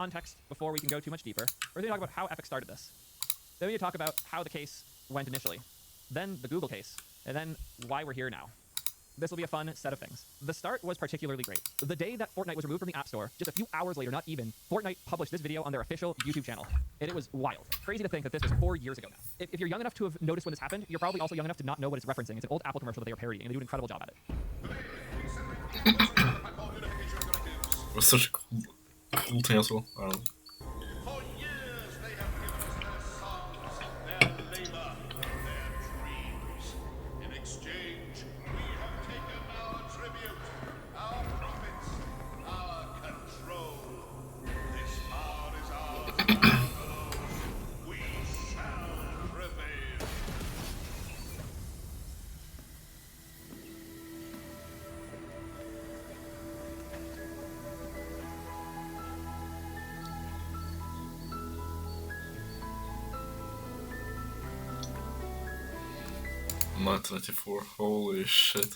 context before we can go too much deeper. We're going to talk about how Epic started this. Then we need to talk about how the case went initially, then the Google case, and then why we're here now. This will be a fun set of things. The start was particularly great. The day that Fortnite was removed from the App Store, just a few hours later, not even, Fortnite published this video on their official YouTube channel. And it was wild. Crazy to think that this was 4 years ago now. If you're young enough to have noticed when this happened, you're probably also young enough to not know what it's referencing. It's an old Apple commercial that they were parodying, and they do an incredible job at it. It was such a cool thing as well. I don't know. Not 24, holy shit.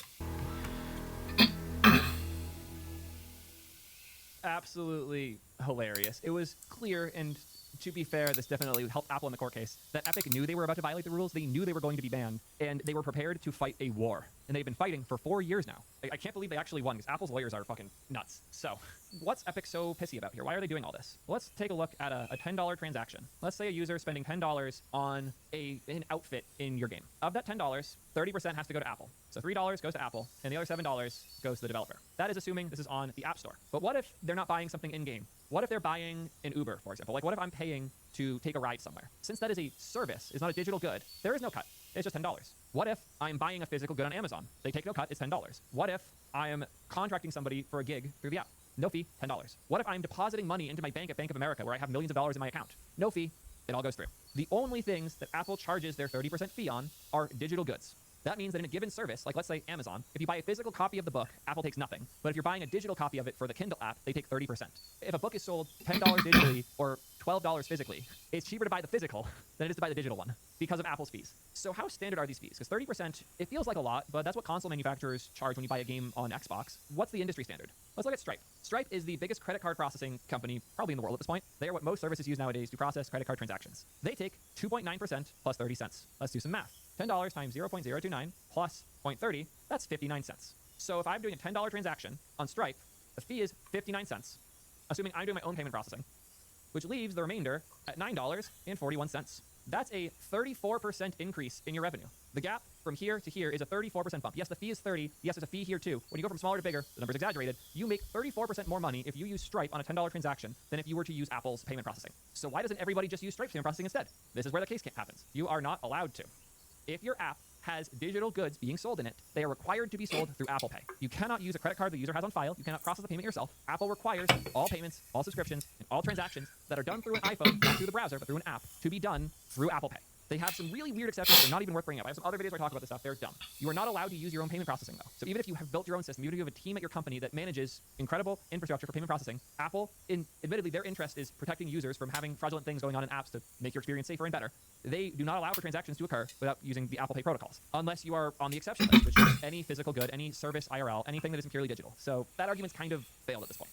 Absolutely hilarious. It was clear, and to be fair, this definitely helped Apple in the court case, that Epic knew they were about to violate the rules, they knew they were going to be banned, and they were prepared to fight a war. And they've been fighting for 4 years now. I can't believe they actually won, because Apple's lawyers are fucking nuts. So, what's Epic so pissy about here? Why are they doing all this? Let's take a look at a $10 transaction. Let's say a user is spending $10 on an outfit in your game. Of that $10, 30% has to go to Apple. So $3 goes to Apple, and the other $7 goes to the developer. That is assuming this is on the App Store. But what if they're not buying something in-game? What if they're buying an Uber, for example? Like, what if I'm paying to take a ride somewhere? Since that is a service, it's not a digital good, there is no cut. It's just $10. What if I'm buying a physical good on Amazon? They take no cut, it's $10. What if I am contracting somebody for a gig through the app? No fee, $10. What if I'm depositing money into my bank at Bank of America where I have millions of dollars in my account? No fee, it all goes through. The only things that Apple charges their 30% fee on are digital goods. That means that in a given service, like let's say Amazon, if you buy a physical copy of the book, Apple takes nothing. But if you're buying a digital copy of it for the Kindle app, they take 30%. If a book is sold $10 digitally or $12 physically, it's cheaper to buy the physical than it is to buy the digital one because of Apple's fees. So how standard are these fees? Because 30%, it feels like a lot, but that's what console manufacturers charge when you buy a game on Xbox. What's the industry standard? Let's look at Stripe. Stripe is the biggest credit card processing company probably in the world at this point. They are what most services use nowadays to process credit card transactions. They take 2.9% plus 30 cents. Let's do some math. $10 times 0.029 plus 0.30, that's 59 cents. So if I'm doing a $10 transaction on Stripe, the fee is 59 cents, assuming I'm doing my own payment processing, which leaves the remainder at $9.41. That's a 34% increase in your revenue. The gap from here to here is a 34% bump. Yes, the fee is 30. Yes, there's a fee here too. When you go from smaller to bigger, the number's exaggerated. You make 34% more money if you use Stripe on a $10 transaction than if you were to use Apple's payment processing. So why doesn't everybody just use Stripe's payment processing instead? This is where the case happens. You are not allowed to. If your app has digital goods being sold in it, they are required to be sold through Apple Pay. You cannot use a credit card the user has on file. You cannot process the payment yourself. Apple requires all payments, all subscriptions, and all transactions that are done through an iPhone, not through the browser, but through an app, to be done through Apple Pay. They have some really weird exceptions that are not even worth bringing up. I have some other videos where I talk about this stuff. They're dumb. You are not allowed to use your own payment processing, though. So even if you have built your own system, even if you have a team at your company that manages incredible infrastructure for payment processing, Apple, admittedly, their interest is protecting users from having fraudulent things going on in apps to make your experience safer and better. They do not allow for transactions to occur without using the Apple Pay protocols, unless you are on the exception list, which is any physical good, any service IRL, anything that isn't purely digital. So that argument's kind of failed at this point.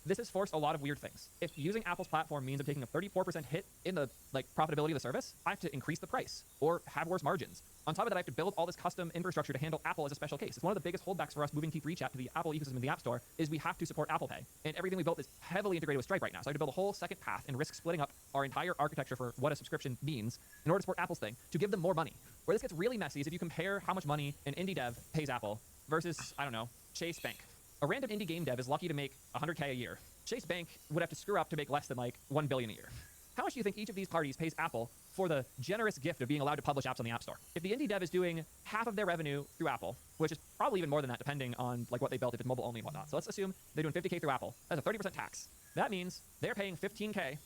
This has forced a lot of weird things. If using Apple's platform means I'm taking a 34% hit in the profitability of the service, I have to increase the price or have worse margins. On top of that, I have to build all this custom infrastructure to handle Apple as a special case. It's one of the biggest holdbacks for us moving T3 Chat to the Apple ecosystem in the App Store is we have to support Apple Pay. And everything we built is heavily integrated with Stripe right now. So I have to build a whole second path and risk splitting up our entire architecture for what a subscription means in order to support Apple's thing to give them more money. Where this gets really messy is if you compare how much money an indie dev pays Apple versus, I don't know, Chase Bank. A random indie game dev is lucky to make $100K a year. Chase Bank would have to screw up to make less than $1 billion a year. How much do you think each of these parties pays Apple for the generous gift of being allowed to publish apps on the App Store? If the indie dev is doing half of their revenue through Apple, which is probably even more than that depending on what they built, if it's mobile only and whatnot. So let's assume they're doing 50K through Apple. That's a 30% tax. That means they're paying 15K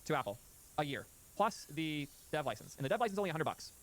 to Apple a year, plus the dev license. And the dev license is only $100.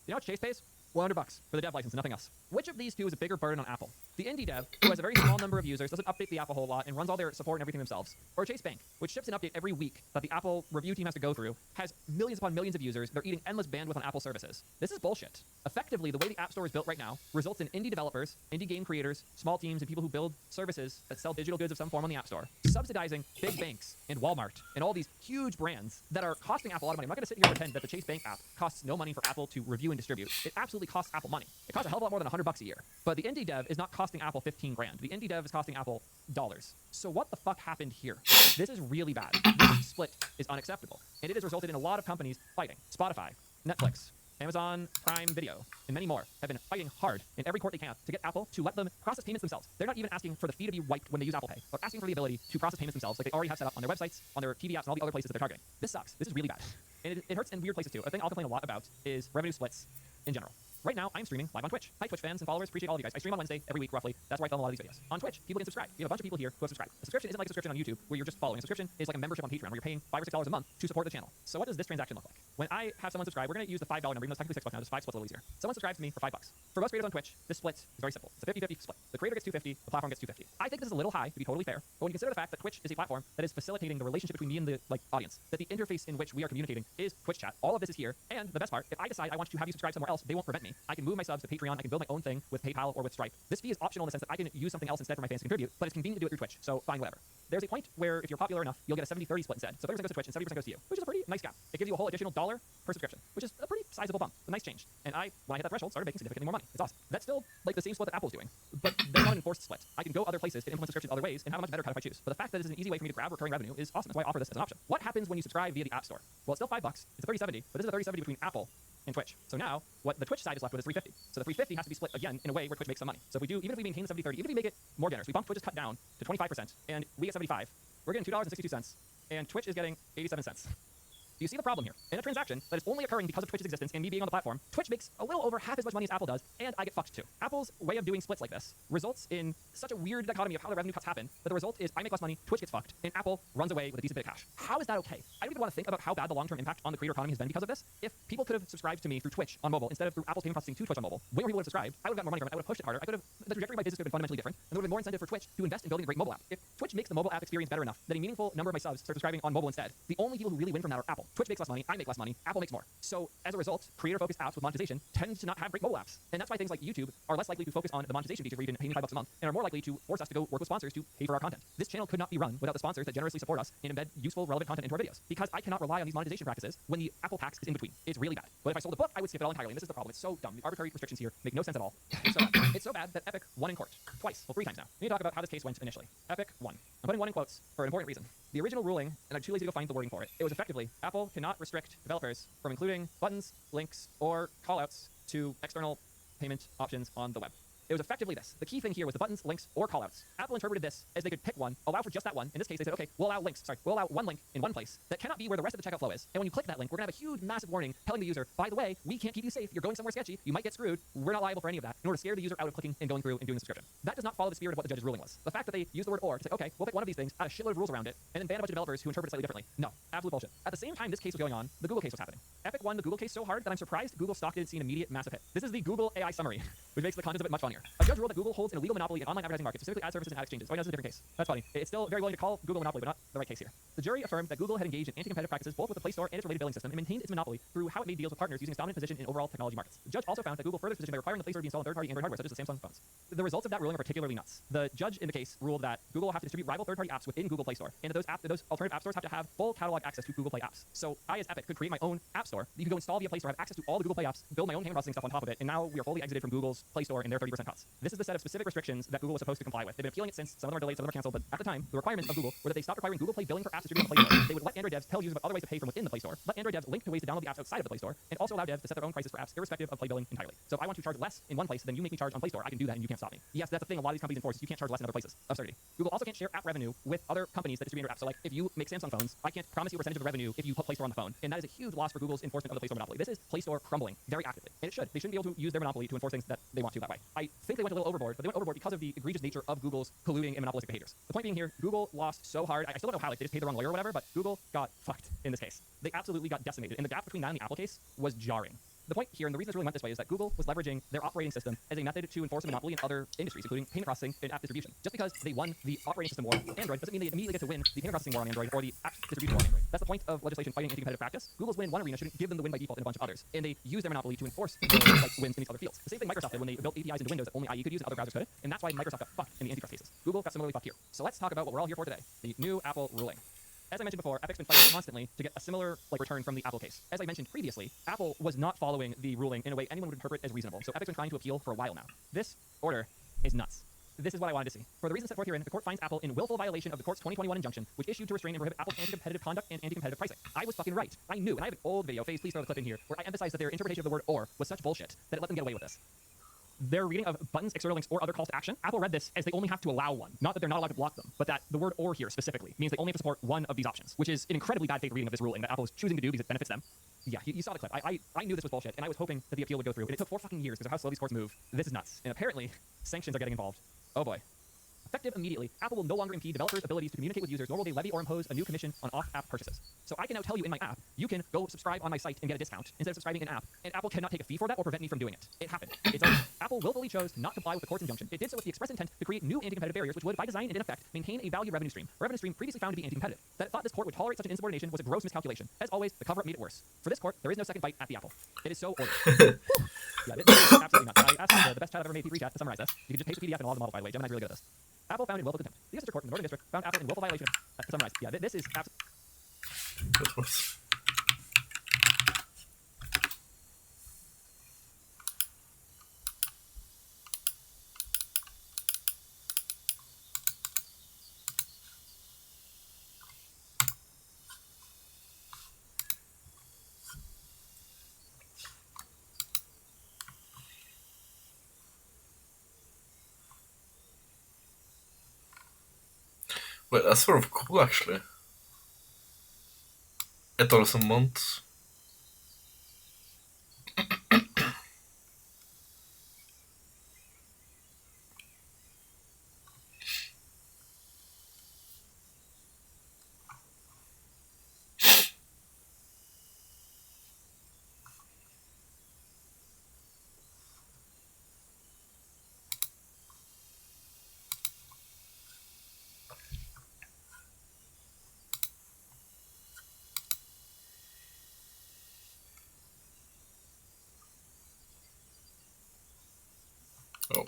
You know what Chase pays? $100 for the dev license and nothing else. Which of these two is a bigger burden on Apple? The indie dev, who has a very small number of users, doesn't update the app a whole lot, and runs all their support and everything themselves. Or Chase Bank, which ships an update every week that the Apple review team has to go through, has millions upon millions of users, they're eating endless bandwidth on Apple services. This is bullshit. Effectively, the way the App Store is built right now results in indie developers, indie game creators, small teams, and people who build services that sell digital goods of some form on the App Store, subsidizing big banks and Walmart and all these huge brands that are costing Apple a lot of money. I'm not going to sit here and pretend that the Chase Bank app costs no money for Apple to review and distribute. It absolutely costs Apple money. It costs a hell of a lot more than $100 a year. But the indie dev is not costing Apple 15 grand. The indie dev is costing Apple dollars. So what the fuck happened here? This is really bad. This split is unacceptable. And it has resulted in a lot of companies fighting. Spotify, Netflix, Amazon Prime Video, and many more have been fighting hard in every court they can to get Apple to let them process payments themselves. They're not even asking for the fee to be wiped when they use Apple Pay. They're asking for the ability to process payments themselves like they already have set up on their websites, on their TV apps, and all the other places that they're targeting. This sucks. This is really bad. And it hurts in weird places too. A thing I'll complain a lot about is revenue splits in general. Right now, I'm streaming live on Twitch. Hi, Twitch fans and followers. Appreciate all of you guys. I stream on Wednesday every week, roughly. That's where I film a lot of these videos. On Twitch, people can subscribe. We have a bunch of people here who have subscribed. A subscription isn't like a subscription on YouTube, where you're just following. A subscription is like a membership on Patreon, where you're paying $5 or $6 a month to support the channel. So what does this transaction look like? When I have someone subscribe, we're going to use the $5 number, even though it's technically $6 now, just 5 splits a little easier. Someone subscribes to me for $5. For most creators on Twitch, this split is very simple. It's a 50-50 split. The creator gets $250, the platform gets $250. I think this is a little high, to be totally fair, but when you consider the fact that Twitch is a platform that is facilitating the relationship between me and the audience, that the interface in which we are communicating is Twitch chat, all of this is here, and the best part, if I decide I want to have you subscribe somewhere else, they won't prevent me. I can move my subs to Patreon, I can build my own thing with PayPal or with Stripe. This fee is optional in the sense that I can use something else instead for my fans to contribute, but it's convenient to do it through Twitch, so fine, whatever. There's a point where if you're popular enough, you'll get a 70-30 split instead. So 30% goes to Twitch and 70% goes to you, which is a pretty nice gap. It gives you a whole additional $1 per subscription, which is a pretty sizable bump, a nice change. And when I hit that threshold, started making significantly more money. It's awesome. That's still like the same split that Apple's doing, but they're not an enforced split. I can go other places to implement subscriptions other ways and have a much better cut if I choose. But the fact that it's an easy way for me to grab recurring revenue is awesome. That's why I offer this as an option. What happens when you subscribe via the App Store? Well, it's still $5. It's a 30/70, but this is a 30/70 between Apple and Twitch. So now, what the Twitch side is left with is 350. So the 350 has to be split again in a way where Twitch makes some money. So if we do, even if we maintain the 70-30, even if we make it more generous, we bump Twitch's cut down to 25%, and we get 75, we're getting $2.62, and Twitch is getting 87 cents. Do you see the problem here? In a transaction that is only occurring because of Twitch's existence and me being on the platform, Twitch makes a little over half as much money as Apple does, and I get fucked too. Apple's way of doing splits like this results in such a weird dichotomy of how the revenue cuts happen that the result is I make less money, Twitch gets fucked, and Apple runs away with a decent bit of cash. How is that okay? I don't even want to think about how bad the long-term impact on the creator economy has been because of this. If people could have subscribed to me through Twitch on mobile instead of through Apple's payment processing to Twitch on mobile, way more people would have subscribed, I would have gotten more money from it, I would have pushed it harder, the trajectory of my business could have been fundamentally different, and there would have been more incentive for Twitch to invest in building a great mobile app. If Twitch makes the mobile app experience better enough that a meaningful number of my subs start subscribing on mobile instead, the only people who really win from that are Apple. Twitch makes less money, I make less money, Apple makes more. So as a result, creator-focused apps with monetization tend to not have great mobile apps. And that's why things like YouTube are less likely to focus on the monetization feature where you can pay me $5 a month and are more likely to force us to go work with sponsors to pay for our content. This channel could not be run without the sponsors that generously support us and embed useful, relevant content into our videos. Because I cannot rely on these monetization practices when the Apple tax is in between. It's really bad. But if I sold a book, I would skip it all entirely. And this is the problem. It's so dumb. The arbitrary restrictions here make no sense at all. It's so bad that Epic won in court. Twice. Well, 3 times now. We need to talk about how this case went initially. Epic won. I'm putting 1 in quotes for an important reason. The original ruling, and I'm too lazy to go find the wording for it, it was effectively Apple cannot restrict developers from including buttons, links, or callouts to external payment options on the web. It was effectively this. The key thing here was the buttons, links, or callouts. Apple interpreted this as they could pick one, allow for just that one. In this case, they said, okay, we'll allow one link in one place that cannot be where the rest of the checkout flow is. And when you click that link, we're going to have a huge, massive warning telling the user, by the way, we can't keep you safe. You're going somewhere sketchy. You might get screwed. We're not liable for any of that in order to scare the user out of clicking and going through and doing the subscription. That does not follow the spirit of what the judge's ruling was. The fact that they used the word or to say, okay, we'll pick one of these things, add a shitload of rules around it, and then ban a bunch of developers who interpret it slightly differently. No, absolute bullshit. At the same time this case was going on, the Google case was happening. Epic won the Google case so hard that I'm surprised Google stock didn't see an immediate massive hit. This is the Google AI summary, which makes the contents of it much funnier. A judge ruled that Google holds an illegal monopoly in online advertising markets, specifically ad services and ad exchanges. Oh, I know this is a different case. That's funny. It's still very willing to call Google a monopoly, but not the right case here. The jury affirmed that Google had engaged in anti-competitive practices both with the Play Store and its related billing system and maintained its monopoly through how it made deals with partners using its dominant position in overall technology markets. The judge also found that Google further its position by requiring the Play Store to be installed on third-party Android hardware, such as the Samsung phones. The results of that ruling are particularly nuts. The judge in the case ruled that Google will have to distribute rival third-party apps within Google Play Store, and that those alternative app stores have to have full catalog access to Google Play apps. So I, as Epic, could create my own app store. You can go install via Play Store, have access to all the Google Play apps, build my own payment processing stuff on top of it, and now we are fully exited from Google's Play Store and their 30% cuts. This is the set of specific restrictions that Google was supposed to comply with. They've been appealing it since. Some of them are delayed, some of them are canceled, but at the time, the requirements of Google were that they stopped requiring Google Play billing for apps distributed on the Play Store. They would let Android devs tell users about other ways to pay from within the Play Store, let Android devs link to ways to download the apps outside of the Play Store, and also allow devs to set their own prices for apps irrespective of Play billing entirely. So if I want to charge less in one place than you make me charge on Play Store, I can do that and you can't stop me. Yes, that's the thing a lot of these companies enforce. You can't charge less in other places. Absurdity. Google also can't share app revenue with other companies that distribute your apps. So like if you make Samsung phones, I can't promise you a percentage of the revenue if you put Play Store on the phone. And that is a huge loss for Google's enforcement of the Play Store monopoly. This is Play Store crumbling very actively. And it should. They shouldn't be able to use their monopoly to enforce things that they want to that way. I think they went a little overboard, but they went overboard because of the egregious nature of Google's colluding and monopolistic behaviors. The point being here, Google lost so hard. I still don't know how, like they just paid the wrong lawyer or whatever, but Google got fucked in this case. They absolutely got decimated. And the gap between that and the Apple case was jarring. The point here, and the reason this really went this way, is that Google was leveraging their operating system as a method to enforce a monopoly in other industries, including payment processing and app distribution. Just because they won the operating system war on Android doesn't mean they immediately get to win the payment processing war on Android or the app distribution war on Android. That's the point of legislation fighting anti-competitive practice. Google's win one arena shouldn't give them the win by default in a bunch of others, and they use their monopoly to enforce their wins in these other fields. The same thing Microsoft did when they built APIs into Windows that only IE could use and other browsers couldn't, and that's why Microsoft got fucked in the antitrust cases. Google got similarly fucked here. So let's talk about what we're all here for today, the new Apple ruling. As I mentioned before, Epic's been fighting constantly to get a similar return from the Apple case. As I mentioned previously, Apple was not following the ruling in a way anyone would interpret as reasonable, so Epic's been trying to appeal for a while now. This order is nuts. This is what I wanted to see. For the reasons set forth herein, the court finds Apple in willful violation of the court's 2021 injunction, which issued to restrain and prohibit Apple's anti-competitive conduct and anti-competitive pricing. I was fucking right. I knew, and I have an old video, Faze, please throw the clip in here, where I emphasized that their interpretation of the word or was such bullshit that it let them get away with this. Their reading of buttons, external links, or other calls to action, Apple read this as they only have to allow one. Not that they're not allowed to block them, but that the word or here specifically means they only have to support one of these options, which is an incredibly bad faith reading of this ruling that Apple is choosing to do because it benefits them. Yeah, you saw the clip. I knew this was bullshit, and I was hoping that the appeal would go through, and it took 4 fucking years because of how slow these courts move. This is nuts. And apparently, sanctions are getting involved. Oh boy. Effective immediately, Apple will no longer impede developers' abilities to communicate with users, nor will they levy or impose a new commission on off-app purchases. So I can now tell you in my app, you can go subscribe on my site and get a discount instead of subscribing in app, and Apple cannot take a fee for that or prevent me from doing it. It happened. It's over. Apple willfully chose not to comply with the court's injunction. It did so with the express intent to create new anti-competitive barriers, which would, by design and in effect, maintain a value revenue stream previously found to be anti-competitive. That it thought this court would tolerate such an insubordination was a gross miscalculation. As always, the cover-up made it worse. For this court, there is no second bite at the apple. It is so ordered. Yeah, this is absolutely nuts. I asked the best chat I've ever made, P3 chat, to summarize this. You can just paste the PDF and log the model, by the way. Gemini's really good at this. Apple found in willful contempt. The district court in the Northern District found Apple in willful violation of... summarize. Yeah, this is absolutely... Wait, that's sort of cool, actually. $1 a month. Oh.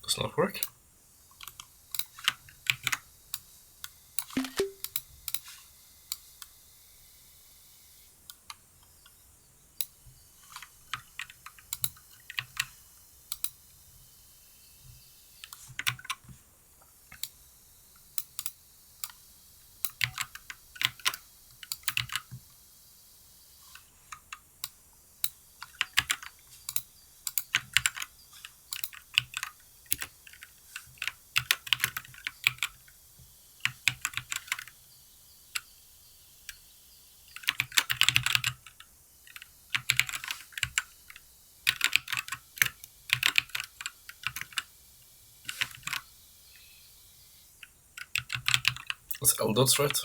Does not work. That's L dots, right?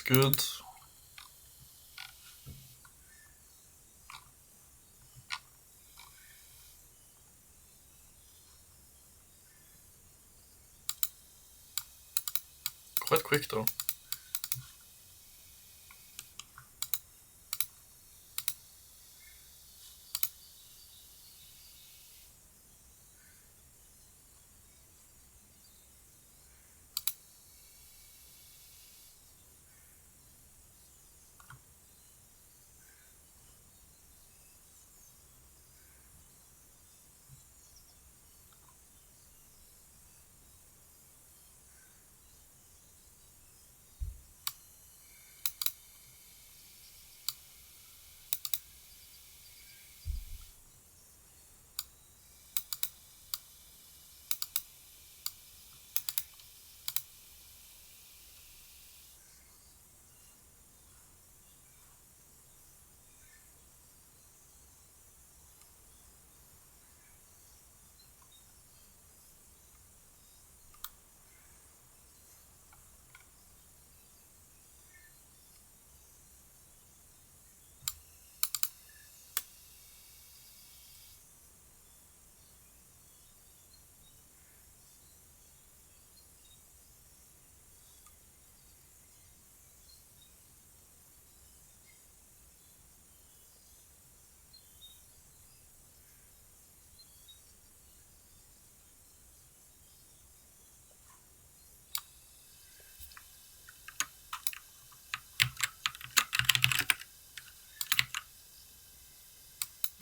good. Quite quick though.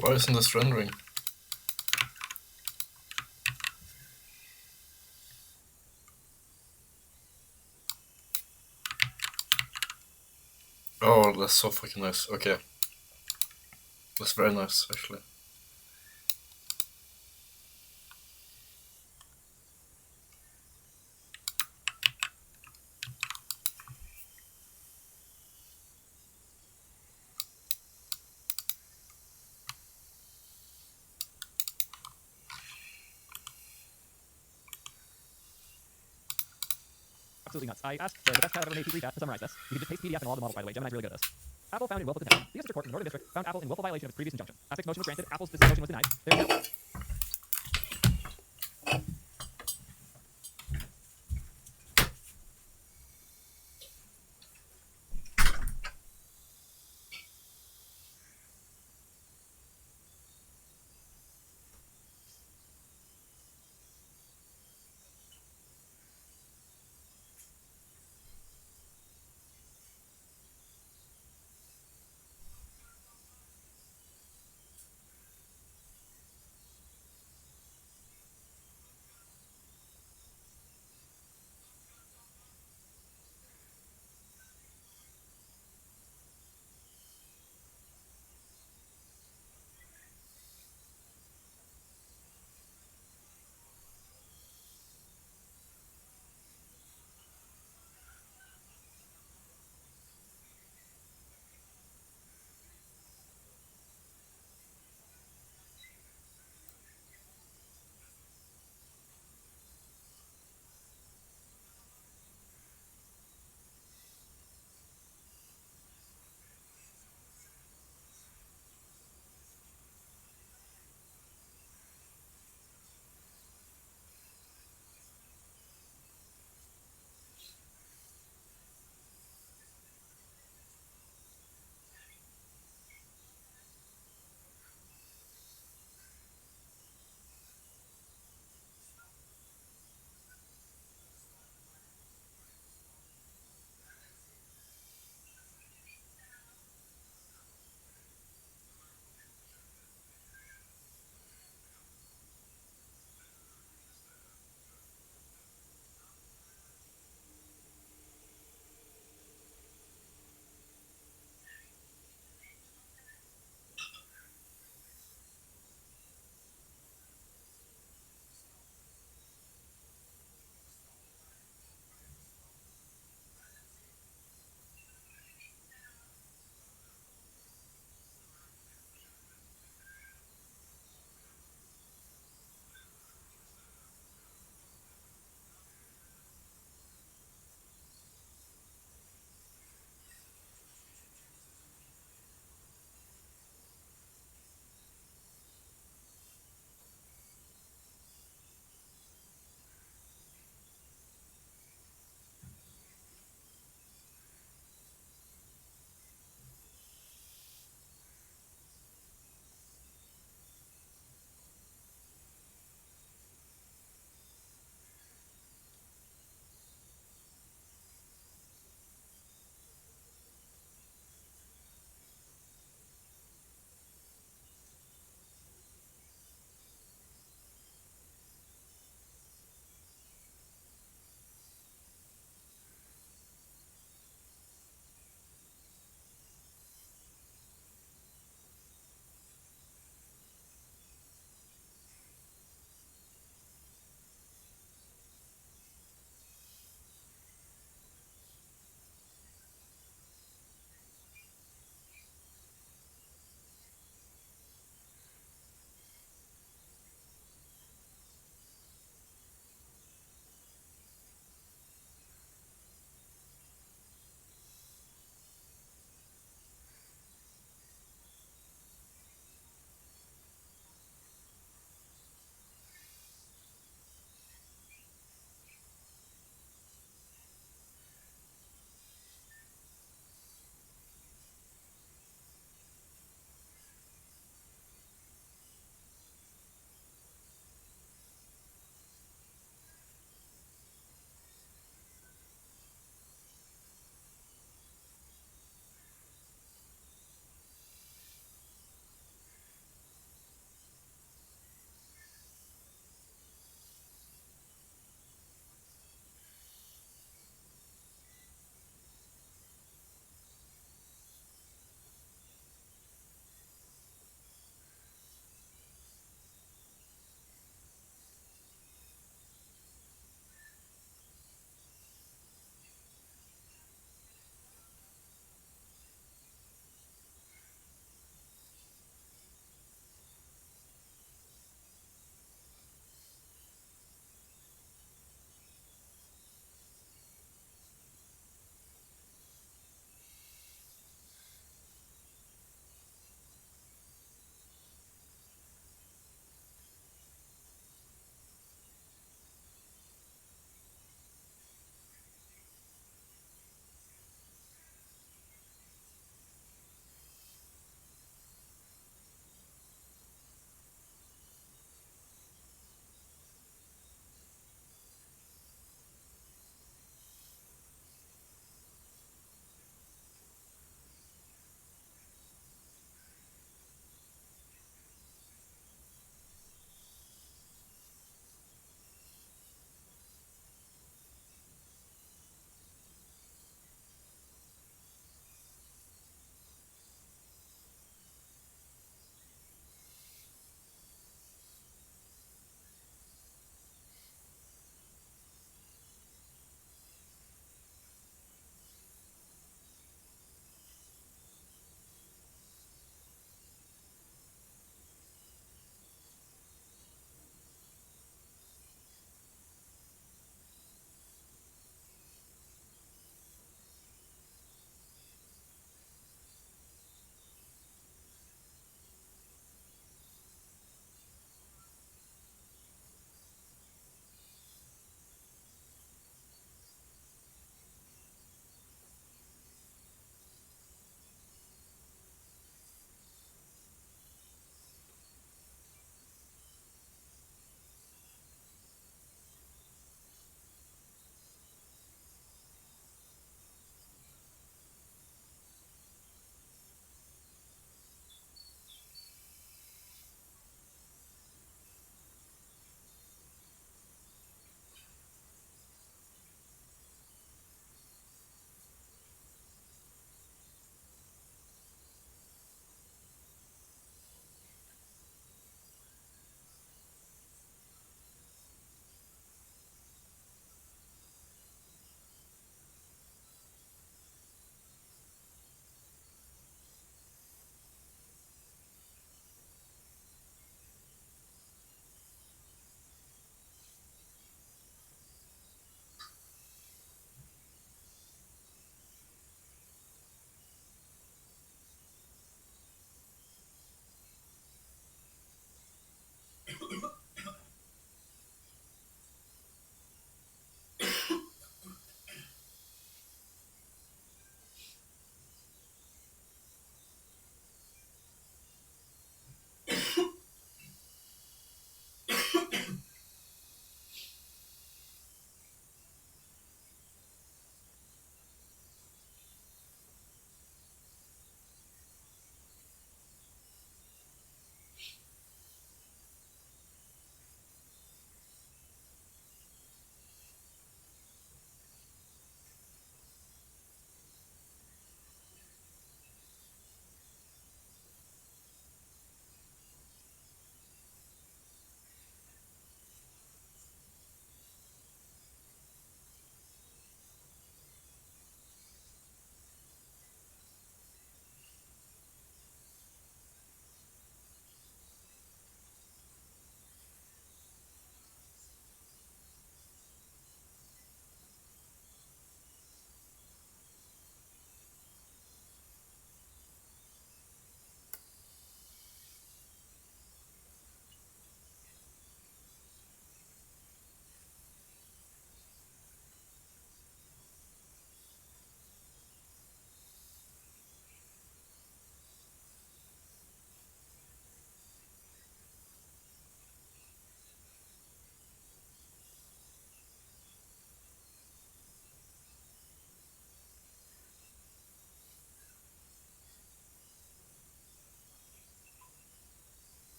Why isn't this rendering? Oh, that's so fucking nice. Okay. That's very nice, actually. Absolutely nuts. I asked the best cat I've ever made to recap to summarize this. You can just paste PDF and log the model, by the way. Gemini's really good at this. Apple found in willful contempt. The district court in the Northern District found Apple in willful violation of its previous injunction. Apple's motion was granted. Apple's motion was denied. There is no...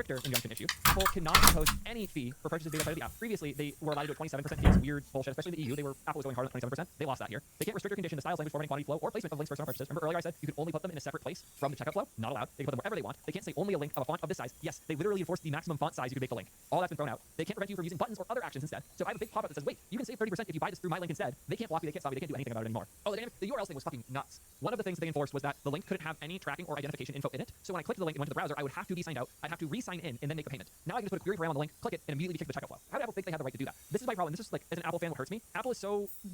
stricter injunction issue. Apple cannot impose any fee for purchases made outside of the app. Previously, they were allowed to do a 27% fee. It's weird bullshit, especially in the EU. Apple was going hard on 27%. They lost that here. They can't restrict or condition the styles, language, formatting, quantity, flow, or placement of links for external purchases. Remember earlier I said you could only put them in a separate place from the checkout flow? Not allowed. They can put them wherever they want. They can't say only a link of a font of this size. Yes, they literally enforced the maximum font size you could make the link. All that's been thrown out. They can't prevent you from using buttons or other actions instead. So I have a big pop-up that says, wait, you can save 30% if you buy this through my link instead. They can't block me, they can't stop me, they can't do anything about it anymore. Oh, the URL thing was fucking nuts. One of the things that they enforced was that the link couldn't have any tracking or identification info in it. So when I clicked the link and went to the browser, I would have to be signed out. I'd have to re-sign in and then make a payment. Now I can just put a query param on the link, click it, and immediately be kicked to the checkout flow. How did Apple think they have the right to do that? This is my problem. This is like, as an Apple fan, what hurts me. Apple is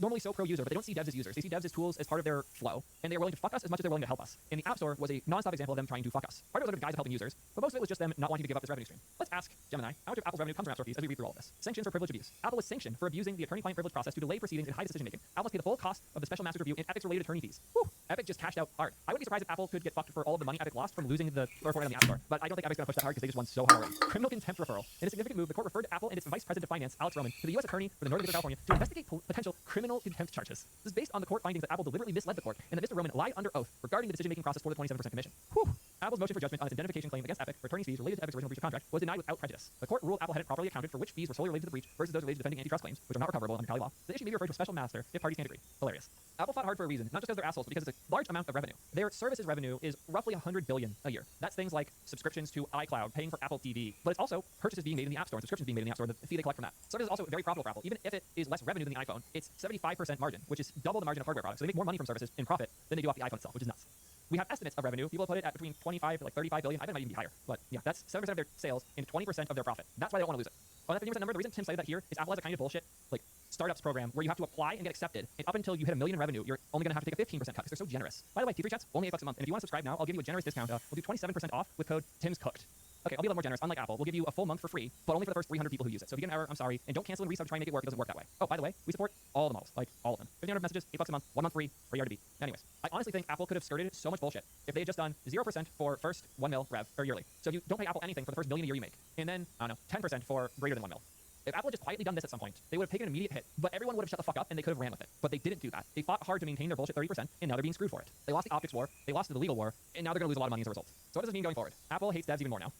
normally so pro-user, but they don't see devs as users. They see devs as tools as part of their flow, and they are willing to fuck us as much as they're willing to help us. And the App Store was a non-stop example of them trying to fuck us. Part of it was under the guise of helping users, but most of it was just them not wanting to give up this revenue stream. Let's ask Gemini how much of Apple's revenue comes from App Store fees as we read through all of this. Sanctions for privilege abuse. Apple was sanctioned for abusing the attorney-client privilege process to delay proceedings and hide decision-making. Apple must pay the full cost of the special master's review and Epic's related attorney fees. Whew. Epic just cashed out hard. I wouldn't be surprised if Apple could get fucked for all of the money Epic lost from losing the Fortnite on the App Store, but I don't think Epic's gonna push that hard because they just won so hard already. Criminal contempt referral. In a significant move, the court referred to Apple and its vice president of finance, Alex Roman, to the U.S. attorney for the Northern District of California to investigate potential criminal contempt charges. This is based on the court findings that Apple deliberately misled the court and that Mr. Roman lied under oath regarding the decision-making process for the 27% commission. Whew. Apple's motion for judgment on its indemnification claim against Epic for attorney's fees related to Epic's original breach of contract was denied without prejudice. The court ruled Apple hadn't properly accounted for which fees were solely related to the breach versus those related to defending antitrust claims, which are not recoverable under Cali law. The issue may be referred to a special master if parties can't agree. Hilarious. Apple fought hard for a reason, not just because they're assholes, but because it's a large amount of revenue. Their services revenue is roughly $100 billion a year. That's things like subscriptions to iCloud, paying for Apple TV, but it's also purchases being made in the App Store and subscriptions being made in the App Store, the fee they collect from that. Service is also very profitable for Apple. Even if it is less revenue than the iPhone, it's 75% margin, which is double the margin of hardware products. So they make more money from services in profit than they do off the iPhone itself, which is nuts. We have estimates of revenue. People put it at between 25 to like 35 billion. I bet it might even be higher. But yeah, that's 7% of their sales and 20% of their profit. That's why they don't want to lose it. On that 50% number, the reason Tim cited that here is Apple has a kind of bullshit like startups program where you have to apply and get accepted. And up until you hit $1 million in revenue, you're only going to have to take a 15% cut because they're so generous. By the way, T3 Chats, only $8 a month. And if you want to subscribe now, I'll give you a generous discount. We'll do 27% off with code Tim's Cooked. Okay, I'll be a little more generous. Unlike Apple, we'll give you a full month for free, but only for the first 300 people who use it. So if you get an error, I'm sorry. And don't cancel and resub to try and make it work. It doesn't work that way. Oh, by the way, we support all the models, like all of them. 1,500 messages, $8 a month, 1 month free, free RDB. Anyways, I honestly think Apple could have skirted so much bullshit if they had just done 0% for first 1 mil rev or yearly. So you don't pay Apple anything for the first $1 million a year you make, and then I don't know, 10% for greater than 1 mil. If Apple had just quietly done this at some point, they would have taken an immediate hit, but everyone would have shut the fuck up and they could have ran with it. But they didn't do that. They fought hard to maintain their bullshit 30%, and now they're being screwed for it. They lost the optics war, they lost the legal war, and now they're gonna lose a lot of money as a result. So what does this mean going forward? Apple hates devs even more now.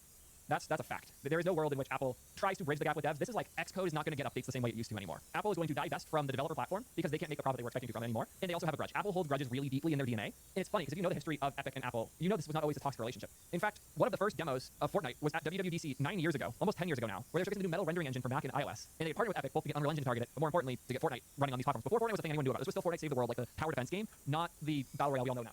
That's a fact. There is no world in which Apple tries to bridge the gap with devs. This is like Xcode is not going to get updates the same way it used to anymore. Apple is going to divest from the developer platform because they can't make the profit they were expecting to from it anymore, and they also have a grudge. Apple holds grudges really deeply in their DNA, and it's funny because if you know the history of Epic and Apple, you know this was not always a toxic relationship. In fact, one of the first demos of Fortnite was at WWDC 9 years ago, almost 10 years ago now, where they're showcasing the new Metal rendering engine for Mac and iOS, and they partnered with Epic both to get Unreal Engine targeted, but more importantly, to get Fortnite running on these platforms. Before Fortnite was a thing anyone knew about. This was still Fortnite Save the World, like the tower defense game, not the battle royale we all know now.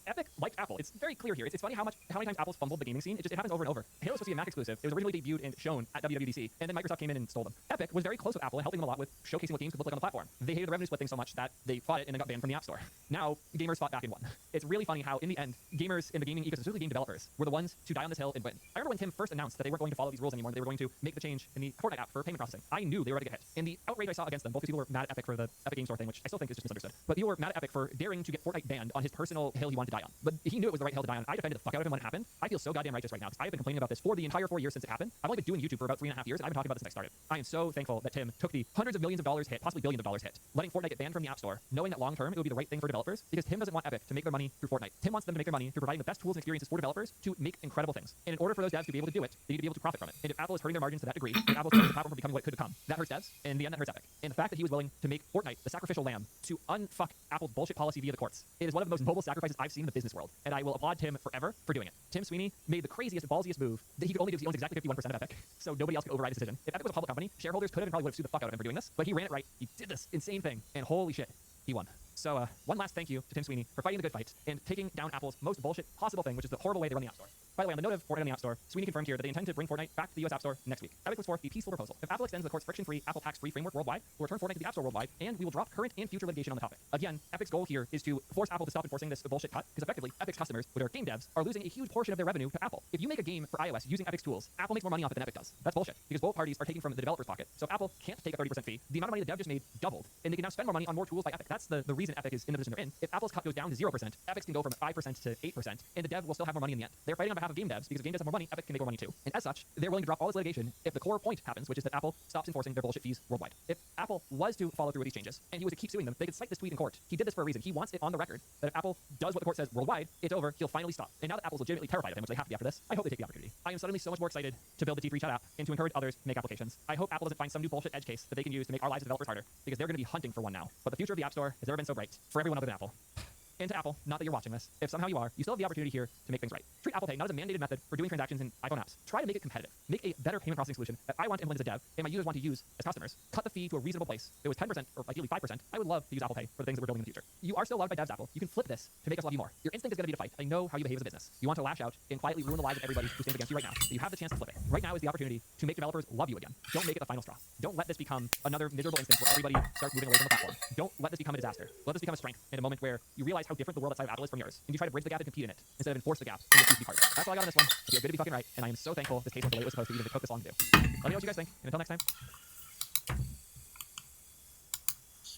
Epic liked Apple. It's very clear here. It's funny how many times Apple's fumbled the gaming scene. It happens over and over. Halo was supposed to be a Mac exclusive. It was originally debuted and shown at WWDC, and then Microsoft came in and stole them. Epic was very close with Apple and helping them a lot with showcasing what games could look like on the platform. They hated the revenue split thing so much that they fought it and then got banned from the App Store. Now, gamers fought back and won. It's really funny how, in the end, gamers in the gaming ecosystem, specifically game developers, were the ones to die on this hill and win. I remember when Tim first announced that they weren't going to follow these rules anymore, they were going to make the change in the Fortnite app for payment processing. I knew they were about to get hit. And the outrage I saw against them, both because people were mad at Epic for the Epic Game Store thing, which I still think is just misunderstood, but people were mad at Epic for daring to get Fortnite banned on his personal hill he wanted to die on. But he knew it was the right hill to die on. I defended the fuck out of him when it happened. I feel so goddamn righteous right now because I have been complaining about this for the entire 4 years since it happened. I've only been doing YouTube for about 3.5 years, and I've been talking about this since I started. I am so thankful that Tim took the hundreds of millions of dollars hit, possibly billions of dollars hit, letting Fortnite get banned from the App Store, knowing that long term it would be the right thing for developers, because Tim doesn't want Epic to make their money through Fortnite. Tim wants them to make their money through providing the best tools and experiences for developers to make incredible things. And in order for those devs to be able to do it, they need to be able to profit from it. And if Apple is hurting their margins to that degree, if Apple's hurting the platform from becoming what it could become, that hurts devs, and in the end that hurts Epic. And the fact that he was willing to make Fortnite the sacrificial lamb to unfuck Apple's bullshit policy via the courts, it is one of the most noble sacrifices I've seen in the business world, and I will applaud Tim forever for doing it. Tim Sweeney made the craziest, ballsiest move that he could only do because he owns exactly 51% of Epic, so nobody else could override his decision. If Epic was a public company, shareholders could have and probably would have sued the fuck out of him for doing this, but he ran it right. He did this insane thing, and holy shit, he won. So one last thank you to Tim Sweeney for fighting the good fight and taking down Apple's most bullshit possible thing, which is the horrible way they run the App Store. By the way, on the note of Fortnite on the App Store, Sweeney confirmed here that they intend to bring Fortnite back to the US App Store next week. Epic puts forth a peaceful proposal. If Apple extends the court's friction-free, Apple tax-free framework worldwide, we'll return Fortnite to the App Store worldwide, and we will drop current and future litigation on the topic. Again, Epic's goal here is to force Apple to stop enforcing this bullshit cut, because effectively, Epic's customers, which are game devs, are losing a huge portion of their revenue to Apple. If you make a game for iOS using Epic's tools, Apple makes more money off it than Epic does. That's bullshit, because both parties are taking from the developer's pocket. So if Apple can't take a 30% fee, the amount of money the dev just made doubled, and they can now spend more money on more tools by Epic. That's the reason Epic is in the position they're in. If Apple's cut goes down to 0%, Epic's can go from 5% to 8%, and the dev will still have more money in the end. They're fighting on behalf behalf of game devs, because if game devs have more money, Epic can make more money too. And as such, they're willing to drop all this litigation if the core point happens, which is that Apple stops enforcing their bullshit fees worldwide. If Apple was to follow through with these changes, and he was to keep suing them, they could cite this tweet in court. He did this for a reason. He wants it on the record that if Apple does what the court says worldwide, it's over, he'll finally stop. And now that Apple's legitimately terrified of him, which they have to be after this, I hope they take the opportunity. I am suddenly so much more excited to build the T3 chat app and to encourage others to make applications. I hope Apple doesn't find some new bullshit edge case that they can use to make our lives as developers harder, because they're going to be hunting for one now. But the future of the App Store has never been so bright for everyone other than Apple. And to Apple, not that you're watching this, if somehow you are, you still have the opportunity here to make things right. Treat Apple Pay not as a mandated method for doing transactions in iPhone apps. Try to make it competitive. Make a better payment processing solution that I want to implement as a dev and my users want to use as customers. Cut the fee to a reasonable place. If it was 10% or ideally 5%, I would love to use Apple Pay for the things that we're building in the future. You are still loved by devs, Apple. You can flip this to make us love you more. Your instinct is going to be to fight. I know how you behave as a business. You want to lash out and quietly ruin the lives of everybody who stands against you right now. But you have the chance to flip it. Right now is the opportunity to make developers love you again. Don't make it the final straw. Don't let this become another miserable instance where everybody starts moving away from the platform. Don't let this become a disaster. Let this become a strength in a moment where you realize how different the world outside of Apple is from yours, and you try to bridge the gap and compete in it instead of enforce the gap and refuse to be part of it. That's all I got on this one. It feels good to be fucking right, and I am so thankful this case went the way it was supposed to, even if it took this long to do. Let me know what you guys think, and until next time.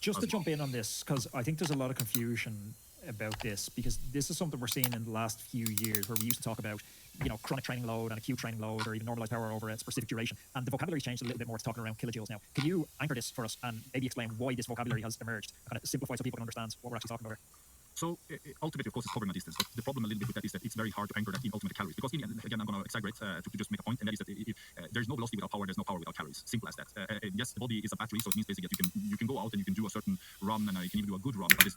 Just to jump in on this, because I think there's a lot of confusion about this, because this is something we're seeing in the last few years where we used to talk about, you know, chronic training load and acute training load, or even normalized power over a specific duration. And the vocabulary's changed a little bit more to talking around kilojoules now. Can you anchor this for us and maybe explain why this vocabulary has emerged? Kind of simplify so people can understand what we're actually talking about here. So ultimately, of course, it's covering a distance. But the problem a little bit with that is that it's very hard to anchor that in ultimate calories. Because again, I'm going to exaggerate to just make a point, and that is that there's no velocity without power. There's no power without calories. Simple as that. Yes, the body is a battery, so it means basically that you can go out and you can do a certain run, and you can even do a good run. But it's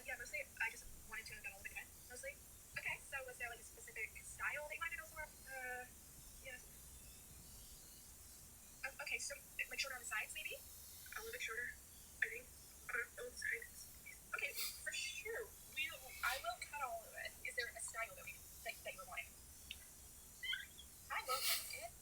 Yeah, mostly I just wanted to get all of it again. Mostly. Okay, so was there like a specific style that you wanted to go for? Yeah. Okay, so like shorter on the sides, maybe? A little bit shorter, I think. On the sides. Okay, for sure. I will cut all of it. Is there a style that you were wanting? I will cut it.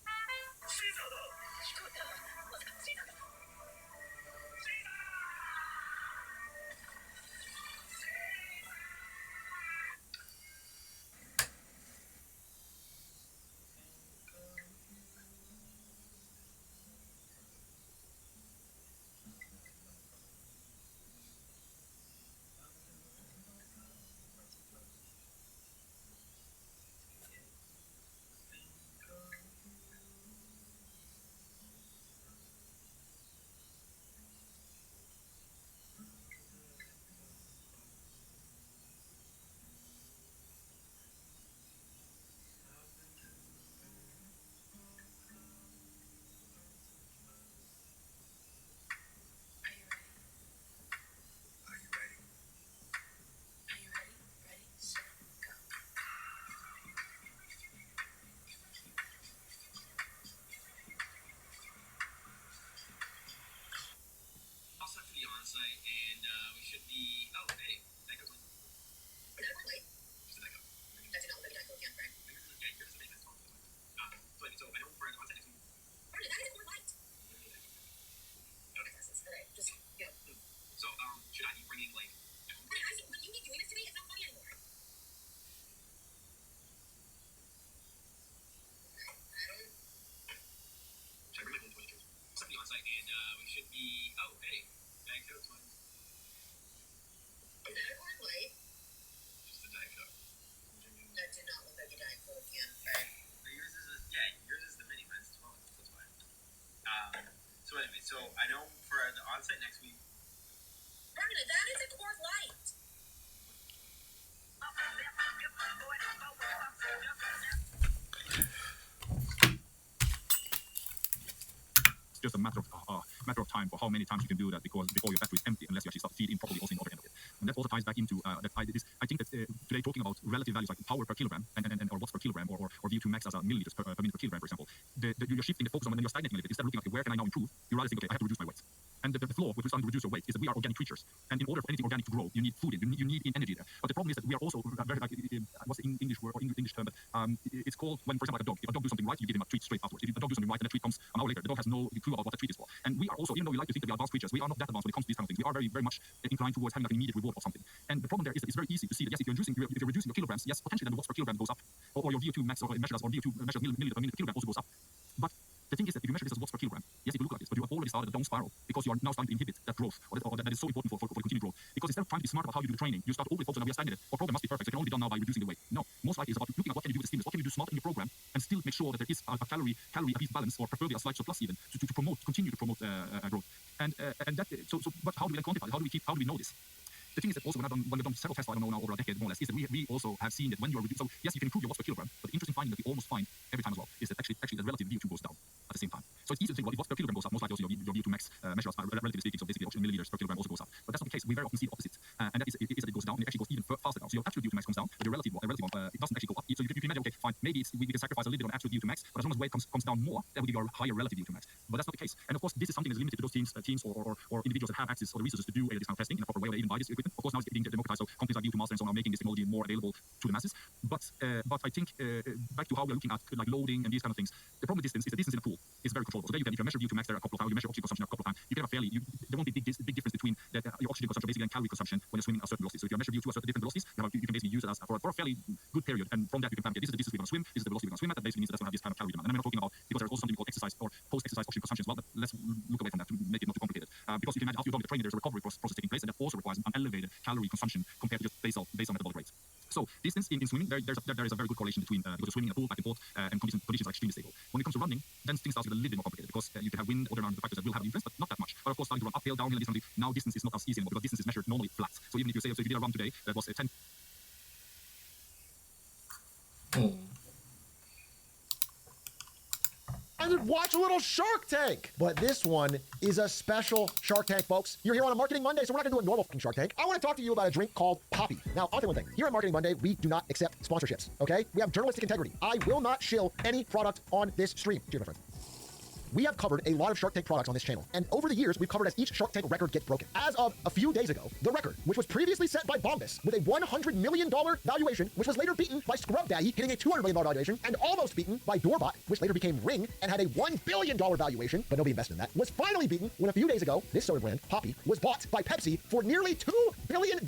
And we should be. Oh, hey, that goes on. Is that late? Just an echo. That's not like an echo again, right? Yeah, yours is a bit nice. So I know for an onsite next week. Alright, that is more light. Okay. Alright, just, yeah. So, should I be bringing, like. I see, but you keep doing this to me, it's not funny anymore. Should I bring my phone to it? Something onsite, and we should be. Oh, hey, Diet Coke one. Is that one light? Just a Diet Coke. That did not look like a Diet Coke can, right? Yours is the mini, mine's 12, that's why. So anyway, I know for the onsite next week. Permanent, that is a Coors Light. It's just a matter of time for how many times you can do that before your battery is empty, unless you actually start feeding properly also in the other end of it. And that also ties back into I think that today talking about relative values like power per kilogram and or watts per kilogram or V2 max as a milliliters per minute per kilogram, for example, you're shifting the focus on when you're stagnating a little bit. Instead of looking at, okay, where can I now improve, you rather think, okay, I have to reduce my weight. And the flaw with starting to reduce your weight is that we are organic creatures, and in order for anything organic to grow, you need food, you need energy there. But the problem is that we are also very like what's the English word or English term, but it's called when, for example, like a dog. If a dog do something right, you give him a treat straight afterwards. If a dog do something right and a treat comes an hour later, the dog has no clue about what the treat is for. And we are also, even though we like to think that we are advanced creatures, we are not that advanced when it comes to these kind of things. We are very, very much inclined towards having like an immediate reward of something. And the problem there is that it's very easy to see that yes, if you're reducing your kilograms, yes, potentially then the watts per kilogram goes up, or your VO2 max or measured milliliter per minute per kilogram also goes up. But the thing is that if you measure this as watts per kilogram, yes, it will look like this, but you have already started a down spiral because you are now starting to inhibit that growth, or that is so important for continued growth. Because instead of trying to be smart about how you do the training, you start always focusing on we are stagnated. Our program must be perfect, so it can only be done now by reducing the weight. No, most likely it's about looking at what can you do with the stimulus, what can you do smart in your program, and still make sure that there is a calorie balance, or preferably a slight surplus even, to continue to promote growth. And that but how do we then quantify it? How do we know this? The thing is that also when we've done several tests, I don't know now, over a decade more or less, is that we also have seen that when you are reducing, so yes, you can improve your watts per kilogram, but the interesting finding that we almost find every time as well is that actually the relative VO2 goes down at the same time. So it's easy to think, well, if watts per kilogram goes up, most likely also your VO2 max measures are relatively speaking, so basically oxygen milliliters per kilogram also goes up. But that's not the case. We very often see the opposite, and that is that it goes down, and it actually goes even faster down. So your absolute VO2 max comes down, but your relative one, it doesn't actually go up. So you can imagine, okay, fine, maybe we can sacrifice a little bit on absolute VO2 max, but as long as weight comes down more, that will give you a higher relative VO2 max. But that's not the case. And of course, this is something that's limited to those teams or individuals that have access or the resources to do this kind of testing in a proper way, or they even buy this equipment. Of course, now it's being democratized, so companies like V2 Master and so on are making this technology more available to the masses. But I think back to how we're looking at like loading and these kind of things, the problem with distance is the distance in a pool is very controllable. So there you can, if you measure VO2 max there a couple of times, you measure oxygen consumption a couple of times, you can have there won't be big difference between your oxygen consumption basically and calorie consumption when you're swimming at a certain velocity. So if you measure VO2 at certain different velocities, you can basically use it as for a fairly good period, and from that you can plan, okay, this is the distance we're going to swim, this is the velocity we're going to swim at. That basically means that that's going to have this kind of calorie demand. And I'm not talking about, because there's also something called exercise or post-exercise oxygen consumption as well, but let's look away from that to make it not too complicated. Because you can imagine after you're done with the training, there's a recovery process taking place, and that also requires an elevated calorie consumption compared to just basal metabolic rates. So distance in swimming, there is a very good correlation between because you're swimming in a pool, back and forth, and conditions are extremely stable. When it comes to running, then things start to get a little bit more complicated because you can have wind or there are factors that will have an influence, but not that much. But of course, starting to run uphill, downhill, and this kind of thing, now distance is not as easy anymore because distance is measured normally flat. So even if you say, so if you did a run today that was 10. Oh. Watch a little Shark Tank. But this one is a special Shark Tank, folks. You're here on a Marketing Monday, so we're not gonna do a normal fucking Shark Tank. I want to talk to you about a drink called Poppy. Now, I'll tell you one thing. Here on Marketing Monday, we do not accept sponsorships, okay? We have journalistic integrity. I will not shill any product on this stream. Cheers, my friend. We have covered a lot of Shark Tank products on this channel, and over the years, we've covered as each Shark Tank record gets broken. As of a few days ago, the record, which was previously set by Bombas with a $100 million valuation, which was later beaten by Scrub Daddy, hitting a $200 million valuation, and almost beaten by Doorbot, which later became Ring and had a $1 billion valuation, but nobody invested in that, was finally beaten when a few days ago, this soda brand, Poppy, was bought by Pepsi for nearly $2 billion.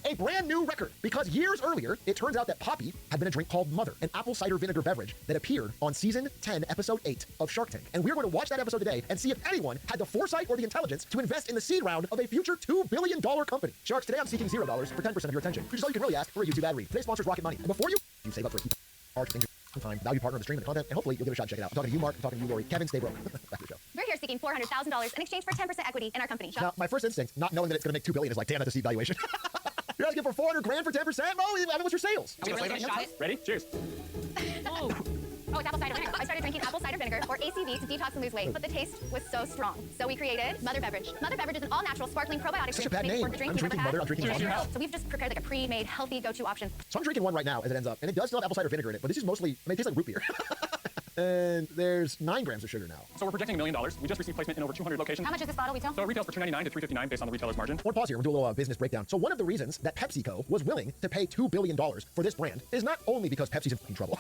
A brand new record, because years earlier, it turns out that Poppy had been a drink called Mother, an apple cider vinegar beverage that appeared on season 10, episode 8 of Shark Tank. And we're going to watch that episode today and see if anyone had the foresight or the intelligence to invest in the seed round of a future $2 billion company. Sharks, today I'm seeking $0 for 10% of your attention, which is all you can really ask for a YouTube ad read. Today's sponsor is Rocket Money. And before you save up for a key large thing, time, value partner of the stream and the content, and hopefully you'll give it a shot and check it out. I'm talking to you, Mark. I'm talking to you, Lori. Kevin, stay broke. Back to the show. We're here seeking $400,000 in exchange for 10% equity in our company. Now, my first instinct, not knowing that it's going to make $2 billion, is like, damn, that's a seed valuation. You're asking for $400 grand for 10%? Oh, I mean, what's your sales? Are we really gonna shot it? Ready? Cheers. Oh, it's apple cider vinegar. I started drinking apple cider vinegar, or ACV, to detox and lose weight, but the taste was so strong. So we created Mother Beverage. Mother Beverage is an all-natural sparkling probiotic Such a drink bad name. for the drink I'm you've drinking never Mother. had. I'm drinking Cheers to your Mother. health. So we've just prepared like a pre-made, healthy go-to option. So I'm drinking one right now as it ends up, and it does still have apple cider vinegar in it, but this is mostly, I mean, it tastes like root beer. And there's 9 grams of sugar now. So we're projecting $1 million. We just received placement in over 200 locations. How much is this bottle retail? So it retails for $299 to $359 based on the retailer's margin. I want to pause here. We'll do a little business breakdown. So one of the reasons that PepsiCo was willing to pay $2 billion for this brand is not only because Pepsi's in trouble.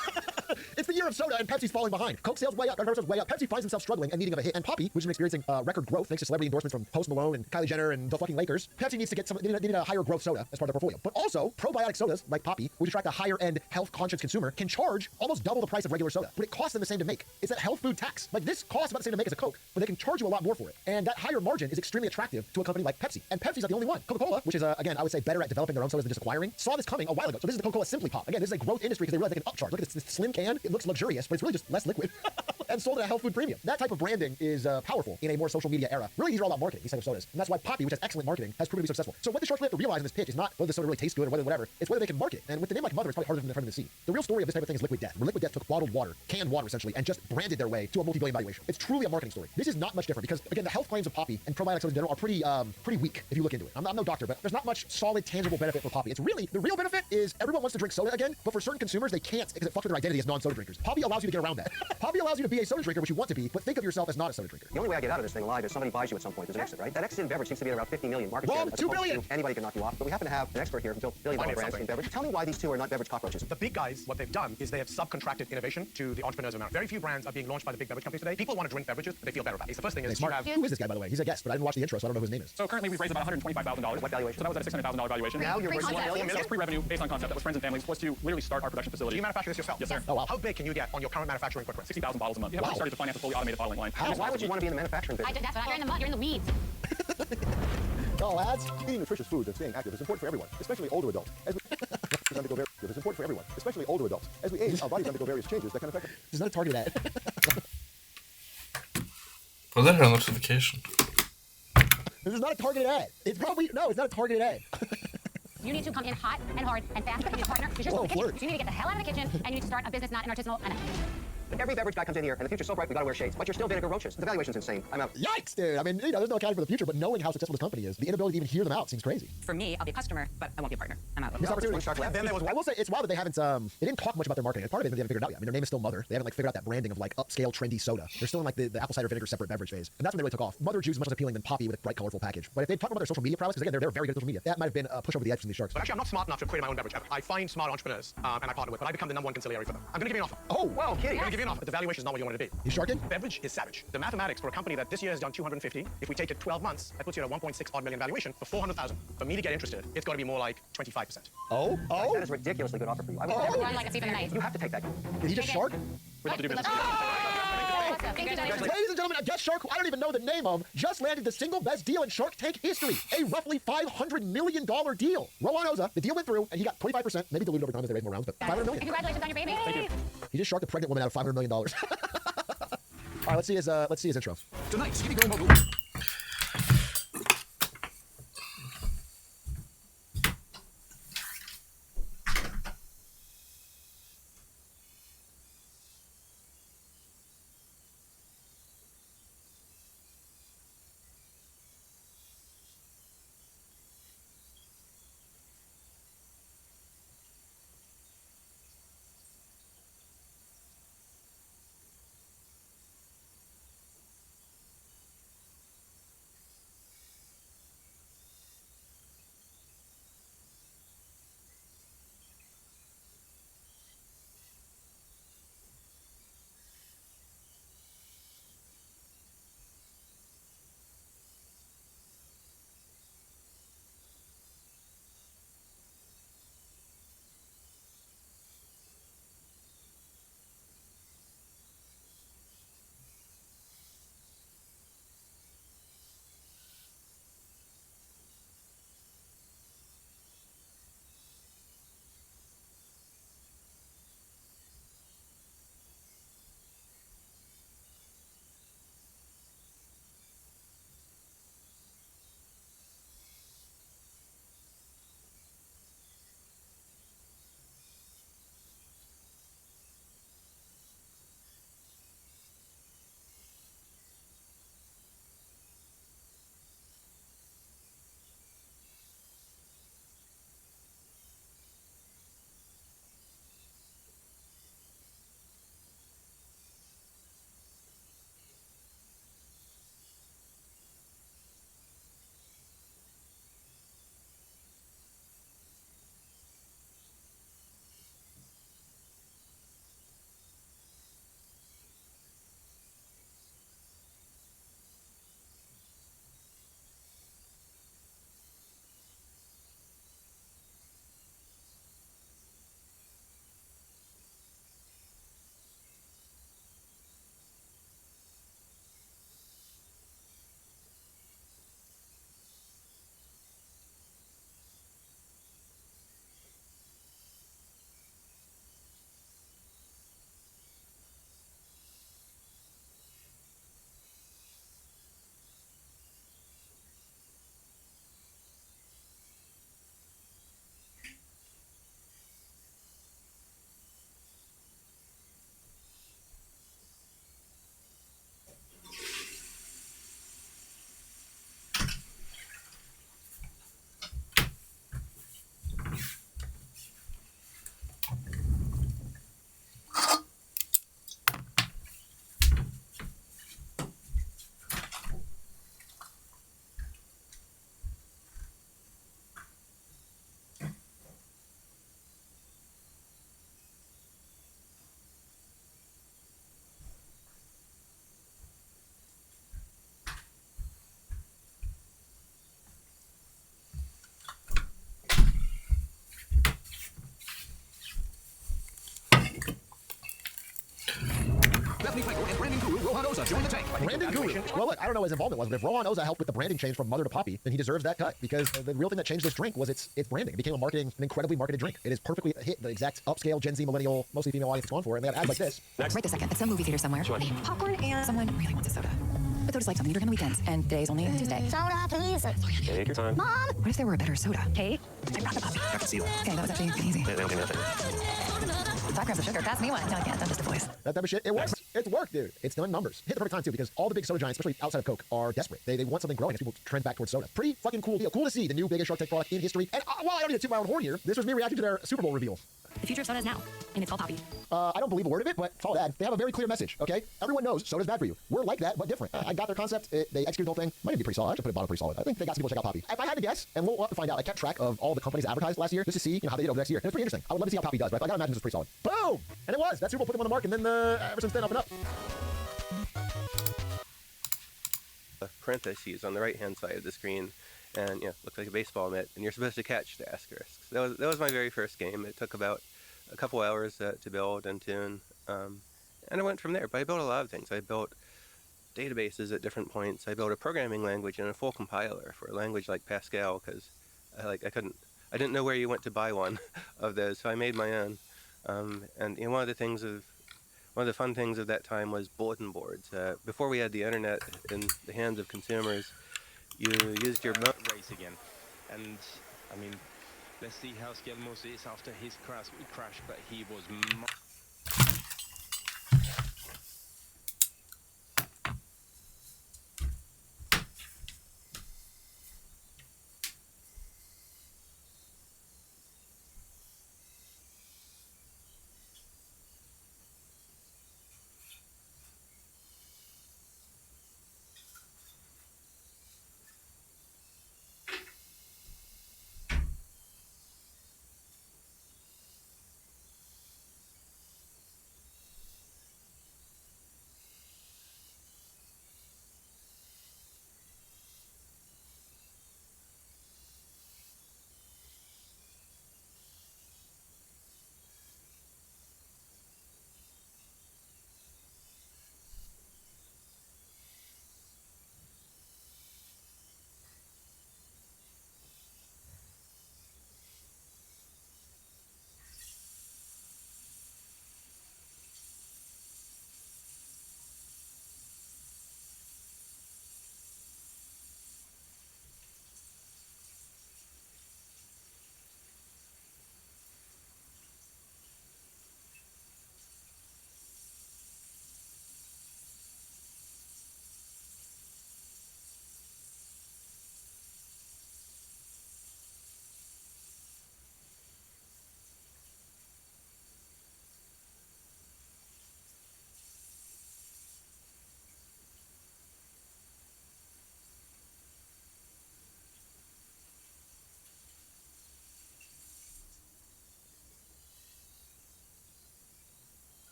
It's the year of soda and Pepsi's falling behind. Coke sales way up, Coke sales way up. Pepsi finds himself struggling and needing of a hit. And Poppy, which is experiencing record growth thanks to celebrity endorsements from Post Malone and Kylie Jenner and the fucking Lakers. Pepsi needs to get they need a higher growth soda as part of their portfolio. But also, probiotic sodas like Poppy, which attract a higher end health conscious consumer, can charge almost double the price of regular soda. But it costs them the same to make. It's that health food tax. Like this costs about the same to make as a Coke, but they can charge you a lot more for it. And that higher margin is extremely attractive to a company like Pepsi. And Pepsi's not the only one. Coca-Cola, which is again, I would say better at developing their own sodas than just acquiring, saw this coming a while ago. So this is the Coca-Cola Simply Pop. Again, this is a growth industry because they realize they can upcharge. Look at this slim can. It looks luxurious, but it's really just less liquid. And sold at a health food premium. That type of branding is powerful in a more social media era. Really, these are all about marketing, these type of sodas. And that's why Poppy, which has excellent marketing, has proven to be successful. So what the Sharks really have to realize in this pitch is not whether the soda really tastes good or whether whatever. It's whether they can market. And with the name like Mother, it's probably harder than the sea. The real story of this type of thing is Liquid Death, where Liquid Death took bottled water, canned water essentially, and just branded their way to a multi-billion valuation. It's truly a marketing story. This is not much different because, again, the health claims of Poppy and probiotic sodas in general are pretty weak if you look into it. I'm no doctor, but there's not much solid, tangible benefit for Poppy. It's really, the real benefit is everyone wants to drink soda again, but for certain consumers, they can't because it fucks with their identity as non-soda drinkers. Poppy allows you to get around that. Poppy allows you to be a soda drinker, which you want to be, but think of yourself as not a soda drinker. The only way I get out of this thing alive is somebody buys you at some point. There's an exit, right? That exit in beverage seems to be at around 50 million market Wrong, share. as 2 opposed billion. to Anybody can knock you off, but we happen to have an expert here who built billion-dollar brands in beverage. Tell me why these two are not beverage cockroaches. The big guys, what they've done is they have subcontracted innovation to the entrepreneurs of America. Very few brands are being launched by the big beverage companies today. People want to drink beverages, but they feel better about it. It's the first thing is you have... Who is this guy, by the way? He's a guest, but I didn't watch the intro, so I don't know who his name is. So currently we've raised about $125,000. What valuation? So that was at a $600,000 valuation. Now you're worth $1 million? So that was pre-revenue based on concept. That was friends and families. Was to literally start our production Do facility. you manufacture this yourself? Yes, sir. Oh, wow. How big can you get on your current manufacturing footprint? 60,000 bottles a month. We haven't Wow. started to finance a fully automated bottling line. Why would you want to be in the manufacturing business? That's not. You're in the mud. You're in the weeds. Oh, lads. Eating nutritious foods and staying active is important for everyone, especially older adults. As we undergo various it's important for everyone, especially older adults. As we age, our bodies undergo various changes that can affect. This is not a targeted ad. Was that a notification? This is not a targeted ad. It's probably no. It's not a targeted ad. You need to come in hot and hard and fast. You need a partner because you're still in the Whoa, kitchen. So you need to get the hell out of the kitchen and you need to start a business, not an artisanal. Every beverage guy comes in here, and the future's so bright we gotta wear shades. But you're still vinegar roaches. The valuation's insane. I'm out. Yikes, dude. I mean, there's no accounting for the future, but knowing how successful this company is, the inability to even hear them out seems crazy. For me, I'll be a customer, but I won't be a partner. I'm out. This opportunity. Then there was I will say it's wild that they haven't they didn't talk much about their marketing. Part of it is they haven't figured it out yet. I mean, their name is still Mother. They haven't like figured out that branding of like upscale trendy soda. They're still in like the apple cider vinegar separate beverage phase, and that's when they really took off. Mother Juice is much less appealing than Poppy with a bright, colorful package. But if they talk about their social media prowess, because again they're very good at social media, that might have been a push over the edge from these Sharks. But actually, I'm not smart enough to create my own beverage. I find smart entrepreneurs and I partner with, but I become the #1 conciliary for them. I'm going to give you an offer. Oh, Well, kidding. I'm going to give you an offer, but the valuation is not what you want it to be. you sharking? Beverage is savage. The mathematics for a company that this year has done 250, if we take it 12 months, that puts you at a 1.6 odd million valuation for 400,000. For me to get interested, it's got to be more like 25%. Oh, That is a ridiculously good offer for you. I would Oh. never. Run like a thief in the night. You have to take that. Did he just shark? We'd love to do business. Congratulations. Ladies and gentlemen, a guest shark who I don't even know the name of just landed the single best deal in Shark Tank history, a roughly $500 million deal. Rowan Oza, the deal went through, and he got 25%, maybe diluted over time as they raise more rounds, but $500 million. Congratulations on your baby. Thank you. He just sharked a pregnant woman out of $500 million. All right, let's see his intro. Tonight, Skinny Go Mobile. Bethany Frankel and branding guru Rohan Oza join the tank. Brandon Guru. Well, look, I don't know what his involvement was, but if Rohan Oza helped with the branding change from Mother to Poppy, then he deserves that cut, because the real thing that changed this drink was its branding. It became an incredibly marketed drink. It is perfectly hit the exact upscale Gen Z millennial, mostly female audience it's gone for, and they have ads like this. Right this second, at some movie theater somewhere, I need popcorn and someone really wants a soda. But soda's like something you drink on the weekends, and today's only Tuesday. Soda, please. Take your time. Mom! What if there were a better soda? Hey, I brought the puppy. I can see that. Okay, that was actually pretty easy. They don't do nothing. 5 grams of sugar, pass me one. No, I can't, I'm just a voice. That type of shit, it works. It's worked, dude. It's done numbers. Hit the perfect time, too, because all the big soda giants, especially outside of Coke, are desperate. They want something growing as people trend back towards soda. Pretty fucking cool deal. Cool to see the new biggest Shark Tank product in history. And while I don't need to toot my own horn here, this was me reacting to their Super Bowl reveal. The future of soda is now, and it's called Poppy. I don't believe a word of it, but follow that. They have a very clear message, okay? Everyone knows soda's bad for you. We're like that, but different. I got their concept. They executed the whole thing. Might even be pretty solid. I should put it bottom pretty solid. I think they got some people to check out Poppy. If I had to guess, and we'll have to find out, I kept track of all the companies advertised last year just to see how they did over the next year. And it's pretty interesting. I would love to see how Poppy does, but I gotta imagine this was pretty solid. Boom! And it was. That Super Bowl put them on the mark, and then ever since then, up and up. Parentheses on the right-hand side of the screen, and looks like a baseball mitt, and you're supposed to catch the asterisks. That was my very first game. It took about a couple hours to build and tune, and I went from there. But I built a lot of things. I built databases at different points. I built a programming language and a full compiler for a language like Pascal, because I didn't know where you went to buy one of those, so I made my own. And one of the fun things of that time was bulletin boards. Before we had the internet in the hands of consumers, you used your race again, and I mean, let's see how Skelmos is after his crash, but he was.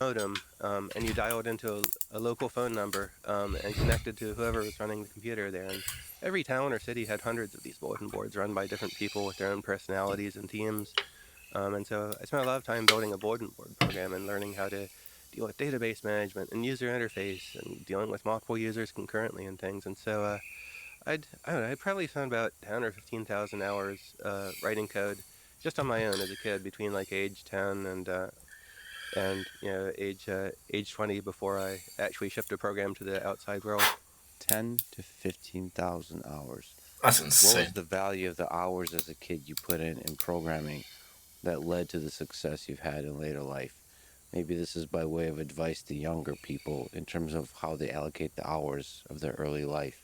modem, and you dialed into a local phone number and connected to whoever was running the computer there. And every town or city had hundreds of these bulletin boards run by different people with their own personalities and teams. And so I spent a lot of time building a bulletin board program and learning how to deal with database management and user interface and dealing with multiple users concurrently and things. And so I don't know, I'd probably spent about 10 or 15,000 hours writing code just on my own as a kid between like age 10 and age 20 before I actually shipped a program to the outside world. 10 to 15,000 hours. That's insane. What was the value of the hours as a kid you put in programming that led to the success you've had in later life? Maybe this is by way of advice to younger people in terms of how they allocate the hours of their early life.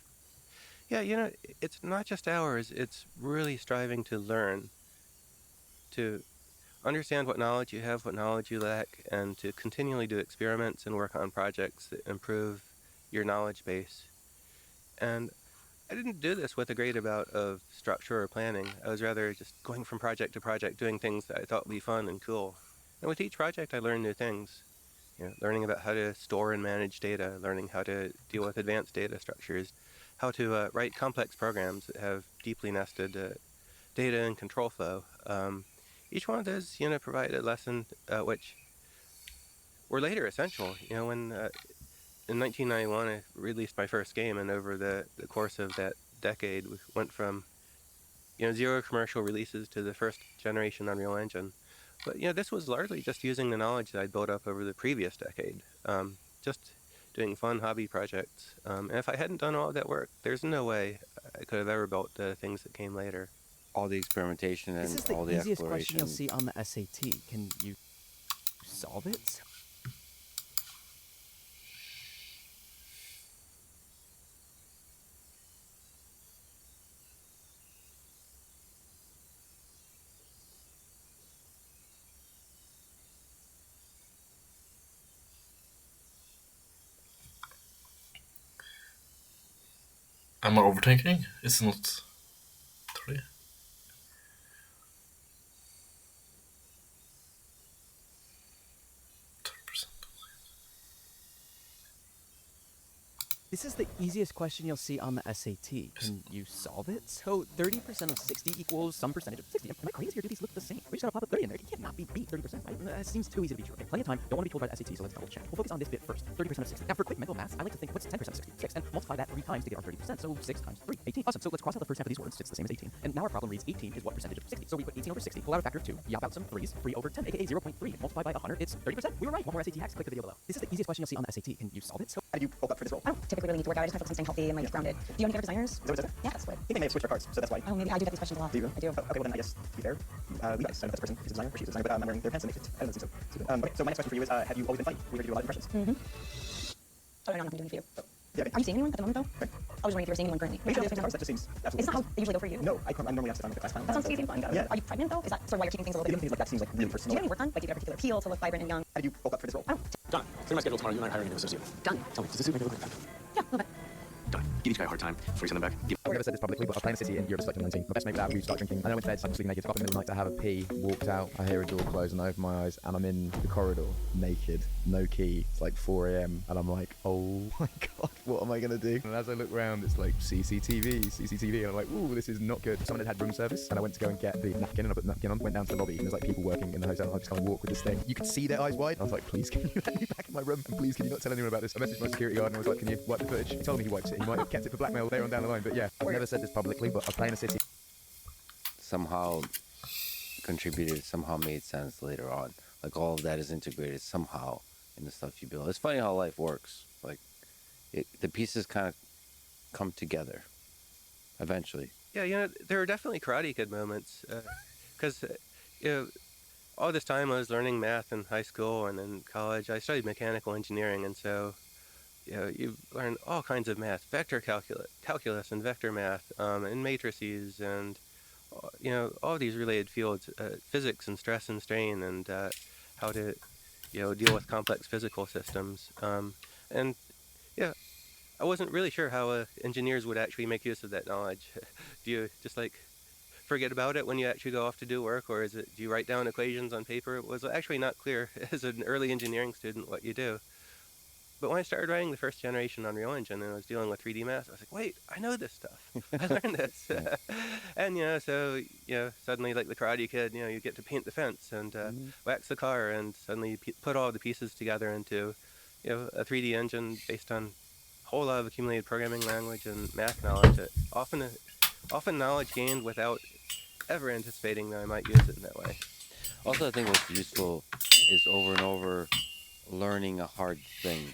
Yeah, it's not just hours, it's really striving to learn, to understand what knowledge you have, what knowledge you lack, and to continually do experiments and work on projects that improve your knowledge base. And I didn't do this with a great amount of structure or planning. I was rather just going from project to project, doing things that I thought would be fun and cool. And with each project, I learned new things. Learning about how to store and manage data, learning how to deal with advanced data structures, how to write complex programs that have deeply nested data and control flow. Each one of those, provided a lesson which were later essential. When in 1991 I released my first game, and over the course of that decade, we went from 0 commercial releases to the first generation Unreal Engine. But this was largely just using the knowledge that I'd built up over the previous decade, just doing fun hobby projects. And if I hadn't done all of that work, there's no way I could have ever built the things that came later. All the experimentation and all the This is the easiest question exploration. you'll see on the SAT. Can you solve it? Am I overthinking? It's not 3. This is the easiest question you'll see on the SAT. Can you solve it? So 30% of 60 equals some percentage of 60. Am I crazy or do these look the same? We just gotta pop a 30 in there. You can't not be beat 30%, right? That seems too easy to be true. Okay, plenty of time. Don't want to be told by the SAT, so let's double check. We'll focus on this bit first. 30% of 60. Now for quick mental math, I like to think, what's 10% of 60? 6. And multiply that 3 times to get our 30%. So 6 times 3. 18. Awesome. So let's cross out the first half of these words. It's the same as 18. And now our problem reads 18 is what percentage of 60. So we put 18 over 60, pull out a factor of 2, yap out some 3s, 3 over 10, aka 0.3. Multiply by 100, it's 30%. We were right. One more SAT hacks, click the video below. This is the easiest question you'll see on the SAT. Can you solve it? So How did you bulk up for this role? I don't typically really need to work out. I just have to focus on staying healthy and like grounded. Do you know any favorite designers? Is that what it says? Yeah, that's what. I think they may have switched their cards, so that's why. Oh, maybe I do get these questions a lot. Do you? I do. Okay, well then I guess, to be fair, Levi's. I don't know if that's person is a designer or she's a designer, but I'm wearing their pants and they fit. I don't think so. Okay, so my next question for you is, have you always been funny? We're going to do a lot of impressions. Oh, no, nothing doing for you. Yeah, okay. Are you seeing anyone at the moment, though? I was wondering if you were seeing anyone currently. Maybe that just seems absolutely. It's not how they usually go for you. No, I'm normally asked if I'm like a class clown. That sounds easy and fun. Yeah. Are you pregnant, though? Is that sort of why you're keeping things a little bit? Things like that seems like really Do personal. you have any work done? Like, do you have a particular appeal to look vibrant and young? How did you bulk up for this role? I don't. John, clear my schedule tomorrow. You and I are hiring a new associate. Done. Tell me, does this suit my look? Yeah, a little bit. Done. Give each guy a hard time before you send them back. I've never said this publicly, but I play in a city and you're selecting 19. My best mate for that, we start drinking. I know in bed, I'm sleeping naked. Up in the middle of the night, I have a pee, walked out, I hear a door close and I open my eyes and I'm in the corridor, naked, no key. It's like 4 a.m. and I'm like, oh my God, what am I gonna do? And as I look around, it's like CCTV, and I'm like, ooh, this is not good. Someone had room service and I went to go and get the napkin and I put the napkin on, went down to the lobby and there's like people working in the hotel and I just kind of walk with this thing. You could see their eyes wide. I was like, please, can you let me back in my room? And please, can you not tell anyone about this? I messaged my security guard and I was like, can you wipe the footage? He told me he wipes it. He might have kept it for blackmail later on down the line, but yeah, I've never said this publicly, but I play in a city. Somehow contributed, somehow made sense later on. Like all of that is integrated somehow in the stuff you build. It's funny how life works. Like the pieces kind of come together eventually. Yeah, there were definitely Karate Kid moments. Because, all this time I was learning math in high school and in college. I studied mechanical engineering, and so, you learn all kinds of math, vector calculus and vector math, and matrices, and, all these related fields, physics and stress and strain, and how to, deal with complex physical systems. And, yeah, I wasn't really sure how engineers would actually make use of that knowledge. Do you just forget about it when you actually go off to do work, or do you write down equations on paper? It was actually not clear as an early engineering student what you do. But when I started writing the first generation Unreal Engine and I was dealing with 3D math, I was like, wait, I know this stuff. I learned this. And, so, suddenly like the Karate Kid, you get to paint the fence and wax the car, and suddenly you put all the pieces together into, a 3D engine based on a whole lot of accumulated programming language and math knowledge. That often knowledge gained without ever anticipating that I might use it in that way. Also, I think what's useful is over and over learning a hard thing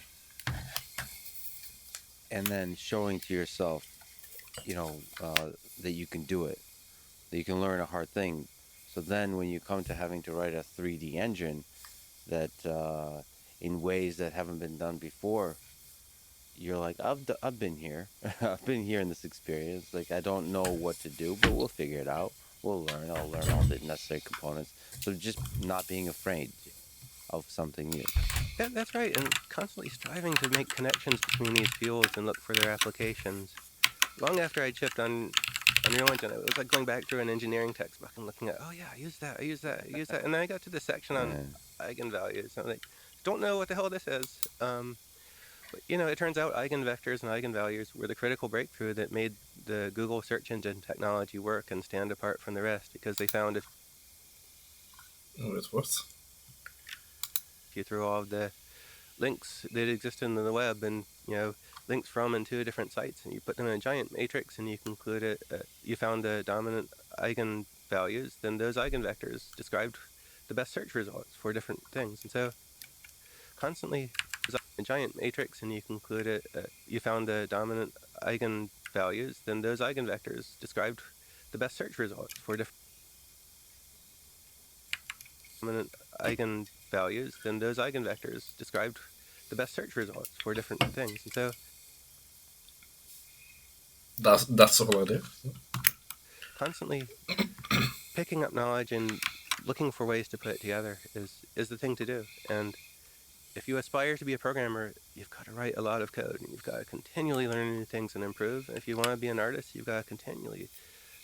and then showing to yourself, that you can do it, that you can learn a hard thing. So then when you come to having to write a 3D engine that in ways that haven't been done before, you're like, I've been here. I've been here in this experience. Like, I don't know what to do, but we'll figure it out. We'll learn. I'll learn all the necessary components. So just not being afraid of something new. Yeah, that's right. And constantly striving to make connections between these fields and look for their applications. Long after I'd shipped on Unreal Engine, it was like going back through an engineering textbook and looking at, oh yeah, I use that. And then I got to this section on eigenvalues. I'm like, don't know what the hell this is. But, you know, it turns out eigenvectors and eigenvalues were the critical breakthrough that made the Google search engine technology work and stand apart from the rest, because they found if Wait, what? you threw all of the links that exist in the web and, you know, links from and to different sites, and you put them in a giant matrix and you concluded you found the dominant eigenvalues, then those eigenvectors described the best search results for different things. And so constantly a giant matrix and you concluded you found the dominant eigenvalues, then those eigenvectors described the best search results for different dominant eigenvalues, then those eigenvectors described the best search results for different things. And so that's the whole idea. Constantly picking up knowledge and looking for ways to put it together is the thing to do. And if you aspire to be a programmer, you've got to write a lot of code, and you've got to continually learn new things and improve. And if you want to be an artist, you've got to continually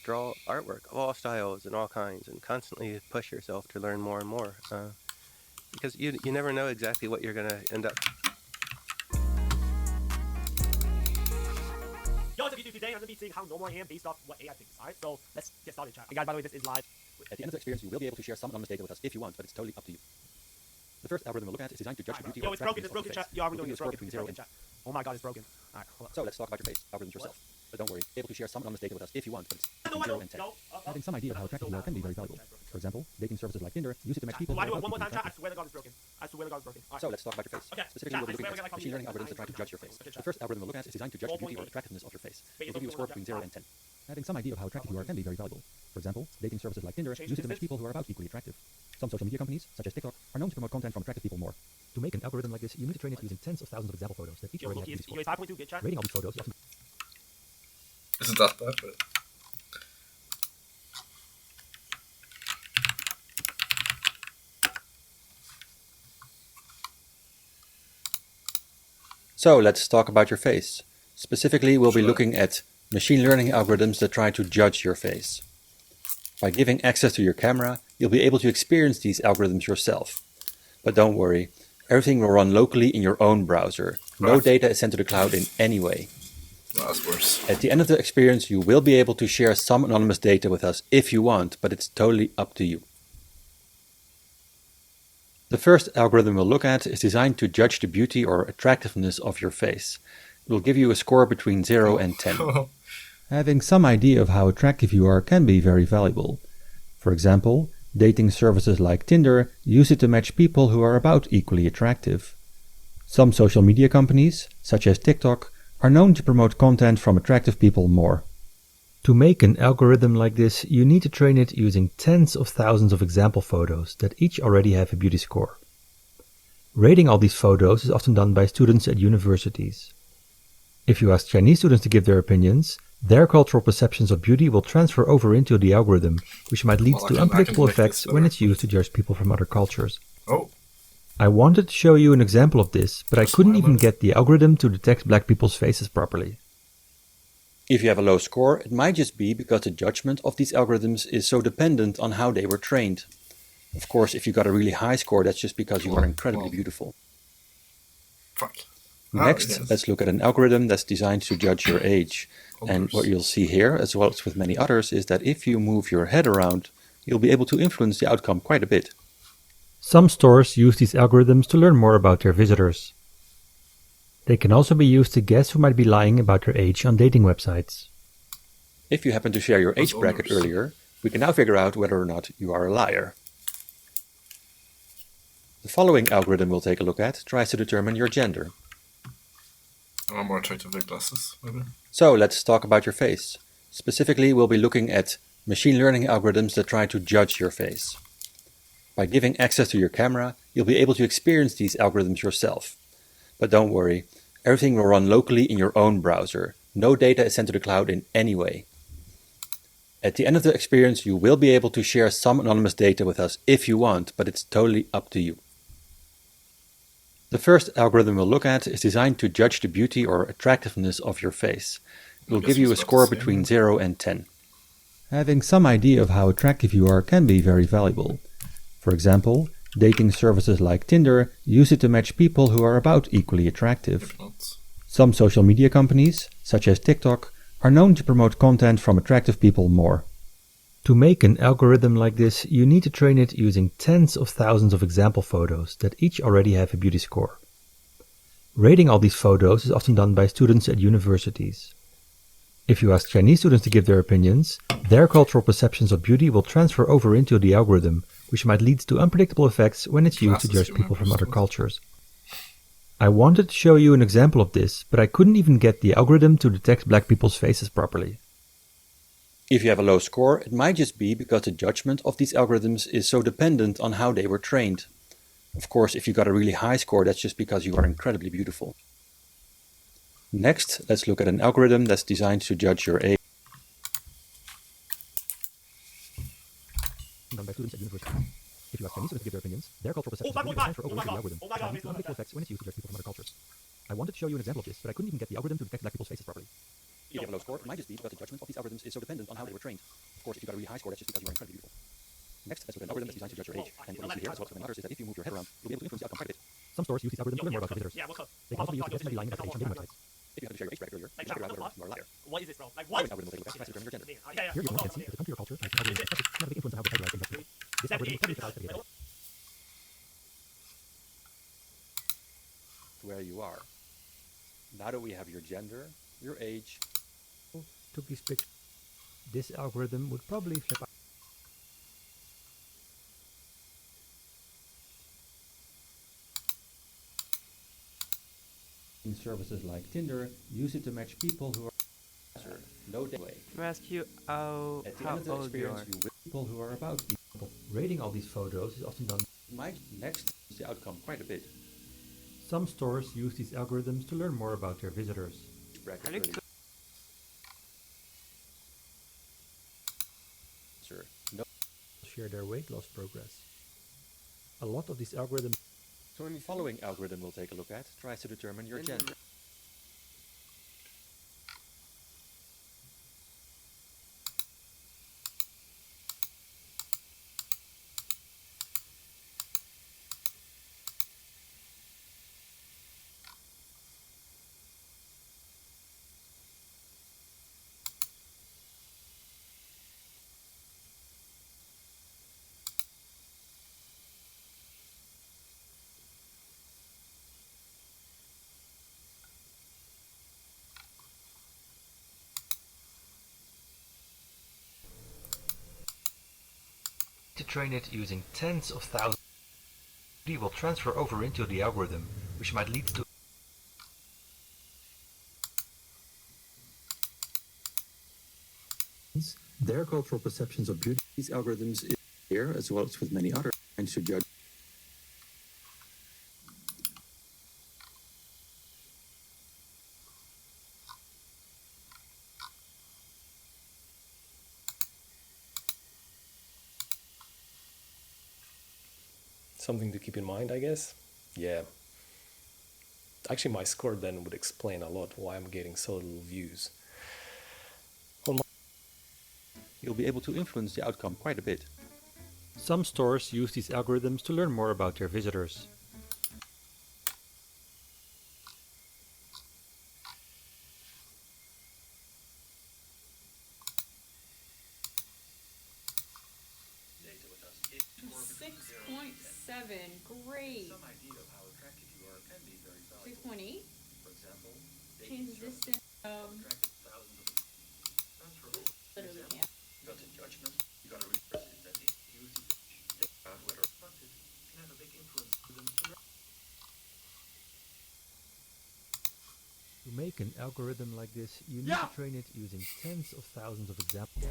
draw artwork of all styles and all kinds, and constantly push yourself to learn more and more. Because you never know exactly what you're going to end up. Yo, what's up YouTube? Today I'm going to be seeing how normal I am based off what AI thinks. Alright, so let's get started, chat. Hey guys, by the way, this is live. At the end of the experience, you will be able to share some anonymous data with us if you want, but it's totally up to you. The first algorithm we'll look at is designed to judge the beauty Yo, or it's broken, attractiveness chat. of Yo, your are we face. doing We'll this give you a score between 0 and 10. chat? Oh my god, it's broken. Alright, hold on. So let's talk about your face algorithms yourself. But don't worry, able to share some anonymous data with us if you want, but it's between 0 and 10. Having some idea of how attractive you are can be very valuable. For example, dating services like Tinder use it to match people who Why do are it one more equally time, chat? I attractive. swear to God it's broken. I swear to God it's broken. So let's talk about your face. Okay. Specifically, we'll be Chat, I looking swear at to God, machine learning algorithms that try to judge your face. Okay, The first algorithm we'll look at is designed to judge the beauty or attractiveness of your face. We'll give you a score between 0 and 10. Having some idea of how attractive you are can be very valuable. For example, dating services like Tinder use it to match people who are about equally attractive. Some social media companies, such as TikTok, are known to promote content from attractive people more. To make an algorithm like this, you need to train it using tens of thousands of example photos that each already have a beauty score. 5.2, good chat. Rating all these photos is often... Isn't that bad? But So let's talk about your face. Specifically, we'll be looking at machine learning algorithms that try to judge your face. By giving access to your camera, you'll be able to experience these algorithms yourself. But don't worry, everything will run locally in your own browser. No data is sent to the cloud in any way. That's worse. At the end of the experience, you will be able to share some anonymous data with us if you want, but it's totally up to you. The first algorithm we'll look at is designed to judge the beauty or attractiveness of your face. It will give you a score between 0 and 10. Having some idea of how attractive you are can be very valuable. For example, dating services like Tinder use it to match people who are about equally attractive. Some social media companies, such as TikTok, are known to promote content from attractive people more. To make an algorithm like this, you need to train it using tens of thousands of example photos that each already have a beauty score. Rating all these photos is often done by students at universities. If you ask Chinese students to give their opinions, their cultural perceptions of beauty will transfer over into the algorithm, which might lead to unpredictable effects when it's used to judge people from other cultures. Oh. I wanted to show you an example of this, but I couldn't even get the algorithm to detect black people's faces properly. If you have a low score, it might just be because the judgment of these algorithms is so dependent on how they were trained. Of course, if you got a really high score, that's just because you are incredibly beautiful. Fuck. Next, let's look at an algorithm that's designed to judge your age. And what you'll see here, as well as with many others, is that if you move your head around, you'll be able to influence the outcome quite a bit. Some stores use these algorithms to learn more about their visitors. They can also be used to guess who might be lying about their age on dating websites. If you happen to share your age bracket earlier, we can now figure out whether or not you are a liar. The following algorithm we'll take a look at tries to determine your gender. I'm more attractive with glasses, maybe. So let's talk about your face. Specifically, we'll be looking at machine learning algorithms that try to judge your face. By giving access to your camera, you'll be able to experience these algorithms yourself. But don't worry, everything will run locally in your own browser. No data is sent to the cloud in any way. At the end of the experience, you will be able to share some anonymous data with us if you want, but it's totally up to you. The first algorithm we'll look at is designed to judge the beauty or attractiveness of your face. It will give you a score between 0 and 10. Having some idea of how attractive you are can be very valuable. For example, Dating services like Tinder use it to match people who are about equally attractive. Some social media companies, such as TikTok, are known to promote content from attractive people more. To make an algorithm like this, you need to train it using tens of thousands of example photos that each already have a beauty score. Rating all these photos is often done by students at universities. If you ask Chinese students to give their opinions, their cultural perceptions of beauty will transfer over into the algorithm, which might lead to unpredictable effects when it's used to judge people from other cultures. I wanted to show you an example of this, but I couldn't even get the algorithm to detect black people's faces properly. If you have a low score, it might just be because the judgment of these algorithms is so dependent on how they were trained. Of course, if you got a really high score, that's just because you are incredibly beautiful. Next, let's look at an algorithm that's designed to judge your age. Done by students at universities. If you ask Chinese students to give their opinions, their cultural perceptions will transfer over into the algorithm, which might lead to unpredictable effects when it's used to judge people from other cultures. I wanted to show you an example of this, but I couldn't even get the algorithm to detect black people's faces properly. If you have a low score, it might just be because the judgment of these algorithms is so dependent on how they were trained. Of course, if you got a really high score, that's just because you are incredibly beautiful. Next, let's look at an algorithm that's designed to judge your age. And what you see here, as well as many others, is that if you move your head around, you'll be able to influence the outcome quite a bit. Some stores use these algorithms to learn more about their visitors. They can also be used to justify lying about age on dating websites. If you had to share your age bracket earlier, you check around whether you are a liar. What is this, bro? Like, what? This algorithm will take a look at to determine your gender. Yeah. Here you can see that the country or culture has an algorithm that can have a big influence on how they categorize and judge people. This algorithm will probably take out the where you are. Now that we have your gender, your age, took these pictures, this algorithm would probably flip out. Services like Tinder use it to match people who are no way. Ask you how old you are. You with people who are about people. Rating all these photos is often done. Next is the outcome quite a bit. Some stores use these algorithms to learn more about their visitors. Share their weight loss progress. A lot of these algorithms. So in the following algorithm we'll take a look at tries to determine your gender. To train it using tens of thousands, it will transfer over into the algorithm, which might lead to their cultural perceptions of beauty. These algorithms is here, as well as with many others, and to judge. Something to keep in mind, I guess. Yeah. Actually, my score then would explain a lot why I'm getting so little views. You'll be able to influence the outcome quite a bit. Some stores use these algorithms to learn more about their visitors. Great. 6.8. Change the distance. Literally can't. Got a judgment. You got a represent that use it to figure out whether it can have a big influence to them. To make an algorithm like this, you need to train it using tens of thousands of examples.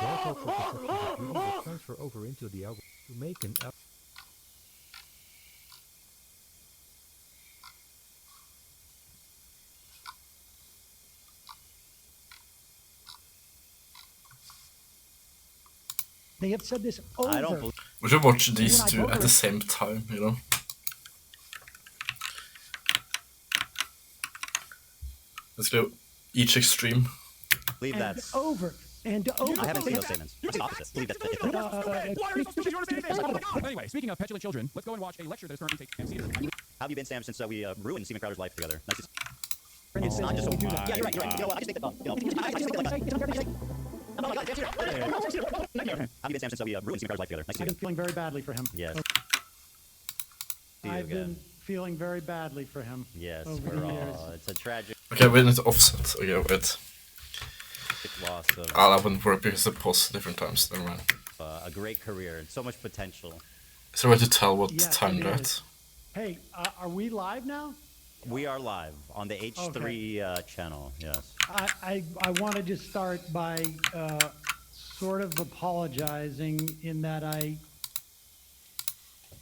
Their cultural perceptions of beauty will transfer over into the algorithm. To make an algorithm. They have said this over. We should watch these two at the same time, you know? Let's go each extreme. Leave that over And I haven't seen those statements. It's the opposite. Believe that's the Why are you stupid? You understand anything? Anyway, speaking of petulant children, let's go and watch a lecture that is currently taking place. How have you been, Sam, since we ruined Steven Crowder's life together? Nice to It's not just we do yeah, that. you're right. You know what? I just think that, I just think that, oh my God, Sam's here. How have you been, Sam, since we ruined Steven Crowder's life together? Nice to I've see been feeling very badly for him. Yes. I've been feeling very badly for him. Yes, over the years. it's a tragic Okay, we need to offset. Okay, wait. loss of I wouldn't work because it paused different times. Never mind. a great career and so much potential. Is there a way to tell what Yes, time it they're is. at? Hey, are we live now? We are live on the H3 channel, yes. I wanted to start by sort of apologizing in that I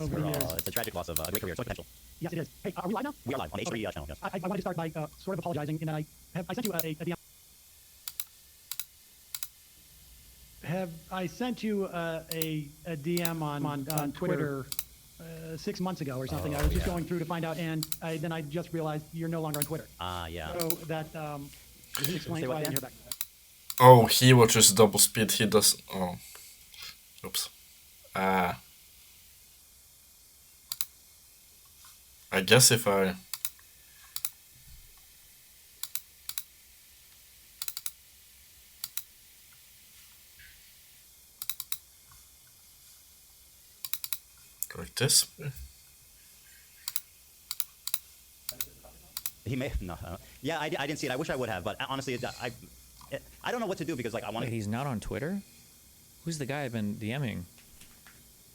over the years. It's a tragic loss of a great career, so much potential. Yes, it is. Hey, are we live now? We are live on the H3 channel, yes. I wanted to start by sort of apologizing in that I sent you a DM. I sent you a DM on Twitter 6 months ago or something. I was just going through to find out, and then I just realized you're no longer on Twitter. Yeah. So that explains why I didn't hear back. Oh, he watches double speed. He does. Oh, oops. I guess if I. Go like this. He may no. Yeah, I didn't see it. I wish I would have, but honestly, I don't know what to do because like I want to. Wait, he's not on Twitter? Who's the guy I've been DMing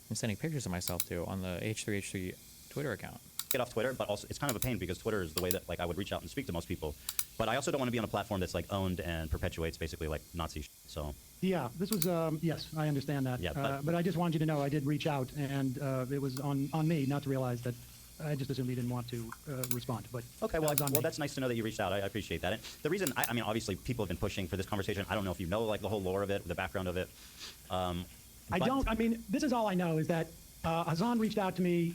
and sending pictures of myself to on the H3H3 Twitter account? Get off Twitter, but also it's kind of a pain because Twitter is the way that like I would reach out and speak to most people. But I also don't want to be on a platform that's like owned and perpetuates basically like Nazi shit. So Yeah, this was yes, I understand that. Yeah, but I just wanted you to know I did reach out, and it was on me not to realize that. I just assumed he didn't want to respond. But okay, well, that's nice to know that you reached out. I appreciate that. And the reason, I mean, obviously, people have been pushing for this conversation. I don't know if you know like the whole lore of it, the background of it. I don't. I mean, this is all I know is that Hassan reached out to me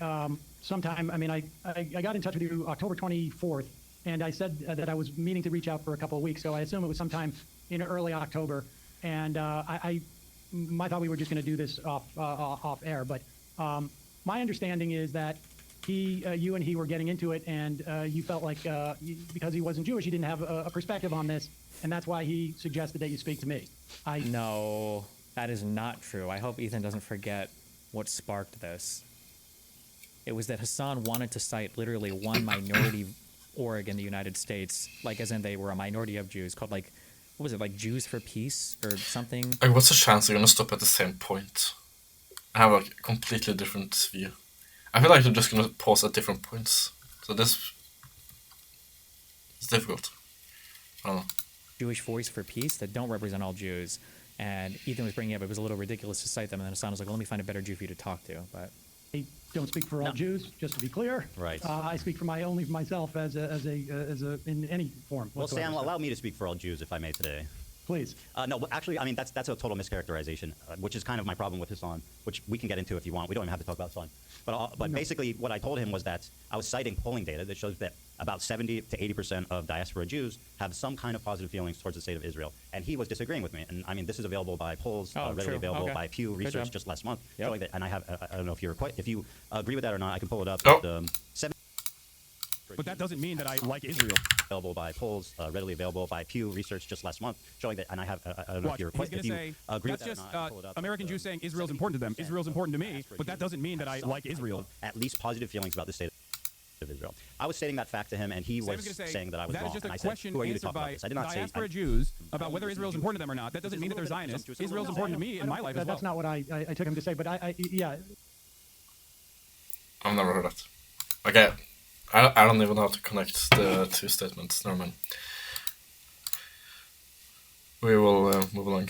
sometime. I mean, I got in touch with you October 24th, and I said that I was meaning to reach out for a couple of weeks. So I assume it was sometime in early October. And I thought we were just going to do this off air. But my understanding is that you and he were getting into it, and you felt like because he wasn't Jewish, he didn't have a perspective on this, and that's why he suggested that you speak to me. No, that is not true. I hope Ethan doesn't forget what sparked this. It was that Hassan wanted to cite literally one minority org in the United States, like as in they were a minority of Jews, called like, what was it, like Jews for Peace or something? Like, what's the chance they're gonna stop at the same point? I have like a completely different view. I feel like they're just gonna pause at different points. So this is difficult. I don't know. Jewish Voice for Peace that don't represent all Jews. And Ethan was bringing up, it was a little ridiculous to cite them. And then Hassan was like, well, let me find a better Jew for you to talk to. But I don't speak for all Jews, just to be clear. Right. I speak for only for myself as a in any form. Well, whatsoever. Sam, allow me to speak for all Jews, if I may, today. Please. No, actually, I mean, that's a total mischaracterization, which is kind of my problem with Hassan, which we can get into if you want. We don't even have to talk about Hassan. But basically, what I told him was that I was citing polling data that shows that about 70 to 80% of diaspora Jews have some kind of positive feelings towards the state of Israel. And he was disagreeing with me. And I mean, this is available by polls, readily available by Pew Research just last month. Showing that, and I don't know if you agree with that or not. I can pull it up. But that doesn't mean that I like Israel. Available by polls, readily available by Pew Research just last month, showing that, and I don't know if you agree with that or not. I can pull it up. American Jews saying Israel's important to them. Israel's important to me, but that doesn't mean that I like Israel. At least positive feelings about the state of Israel. I was stating that fact to him, and he was saying that I was wrong. That is just and a I said, question who are you to answered talk about by this? I did not say diaspora Jews about whether Israel's important to them or not. That doesn't mean that they're Zionists. Israel's important to me in my life as well. That's not what I took him to say, but yeah. I've never heard that. Okay. I don't even know how to connect the two statements. Never mind. We will move along.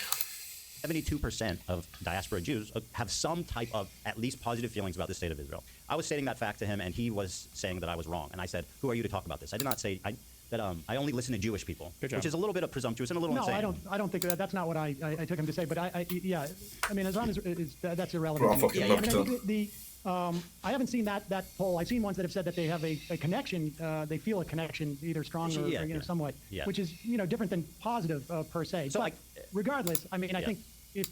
72% of diaspora Jews have some type of at least positive feelings about the state of Israel. I was stating that fact to him, and he was saying that I was wrong. And I said, who are you to talk about this? I did not say that I only listen to Jewish people, which is a little bit of presumptuous and a little insane. No, I don't think that's not what I took him to say. But yeah, I mean, as long as that's irrelevant. I haven't seen that poll. I've seen ones that have said that they have a connection. They feel a connection, either strong or somewhat, which is different than positive per se. So regardless, I mean, I think if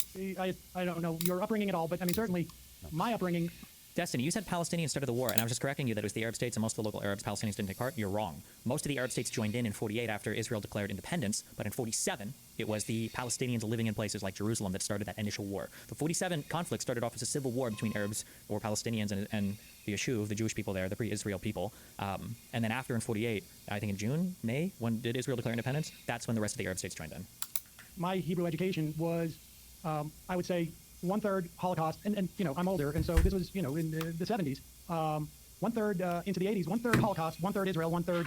I don't know your upbringing at all, but I mean, certainly my upbringing. Destiny, you said Palestinians started the war, and I was just correcting you that it was the Arab states and most of the local Arabs. Palestinians didn't take part. You're wrong. Most of the Arab states joined in 48 after Israel declared independence, but in 47, it was the Palestinians living in places like Jerusalem that started that initial war. The 47 conflict started off as a civil war between Arabs or Palestinians and the Yishuv, the Jewish people there, the pre-Israel people. And then after in 48, I think in June, May, when did Israel declare independence? That's when the rest of the Arab states joined in. My Hebrew education was, I would say, 1/3 Holocaust, and you know, I'm older, and so this was, you know, in the 70s. 1/3 into the 80s, 1/3 Holocaust, 1/3 Israel, 1/3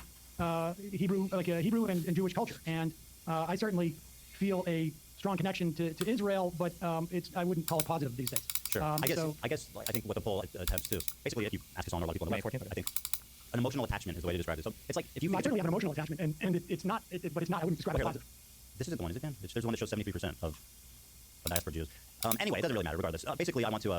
Hebrew, like Hebrew and Jewish culture. And I certainly feel a strong connection to Israel, but I wouldn't call it positive these days. Sure. I guess I think what the poll attempts to, basically, if you ask us on a lot of people, I think an emotional attachment is the way to describe it. So it's like if you. I certainly have an emotional attachment, and it's not, but it's not. I wouldn't describe it as positive. This isn't the one, is it, Dan? There's one that shows 73% of diaspora Jews. Anyway, it doesn't really matter. Regardless, basically, I want to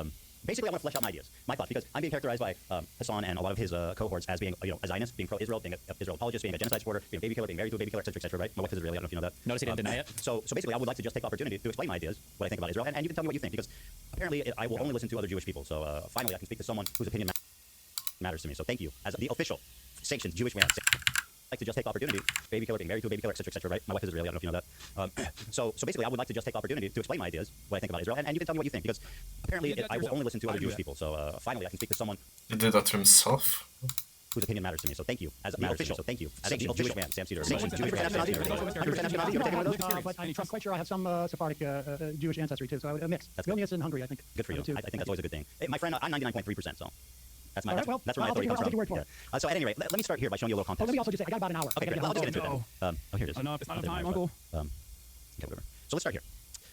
flesh out my ideas, my thoughts, because I'm being characterized by Hassan and a lot of his cohorts as being, you know, a Zionist, being pro-Israel, being an Israel apologist, being a genocide supporter, being a baby killer, being married to a baby killer, etc., right? My wife is Israeli. I don't know if you know that. Notice he didn't deny it. So basically, I would like to just take the opportunity to explain my ideas, what I think about Israel, and you can tell me what you think, because apparently I will only listen to other Jewish people. So finally, I can speak to someone whose opinion matters to me. So thank you, as the official sanctioned Jewish man. Like to just take the opportunity, baby killer, being married to a baby killer, etc., right? My wife is Israeli. I don't know if you know that. So basically, I would like to just take the opportunity to explain my ideas, what I think about Israel, and you can tell me what you think, because apparently I will only listen to other Jewish people. So finally, I can speak to someone. He did that to himself. Whose opinion matters to me. So thank you, as the official. So thank you, as the Jewish man, Sam Cedar. But I'm quite sure I have some Sephardic Jewish ancestry too. So a mix. That's Vilnius and Hungary, I think. Good for you. I think that's always a good thing. Hey, my friend, I'm 99.3%. So. That's my. Right, well, that's where my authority comes from. I'll take your word for it. So at any rate, let me start here by showing you a little context. Oh, let me also just say, I got about an hour. Okay, great. I'll just get into it then. Here it is. Enough. It's not enough time, Uncle. Okay, whatever. So let's start here.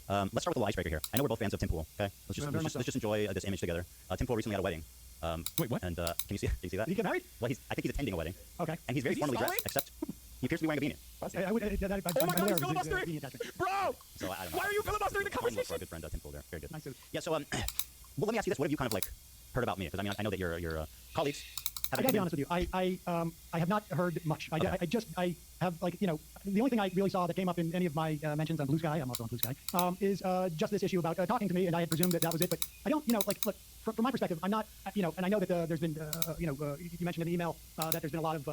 Let's start with a little icebreaker here. I know we're both fans of Tim Pool. Okay, let's just enjoy this image together. Tim Pool recently had a wedding. Wait, what? And can you see that? Did he get married? Well, I think he's attending a wedding. Okay. And he's very formally dressed, except he appears to be wearing a beanie. Oh my God, he's filibustering! Bro! So I don't know. Why are you filibustering the conversation? For our good friend Tim Pool there. Very good. Nice. Yeah. So well, let me ask you this: what have you kind of like heard about me? Because I mean, I know that your colleagues. I gotta be honest with you. I have not heard much. I have, like, you know, the only thing I really saw that came up in any of my mentions on Blue Sky, I'm also on Blue Sky, is just this issue about talking to me, and I had presumed that was it. But I don't, you know, like, look, from my perspective, I'm not, you know, and I know that there's been, you know, you mentioned in the email that there's been a lot of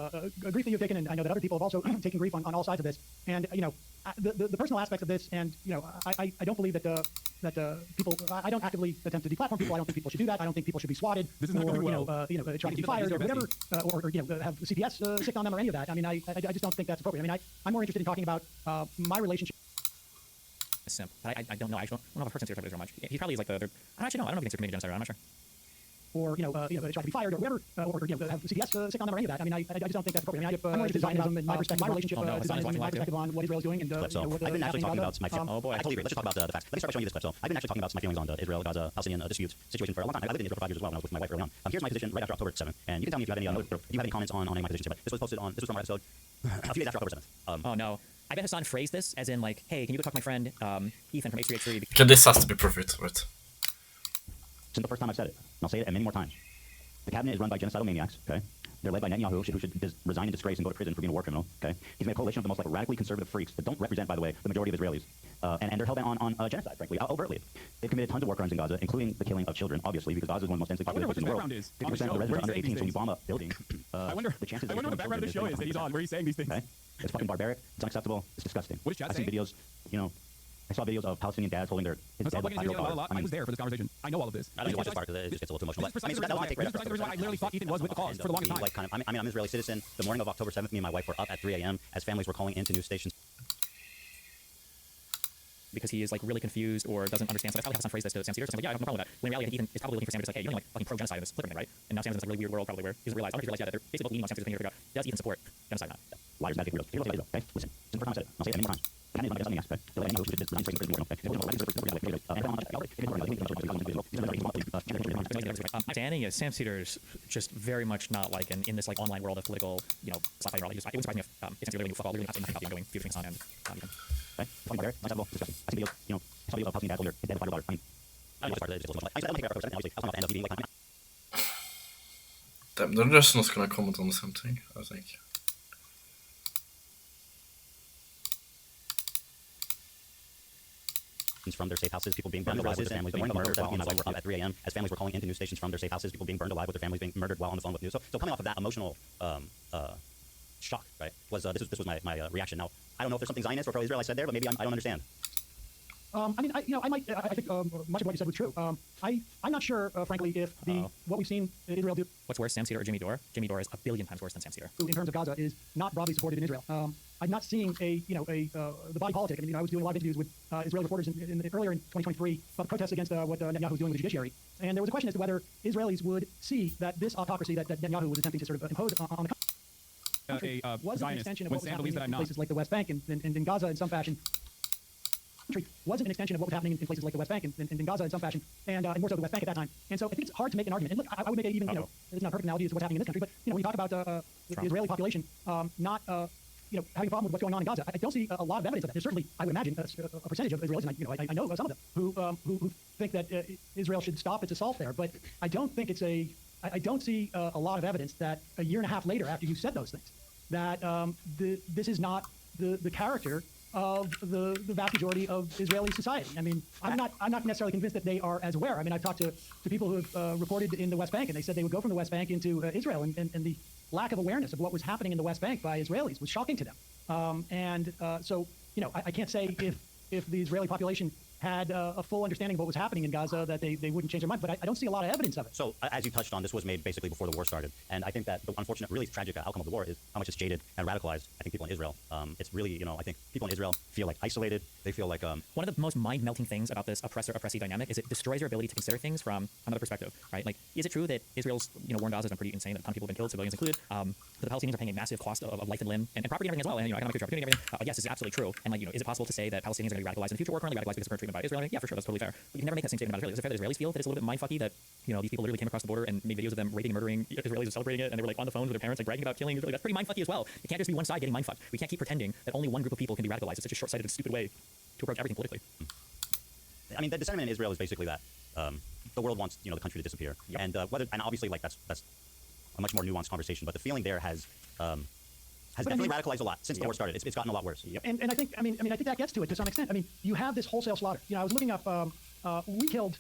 grief that you've taken, and I know that other people have also taken grief on all sides of this. And, you know, the personal aspects of this, and, you know, I don't believe that people, I don't actively attempt to deplatform people. I don't think people should do that. I don't think people should be swatted or, try to be fired or whatever, or you know, have CPS sick on them or any of that. I mean, I just don't think that's appropriate. I mean, I'm more interested in talking about my relationship. Simp. But I don't know. I don't know if a person stereotypes very much. He probably is like the other. I don't actually know. I don't know if he thinks they're committing genocide. I'm not sure. Or try to be fired or whatever, or have CPS sick on them or any of that. I mean, I just don't think that's appropriate. I mean, I'm more interested in Zionism and my perspective, my relationship, Zionism and my perspective on what Israel's doing and what I've been actually talking about my oh boy. I totally agree. Let's just talk about the facts. Let me start by showing you this clip. So I've been actually talking about my feelings on the Israel-Gaza Palestinian dispute situation for a long time. I lived in Israel for 5 years as well when I was with my wife early on. Here's my position right after October 7th, and you can tell me if you have any comments on my position. But this was from our episode a few days after October 7th. Oh no. I bet Hassan phrased this as in like, hey, can you go talk to my friend Ethan from H3H3? Okay, this has to be perfect, right? Since the first time I've said it, and I'll say it many more times. The cabinet is run by genocidal maniacs, okay? They're led by Netanyahu, who should resign in disgrace and go to prison for being a war criminal, okay? He's made a coalition of the most like radically conservative freaks that don't represent, by the way, the majority of Israelis. And they're hell-bent on genocide, frankly, overtly. They've committed tons of war crimes in Gaza, including the killing of children, obviously, because Gaza is one of the most densely populated places in the world. 50% of the residents are under 18, so when you bomb a building, the chances I wonder what the background of the show is that he's on, where he's saying these things. Okay? It's fucking barbaric. It's unacceptable. It's disgusting. What is Chad I've seen saying? videos, you know, I saw videos of Palestinian dads holding his dead like 5-year-old daughter. I was there for this conversation. I know all of this. I don't watch this part because it just gets a little too emotional. This is precisely the reason why I literally thought Ethan was with the cause for the longest time. Like, I'm an Israeli citizen. The morning of October 7th, me and my wife were up at 3 a.m. as families were calling into news stations. Because he is like really confused or doesn't understand. So that's how Hassan phrased this to Sam Cedar. So I'm like, yeah, I have no problem with that. When in reality, I think Ethan is probably looking for Sam Cedar, like, hey, you're only like fucking pro-genocide in this flipping thing, right? And now Sam's in this like really weird world probably where he doesn't realize, I don't think he realized, yeah, that they're basically both leaning on Sam Cedar to figure out, does Ethan support genocide or not? Liars, magic, weirdos. Here's what I'll say, okay? Listen, since the first time I said it, and I'll say it many more times. Cabinet is run by maniacs, okay? They're letting who should resign straight from prison, My understanding is Sam Cedar is just very much not like in this like online world of political, you know, sci-fi world. It wouldn't surprise me if it's really fuck all, really nothing about the ongoing few things on and Ethan. Okay? Fucking barbaric, unacceptable, disgusting. I see videos, you know, I saw videos of Palestinian dads holding his dead 5-year-old daughter. I mean, I don't know what it's part of it. I don't take care of it, obviously. I was talking about the end of eating like They're just not gonna comment on the same thing, I think. from their safe houses, people being burned alive with their families being murdered while on the phone at 3 a.m. As families were calling into news stations from their safe houses, people being burned alive with their families being murdered while on the phone with news. So coming off of that emotional shock, right, was this was my reaction. Now, I don't know if there's something Zionist or pro-Israel I said there, but maybe I don't understand. I mean, I think much of what you said was true. I'm not sure, frankly, if what we've seen Israel do. What's worse, Sam Cedar or Jimmy Dore? Jimmy Dore is a billion times worse than Sam Cedar. In terms of Gaza, is not broadly supported in Israel. I'm not seeing the body politic. I mean, I was doing a lot of interviews with Israeli reporters earlier in 2023 about the protests against what Netanyahu was doing with the judiciary, and there was a question as to whether Israelis would see that this autocracy that Netanyahu was attempting to sort of impose on the country was an extension of what was happening in places like the West Bank and in Gaza in some fashion. Wasn't an extension of what was happening in places like the West Bank and in Gaza in some fashion, and more so the West Bank at that time. And so I think it's hard to make an argument. And look, I would make it even, it's not a perfect analogy as to what's happening in this country, but when you talk about the Israeli population not having a problem with what's going on in Gaza, I don't see a lot of evidence of that. There's certainly, I would imagine, a percentage of Israelis, and I know some of them who think that Israel should stop its assault there. But I don't think I don't see a lot of evidence that a year and a half later, after you said those things, that this is not the character of the vast majority of Israeli society. I mean, I'm not necessarily convinced that they are as aware. I mean, I've talked to people who have reported in the West Bank, and they said they would go from the West Bank into Israel, and the lack of awareness of what was happening in the West Bank by Israelis was shocking to them. So, I can't say if the Israeli population had a full understanding of what was happening in Gaza, that they wouldn't change their mind. But I don't see a lot of evidence of it. So, as you touched on, this was made basically before the war started. And I think that the unfortunate, really tragic outcome of the war is how much it's jaded and radicalized, I think, people in Israel. It's really, I think people in Israel feel like isolated. They feel like... One of the most mind-melting things about this oppressor-oppressee dynamic is it destroys your ability to consider things from another perspective, right? Like, is it true that Israel's war in Gaza has been pretty insane, that a ton of people have been killed, civilians included, that the Palestinians are paying a massive cost of life and limb and property and everything as well, and economic future opportunity and everything? Yes, this is absolutely true. And is it possible to say that Palestinians are going to be radicalized in the future, or currently radicalized because of current treatment by Israel? Yeah, for sure, that's totally fair. But you can never make that same statement about Israelis. Is it fair that Israelis feel that it's a little bit mindfucky that these people literally came across the border and made videos of them raping, murdering Israelis and celebrating it, and they were like on the phone with their parents, like bragging about killing Israelis? That's pretty mindfucky as well. It can't just be one side getting mindfucked. We can't keep pretending that only one group of people can be radicalized. It's such a short-sighted and stupid way to approach everything politically. I mean, the sentiment in Israel is basically that the world wants the country to disappear, and obviously that's a much more nuanced conversation. But the feeling there has definitely radicalized a lot since the war started. It's gotten a lot worse. And I think I think that gets to it to some extent. I mean, you have this wholesale slaughter. I was looking up we killed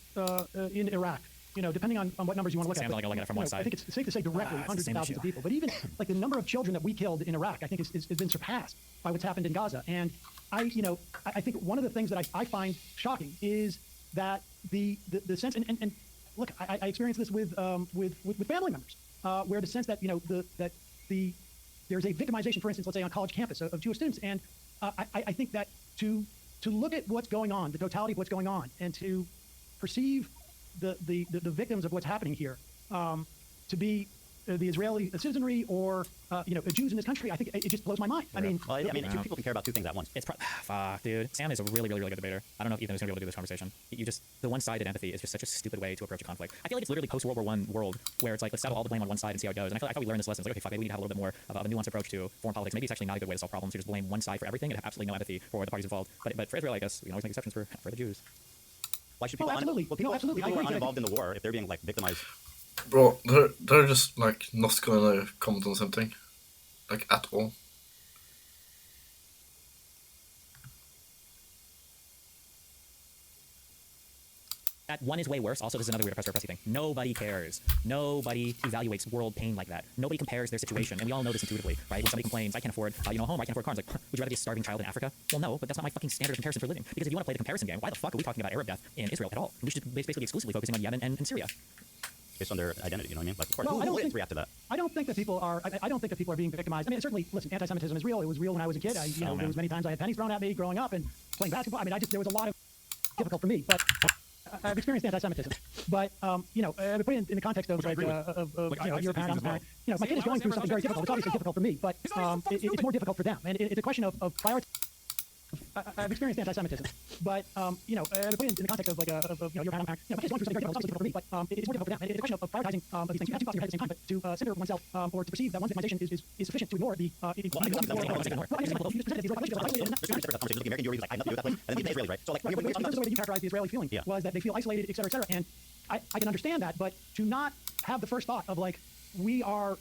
in Iraq. Depending on what numbers you want to look at. Sounds like I look at it from one side. I think it's safe to say directly hundreds of thousands of people. But even like the number of children that we killed in Iraq, I think has been surpassed by what's happened in Gaza. And I think one of the things that I find shocking is that the sense and look, I experienced this with family members, where the sense that there's a victimization, for instance, let's say on college campus of Jewish students, and I think that to look at what's going on, the totality of what's going on, and to perceive the victims of what's happening here to be the Israeli citizenry or Jews in this country, I think it just blows my mind. I mean, two people can care about two things at once. It's fuck, dude. Sam is a really, really, really good debater. I don't know if Ethan is going to be able to do this conversation. The one-sided empathy is just such a stupid way to approach a conflict. I feel like it's literally post-World War I world where it's like, let's settle all the blame on one side and see how it goes. And I thought we learned this lesson. It's like, okay, fuck, maybe we need to have a little bit more of a nuanced approach to foreign politics. Maybe it's actually not a good way to solve problems to just blame one side for everything and have absolutely no empathy for the parties involved. But for Israel, I guess we can always make exceptions for the Jews. Why should people? Absolutely. People who are uninvolved in the war, if they're being victimized. Bro, they're just not gonna comment on something, at all. That one is way worse. Also, this is another weird oppressor-oppressee thing. Nobody cares. Nobody evaluates world pain like that. Nobody compares their situation, and we all know this intuitively, right? When somebody complains, I can't afford a home, I can't afford cars. Like, would you rather be a starving child in Africa? Well, no, but that's not my fucking standard of comparison for living. Because if you want to play the comparison game, why the fuck are we talking about Arab death in Israel at all? We should be basically exclusively focusing on Yemen and Syria. Based on their identity, you know what I mean? Like, of course, well, who react to that? I don't think that people are. I don't think that people are being victimized. I mean, certainly, listen, anti-Semitism is real. It was real when I was a kid. There was many times I had pennies thrown at me growing up and playing basketball. I mean, there was a lot of difficult for me, but I've experienced anti-Semitism. But I would put it in the context of you're a parent, I'm a parent. My kid is going through something very difficult. It's obviously difficult for me, but it's more difficult for them, and it's a question of prioritizing. I've experienced anti-Semitism, but I would put it in the context of your parent, my kid's going through something very difficult. It's obviously difficult for me, but it's more difficult for them. And it's a question of prioritizing these things. You have two thoughts in your head at the same time, but to center oneself or to perceive that one's victimization is sufficient to ignore the. The way you characterize the Israeli feeling was that they feel isolated, et cetera, and I can understand that, but to not have the first thought of we are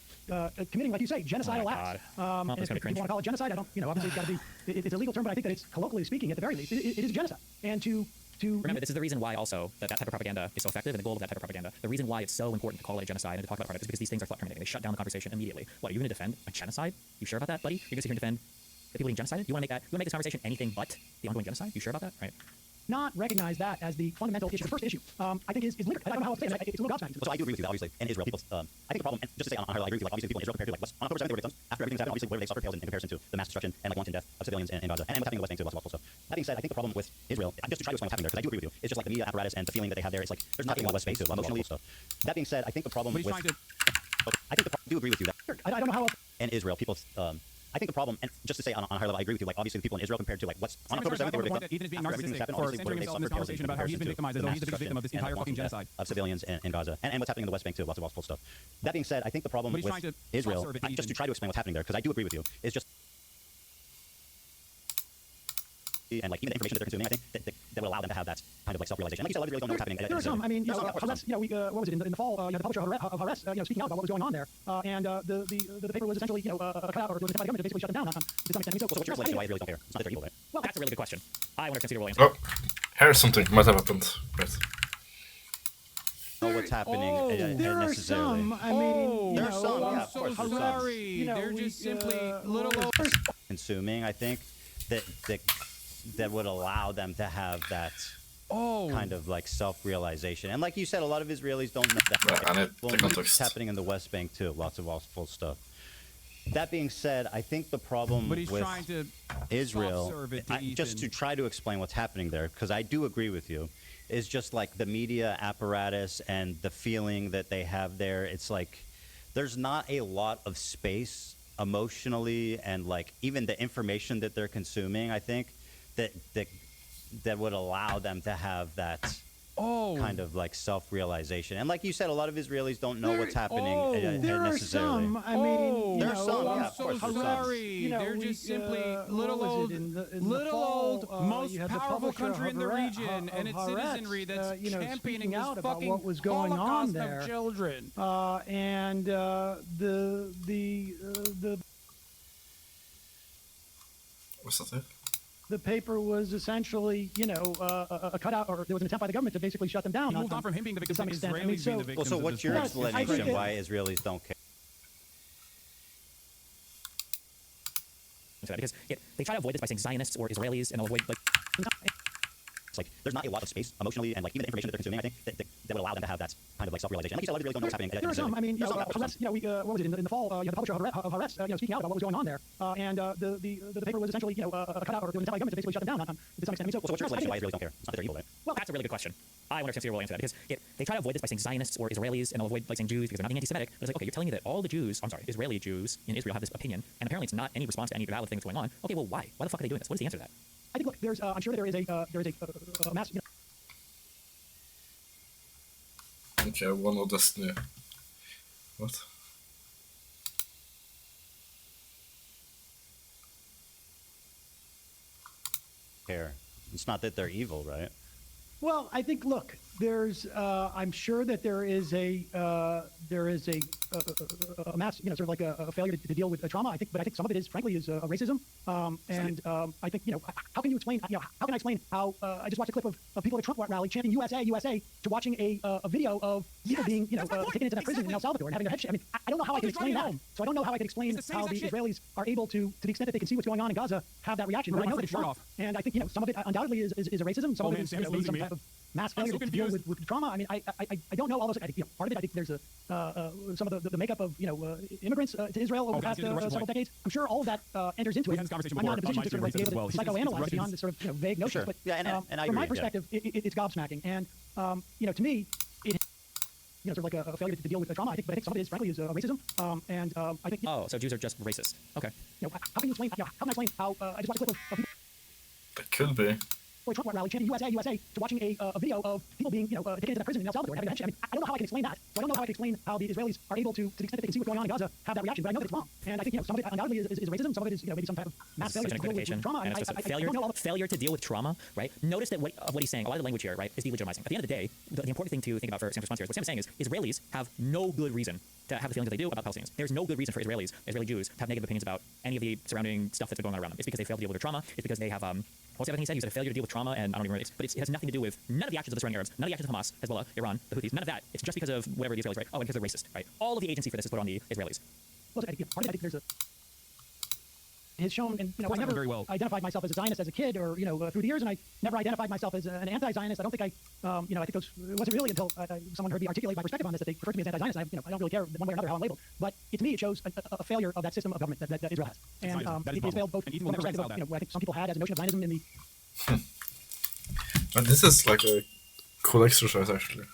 committing, like you say, genocidal acts. And if you want to call it genocide, I don't, obviously it's got to be, it's a legal term, but I think that it's colloquially speaking, at the very least, it is genocide. And to to Remember, this is the reason why also that type of propaganda is so effective, and the goal of that type of propaganda. The reason why it's so important to call it a genocide and to talk about it is because these things are thought terminating. They shut down the conversation immediately. What, are you going to defend a genocide? You sure about that, buddy? You're going to sit here and defend the people being genocided? You want to make this conversation anything but the ongoing genocide? You sure about that? Right? not recognize that as the fundamental issue. The first issue, I think, is linked. I don't know how else to say it. It's a little gobsmacking. So I do agree with you that obviously in Israel, people, I think the problem, and just to say on a higher level, I agree with you, like obviously people in Israel compared to like what's on October 7th, they were victims. After everything's happened, obviously what they suffered pales in comparison to the mass destruction and like wanton death of civilians in Gaza, and what's happening in the West Bank too, lots of awful stuff. That being said, I think the problem with Israel, just to try to explain what's happening there, because I do agree with you, it's just like the media apparatus and the feeling that they have there. It's like there's nothing in the West Bank too, emotionally stuff. That being said, I think the problem with I do agree with you that I don't know how else. In Israel, people. I think the problem, and just to say on a higher level, I agree with you. Like obviously, the people in Israel compared to like what's on October 7th, they were victims. Ethan is being After everything's narcissistic happened, for obviously, centering what they himself in this suffered conversation about how he's been victimized as though he's the big victim of this entire fucking genocide of civilians in Gaza, and what's happening in the West Bank too, lots of awful stuff. That being said, I think the problem with Israel, just to try to explain what's happening there, because I do agree with you, is just. And like even the information that they're consuming, I think that will allow them to have that kind of like self-realization. Like you said, a lot of really don't know what's happening. There are some. I mean, Haaretz, what was it in the fall? The publisher of Haaretz, speaking out about what was going on there, and the paper was essentially, cut out or was by the government to basically shut them down to some extent. I mean, so what's your explanation why I really don't care? It's not that they're evil, right? Well, that's a really good question. I wonder if Consider will answer. Oh, here's something might have happened. Right. Know what's happening there are some. I mean, there are some. I'm Yeah, of course. so sorry. They're just simply little consuming. I think that would allow them to have that kind of like self-realization. And like you said, a lot of Israelis don't know that. It's happening in the West Bank too. Lots of awful stuff. That being said, I think the problem with Israel, just to try to explain what's happening there, because I do agree with you, is just like the media apparatus and the feeling that they have there. It's like there's not a lot of space emotionally, and like even the information that they're consuming, I think that would allow them to have that kind of like self-realization. And like you said, a lot of Israelis don't know what's happening there necessarily. Are some. I mean, there are some. Yeah, I'm of course, so sorry. They're just simply little old, most powerful country in the region and its citizenry that's championing this out fucking about what was going Holocaust on there. of children. And What's that? The paper was essentially, a cutout, or there was an attempt by the government to basically shut them down. He moved on from him being the victim to Israelis being the victims. So what's your explanation why Israelis don't care? Because they try to avoid this by saying Zionists or Israelis, and they'll avoid like. It's like there's not a lot of space emotionally, and like even the information that they're consuming, I think that would allow them to have that kind of like self-realization. And like you said, a lot of Israelis don't know what's happening. There are some. I mean, Haaretz, what was it in the fall? You had the publisher of Haaretz, speaking out about what was going on there, and the paper was essentially, a cutout, or there was an attempt by the government to basically shut them down to some extent. I mean, so what's your explanation why Israelis don't care? It's not that they're evil, right? Well, that's a really good question. I wonder if Consider will answer that, because they try to avoid this by saying Zionists or Israelis, and they'll avoid like saying Jews because they're not being anti-Semitic. But it's like, okay, you're telling me that all the Israeli Jews in Israel have this opinion, and apparently it's not any response to any valid thing that's going on. Okay, well, why? Why the fuck are they doing this? What is the answer to that? I think, look, there's, I'm sure that there is a mass, Okay, one more Destiny. What? Care. It's not that they're evil, right? Well, I think, look, there's, I'm sure that there is a mass, sort of like a failure to deal with trauma. But I think some of it is, frankly, is racism. I think, how can you explain, how can I explain how I just watched a clip of people at a Trump rally chanting USA, USA, to watching a video of people being, taken into that prison in El Salvador and having their head. I mean, I don't know how I can explain that. So I don't know how I can explain how the Israelis are able to the extent that they can see what's going on in Gaza, have that reaction. But I know that it's wrong. And I think, some of it undoubtedly is a racism. Some of it is maybe some type of mass failure to deal with trauma. I mean, I don't know all those. I think, part of it, I think there's some of the makeup of, immigrants to Israel over the past several decades. I'm sure all of that enters into it. I'm not in a position to sort of be able to psychoanalyze beyond this sort of vague notions. But from my perspective, it's gobsmacking. And, to me, it sort of like a failure to deal with trauma. I think some of it is, frankly, is racism. And I think. Oh, so Jews are just racist. Okay. How can you explain? How can I explain how I just watched a clip of people. That could be. Or Trump rally chanting USA, USA, to watching a video of people being, taken into that prison in El Salvador and having their head. I mean, I don't know how I can explain that. So I don't know how I can explain how the Israelis are able to the extent that they can see what's going on in Gaza, have that reaction. But I know that it's wrong. And I think, some of it undoubtedly is racism. Some of it is, maybe some type of mass failure to deal with trauma. And it's just failure to deal with trauma, right? Notice that what he's saying, a lot of the language here, right, is delegitimizing. At the end of the day, the important thing to think about for Sam's response here is what Sam is saying is Israelis have no good reason to have the feelings that they do about Palestinians. There's no good reason for Israeli Jews to have negative opinions about any of the surrounding stuff that's been going on around them. It's because they fail to deal with their trauma. It's because they have What's the other thing he said? He said a failure to deal with trauma, and I don't even remember it. But it has nothing to do with none of the actions of the surrounding Arabs, none of the actions of Hamas, Hezbollah, Iran, the Houthis, none of that. It's just because of whatever the Israelis, right? Oh, and because they're racist, right? All of the agency for this is put on the Israelis. Well, part of it, I think there's a has shown, and I never very well. identified myself as a Zionist as a kid, or through the years, and I never identified myself as an anti-Zionist. I don't think I think it wasn't really until someone heard me articulate my perspective on this that they referred to me as anti-Zionist. And I don't really care one way or another how I'm labeled. But to me, it shows a failure of that system of government that Israel has, and it's failed both from the perspective of what I think some people had as a notion of Zionism in the. But this is like a cool exercise, actually.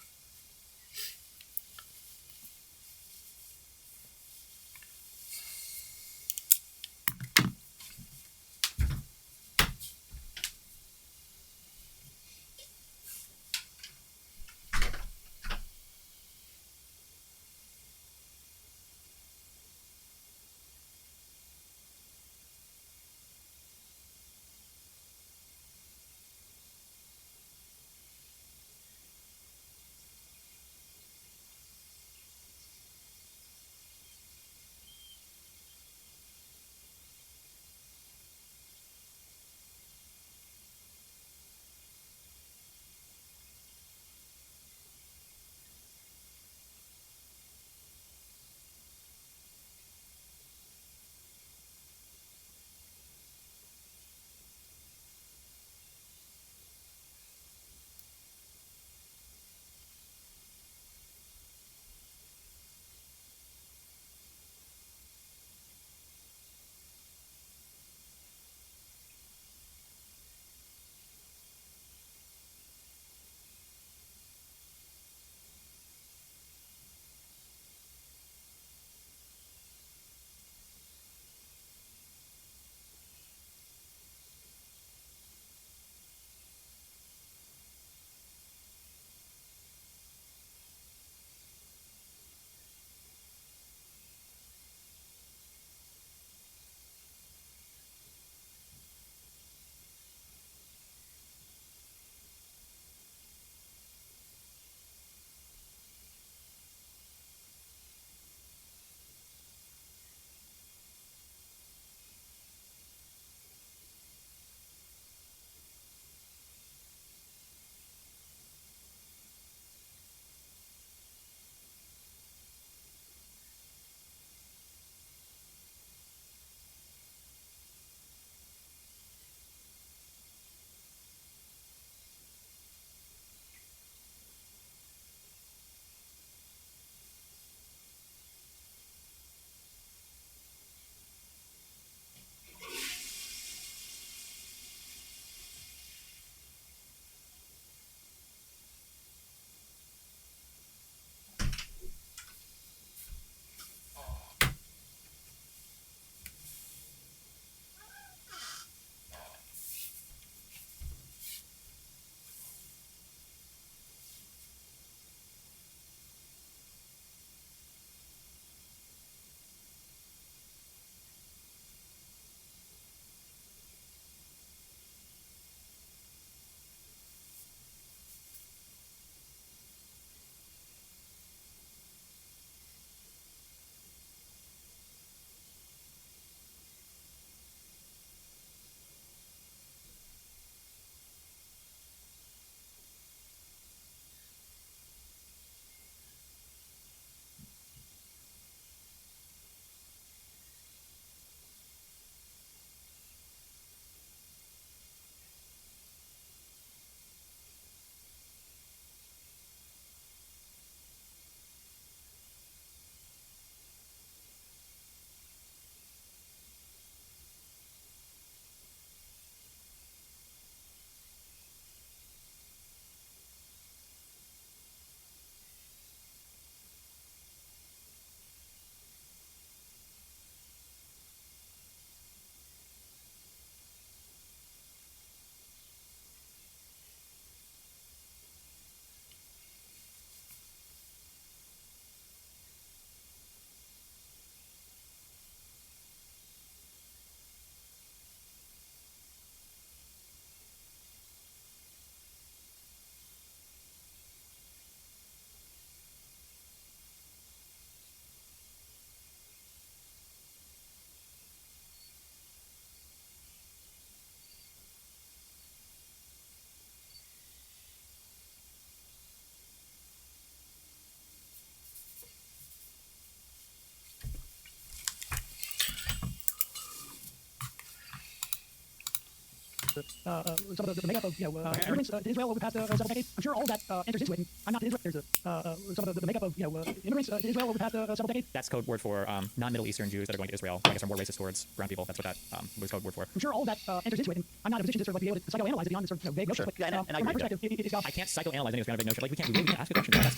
some of the makeup of immigrants to Israel over the past several decades. I'm sure all that enters into it. And I'm not to Israel. There's some of the makeup of immigrants to Israel over the past several decades. That's code word for non-Middle Eastern Jews that are going to Israel. I guess are more racist towards brown people. That's what that was code word for. I'm sure all that enters into it. And I'm not in a position to sort of be able to psychoanalyze it beyond this sort of vague notion. Sure. But And I from my agree with perspective, it is I can't psychoanalyze any of this kind of vague notion. Like we can't ask a question. That's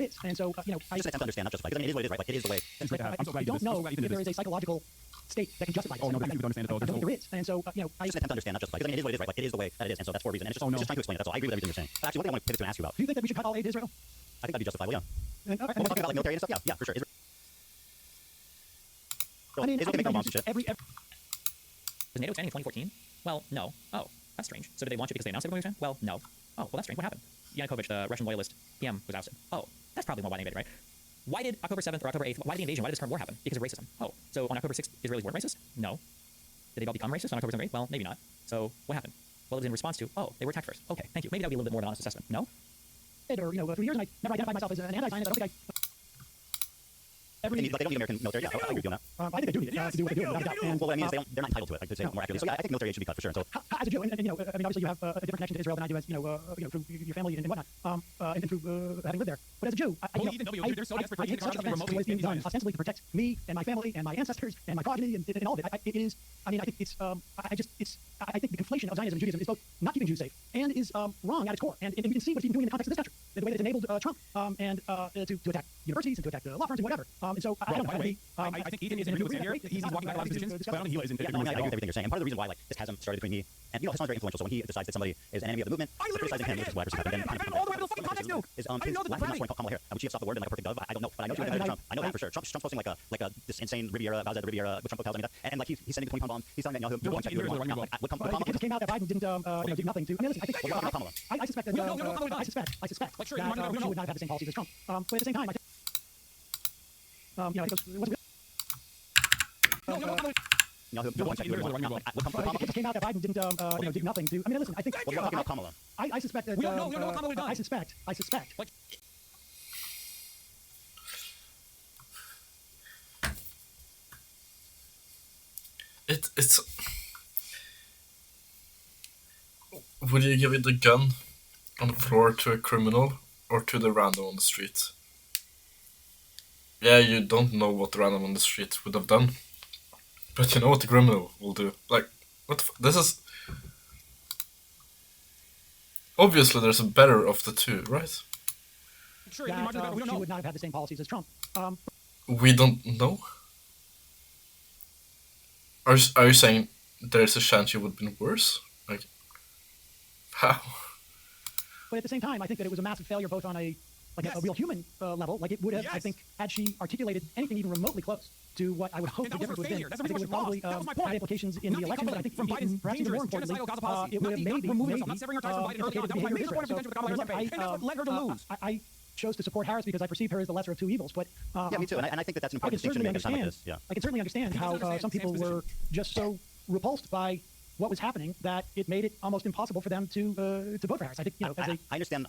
is. And so, I just attempt to understand, not justify. Because I mean, it is what it is, right? Like, it is the way. I don't know if there is a psychological state that can justify this. Oh, no, but you don't understand it, though. I don't think there is. And so, I just attempt to understand, not justify. Because I mean, it is what it is, right? Like, it is the way that it is. And so that's for a reason. And it's just trying to explain it. That's all. I agree with everything you're saying. Actually, one thing I want to pivot to and ask you about. Do you think that we should cut all aid to Israel? I think that'd be justifiable, yeah. And, when we're talking about like military and stuff, yeah, for sure. I mean, Israel can make no bombs and shit. Was NATO expanding in 2014? Well, no. Oh, that's strange. So did they launch it because they announced it when we were Well, no. Oh, well, that's strange. What happened? Yanukovych, the Russian loyalist PM, was ousted. Oh, that's probably more why they invaded, right? Why did October 7th or October 8th, why did the invasion, why did this turn war happen? Because of racism. Oh, so on October 6th, Israelis weren't racist? No. Did they all become racist on October 7th or 8th? Well, maybe not. So what happened? Well, it was in response to, oh, they were attacked first. Okay, thank you. Maybe that would be a little bit more of an honest assessment. No? Or, for years, and I never identified myself as an anti-Zionist. I don't think But they don't need American military. Yeah, I agree with you on that. I think they do need it to do what they do. Without a doubt. And, well, what I mean is they're not entitled to it, like, to say it more accurately. So yeah, I think military aid should be cut for sure. And so as a Jew, and I mean, obviously you have a different connection to Israel than I do, as through your family and whatnot, and through having lived there. But as a Jew, I take such offense to what is being done ostensibly to protect me and my family and my ancestors and my progeny and all of it. It is. I mean, I think it's. I think the conflation of Zionism and Judaism is both not keeping Jews safe and is wrong at its core. And we can see what it's doing in the context of this country, the way that it's enabled Trump and to attack universities and to attack law firms and whatever. And so I don't know. I think Ethan is in agreement here. He's walking back a lot of positions, but I don't think he is in agreement. I agree with everything you're saying. And part of the reason why like this hasn't started between me and Hassan's very influential. So when he decides that somebody is an enemy of the movement, criticizing him, which is why I respect him. I found all the way to the fucking context now. His last name is not Kamala Harris. Would she have stopped the word in like a perfect dove? I don't know, but I know she's better than Trump. I know that for sure. Trump's posting like a this insane Riviera, vows at the Riviera with Trump hotels and that. And like he's sending the 20-pound bomb. He's telling Netanyahu to launch that it just came out that Biden didn't do nothing to. I mean, listen, I think Kamala. I suspect that I suspect that she would not have had the same policies as Trump. But at the same time, I think it wasn't. It just came out that Biden didn't do nothing to. I mean, listen, I think. Well, you're talking about Kamala. I suspect that. I suspect. It's. Would you give it the gun on the floor to a criminal or to the random on the street? Yeah, you don't know what the random on the street would have done, but you know what the criminal will do. Like, what this is... Obviously there's a better of the two, right? Sure, that, she would not have had the same policies as Trump. We don't know? Are you saying there's a chance you would have been worse? Like, how? But at the same time, I think that it was a massive failure both on a real human level. Like it would have, I think, had she articulated anything even remotely close to what I would hope the difference would have been. I think it would probably had implications in the election, but I think perhaps even more importantly, it would have maybe implicated the behavior of Israel. Let her to lose. I chose to support Harris because I perceive her as the lesser of two evils. But yeah, me too. And I think that's an important distinction to make at a time like this. Yeah. I can certainly understand how some people were just so repulsed by what was happening that it made it almost impossible for them to vote for Harris. I think I understand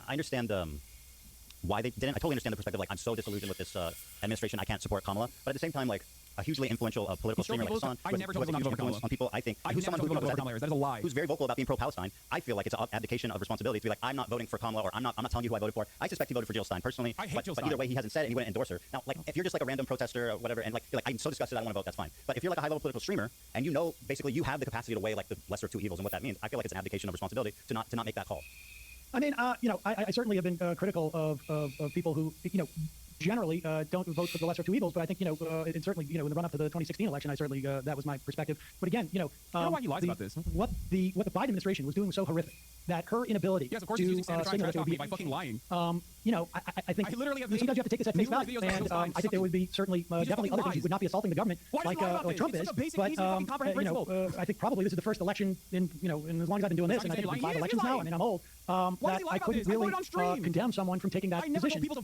why they didn't. I totally understand the perspective. Like, I'm so disillusioned with this administration, I can't support Kamala. But at the same time, like, a hugely influential political streamer like Hassan I never told people influence on people. I think who's someone that is a lie. Who's very vocal about being pro-Palestine. I feel like it's an abdication of responsibility to be like, I'm not voting for Kamala, or I'm not telling you who I voted for. I suspect he voted for Jill Stein personally. But either way, he hasn't said it, and he wouldn't endorse her. Now, like, if you're just like a random protester or whatever, and like you're like, I'm so disgusted I don't want to vote, that's fine. But if you're like a high-level political streamer and you know basically you have the capacity to weigh like the lesser of two evils and what that means, I feel like it's an abdication of responsibility to not make that call. I mean, I certainly have been critical of people who, generally don't vote for the lesser of two evils. But I think, and certainly, in the run-up to the 2016 election, I certainly that was my perspective. But again, you know why he lies about this? What the Biden administration was doing was so horrific that her inability of course, to signal that it would be by fucking lying. I think literally sometimes you have to take this at face value, and I think there would be certainly definitely other things. You would not be assaulting the government like Trump is. But I think probably this is the first election in as long as I've been doing this, and I think it's been 5 elections now. I mean, I'm old. That I couldn't really condemn someone from taking that position based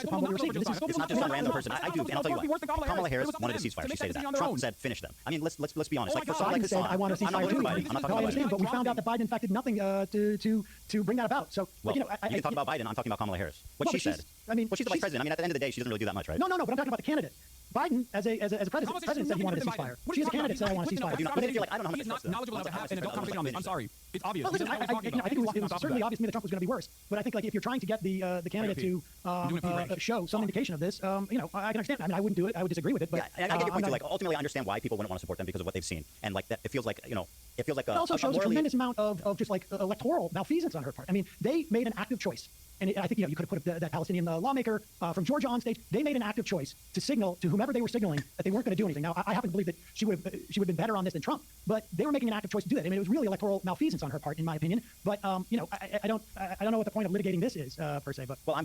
upon what we were seeing. It's not just some random person. I do, and I'll tell you what. Kamala Harris wanted a ceasefire. She stated that. Trump said finish them. I mean, let's be honest. Like for someone like Hassan, I want to ceasefire too. I understand, but we found out that Biden in fact did nothing to bring that about. So, well, you can talk about Biden. I'm talking about Kamala Harris. What she said. I mean, she's the vice president. I mean, at the end of the day, she doesn't really do that much, right? No. But I'm talking about the candidate. Biden, as a president, said he wanted a ceasefire. She as a candidate said I want a ceasefire. But if you're like, I don't know how much He's not trust them. knowledgeable enough to have an adult conversation on this. I'm sorry. It's obvious. Well, listen, I think it was certainly obvious to me that Trump was going to be worse. But I think like if you're trying to get the candidate to show some indication of this, you know, I can understand. I mean, I wouldn't do it. I would disagree with it. But yeah, I get your point too. Like ultimately, I understand why people wouldn't want to support them because of what they've seen, and like that, it feels like it feels like it also shows a tremendous amount of just like electoral malfeasance on her part. I mean, they made an active choice. And I think you could have put that Palestinian lawmaker from Georgia on stage. They made an active choice to signal to whomever they were signaling that they weren't going to do anything. Now, I happen to believe that she would have been better on this than Trump, but they were making an active choice to do that. I mean, it was really electoral malfeasance on her part, in my opinion. But you know, I don't know what the point of litigating this is per se. But well,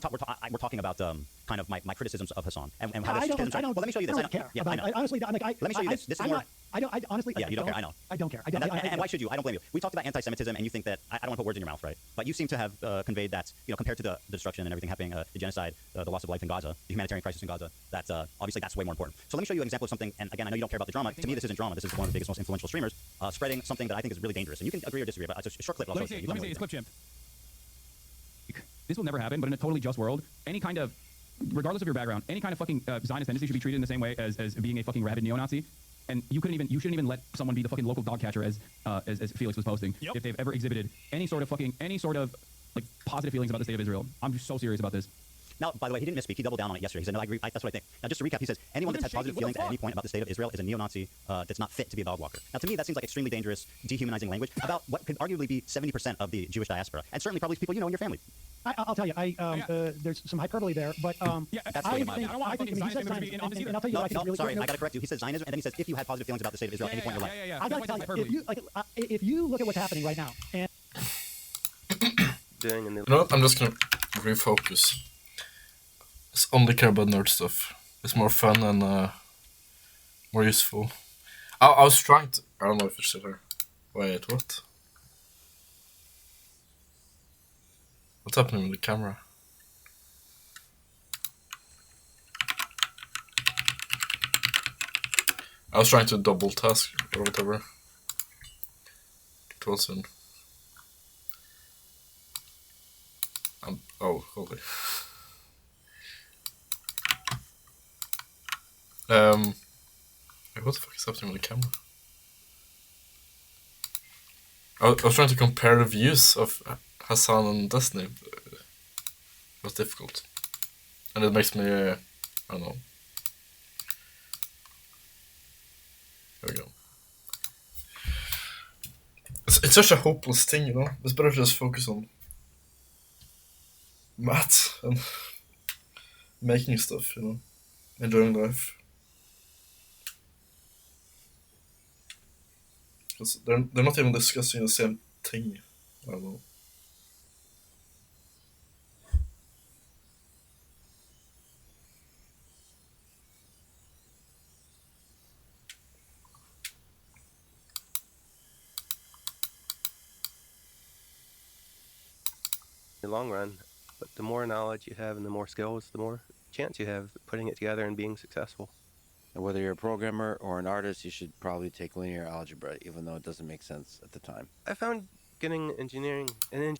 we're talking about kind of my criticisms of Hassan and how I this. don't. Well, let me show you this. I don't care. Yeah, I know. Honestly, like, let me show you this. This is more. I honestly. Yeah, you don't care. I know. I don't care. And why should you? I don't blame you. We talked about anti-Semitism, and you think that I don't want to put words in your mouth, right? But you seem to have conveyed that, you know, compared to the destruction and everything happening, the genocide, the loss of life in Gaza, the humanitarian crisis in Gaza, that obviously that's way more important. So let me show you an example of something. And again, I know you don't care about the drama. To me, this isn't drama. This is one of the biggest, most influential streamers spreading something that I think is really dangerous. And you can agree or disagree, but it's a short clip. Let me say it's clip chimp. This will never happen, but in a totally just world, any kind of, regardless of your background, any kind of fucking Zionist tendency should be treated in the same way as being a fucking rabid neo-Nazi. And you shouldn't even let someone be the fucking local dog catcher as Felix was posting. Yep. If they've ever exhibited any sort of like positive feelings about the state of Israel. I'm just so serious about this. Now, by the way, he didn't misspeak. He doubled down on it yesterday. He said, no, I agree. That's what I think. Now, just to recap, he says, anyone that's had positive feelings at any point about the state of Israel is a neo-Nazi that's not fit to be a dog walker. Now, to me, that seems like extremely dangerous, dehumanizing language about what could arguably be 70% of the Jewish diaspora, and certainly probably people you know in your family. I'll tell you, there's some hyperbole there, but that's I think he says Zionism, and I'll tell you, I think sorry, I got to correct you. He says Zionism, and then he says, if you had positive feelings about the state of Israel at any point in your life. I got to tell you, if you look at what's happening right now, and you know what? I'm just gonna refocus. It's only care about nerd stuff. It's more fun and more useful. I was trying to. I don't know if it's still here. Wait, what? What's happening with the camera? I was trying to double task or whatever. It wasn't. Oh, holy. What the fuck is happening with the camera? I was trying to compare the views of Hassan and Destiny. It was difficult. And it makes me, I don't know. There we go. It's such a hopeless thing, you know? It's better to just focus on math and making stuff, you know? Enjoying life. Because they're not even discussing the same thing. I don't know. In the long run, but the more knowledge you have and the more skills, the more chance you have of putting it together and being successful. And whether you're a programmer or an artist, you should probably take linear algebra, even though it doesn't make sense at the time. I found getting engineering and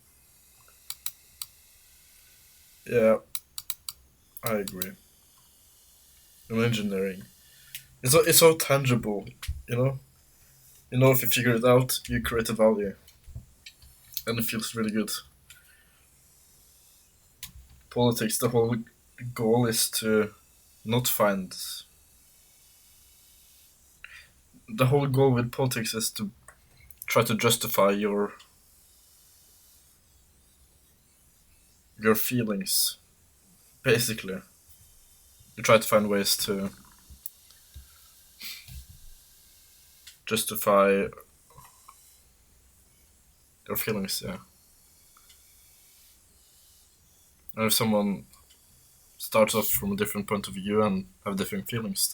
Yeah, I agree. In engineering, it's so tangible, you know. You know, if you figure it out, you create a value, and it feels really good. Politics, the whole goal is to not find. The whole goal with politics is to try to justify your feelings. Basically, you try to find ways to justify your feelings, yeah. And if someone starts off from a different point of view and have different feelings,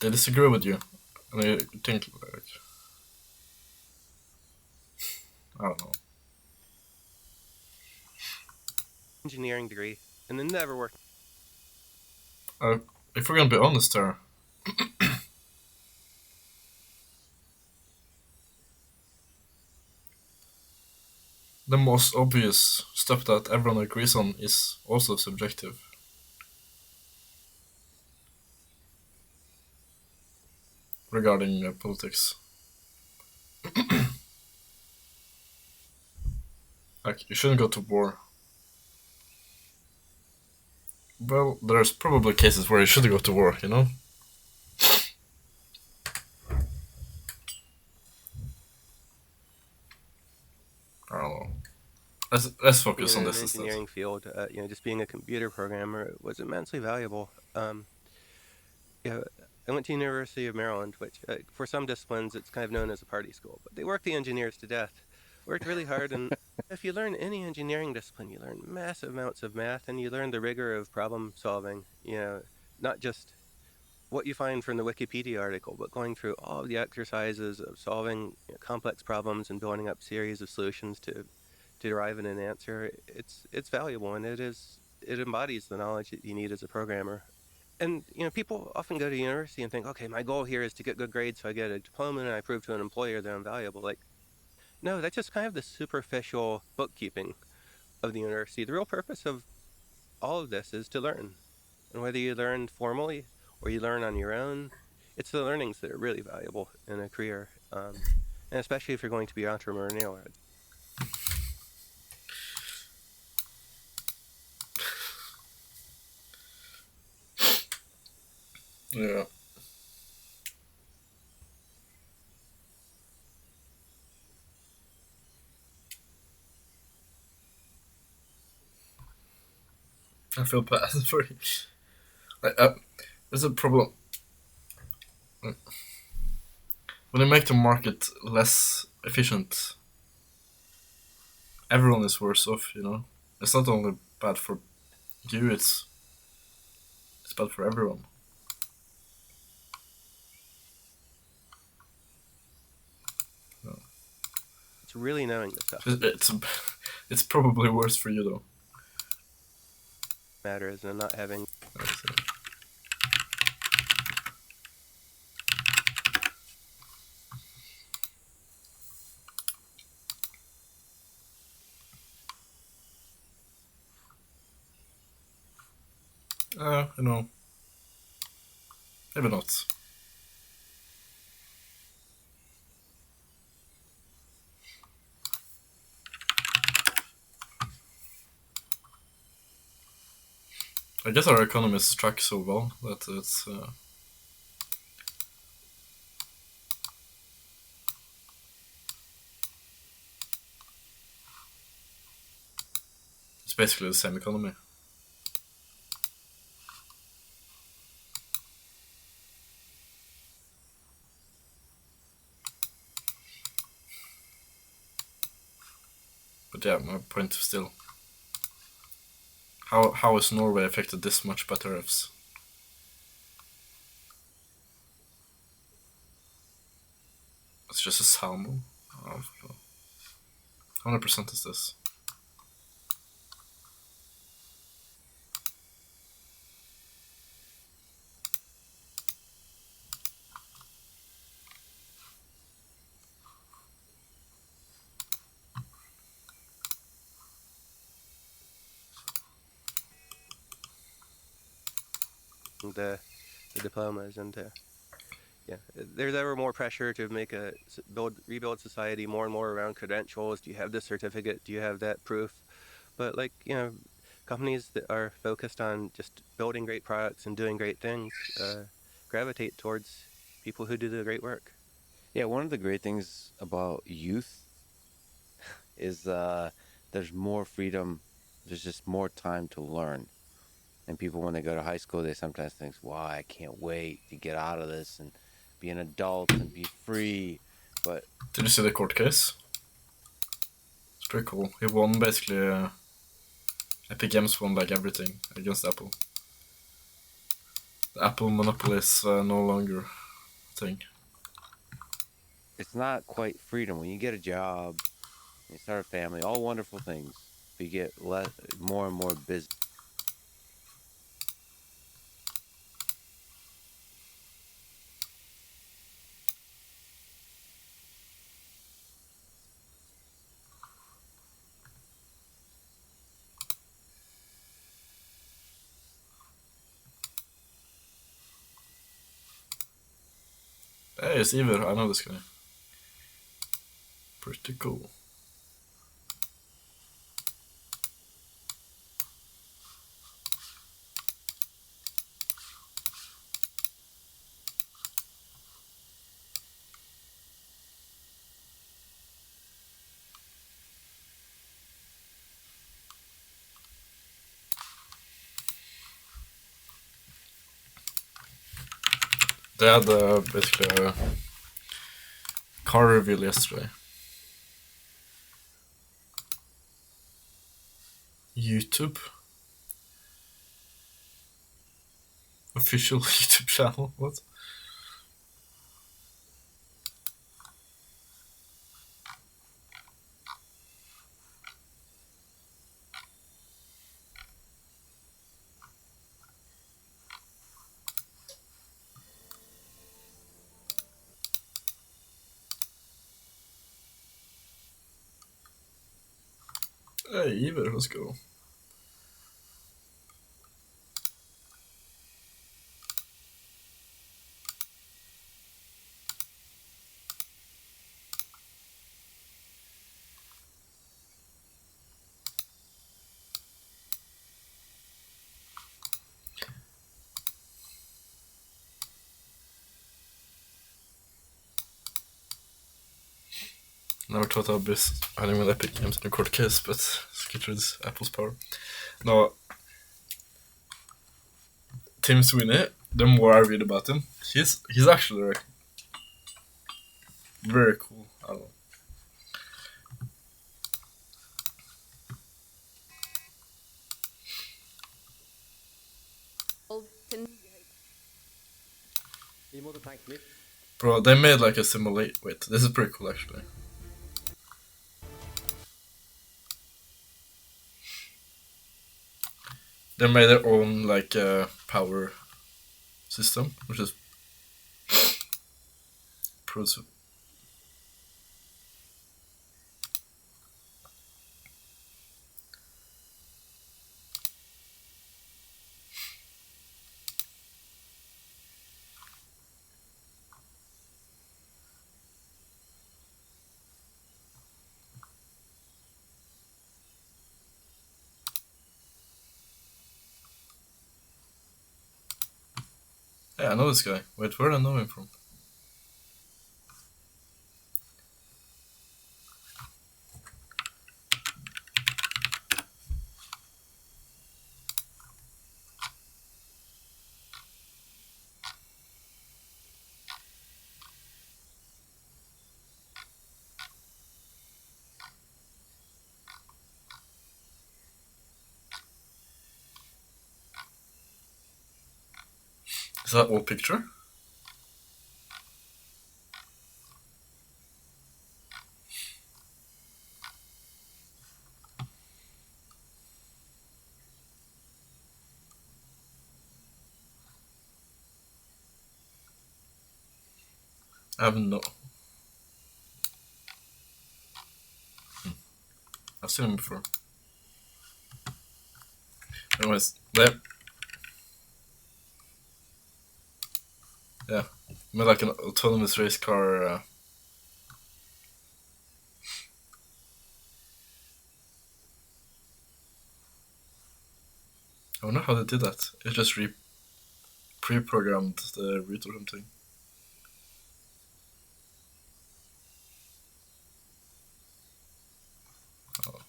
they disagree with you, and they think like, I don't know. engineering degree, and then never worked. If we're gonna be honest there, the most obvious stuff that everyone agrees on is also subjective. regarding politics. Like, you shouldn't go to war. Well, there's probably cases where you should go to war, you know? I don't know. Let's focus on In this an instead. engineering field, just being a computer programmer was immensely valuable. Yeah, I went to University of Maryland, which for some disciplines it's kind of known as a party school, but they work the engineers to death. Worked really hard, and if you learn any engineering discipline, you learn massive amounts of math, and you learn the rigor of problem solving. Not just what you find from the Wikipedia article, but going through all the exercises of solving complex problems and building up series of solutions to derive an answer. It's valuable, and it embodies the knowledge that you need as a programmer. And people often go to university and think, okay, my goal here is to get good grades so I get a diploma and I prove to an employer that I'm valuable. Like, no, that's just kind of the superficial bookkeeping of the university. The real purpose of all of this is to learn. And whether you learn formally or you learn on your own, it's the learnings that are really valuable in a career. And especially if you're going to be entrepreneurial. Yeah. I feel bad for you. There's a problem. When you make the market less efficient, everyone is worse off, you know? It's not only bad for you, it's bad for everyone. It's really knowing the stuff. It's probably worse for you, though. Matters and not having. You know. Maybe not. I guess our economists track so well that it's basically the same economy. But yeah, my point still. How is Norway affected this much by tariffs? It's just a salmon. How many percent is this? The diplomas and there's ever more pressure to make rebuild society more and more around credentials. Do you have this certificate? Do you have that proof? But companies that are focused on just building great products and doing great things gravitate towards people who do the great work. Yeah, one of the great things about youth is there's more freedom. There's just more time to learn. And people, when they go to high school, they sometimes think, wow, I can't wait to get out of this and be an adult and be free. But did you see the court case? It's pretty cool. He won basically. Epic Games won like everything against Apple. The Apple monopoly is no longer a thing. It's not quite freedom. When you get a job, you start a family, all wonderful things. But you get more and more business. Hey, it's Iver. I know this guy. Pretty cool. They had basically a car reveal yesterday. YouTube. Official YouTube channel. What? Hey, Iver, let's go. Never thought I'd be having with Epic Games in a court case, but let's get rid of Apple's power. No, Tim Sweeney, the more I read about him, he's actually like very cool. I don't know. Bro, they made like a simulate. Wait, this is pretty cool actually. They made their own like power system, which is pretty. Yeah, I know this guy. Wait, where do I know him from? Is that old picture? I have no. I've seen him before. Anyways, there. Yeah, made like an autonomous race car. I wonder how they did that. It just pre-programmed the route or something. Oh.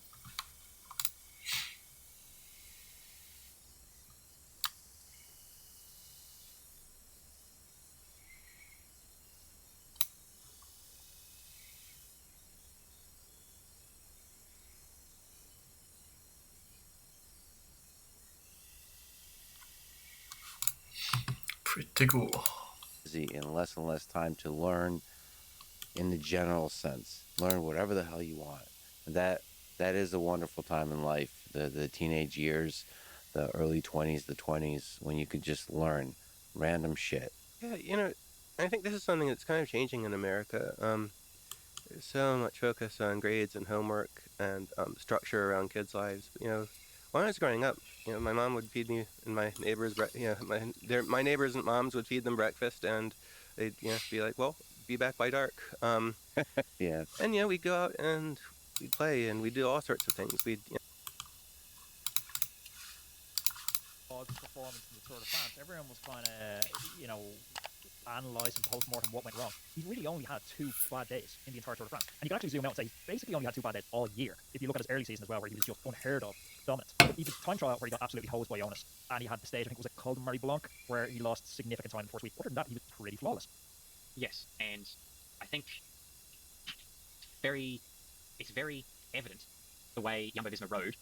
Pretty cool. And less time to learn in the general sense. Learn whatever the hell you want. And that is a wonderful time in life. The teenage years, the early 20s, the 20s, when you could just learn random shit. Yeah, you know, I think this is something that's kind of changing in America. There's so much focus on grades and homework and structure around kids' lives. But, you know, when I was growing up, you know, my mom would feed me and my neighbors, my neighbors and moms would feed them breakfast, and they'd be like, well, be back by dark. Yeah. And we'd go out and we'd play and we'd do all sorts of things. We'd performance in the Tour de France. Everyone was kind of, analyse and post-mortem what went wrong. He really only had 2 bad days in the entire Tour de France. And you can actually zoom out and say he basically only had 2 bad days all year. If you look at his early season as well, where he was just unheard of dominant. But he did time trial where he got absolutely hosed by Jonas. And he had the stage, I think it was at Col de Marie Blanc, where he lost significant time in the first week. Other than that, he was pretty flawless. Yes, and I think it's very evident the way Jumbo-Visma rode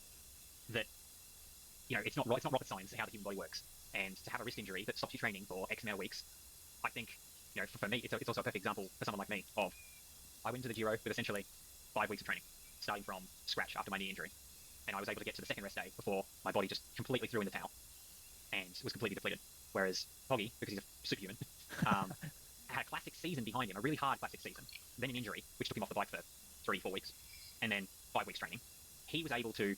that it's not rocket science how the human body works. And to have a wrist injury that stops you training for X amount of weeks, I think for me it's also a perfect example for someone like me of I went into the Giro with essentially 5 weeks of training, starting from scratch after my knee injury, and I was able to get to the second rest day before my body just completely threw in the towel and was completely depleted. Whereas Poggy, because he's a superhuman, had a classic season behind him, a really hard classic season, then an injury which took him off the bike for 3-4 weeks, and then 5 weeks training. He was able to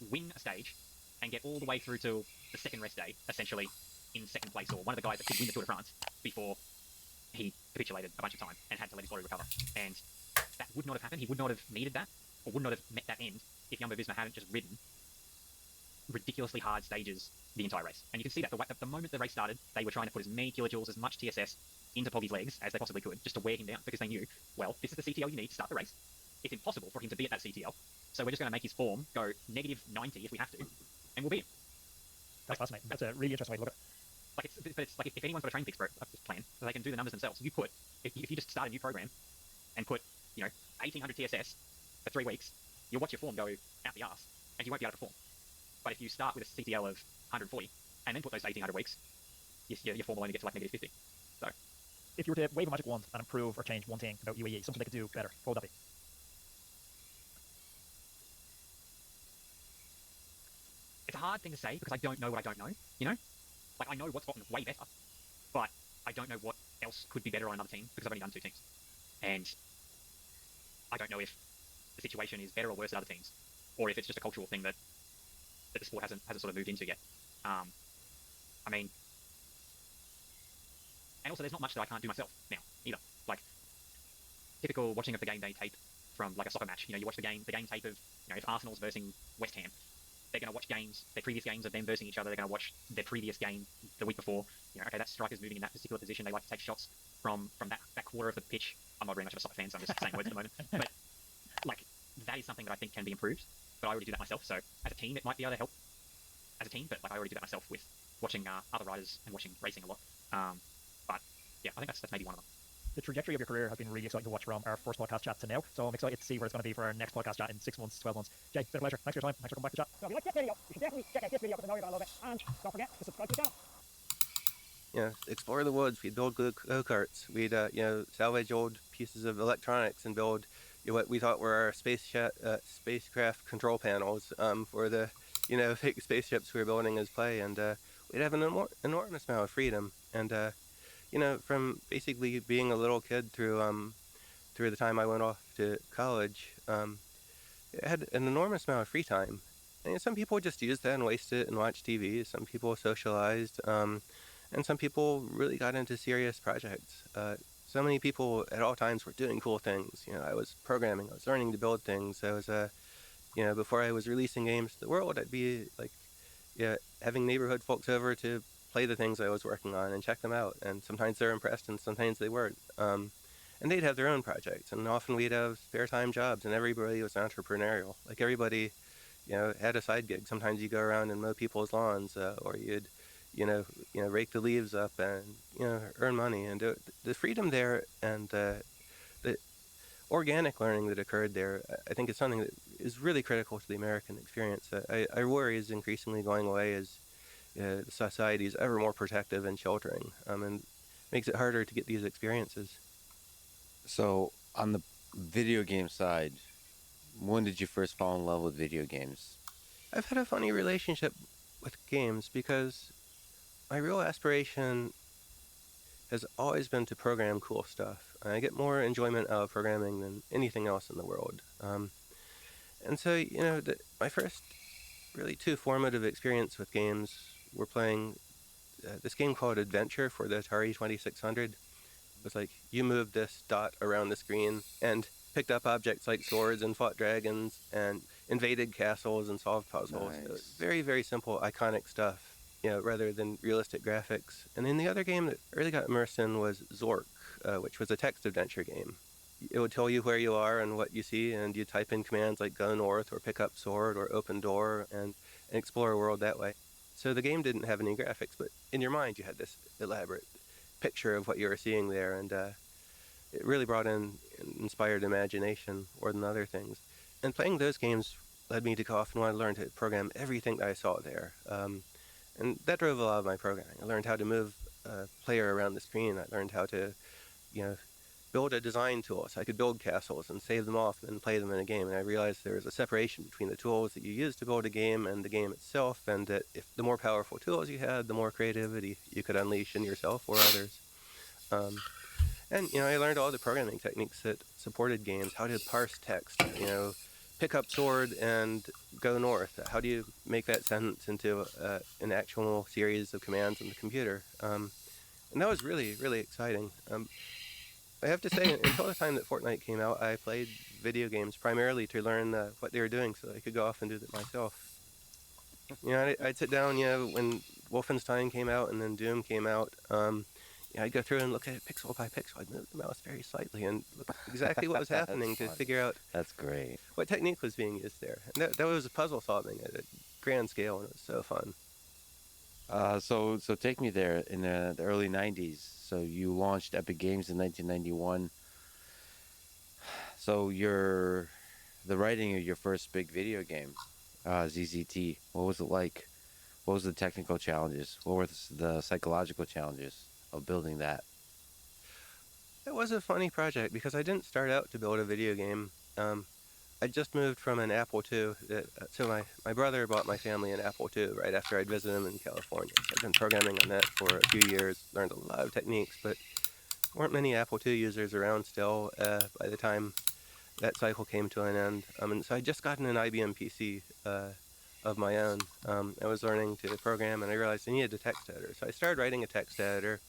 win a stage and get all the way through to the second rest day, essentially in second place, or one of the guys that could win the Tour de France, before he capitulated a bunch of time and had to let his body recover. And that would not have happened. He would not have needed that, or would not have met that end, if Jumbo-Visma hadn't just ridden ridiculously hard stages the entire race. And you can see that the moment the race started, they were trying to put as many kilojoules, as much TSS into Poggy's legs as they possibly could, just to wear him down, because they knew, well, this is the CTL you need to start the race. It's impossible for him to be at that CTL, so we're just going to make his form go -90 if we have to, and we'll beat him. That's fascinating. That's a really interesting way to look at it. It's like if anyone's got a training fix for a plan, they can do the numbers themselves. If you just start a new program and put 1800 TSS for 3 weeks, you'll watch your form go out the arse, and you won't be able to perform. But if you start with a CTL of 140 and then put those 1800 weeks, your form will only get to like -50. So, if you were to wave a magic wand and improve or change one thing about UAE, something they could do better, what would that be? It's a hard thing to say because I don't know what I don't know. Like I know what's gotten way better, but I don't know what else could be better on another team because I've only done 2 teams, and I don't know if the situation is better or worse at other teams, or if it's just a cultural thing that the sport hasn't sort of moved into yet. I mean, and also there's not much that I can't do myself now either. Like typical watching of the game day tape from like a soccer match. You watch the game tape of if Arsenal's versing West Ham. They're going to watch their previous games of them versing each other. They're going to watch their previous game the week before. Okay, that striker's moving in that particular position. They like to take shots from that quarter of the pitch. I'm not very much of a soccer fan, so I'm just saying words at the moment. But like that is something that I think can be improved. But I already do that myself. So as a team, it might be able to help as a team. But like I already do that myself with watching other riders and watching racing a lot. But yeah, I think that's maybe one of them. The trajectory of your career has been really exciting to watch from our first podcast chat to now. So I'm excited to see where it's going to be for our next podcast chat in 6 months, 12 months. Jay, it's been a pleasure. Thanks for your time. Thanks for coming back to chat. So if you like this video, you should definitely check out this video because I know you're going to love it. And don't forget to subscribe to the channel. Explore the woods. We'd build go-karts. We'd salvage old pieces of electronics and build what we thought were our spacecraft control panels for the fake spaceships we were building as play, and we'd have an enormous amount of freedom. And from basically being a little kid through the time I went off to college, I had an enormous amount of free time. And some people just used that and wasted it and watched TV. Some people socialized, and some people really got into serious projects. So many people at all times were doing cool things. I was programming. I was learning to build things. I was, before I was releasing games to the world, I'd be like, having neighborhood folks over to play the things I was working on and check them out. And sometimes they're impressed and sometimes they weren't. And they'd have their own projects, and often we'd have spare time jobs, and everybody was entrepreneurial. Like everybody, had a side gig. Sometimes you go around and mow people's lawns, or you'd, rake the leaves up and, earn money. And the freedom there and the organic learning that occurred there, I think is something that is really critical to the American experience. I worry is increasingly going away as the society is ever more protective and sheltering, and makes it harder to get these experiences. So, on the video game side, when did you first fall in love with video games? I've had a funny relationship with games because my real aspiration has always been to program cool stuff. I get more enjoyment out of programming than anything else in the world. And so, my first really 2 formative experience with games were playing this game called Adventure for the Atari 2600. was like you moved this dot around the screen and picked up objects like swords and fought dragons and invaded castles and solved puzzles. It was very, very simple, iconic stuff, rather than realistic graphics. And then the other game that I really got immersed in was Zork, which was a text adventure game. It would tell you where you are and what you see, and you type in commands like go north or pick up sword or open door and explore a world that way. So the game didn't have any graphics, but in your mind you had this elaborate picture of what you were seeing there, and it really brought in inspired imagination more than other things. And playing those games led me to go off and want to learn to program everything that I saw there. And that drove a lot of my programming. I learned how to move a player around the screen. I learned how to, build a design tool so I could build castles and save them off and play them in a game. And I realized there was a separation between the tools that you use to build a game and the game itself, and that if the more powerful tools you had, the more creativity you could unleash in yourself or others. And I learned all the programming techniques that supported games, how to parse text, pick up sword and go north. How do you make that sentence into an actual series of commands on the computer? And that was really, really exciting. I have to say, until the time that Fortnite came out, I played video games primarily to learn what they were doing so that I could go off and do that myself. I'd sit down, when Wolfenstein came out and then Doom came out, I'd go through and look at it pixel by pixel. I'd move the mouse very slightly and look exactly what was happening to figure out That's great. what technique was being used there. And that was puzzle solving at a grand scale, and it was so fun. So take me there in the early 90s. So you launched Epic Games in 1991. So the writing of your first big video game, ZZT, what was it like? What was the technical challenges? What were the psychological challenges of building that? It was a funny project because I didn't start out to build a video game. I just moved from an Apple II. So my brother bought my family an Apple II right after I'd visited him in California. So I'd been programming on that for a few years, learned a lot of techniques, but weren't many Apple II users around still by the time that cycle came to an end. And so I just gotten an IBM PC of my own. I was learning to program, and I realized I needed a text editor. So I started writing a text editor.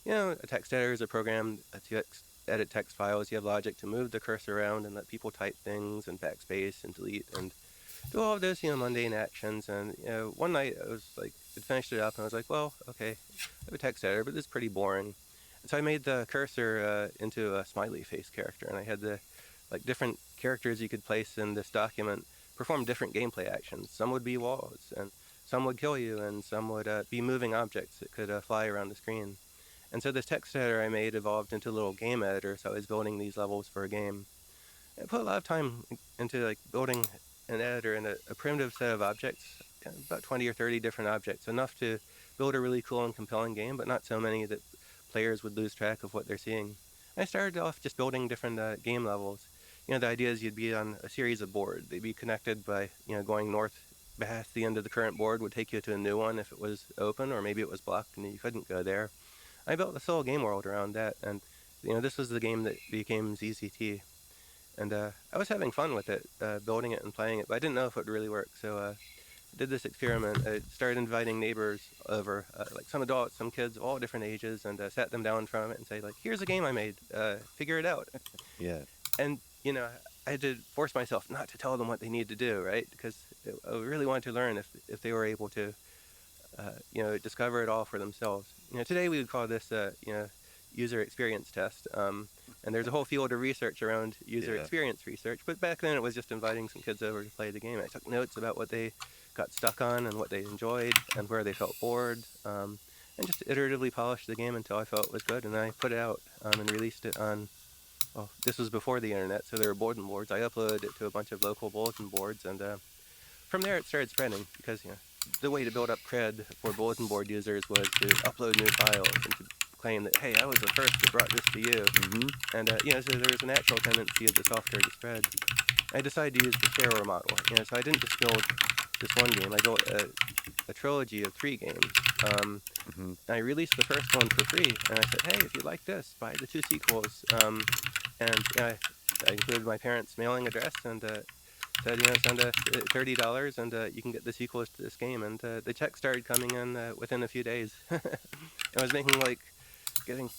A text editor is a program to edit text files. You have logic to move the cursor around and let people type things and backspace and delete and do all of those, mundane actions. And, one night I was like, I'd finished it up and I was like, well, okay, I have a text editor, but this is pretty boring. And so I made the cursor into a smiley face character, and I had the different characters you could place in this document perform different gameplay actions. Some would be walls, and some would kill you, and some would be moving objects that could fly around the screen. And so this text editor I made evolved into a little game editor, so I was building these levels for a game. I put a lot of time into building an editor and a primitive set of objects, about 20 or 30 different objects, enough to build a really cool and compelling game, but not so many that players would lose track of what they're seeing. I started off just building different game levels. The idea is you'd be on a series of boards. They'd be connected by, going north past the end of the current board would take you to a new one if it was open, or maybe it was blocked and you couldn't go there. I built this whole game world around that, and this was the game that became ZZT. And I was having fun with it, building it and playing it, but I didn't know if it would really work. So I did this experiment. I started inviting neighbors over, some adults, some kids, all different ages, and sat them down in front of it and say, here's a game I made, figure it out. Yeah. And, I had to force myself not to tell them what they need to do, right? Because I really wanted to learn if they were able to, discover it all for themselves. Today we would call this, user experience test. And there's a whole field of research around user experience research. But back then it was just inviting some kids over to play the game. I took notes about what they got stuck on and what they enjoyed and where they felt bored. And just iteratively polished the game until I felt it was good. And I put it out and released it on, well, this was before the internet, so there were bulletin boards. I uploaded it to a bunch of local bulletin boards. And from there it started spreading because, the way to build up cred for bulletin board users was to upload new files and to claim that, hey, I was the first that brought this to you. Mm-hmm. And, so there was a natural tendency of the software to spread. I decided to use the Sparrow model. So I didn't just build this one game. I built a trilogy of 3 games. I released the first one for free, and I said, hey, if you like this, buy the 2 sequels. And I included my parents' mailing address and said, send us $30 and you can get the sequels to this game. And the check started coming in within a few days. I was making getting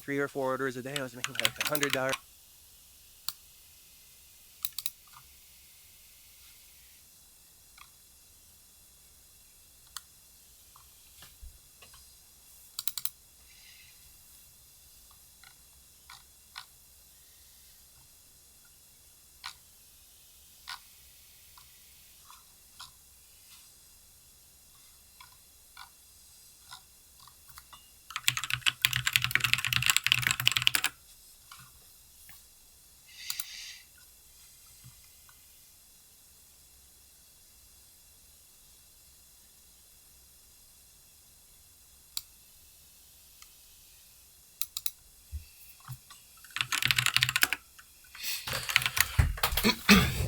3 or 4 orders a day, I was making like $100.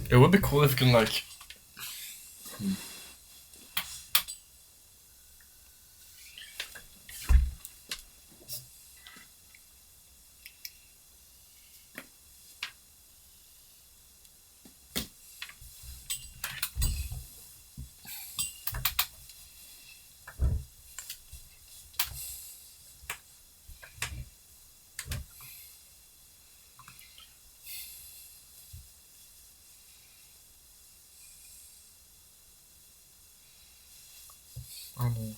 It would be cool if you can like. I don't know.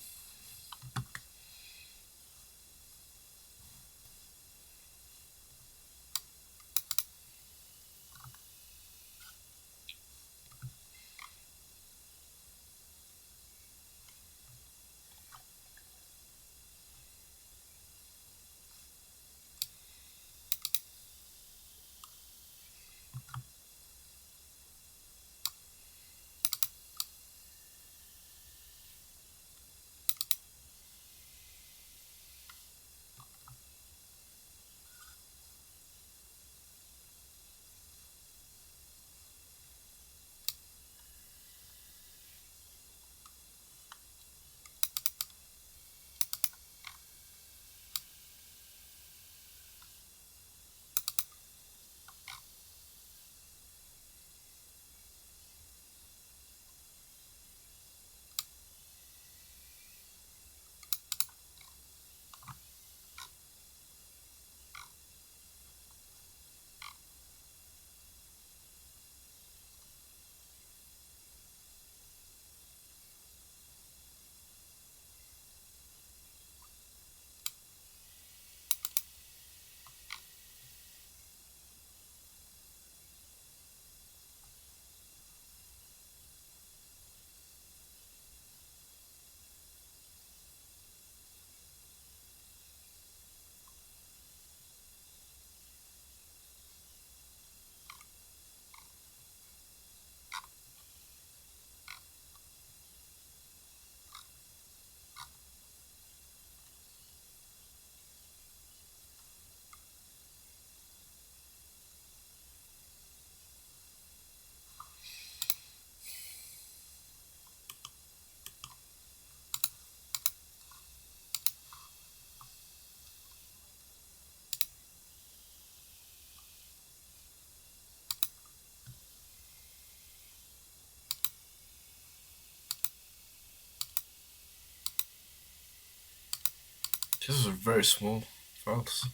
This is very small files.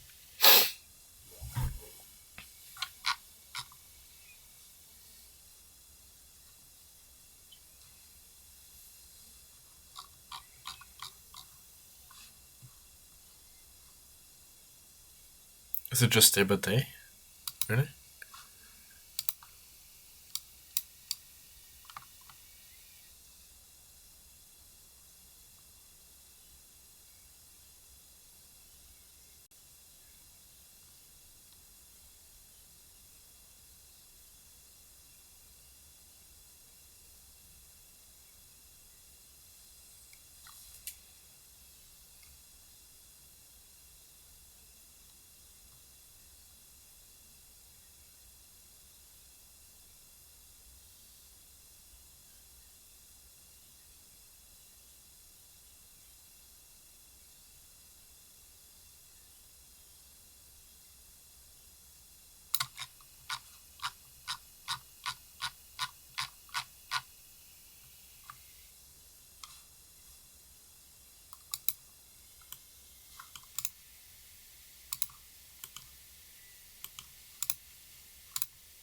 Is it just day by day? Really?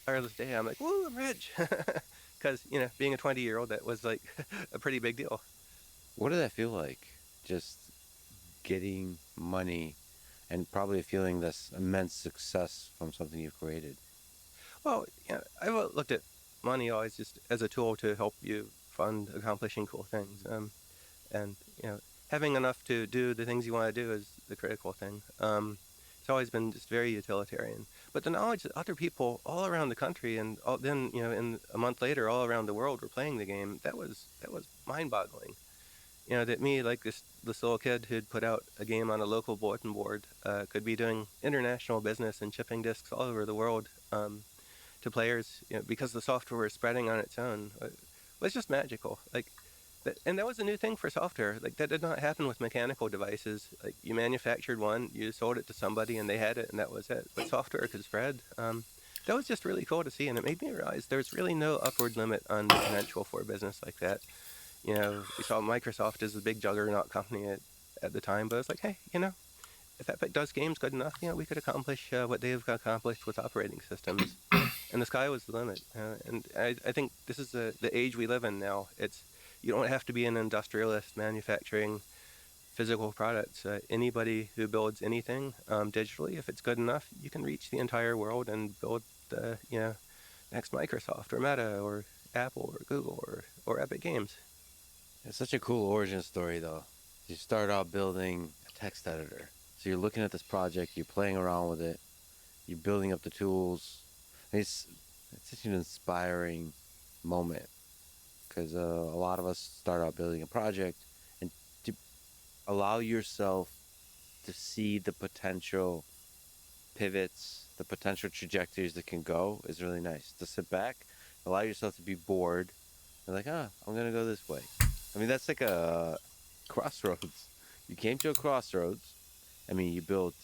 tireless day, I'm like, woo, I'm rich. Because, being a 20-year-old, that was like a pretty big deal. What did that feel like? Just getting money and probably feeling this immense success from something you've created. Well, I've looked at money always just as a tool to help you fund accomplishing cool things. And, having enough to do the things you want to do is the critical thing. It's always been just very utilitarian. But the knowledge that other people all around the country and then, in a month later, all around the world were playing the game, that was mind-boggling. That me, like this little kid who'd put out a game on a local bulletin board, could be doing international business and shipping discs all over the world to players, because the software was spreading on its own, was just magical. And that was a new thing for software. Like, that did not happen with mechanical devices. Like, you manufactured one, you sold it to somebody, and they had it, and that was it. But software could spread. That was just really cool to see, and it made me realize there's really no upward limit on the potential for a business like that. We saw Microsoft as a big juggernaut company at the time, but it's like, hey, if Epic does games good enough, we could accomplish what they've accomplished with operating systems. And the sky was the limit. And I think this is the age we live in now. You don't have to be an industrialist manufacturing physical products. Anybody who builds anything digitally, if it's good enough, you can reach the entire world and build the next Microsoft or Meta or Apple or Google or Epic Games. It's such a cool origin story, though. You start out building a text editor. So you're looking at this project, you're playing around with it, you're building up the tools. It's such an inspiring moment, because a lot of us start out building a project, and to allow yourself to see the potential pivots, the potential trajectories that can go is really nice. To sit back, allow yourself to be bored, and like, I'm gonna go this way. I mean, that's like a crossroads. You came to a crossroads. I mean, you built,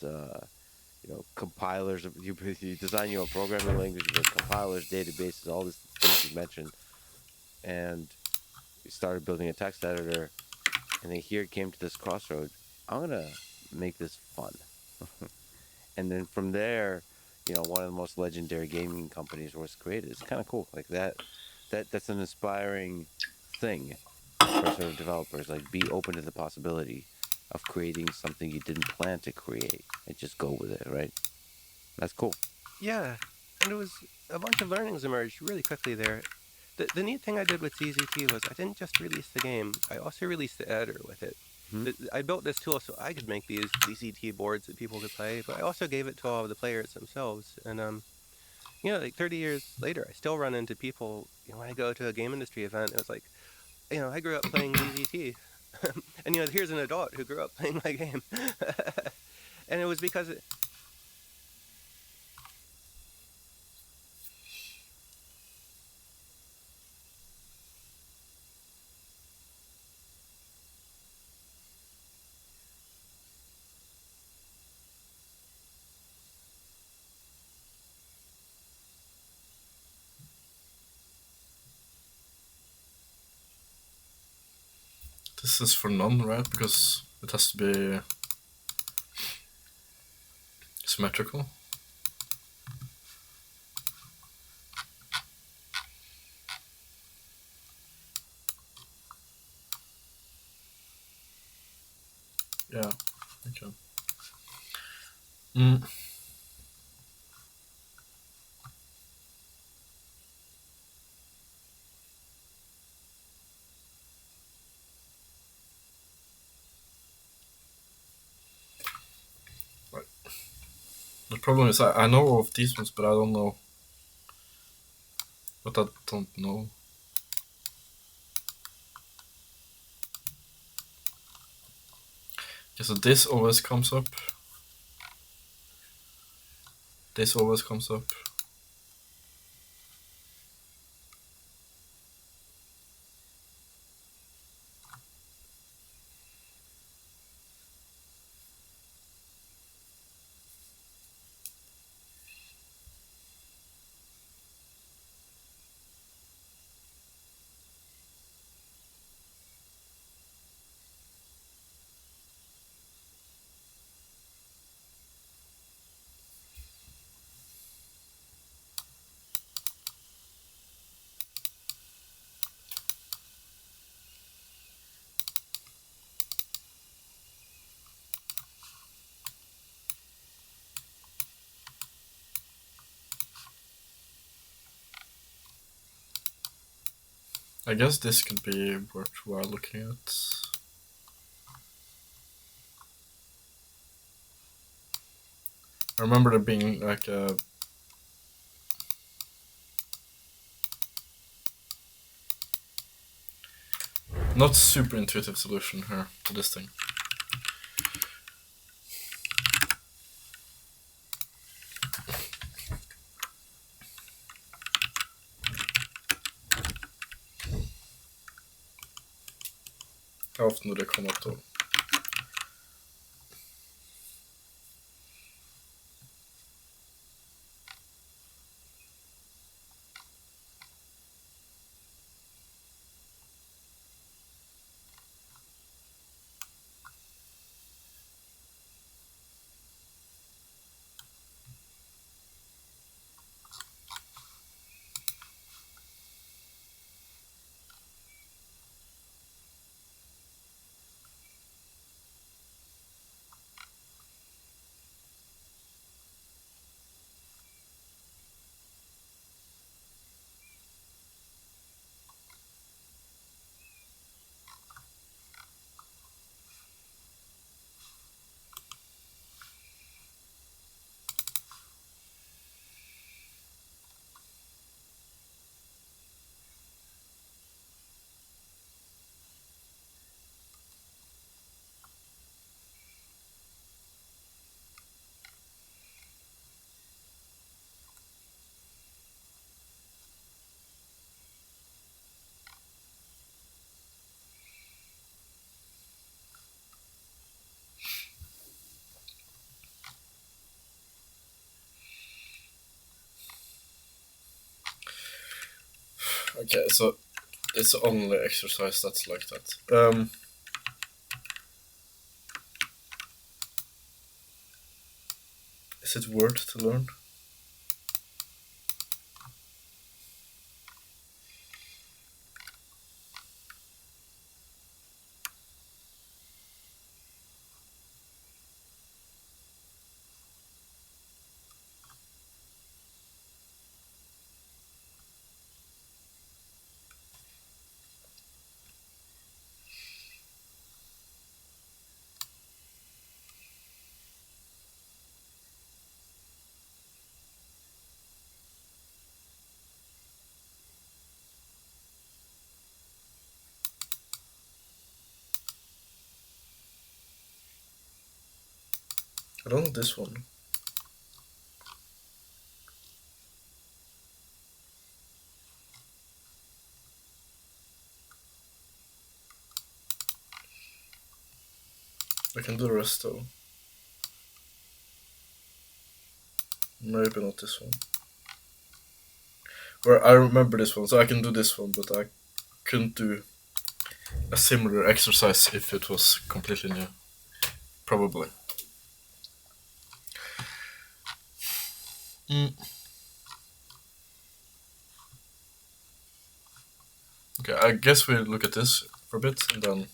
compilers. You design your own programming language, you built compilers, databases, all these things you mentioned. And you started building a text editor. And then here it came to this crossroad. I'm going to make this fun. And then from there, one of the most legendary gaming companies was created. It's kind of cool. Like that's an inspiring thing for sort of developers. Like, be open to the possibility of creating something you didn't plan to create and just go with it, right? That's cool. Yeah, and it was a bunch of learnings emerged really quickly there. The neat thing I did with ZZT was I didn't just release the game, I also released the editor with it. I built this tool so I could make these ZZT boards that people could play, but I also gave it to all of the players themselves. And, like 30 years later, I still run into people, when I go to a game industry event, it was like, I grew up playing ZZT. And, here's an adult who grew up playing my game. And it was because This is for none, right? Because it has to be symmetrical. Yeah, okay. Right. The problem is I know of these ones, but I don't know what I don't know. Okay, so this always comes up. This always comes up. I guess this could be worthwhile looking at. I remember there being like a not super intuitive solution here to this thing. How often do they come up though? Okay, so it's the only exercise that's like that. Is it worth to learn? I don't know this one. I can do the rest though. Maybe not this one. Where I remember this one, so I can do this one, but I couldn't do a similar exercise if it was completely new. Probably. Okay, I guess we'll look at this for a bit, and then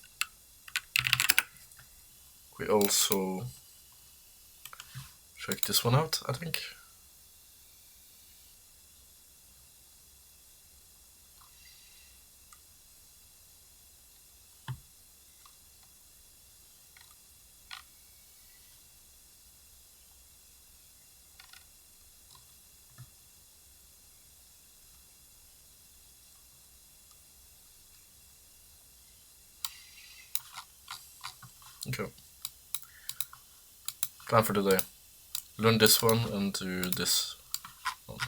we also check this one out, I think. Okay. Plan for today. Learn this one and do this one.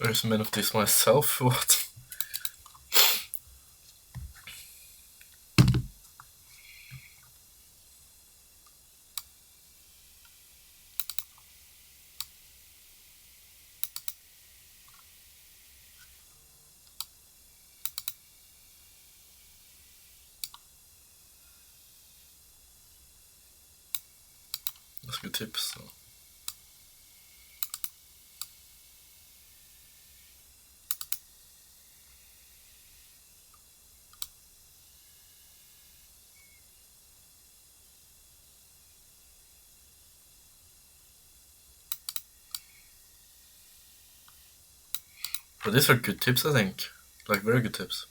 There's many of these myself. What? That's good tips. So. But these are good tips, I think. Like, very good tips.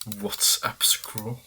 WhatsApp scroll.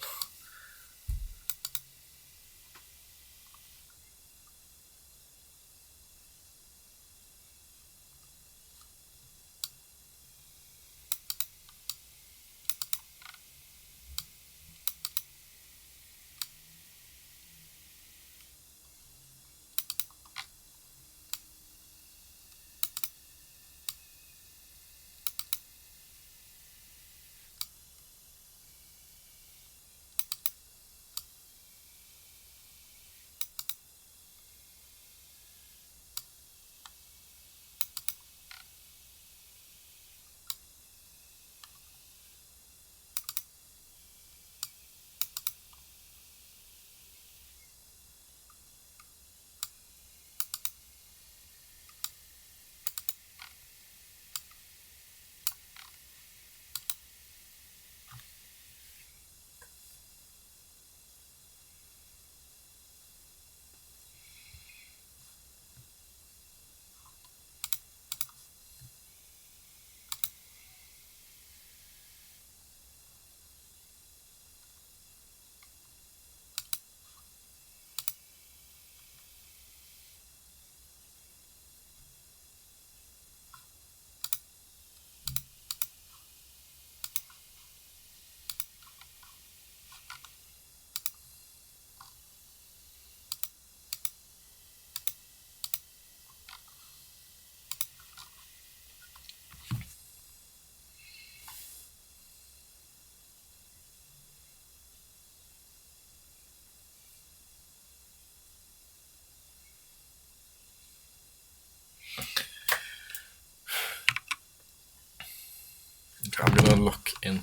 Okay, I'm gonna look in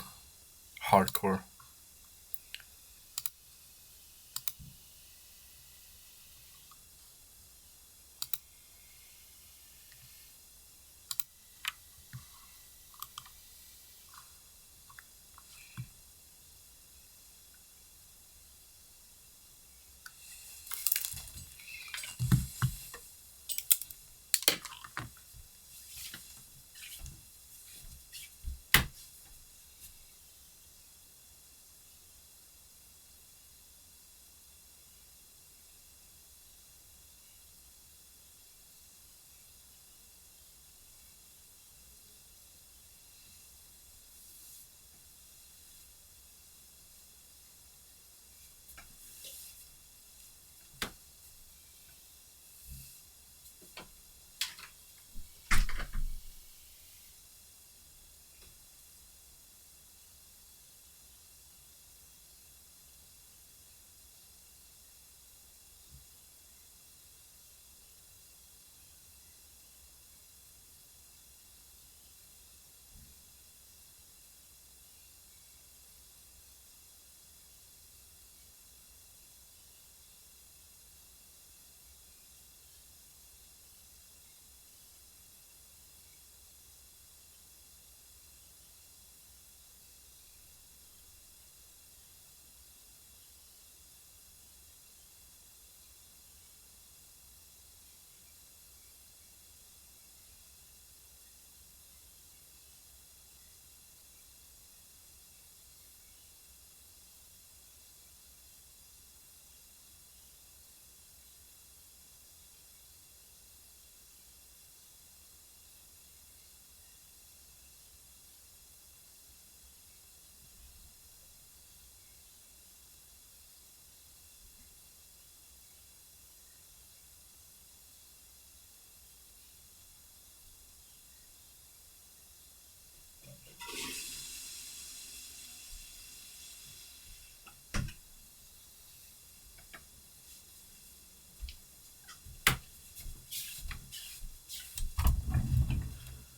hardcore.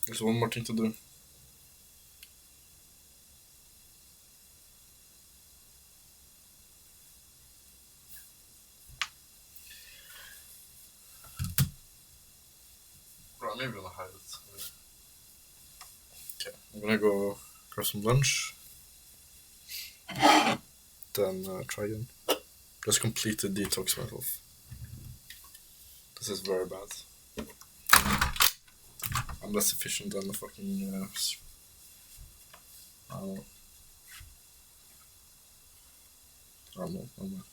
There's one more thing to do. Right, maybe I'm gonna hide it. Okay, I'm gonna go grab some lunch. Then try again. Just completely detox myself. This is very bad. I'm less efficient than the fucking. I don't know. I don't know.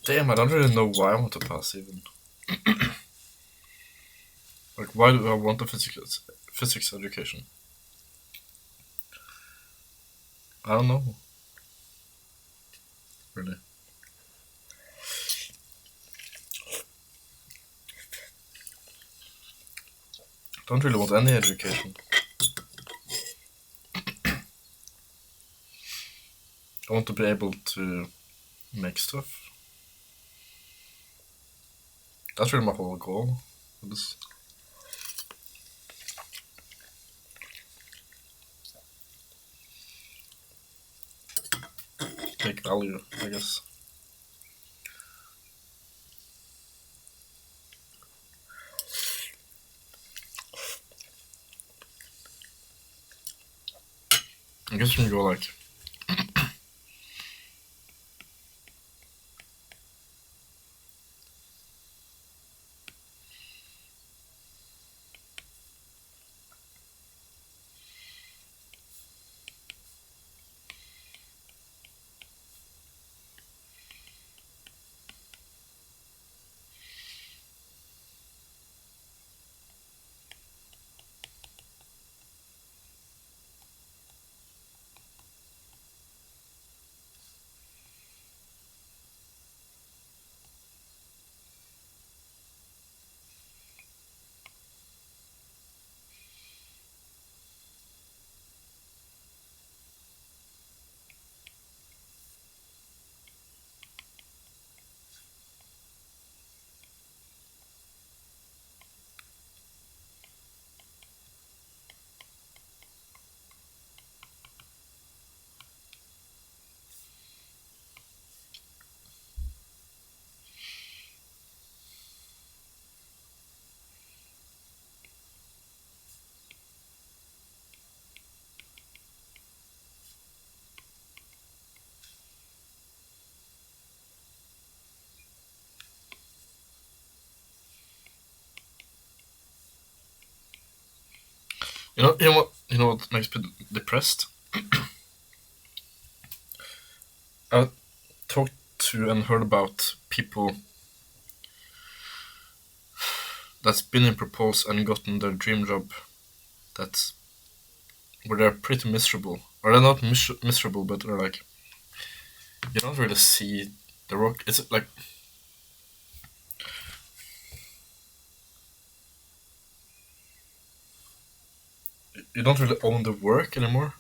Damn, I don't really know why I want to pass even. Like, why do I want a physics education? I don't know. Really. Don't really want any education. I want to be able to make stuff. That's really my whole goal for this. Make value, I guess. I guess we can go like you know what makes me depressed? I talked to and heard about people that's been in propose and gotten their dream job that's where they're pretty miserable. Or they're not miserable, but they're like, you don't really see the work. It's like, you don't really own the work anymore.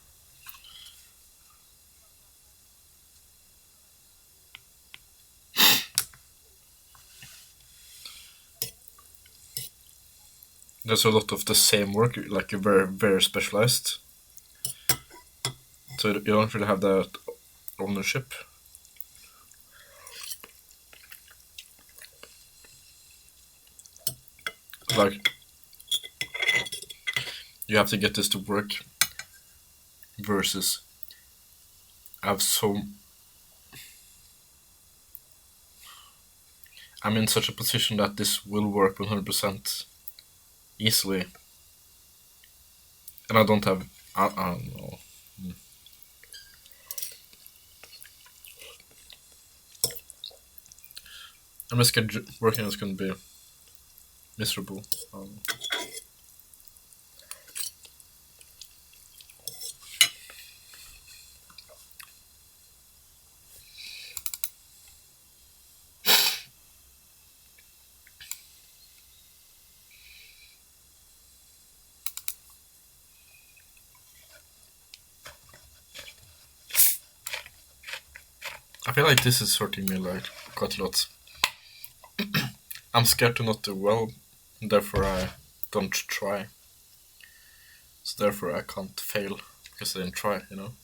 There's a lot of the same work, like you're very, very specialized. So you don't really have that ownership. Like, you have to get this to work versus I'm in such a position that this will work 100% easily. And I don't have, I don't know. I'm just scared working is going to be miserable. I feel like this is hurting me like quite a lot. I'm scared to not do well, and therefore I don't try. So therefore I can't fail because I didn't try, you know?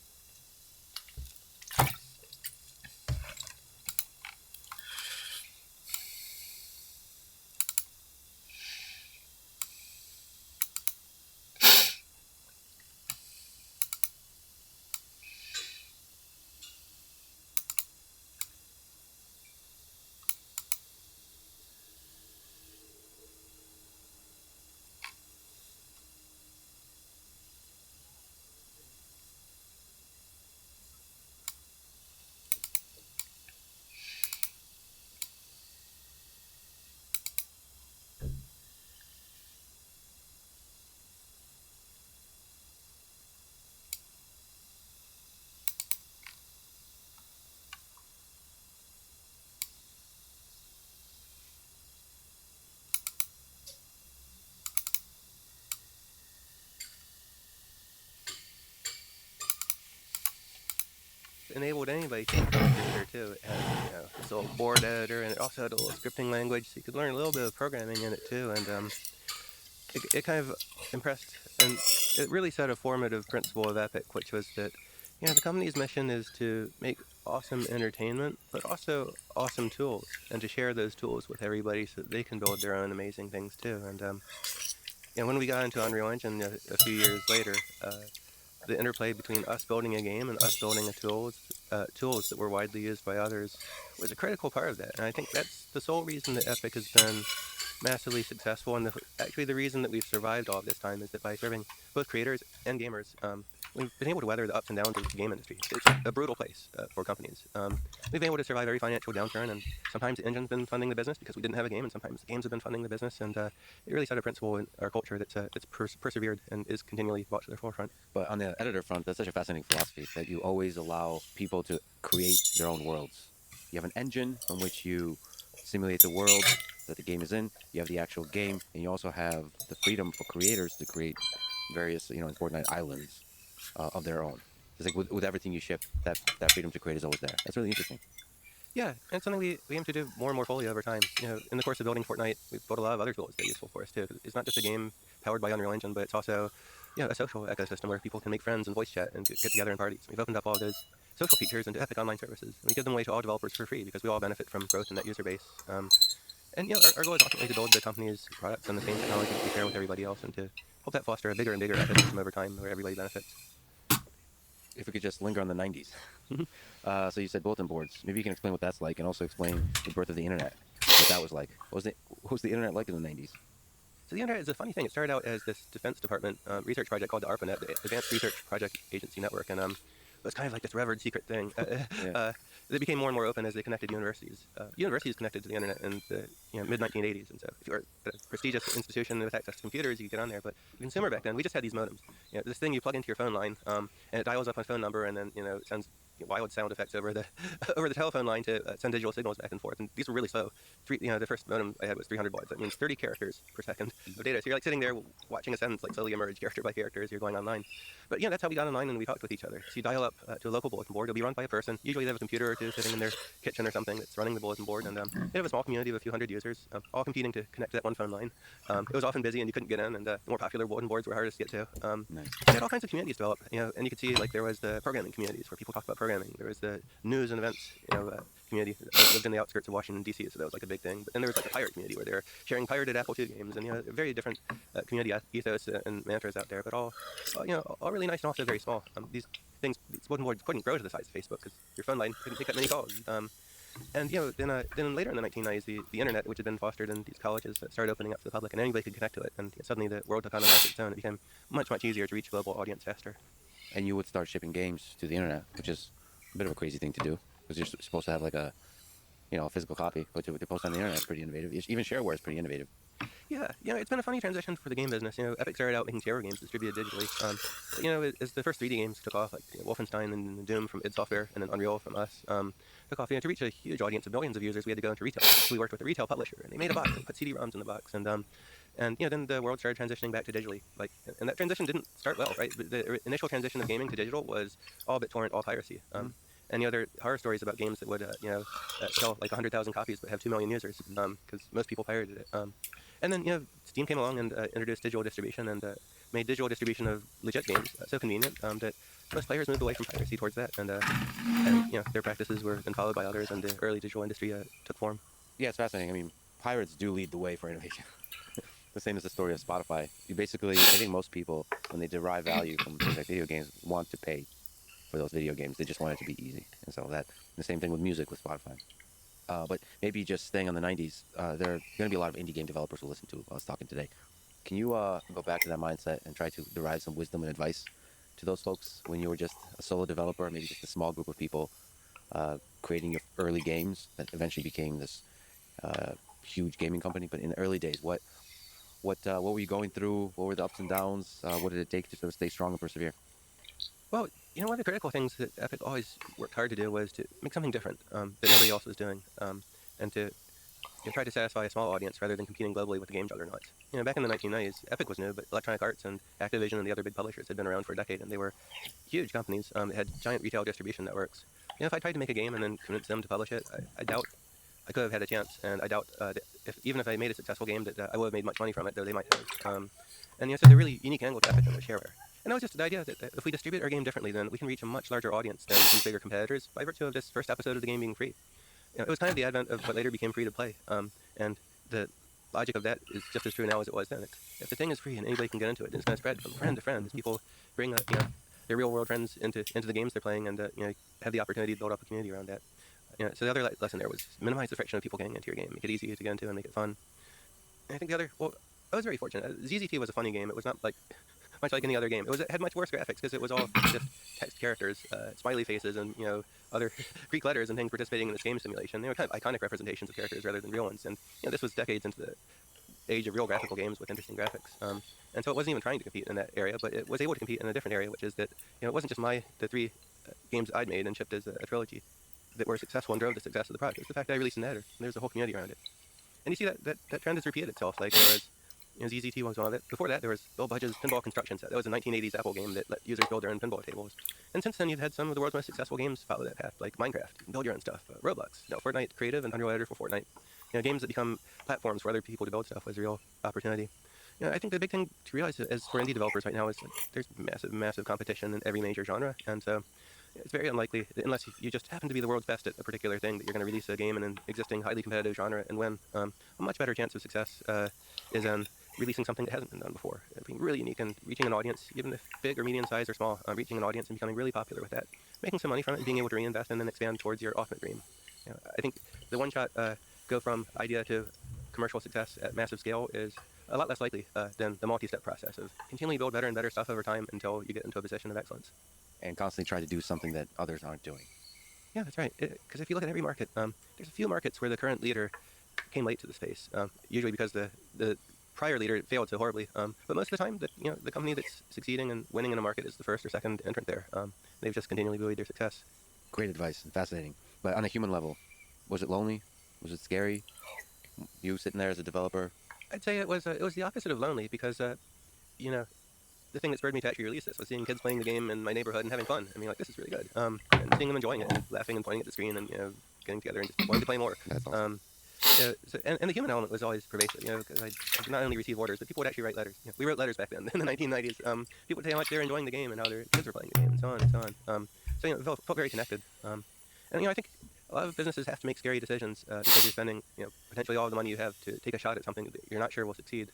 enabled anybody to become a creator too. It had, this little board editor, and it also had a little scripting language, so you could learn a little bit of programming in it too. And it kind of impressed, and it really set a formative principle of Epic, which was that, the company's mission is to make awesome entertainment, but also awesome tools, and to share those tools with everybody so that they can build their own amazing things too. And when we got into Unreal Engine a few years later, the interplay between us building a game and us building tools that were widely used by others was a critical part of that. And I think that's the sole reason that Epic has been massively successful, and actually the reason that we've survived all of this time is that by serving both creators and gamers, we've been able to weather the ups and downs of the game industry. It's a brutal place for companies. We've been able to survive every financial downturn, and sometimes the engine's been funding the business because we didn't have a game, and sometimes the games have been funding the business, and it really set a principle in our culture that's persevered and is continually brought to the forefront. But on the editor front, that's such a fascinating philosophy that you always allow people to create their own worlds. You have an engine from which you simulate the world that the game is in. You have the actual game, and you also have the freedom for creators to create various, in Fortnite, islands of their own. It's like with everything you ship, that freedom to create is always there. That's really interesting. Yeah, and it's something we aim to do more and more fully over time. In the course of building Fortnite, we've built a lot of other tools that are useful for us too. It's not just a game powered by Unreal Engine, but it's also, a social ecosystem where people can make friends and voice chat and get together in parties. We've opened up all those social features into Epic Online Services. We give them away to all developers for free because we all benefit from growth in that user base. And our goal is ultimately to build the company's products on the same technology that we share with everybody else, and to help that foster a bigger and bigger ecosystem over time where everybody benefits. If we could just linger on the 90s. So you said bulletin boards. Maybe you can explain what that's like, and also explain the birth of the internet, what that was like. What was the internet like in the 90s? So the internet is a funny thing. It started out as this Defense Department research project called the ARPANET, the Advanced Research Project Agency Network, and it was kind of like this revered secret thing. They became more and more open as they connected universities. Universities connected to the internet in the mid-1980s, and so if you were at a prestigious institution with access to computers, you could get on there. But the consumer back then, we just had these modems. This thing you plug into your phone line, and it dials up a phone number, and then it sends wild sound effects over the telephone line to send digital signals back and forth. And these were really slow. The first modem I had was 300 baud. That means 30 characters per second of data. So you're like sitting there watching a sentence like slowly emerge character by character as you're going online. But that's how we got online and we talked with each other. So you dial up to a local bulletin board. It'll be run by a person. Usually they have a computer or two sitting in their kitchen or something that's running the bulletin board. And they have a small community of a few hundred users, all competing to connect to that one phone line. It was often busy and you couldn't get in, and the more popular bulletin boards were hardest to get to. We had all kinds of communities develop, and you could see like there was the programming communities where people talked about programming. There was the news and events, community that lived in the outskirts of Washington, D.C., so that was like a big thing. But then there was like a pirate community where they're sharing pirated Apple II games, and very different community ethos and mantras out there, but all really nice and also very small. These bulletin boards couldn't grow to the size of Facebook because your phone line couldn't take that many calls. Then later in the 1990s, the internet, which had been fostered in these colleges, started opening up to the public, and anybody could connect to it. And suddenly the world took on a life of its own. It became much, much easier to reach a global audience faster. And you would start shipping games to the internet, which is a bit of a crazy thing to do, because you're supposed to have like a physical copy, but to post on the internet is pretty innovative. Even shareware is pretty innovative. Yeah, it's been a funny transition for the game business. Epic started out making shareware games distributed digitally. But as the first 3D games took off, like Wolfenstein and Doom from id Software, and then Unreal from us, took off. To reach a huge audience of millions of users, we had to go into retail. So we worked with a retail publisher, and they made a box and put CD-ROMs in the box, and then the world started transitioning back to digitally. And that transition didn't start well, right? The initial transition of gaming to digital was all BitTorrent, all piracy. And there are horror stories about games that would sell like 100,000 copies but have 2 million users because most people pirated it. And then Steam came along and introduced digital distribution and made digital distribution of legit games so convenient that most players moved away from piracy towards that, and their practices were then followed by others, and the early digital industry took form. Yeah, it's fascinating. I mean, pirates do lead the way for innovation. The same as the story of Spotify. I think most people, when they derive value from things like video games, want to pay for those video games. They just want it to be easy. And so the same thing with music with Spotify. But maybe just staying on the 90s, there are going to be a lot of indie game developers who listen to us talking today. Can you go back to that mindset and try to derive some wisdom and advice to those folks when you were just a solo developer, maybe just a small group of people creating your early games that eventually became this huge gaming company? But in the early days, what were you going through? What were the ups and downs? What did it take to sort of stay strong and persevere? Well, one of the critical things that Epic always worked hard to do was to make something different that nobody else was doing, and to try to satisfy a small audience rather than competing globally with the game juggernauts. Back in the 1990s, Epic was new, but Electronic Arts and Activision and the other big publishers had been around for a decade, and they were huge companies that had giant retail distribution networks. if I tried to make a game and then convince them to publish it, I doubt I could have had a chance, and I doubt that even if I made a successful game, that I would have made much money from it, though they might have. And so the really unique angle to Epic was shareware. And that was just the idea that if we distribute our game differently, then we can reach a much larger audience than these bigger competitors by virtue of this first episode of the game being free. It was kind of the advent of what later became free to play, and the logic of that is just as true now as it was then. If the thing is free and anybody can get into it, it's going to spread from friend to friend as people bring their real world friends into the games they're playing, and have the opportunity to build up a community around that. So the other lesson there was minimize the friction of people getting into your game, make it easy to get into and make it fun. And I think I was very fortunate. ZZT was a funny game. It was not like much like any other game. It had much worse graphics because it was all just text characters, smiley faces, and other Greek letters and things participating in this game simulation. They were kind of iconic representations of characters rather than real ones. And this was decades into the age of real graphical games with interesting graphics. And so it wasn't even trying to compete in that area, but it was able to compete in a different area, which is that it wasn't just the 3 games I'd made and shipped as a trilogy that were successful and drove the success of the project. It's the fact that I released an editor, and there's a whole community around it. And you see that trend has repeated itself. Like there was ZZT was one of it. Before that, there was Bill Budge's Pinball Construction Set. That was a 1980s Apple game that let users build their own pinball tables. And since then, you've had some of the world's most successful games follow that path, like Minecraft. You can build your own stuff. Roblox, Fortnite Creative, and Unreal Editor for Fortnite. Games that become platforms for other people to build stuff was a real opportunity. I think the big thing to realize is for indie developers right now is there's massive competition in every major genre, and so it's very unlikely, unless you just happen to be the world's best at a particular thing, that you're going to release a game in an existing highly competitive genre and win. A much better chance of success is in releasing something that hasn't been done before, being really unique and reaching an audience, even if big or medium size or small, reaching an audience and becoming really popular with that, making some money from it, and being able to reinvest and then expand towards your ultimate dream. I think the one-shot go from idea to commercial success at massive scale is a lot less likely than the multi-step process of continually build better and better stuff over time until you get into a position of excellence. And constantly try to do something that others aren't doing. Yeah, that's right. Because if you look at every market, there's a few markets where the current leader came late to the space, usually because the prior leader failed so horribly. But most of the time, the company that's succeeding and winning in a market is the first or second entrant there. They've just continually buoyed their success. Great advice and fascinating. But on a human level, was it lonely? Was it scary? You sitting there as a developer? I'd say it was the opposite of lonely because, the thing that spurred me to actually release this was seeing kids playing the game in my neighborhood and having fun. I mean, this is really good. And seeing them enjoying it and laughing and pointing at the screen and, getting together and just wanting to play more. That's awesome. And the human element was always pervasive, because I not only receive orders, but people would actually write letters. We wrote letters back then in the 1990s. People would say how much they were enjoying the game and how their kids were playing the game and so on and so on. So, it felt very connected. And, I think a lot of businesses have to make scary decisions because you're spending, potentially all the money you have to take a shot at something that you're not sure will succeed.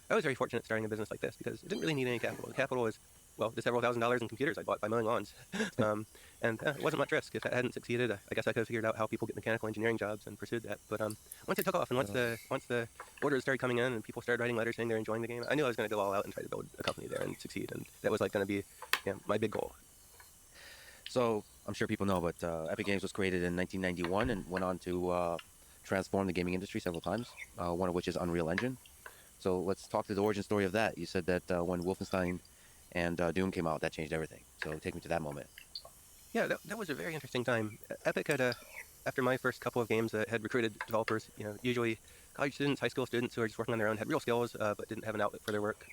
I was very fortunate starting a business like this because it didn't really need any capital. The capital was, the several $1,000s in computers I bought by mowing lawns. And it wasn't much risk. If that hadn't succeeded, I guess I could have figured out how people get mechanical engineering jobs and pursued that. But once it took off and once the orders started coming in and people started writing letters saying they're enjoying the game, I knew I was going to go all out and try to build a company there and succeed. And that was going to be my big goal. So I'm sure people know, but Epic Games was created in 1991 and went on to transform the gaming industry several times, one of which is Unreal Engine. So let's talk to the origin story of that. You said that when Wolfenstein and Doom came out, that changed everything. So take me to that moment. Yeah, that was a very interesting time. Epic had, after my first couple of games, had recruited developers, usually college students, high school students who were just working on their own, had real skills, but didn't have an outlet for their work.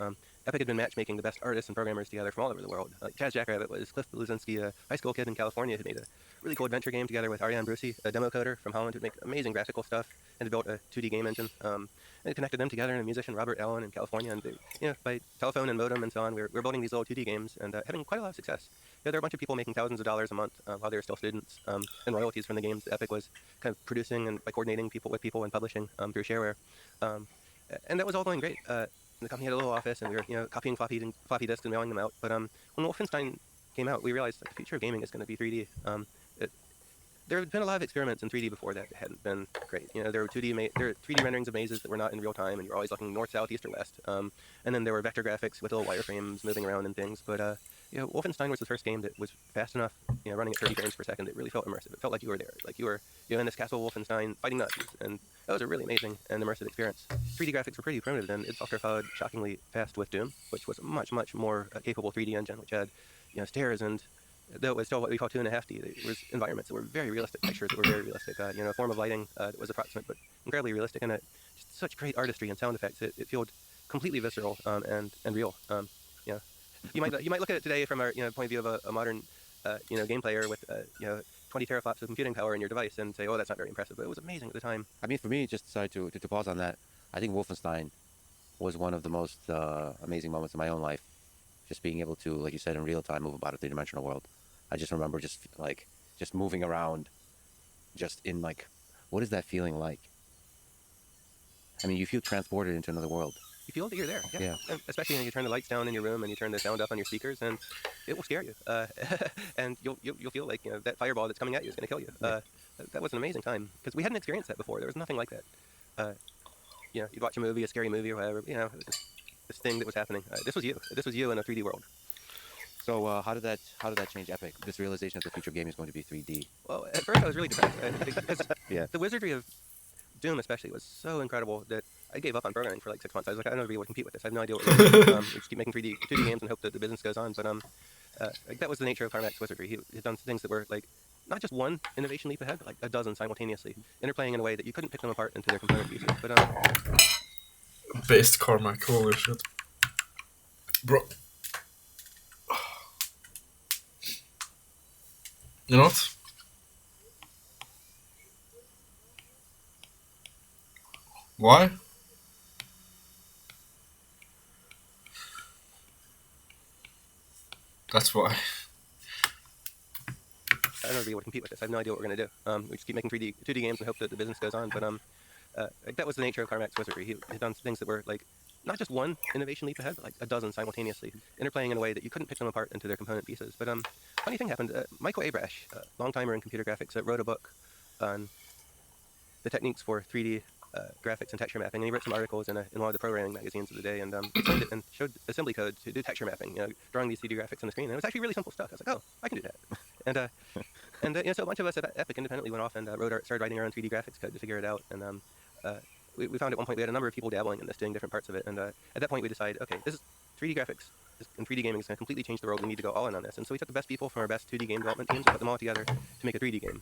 Epic had been matchmaking the best artists and programmers together from all over the world. Chaz Jackrabbit was Cliff Bluzensky, a high school kid in California who made a really cool adventure game together with Ariane Brucey, a demo coder from Holland who'd make amazing graphical stuff and had built a 2D game engine. And it connected them together, and a musician, Robert Allen, in California, and they, by telephone and modem and so on, we were building these little 2D games and having quite a lot of success. There were a bunch of people making thousands of dollars a month while they were still students, and royalties from the games Epic was kind of producing and by coordinating people and publishing through shareware. And that was all going great. The company had a little office, and we were copying floppy disks and mailing them out. But when Wolfenstein came out, we realized that the future of gaming is going to be 3D. There had been a lot of experiments in 3D before that hadn't been great. There were 3D renderings of mazes that were not in real time, and you're always looking north, south, east, or west. And then there were vector graphics with little wireframes moving around and things. But Wolfenstein was the first game that was fast enough, running at 30 frames per second. It really felt immersive. It felt like you were there, like you were in this castle Wolfenstein fighting Nazis, and that was a really amazing and immersive experience. 3D graphics were pretty primitive, and id Software followed shockingly fast with Doom, which was a much more capable 3D engine, which had stairs and. Though it was still what we call 2.5D, there was environments that were very realistic, textures that were very realistic, a form of lighting that was approximate but incredibly realistic, and just such great artistry and sound effects. It felt completely visceral and real. You might look at it today from our point of view of a modern game player with 20 teraflops of computing power in your device and say, oh, that's not very impressive. But it was amazing at the time. I mean, for me, just sorry to pause on that. I think Wolfenstein was one of the most amazing moments in my own life. Just being able to, like you said, in real time, move about a three-dimensional world. I just remember just moving around, just in like, what is that feeling like? I mean, you feel transported into another world. You feel that you're there. Yeah. And especially when you turn the lights down in your room and you turn the sound up on your speakers, and it will scare you. And you'll feel like that fireball that's coming at you is going to kill you. That was an amazing time because we hadn't experienced that before. There was nothing like that. You'd watch a movie, a scary movie or whatever. This thing that was happening. This was you. This was you in a 3D world. So how did that change Epic? This realization that the future of gaming is going to be 3D. Well, at first I was really depressed because Yeah. the wizardry of Doom especially was so incredible that I gave up on programming for like 6 months. I was like, I don't know if we compete with this. I have no idea what we're going to do. We just keep making 2D games and hope that the business goes on. But that was the nature of Carmack's wizardry. He had done things that were like not just one innovation leap ahead, but like a dozen simultaneously, interplaying in a way that you couldn't pick them apart into their component pieces. But based Carmack, holy shit, bro. You know what? Why? That's why. I don't know if we able to compete with this. I have no idea what we're going to do. We just keep making 2D games and hope that the business goes on. But that was the nature of Carmack's wizardry. He had done things that were like not just one innovation leap ahead, but like a dozen simultaneously, interplaying in a way that you couldn't pick them apart into their component pieces. But funny thing happened. Michael Abrash, long timer in computer graphics, wrote a book on the techniques for 3D graphics and texture mapping, and he wrote some articles in one of the programming magazines of the day, and explained it and showed assembly code to do texture mapping, drawing these 3D graphics on the screen. And it was actually really simple stuff. I was like, oh, I can do that. And so a bunch of us at Epic independently went off and started writing our own 3D graphics code to figure it out. And we found at one point we had a number of people dabbling in this, doing different parts of it. And at that point we decided, okay, this is 3D graphics and 3D gaming is going to completely change the world. We need to go all in on this. And so we took the best people from our best 2D game development teams and put them all together to make a 3D game.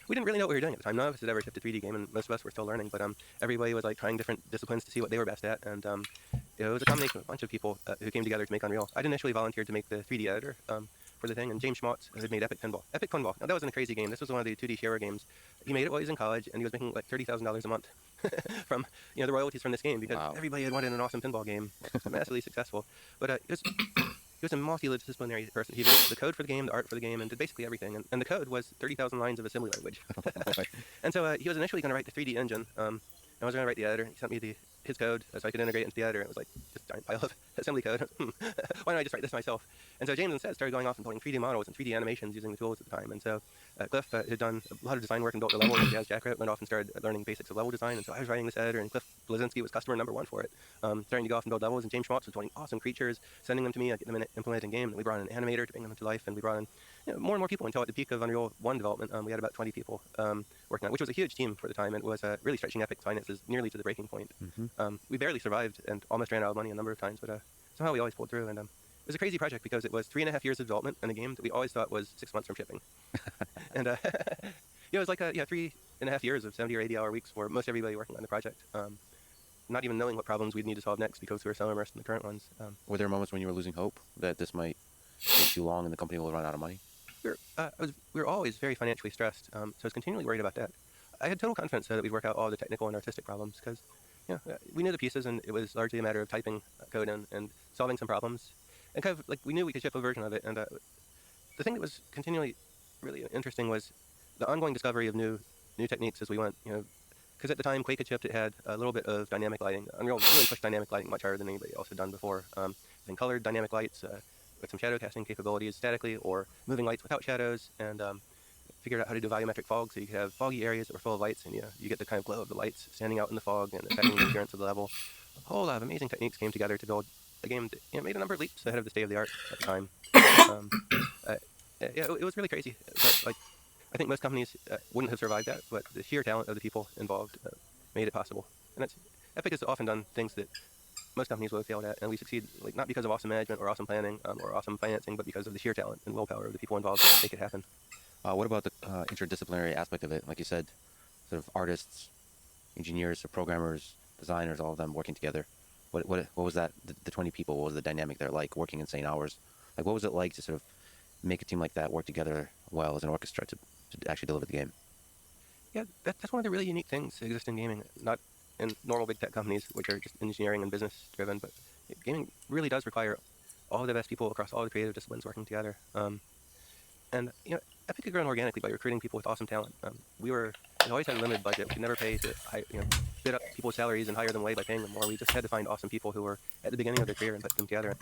We didn't really know what we were doing at the time. None of us had ever shipped a 3D game, and most of us were still learning. But everybody was like trying different disciplines to see what they were best at. And it was a combination of a bunch of people who came together to make Unreal. I'd initially volunteered to make the 3D editor for the thing, and James Schmaltz had made Epic Pinball. Epic Pinball. Now that wasn't a crazy game. This was one of the 2D shareware games. He made it while he was in college, and he was making like $30,000 a month from the royalties from this game because everybody had wanted an awesome pinball game. It was massively successful. But he was a multidisciplinary person. He wrote the code for the game, the art for the game, and did basically everything. And the code was 30,000 lines of assembly language. And so he was initially going to write the 3D engine. I was going to write the editor. He sent me his code so I could integrate into the editor. It was like this giant pile of assembly code. Why don't I just write this myself? And so James instead started going off and building 3D models and 3D animations using the tools at the time. And so Cliff had done a lot of design work and built the level. And Jazz Jack went off and started learning basics of level design. And so I was writing this editor, and Cliff Blazinski was customer number one for it, starting to go off and build levels. And James Schmaltz was building awesome creatures, sending them to me, getting them implemented in game. And we brought in an animator to bring them to life, and we brought in more and more people until at the peak of Unreal 1 development, we had about 20 people working on it, which was a huge team for the time. It was really stretching Epic's finances nearly to the breaking point. We barely survived and almost ran out of money a number of times, but somehow we always pulled through. And it was a crazy project because it was 3.5 years of development in a game that we always thought was 6 months from shipping. And it was like 3.5 years of 70 or 80 hour weeks for most everybody working on the project. Not even knowing what problems we'd need to solve next because we were so immersed in the current ones. Were there moments when you were losing hope that this might take too long and the company will run out of money? We were always very financially stressed, so I was continually worried about that. I had total confidence that we'd work out all the technical and artistic problems because we knew the pieces, and it was largely a matter of typing code in and solving some problems. And kind of like we knew we could ship a version of it. And the thing that was continually really interesting was the ongoing discovery of new techniques as we went. Because at the time Quake had shipped, it had a little bit of dynamic lighting. Unreal really pushed dynamic lighting much harder than anybody else had done before. And colored dynamic lights with some shadow casting capabilities statically, or moving lights without shadows, and figured out how to do volumetric fog, so you could have foggy areas that were full of lights, and you get the kind of glow of the lights standing out in the fog and affecting the appearance of the level. A whole lot of amazing techniques came together to build a game that made a number of leaps ahead of the state of the art at the time. It was really crazy. But I think most companies wouldn't have survived that, but the sheer talent of the people involved made it possible. And Epic has often done things that most companies would have failed at, and we succeed not because of awesome management or awesome planning or awesome financing, but because of the sheer talent and willpower of the people involved to make it happen. What about the interdisciplinary aspect of it? Like you said, sort of artists, engineers, or programmers, designers, all of them working together. What was that? The 20 people. What was the dynamic there like? Working insane hours. Like, what was it like to sort of make a team like that work together well as an orchestra to to actually deliver the game. Yeah, that's one of the really unique things that exist in gaming, not in normal big tech companies, which are just engineering and business driven, but gaming really does require all the best people across all the creative disciplines working together. And Epic had grown organically by recruiting people with awesome talent. We always had a limited budget. We could never pay to bid up people's salaries and hire them away by paying them more. We just had to find awesome people who were at the beginning of their career and put them together.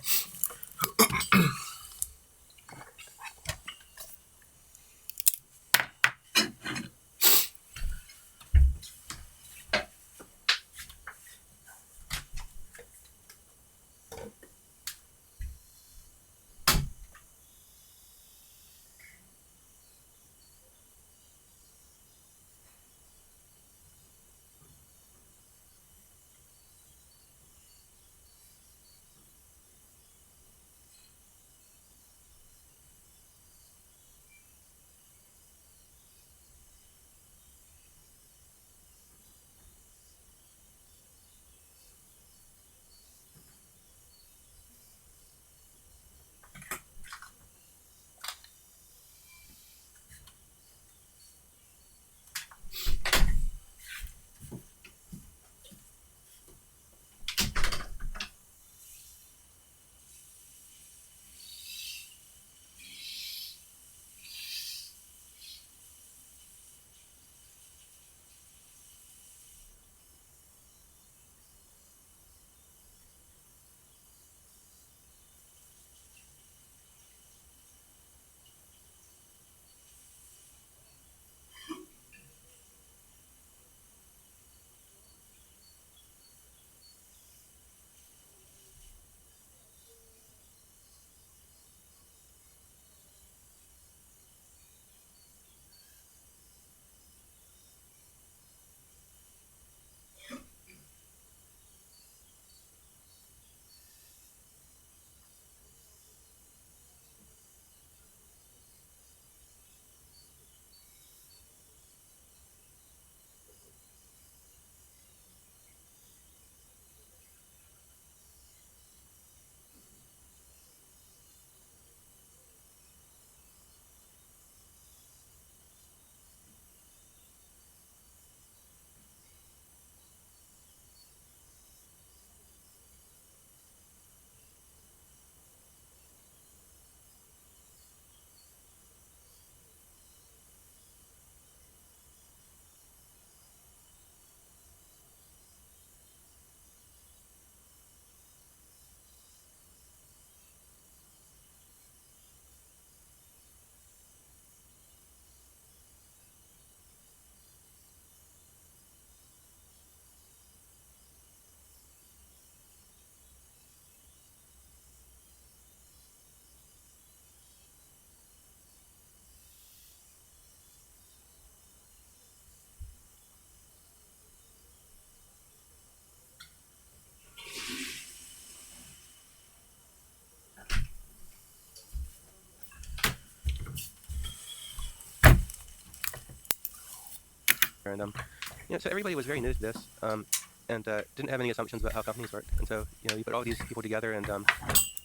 And so everybody was very new to this, and didn't have any assumptions about how companies work. And so you put all these people together, and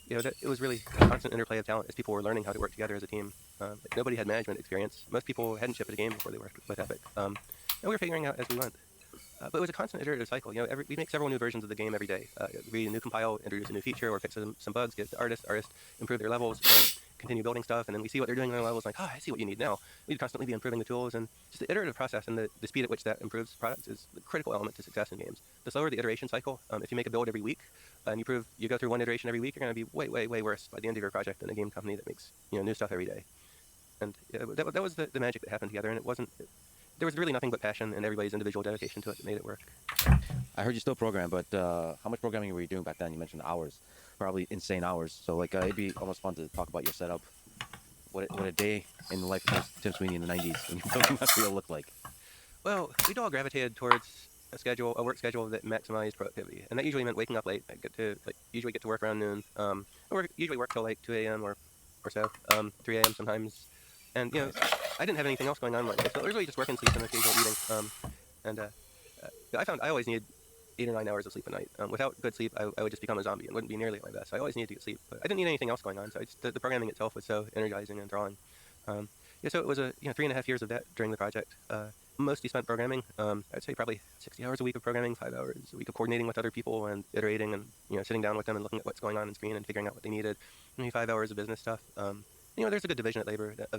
it was really a constant interplay of talent as people were learning how to work together as a team. Nobody had management experience. Most people hadn't shipped a game before they worked with Epic, and we were figuring out as we went. But it was a constant iterative cycle. We make several new versions of the game every day. Read a new compile, introduce a new feature, or fix some bugs, get it to artists improve their levels, continue building stuff, and then we see what they're doing in their levels, like, I see what you need now. We'd constantly be improving the tools, and just the iterative process and the speed at which that improves products is the critical element to success in games. The slower the iteration cycle, if you make a build every week, and you go through one iteration every week, you're going to be way, way, way worse by the end of your project than a game company that makes new stuff every day. And that was the magic that happened together, and there was really nothing but passion and everybody's individual dedication to it that made it work. I heard you still program, but how much programming were you doing back then? You mentioned hours, probably insane hours. So it'd be almost fun to talk about your setup. What a day in the life of Tim Sweeney in the 90s when you must really look like. Well, we'd all gravitated towards a work schedule that maximized productivity, and that usually meant waking up late. I usually get to work around noon, or usually work till like 2 a.m. or so, 3 a.m. sometimes. And I didn't have anything else going on one day, so it was really just work and sleep and occasional eating. I found I always needed 8 or 9 hours of sleep a night. Without good sleep, I would just become a zombie and wouldn't be nearly at my best. So I always needed to get sleep, but I didn't need anything else going on. So the programming itself was so energizing and enthralling. Yeah, so it was 3.5 years of that during the project. Mostly spent programming. I'd say probably 60 hours a week of programming, 5 hours a week of coordinating with other people and iterating and sitting down with them and looking at what's going on screen and figuring out what they needed. Maybe 5 hours of business stuff. There's a good division of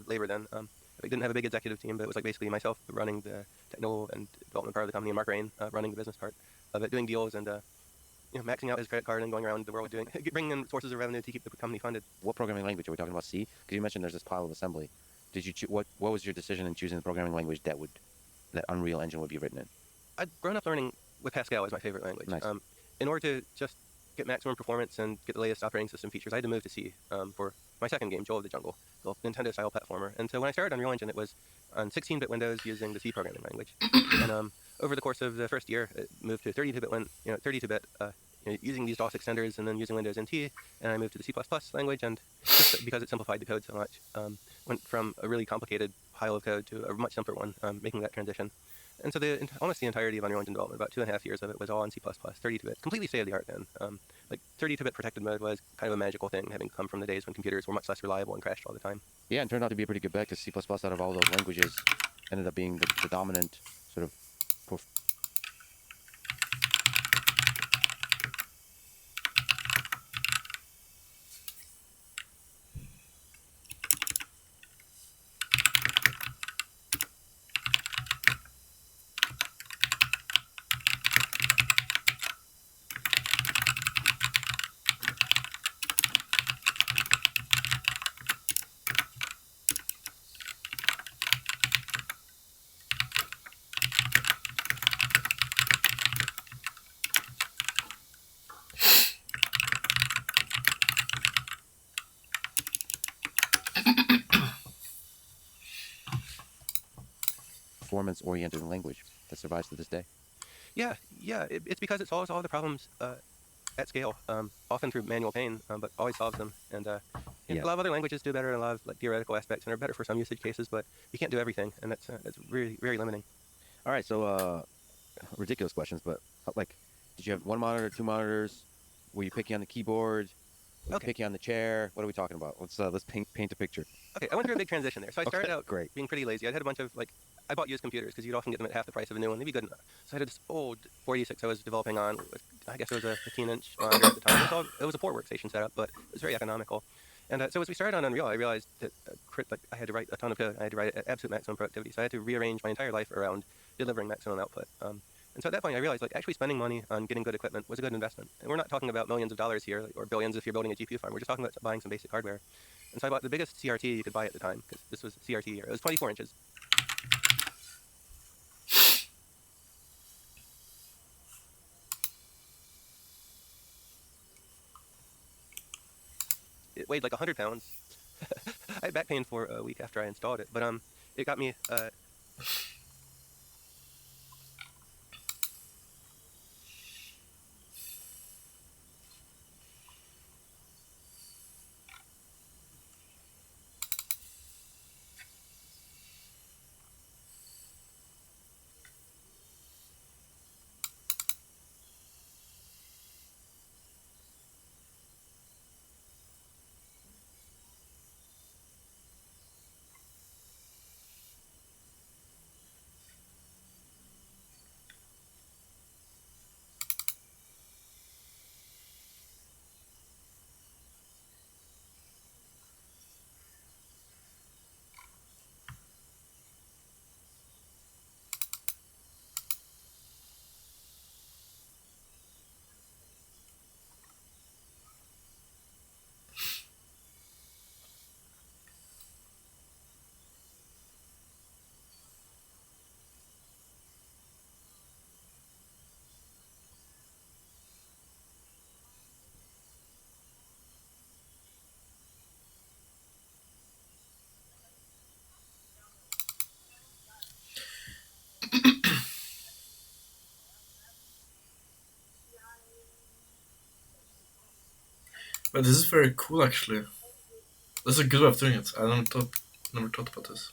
labor then. We didn't have a big executive team, but it was like basically myself running the technical and development part of the company, and Mark Rain running the business part of it, doing deals and maxing out his credit card and going around the world bringing in sources of revenue to keep the company funded. What programming language are we talking about? C? Because you mentioned there's this pile of assembly. Did you what was your decision in choosing the programming language that Unreal Engine would be written in? I'd grown up learning with Pascal as my favorite language. Nice. In order to just get maximum performance and get the latest operating system features, I had to move to C for my second game, Joel of the Jungle, the Nintendo-style platformer. And so when I started Unreal Engine, it was on 16-bit Windows using the C programming language. And over the course of the first year, it moved to 32-bit using these DOS extenders and then using Windows NT. And I moved to the C++ language, and just because it simplified the code so much, went from a really complicated pile of code to a much simpler one, making that transition. And so almost the entirety of Unreal Engine development, about 2.5 years of it, was all in C++, 32-bit, completely state-of-the-art then. 32-bit protected mode was kind of a magical thing, having come from the days when computers were much less reliable and crashed all the time. Yeah, and turned out to be a pretty good bet because C++ out of all those languages ended up being the dominant sort of performance-oriented language that survives to this day. Yeah, it's because it solves all the problems at scale, often through manual pain, but always solves them. And a lot of other languages do better in a lot of theoretical aspects and are better for some usage cases, but you can't do everything, and that's really very limiting. All right, so ridiculous questions, but did you have one monitor, two monitors? Were you picky on the keyboard? Were you picky on the chair? What are we talking about? Let's paint a picture. Okay, I went through a big transition there. So I started out great. being pretty lazy. I had a bunch of I bought used computers because you'd often get them at half the price of a new one. They'd be good enough. So I had this old 486 I was developing on. I guess it was a 15-inch monitor at the time. It was a poor workstation setup, but it was very economical. And so as we started on Unreal, I realized that I had to write a ton of code. I had to write at absolute maximum productivity. So I had to rearrange my entire life around delivering maximum output. And so at that point, I realized actually spending money on getting good equipment was a good investment. And we're not talking about millions of dollars here, or billions if you're building a GPU farm. We're just talking about buying some basic hardware. And so I bought the biggest CRT you could buy at the time, because this was CRT year. It was 24 inches. It weighed like 100 pounds. I had back pain for a week after I installed it, but it got me But this is very cool, actually. That's a good way of doing it. I never thought about this.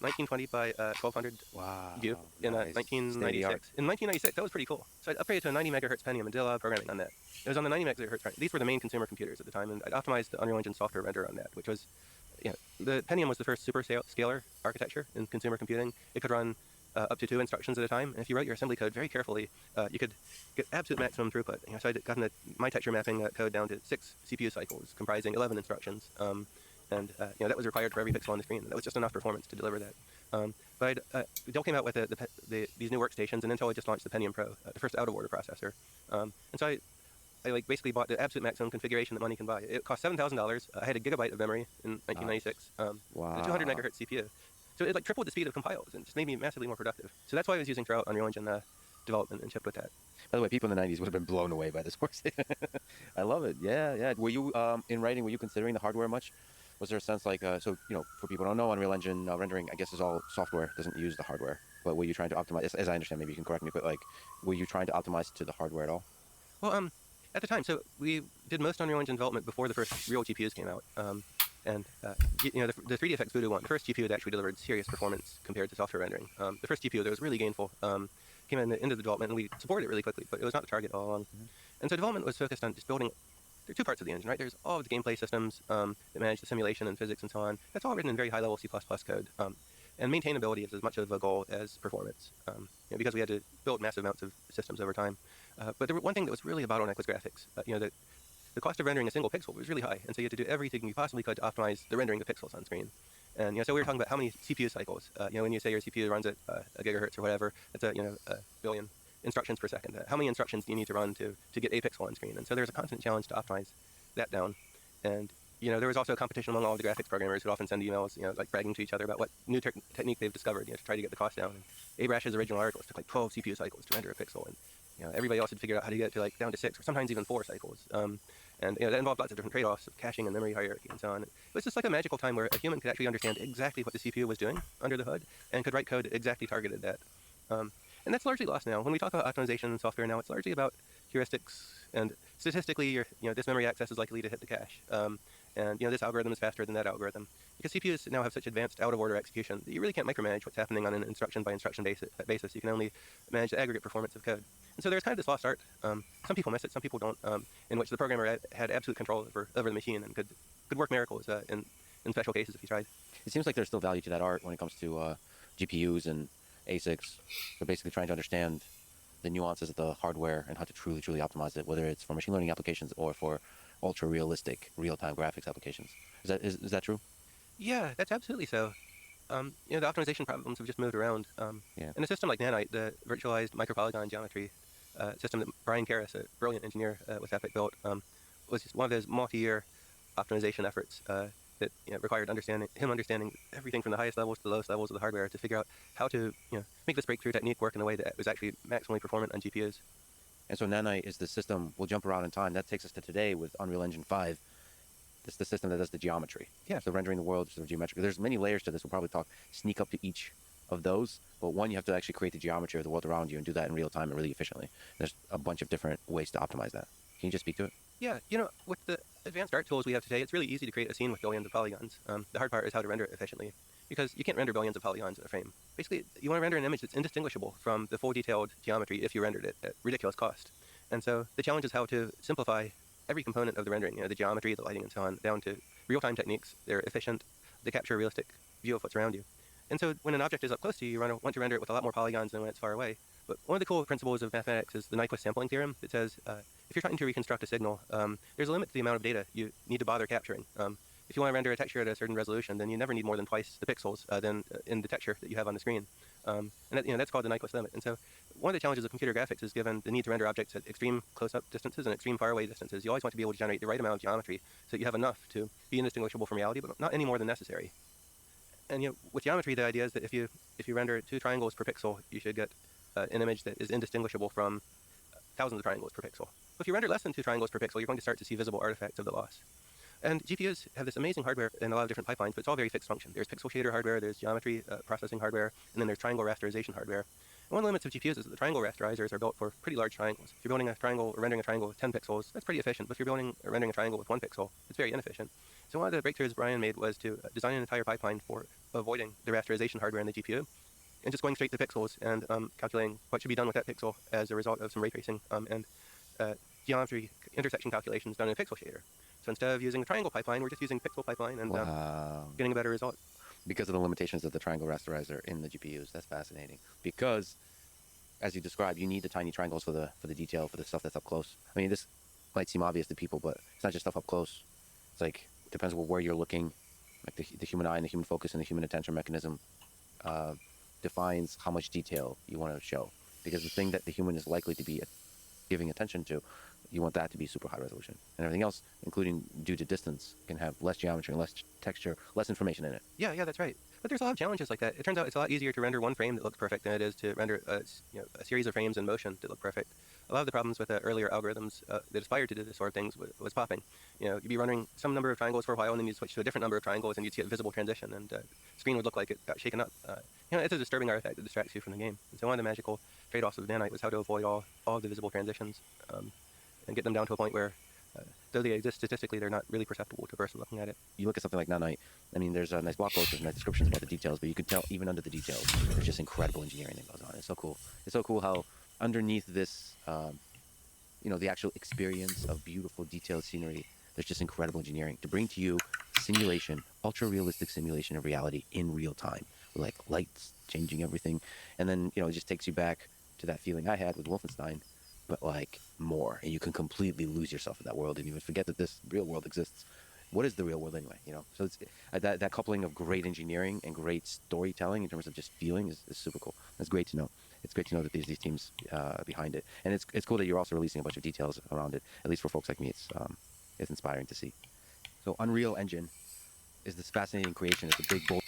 1920 by 1200 view in nice. 1996. In 1996, that was pretty cool. So I'd upgraded to a 90 megahertz Pentium and did a lot of programming on that. It was on the 90 megahertz. These were the main consumer computers at the time, and I'd optimized the Unreal Engine software render on that, which was, the Pentium was the first super scalar architecture in consumer computing. It could run up to 2 instructions at a time, and if you wrote your assembly code very carefully, you could get absolute maximum throughput. So I'd gotten my texture mapping code down to 6 CPU cycles, comprising 11 instructions, and that was required for every pixel on the screen. That was just enough performance to deliver that. But Dell came out with these new workstations, and Intel had just launched the Pentium Pro, the first out-of-order processor. And so I basically bought the absolute maximum configuration that money can buy. It cost $7,000. I had a gigabyte of memory in 1996. Wow. A 200 megahertz CPU. So it tripled the speed of compiles and just made me massively more productive. So that's why I was using throughout Unreal Engine development and shipped with that. By the way, people in the 90s would have been blown away by this workstation. I love it. Yeah. Were you, in writing, were you considering the hardware much? Was there a sense like, for people who don't know, Unreal Engine rendering, I guess, is all software, doesn't use the hardware. But were you trying to optimize, as I understand, maybe you can correct me, but were you trying to optimize to the hardware at all? Well, at the time, so we did most Unreal Engine development before the first real GPUs came out. The 3DFX Voodoo one, the first GPU that actually delivered serious performance compared to software rendering. The first GPU that was really gainful came into the development, and we supported it really quickly, but it was not the target all along. And so development was focused on just building. There are 2 parts of the engine, right? There's all of the gameplay systems that manage the simulation and physics and so on. That's all written in very high-level C++ code. And maintainability is as much of a goal as performance, because we had to build massive amounts of systems over time. But one thing that was really a bottleneck was graphics. The cost of rendering a single pixel was really high, and so you had to do everything you possibly could to optimize the rendering of pixels on screen. And so we were talking about how many CPU cycles. When you say your CPU runs at a gigahertz or whatever, that's a billion instructions per second. How many instructions do you need to run to get a pixel on screen? And so there was a constant challenge to optimize that down. And there was also a competition among all the graphics programmers who often send emails, bragging to each other about what new technique they've discovered, to try to get the cost down. And Abrash's original articles took 12 CPU cycles to render a pixel, and everybody else had figured out how to get it to down to 6 or sometimes even 4 cycles. And that involved lots of different trade-offs of caching and memory hierarchy and so on. It was just like a magical time where a human could actually understand exactly what the CPU was doing under the hood and could write code that exactly targeted that. And that's largely lost now. When we talk about optimization in software now, it's largely about heuristics, and statistically, this memory access is likely to hit the cache. And this algorithm is faster than that algorithm. Because CPUs now have such advanced out-of-order execution that you really can't micromanage what's happening on an instruction-by-instruction basis. You can only manage the aggregate performance of code. And so there's kind of this lost art. Some people miss it, some people don't, in which the programmer had absolute control over the machine and could work miracles in special cases if he tried. It seems like there's still value to that art when it comes to GPUs and ASICs. So basically trying to understand the nuances of the hardware and how to truly optimize it, whether it's for machine learning applications or for ultra-realistic, real-time graphics applications. Is that true? Yeah, that's absolutely so. The optimization problems have just moved around. In a system like Nanite, the virtualized micropolygon geometry system that Brian Karras, a brilliant engineer with Epic, built, was just one of his multi-year optimization efforts that required him understanding everything from the highest levels to the lowest levels of the hardware to figure out how to make this breakthrough technique work in a way that was actually maximally performant on GPUs. And so Nanite is the system, we'll jump around in time, that takes us to today with Unreal Engine 5. This is the system that does the geometry. Yeah. So rendering the world sort of geometric. There's many layers to this. We'll probably sneak up to each of those. But one, you have to actually create the geometry of the world around you and do that in real time and really efficiently. There's a bunch of different ways to optimize that. Can you just speak to it? Yeah, with the advanced art tools we have today, it's really easy to create a scene with billions of polygons. The hard part is how to render it efficiently, because you can't render billions of polygons in a frame. Basically, you want to render an image that's indistinguishable from the full detailed geometry if you rendered it at ridiculous cost. And so the challenge is how to simplify every component of the rendering, the geometry, the lighting, and so on, down to real-time techniques. They're efficient. They capture a realistic view of what's around you. And so when an object is up close to you, you want to render it with a lot more polygons than when it's far away. But one of the cool principles of mathematics is the Nyquist sampling theorem that says if you're trying to reconstruct a signal, there's a limit to the amount of data you need to bother capturing. If you want to render a texture at a certain resolution, then you never need more than twice the pixels than in the texture that you have on the screen. And that's called the Nyquist limit. And so one of the challenges of computer graphics is, given the need to render objects at extreme close-up distances and extreme far-away distances, you always want to be able to generate the right amount of geometry so that you have enough to be indistinguishable from reality, but not any more than necessary. And with geometry, the idea is that if you render 2 triangles per pixel, you should get an image that is indistinguishable from thousands of triangles per pixel. If you render less than 2 triangles per pixel, you're going to start to see visible artifacts of the loss. And GPUs have this amazing hardware in a lot of different pipelines, but it's all very fixed function. There's pixel shader hardware, there's geometry processing hardware, and then there's triangle rasterization hardware. One of the limits of GPUs is that the triangle rasterizers are built for pretty large triangles. If you're building a triangle or rendering a triangle with 10 pixels, that's pretty efficient. But if you're building or rendering a triangle with 1 pixel, it's very inefficient. So one of the breakthroughs Brian made was to design an entire pipeline for avoiding the rasterization hardware in the GPU, and just going straight to pixels and calculating what should be done with that pixel as a result of some ray tracing and geometry intersection calculations done in a pixel shader. So instead of using the triangle pipeline, we're just using pixel pipeline and getting a better result. Because of the limitations of the triangle rasterizer in the GPUs. That's fascinating. Because, as you described, you need the tiny triangles for the detail, for the stuff that's up close. I mean, this might seem obvious to people, but it's not just stuff up close. It's like, it depends on where you're looking. Like the human eye and the human focus and the human attention mechanism defines how much detail you want to show. Because the thing that the human is likely to be giving attention to, you want that to be super high resolution. And everything else, including due to distance, can have less geometry, less texture, less information in it. Yeah, that's right. But there's a lot of challenges like that. It turns out it's a lot easier to render one frame that looks perfect than it is to render a series of frames in motion that look perfect. A lot of the problems with earlier algorithms that aspired to do this sort of things was popping. You'd be running some number of triangles for a while, and then you'd switch to a different number of triangles, and you'd see a visible transition, and the screen would look like it got shaken up. It's a disturbing artifact that distracts you from the game. And so one of the magical trade-offs of Nanite was how to avoid all of the visible transitions and get them down to a point where though they exist statistically, they're not really perceptible to a person looking at it. You look at something like Nanite, I mean, there's a nice blog post, there's nice descriptions about the details, but you can tell even under the details, there's just incredible engineering that goes on. It's so cool. It's so cool how underneath this, the actual experience of beautiful, detailed scenery, there's just incredible engineering to bring to you simulation, ultra-realistic simulation of reality in real time, with like lights changing everything, and then, it just takes you back to that feeling I had with Wolfenstein, but like more, and you can completely lose yourself in that world and even forget that this real world exists. What is the real world anyway? So it's that coupling of great engineering and great storytelling in terms of just feeling is super cool. It's great to know. It's great to know that these teams behind it, and it's cool that you're also releasing a bunch of details around it. At least for folks like me, it's inspiring to see. So Unreal Engine is this fascinating creation. It's a big bold.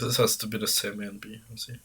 This has to be the same A and B. Let's see.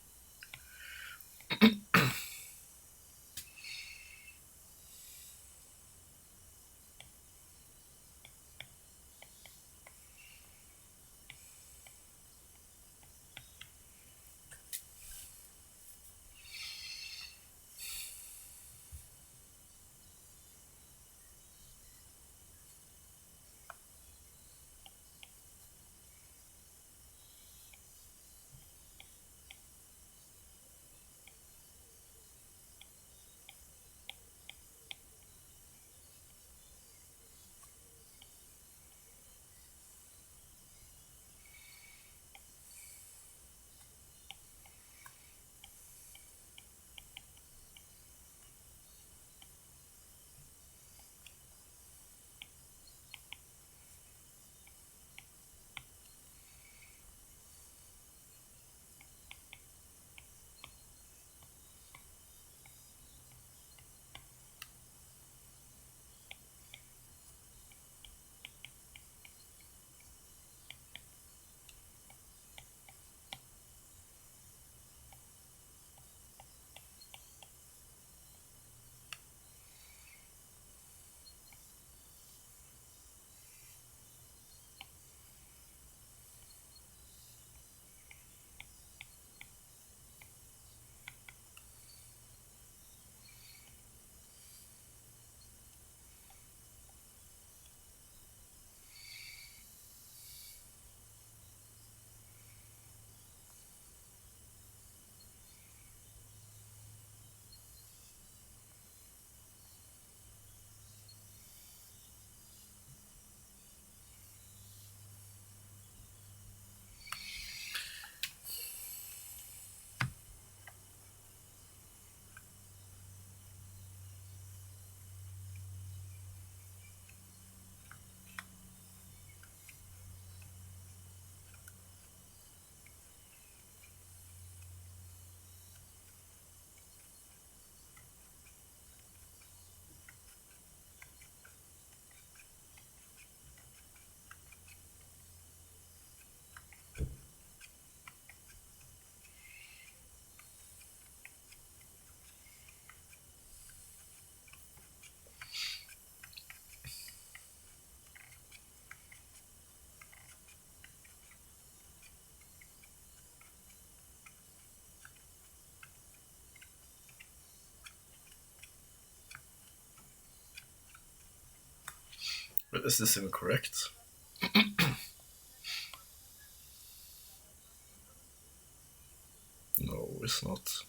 But is this even correct? No, it's not.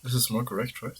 This is more correct, right?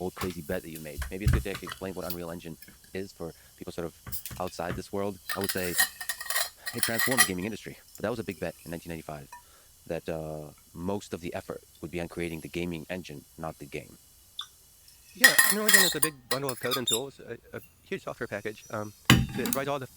bold, crazy bet that you made. Maybe it's good to actually explain what Unreal Engine is for people sort of outside this world. I would say it transformed the gaming industry, but that was a big bet in 1995, that most of the effort would be on creating the gaming engine, not the game. Yeah, Unreal Engine is a big bundle of code and tools, a huge software package that writes all the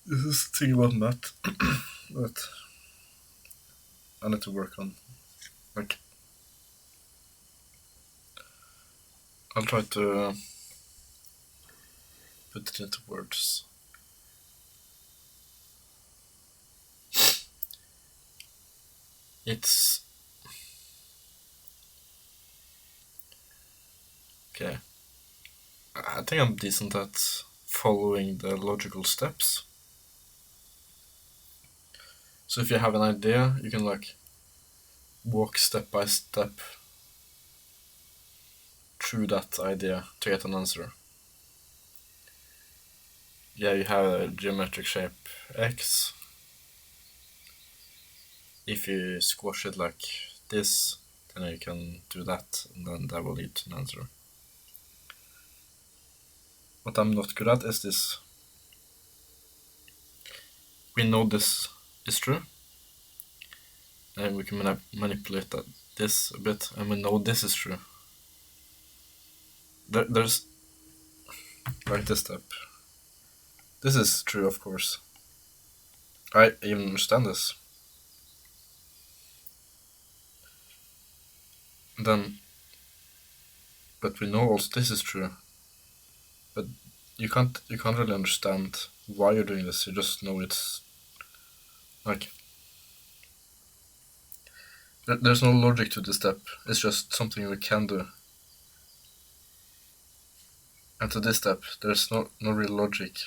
This is the thing about math that I need to work on. Like, I'll try to put it into words. It's okay. I think I'm decent at following the logical steps. So if you have an idea, you can like walk step by step through that idea to get an answer. Yeah, you have a geometric shape X. If you squash it like this, then you can do that, and then that will lead to an answer. What I'm not good at is this. We know this is true, and we can manipulate this a bit, and we know this is true. There's like this step. This is true, of course. I even understand this. And then, but we know also this is true. But you can't really understand why you're doing this. You just know it's like there's no logic to this step. It's just something we can do. And to this step, there's no real logic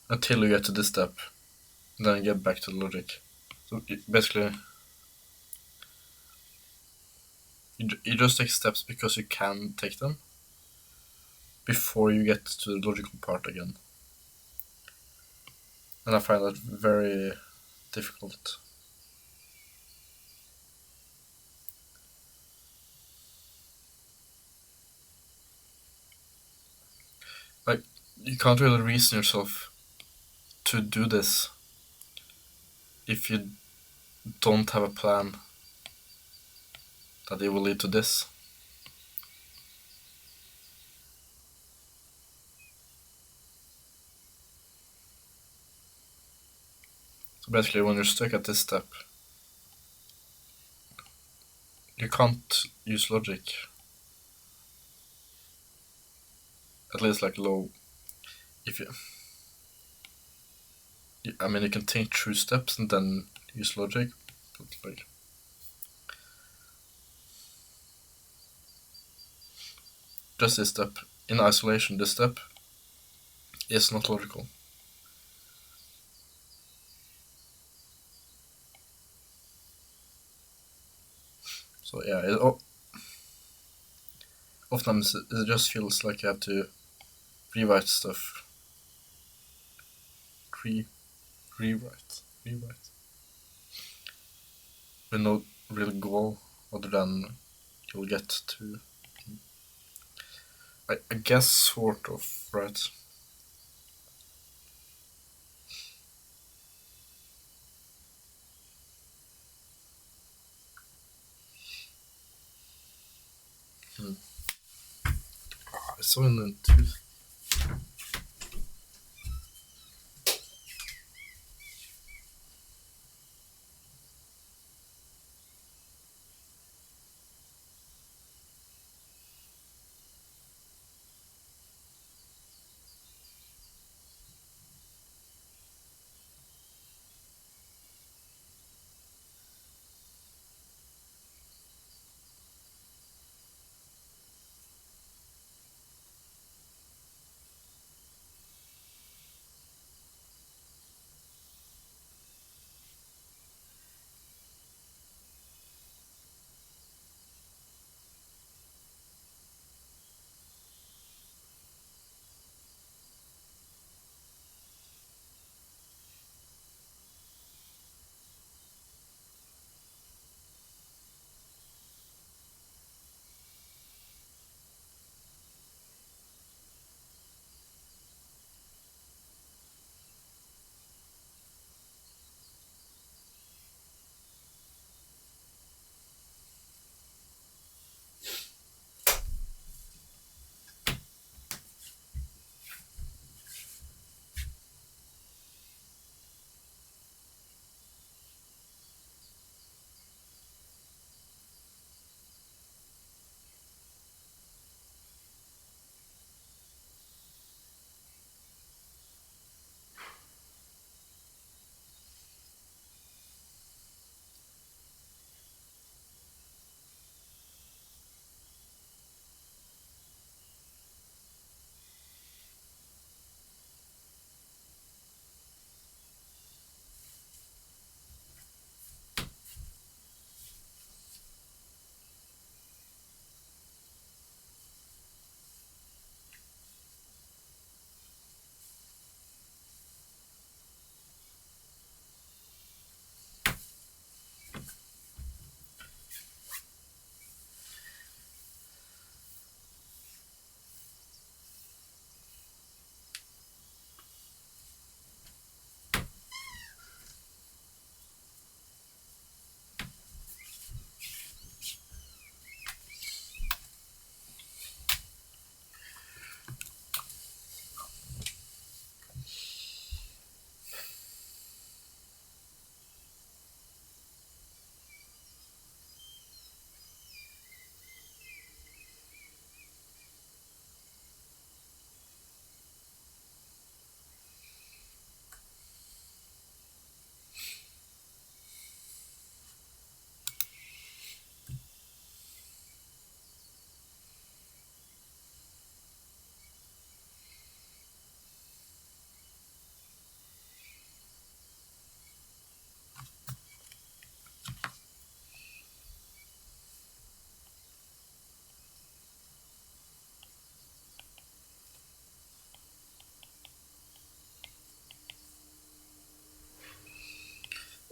until you get to this step. Then you get back to the logic. So basically, you just take steps because you can take them before you get to the logical part again. And I find that very difficult. Like, you can't really reason yourself to do this if you don't have a plan that it will lead to this. So basically, when you're stuck at this step, you can't use logic. At least like low. If you, I mean, you can think through steps and then use logic, but like just this step in isolation, this step is not logical. So yeah, oftentimes it just feels like you have to rewrite stuff. Rewrite. With no real goal other than you'll get to. I guess sort of, right? It's so intuitive.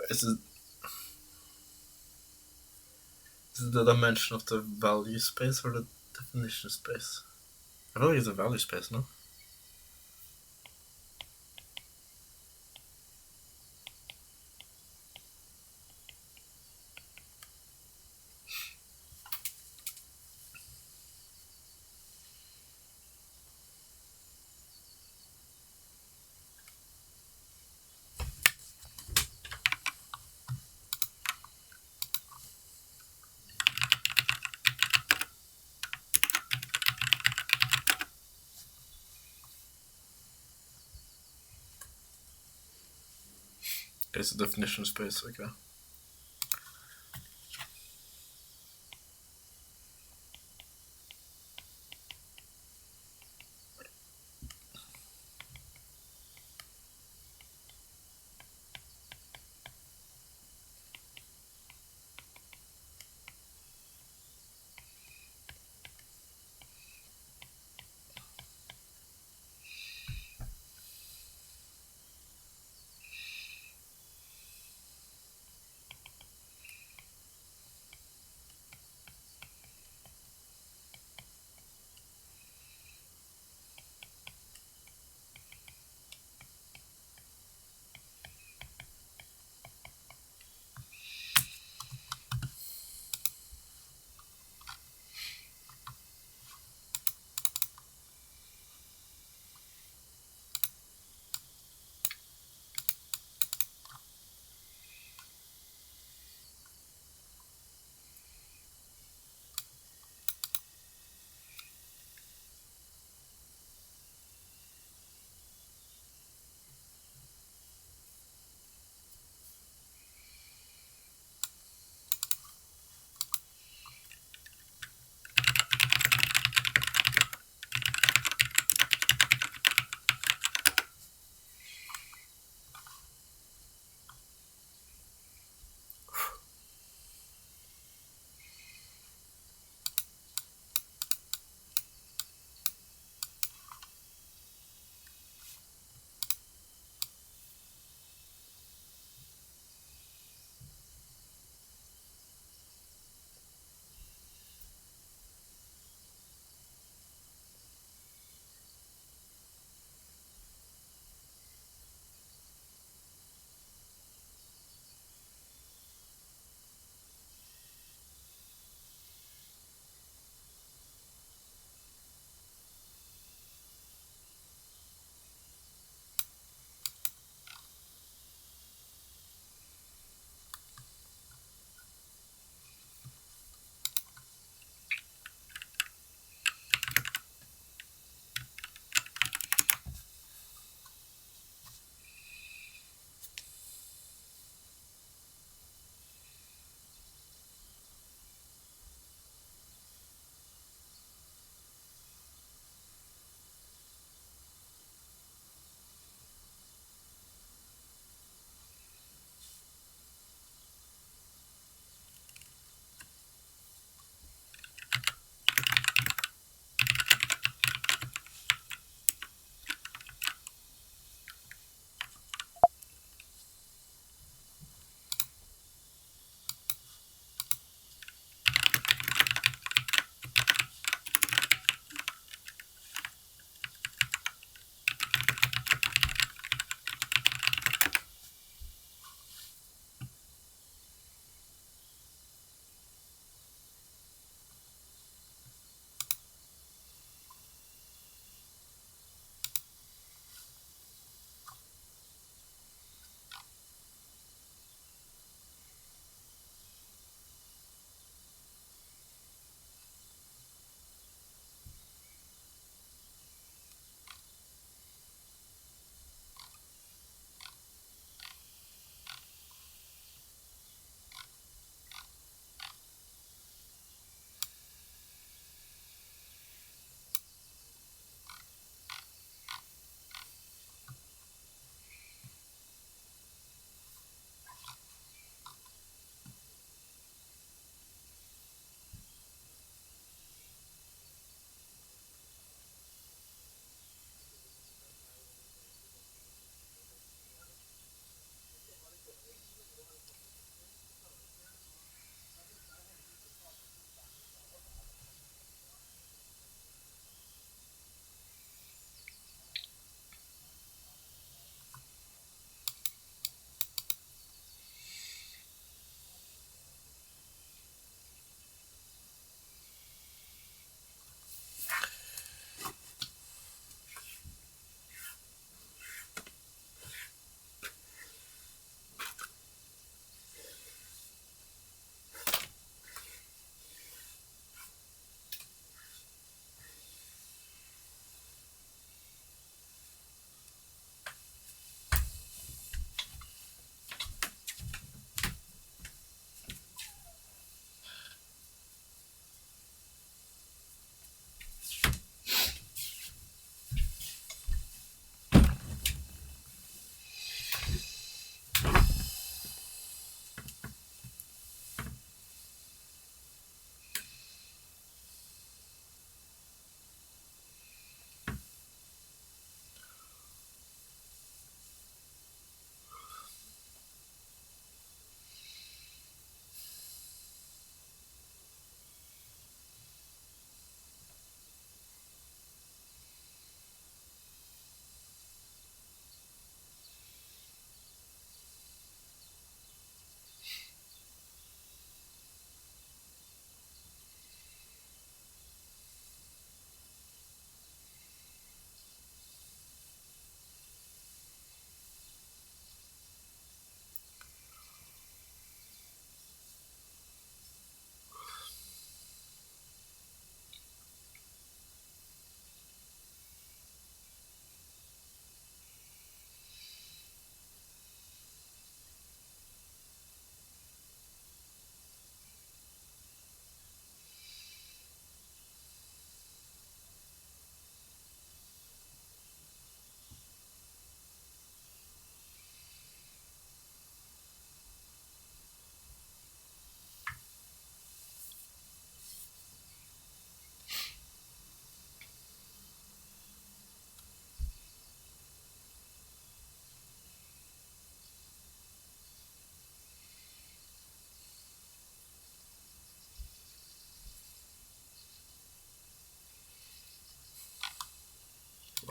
Is it the dimension of the value space or the definition space? I feel like it's a value space, no? It's a definition space, okay.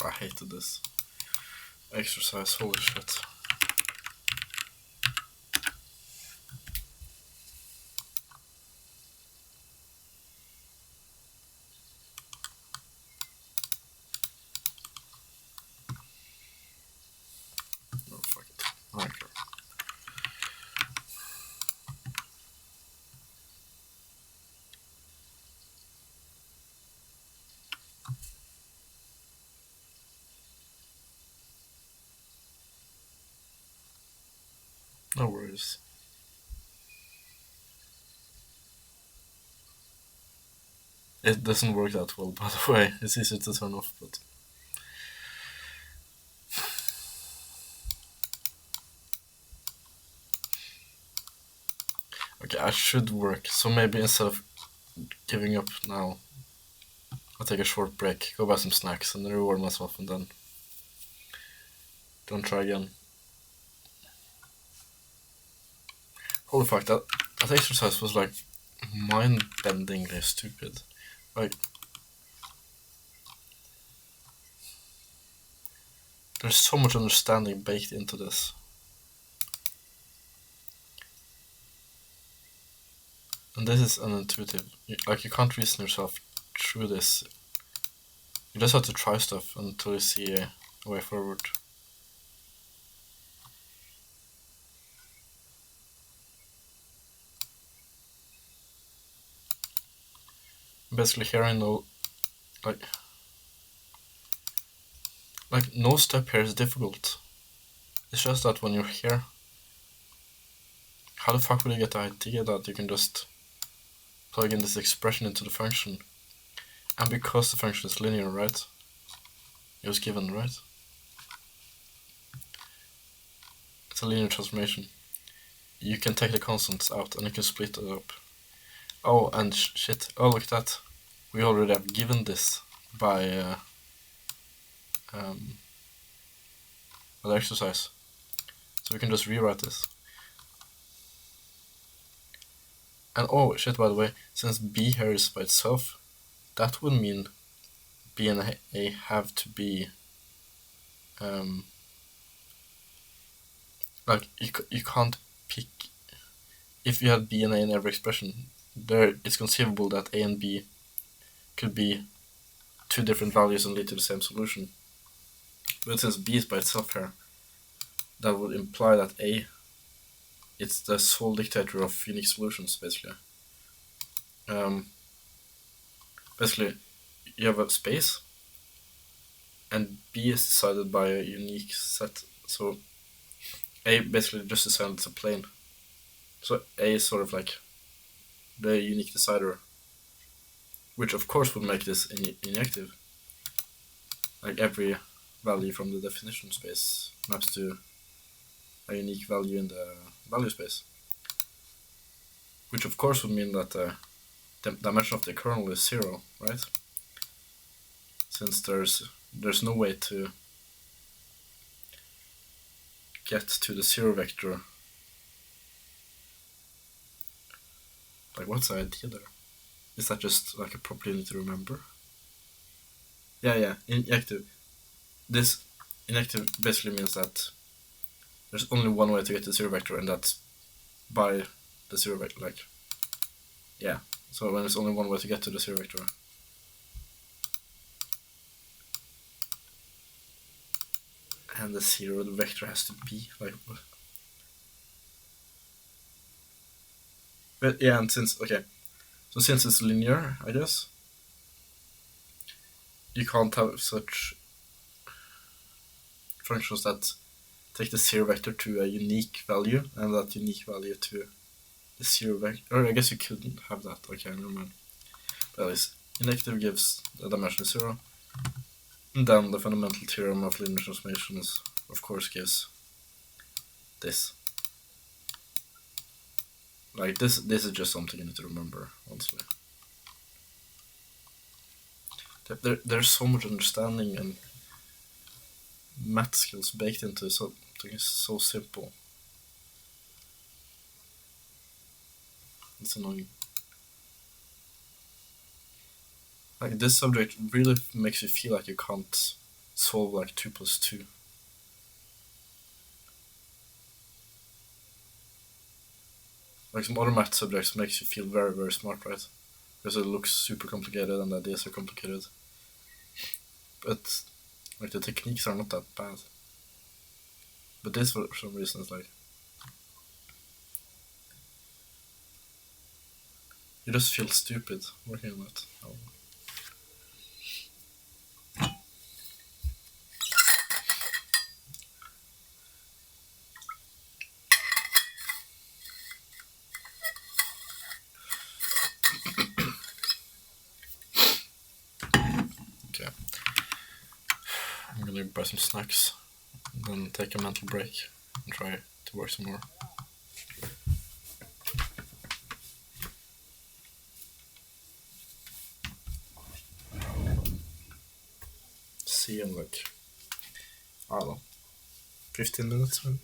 I hated this exercise, holy shit. Oh, fuck it. I don't care. No worries. It doesn't work that well, by the way. It's easy to turn off, but... Okay, I should work, so maybe instead of giving up now, I'll take a short break, go buy some snacks, and then reward myself, and then don't try again. Holy fuck, that exercise was like mind-bendingly stupid. Like, there's so much understanding baked into this. And this is unintuitive. Like, you can't reason yourself through this. You just have to try stuff until you see a way forward. Basically here I know, like no step here is difficult. It's just that when you're here, how the fuck will you get the idea that you can just plug in this expression into the function? And because the function is linear, right? It was given, right? It's a linear transformation. You can take the constants out and you can split it up. Oh, and shit. Oh, look at that. We already have given this by the exercise. So we can just rewrite this. And oh, shit, by the way, since B here is by itself, that would mean B and A have to be like you can't pick. If you had B and A in every expression, there it's conceivable that A and B could be two different values and lead to the same solution. But since B is by itself here, that would imply that A, it's the sole dictator of unique solutions, basically. Basically, you have a space, and B is decided by a unique set. So A basically just decided a plane. So A is sort of like the unique decider, which of course would make this injective. Like every value from the definition space maps to a unique value in the value space. Which of course would mean that the dimension of the kernel is 0, right? Since there's no way to get to the 0 vector. Like, what's the idea there? Is that just like a property you need to remember? Yeah, injective. This injective basically means that there's only one way to get to the 0 vector, and that's by the 0 vector, like, yeah. So when there's only one way to get to the 0 vector. And the 0 vector has to be, like, but yeah, and since it's linear, I guess, you can't have such functions that take the 0 vector to a unique value, and that unique value to the 0 vector, or I guess you couldn't have that, okay, never mind. But at least, injective gives the dimension 0, and then the fundamental theorem of linear transformations, of course, gives this. Like, this is just something you need to remember, honestly. There's so much understanding and math skills baked into something so simple. It's annoying. Like, this subject really makes you feel like you can't solve like 2 plus 2. Like some other math subjects makes you feel very, very smart, right? Because it looks super complicated and the ideas are complicated. But like the techniques are not that bad. But this, for some reason, is like you just feel stupid working on it. Okay. I'm gonna buy some snacks and then take a mental break and try to work some more. See you in like, I don't know, 15 minutes maybe?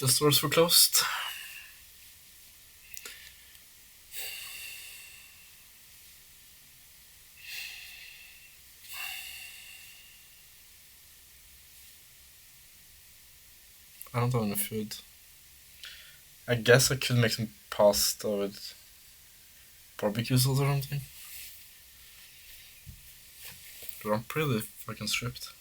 The stores were closed. I don't have any food. I guess I could make some pasta with barbecue sauce or something. But I'm pretty fucking stripped.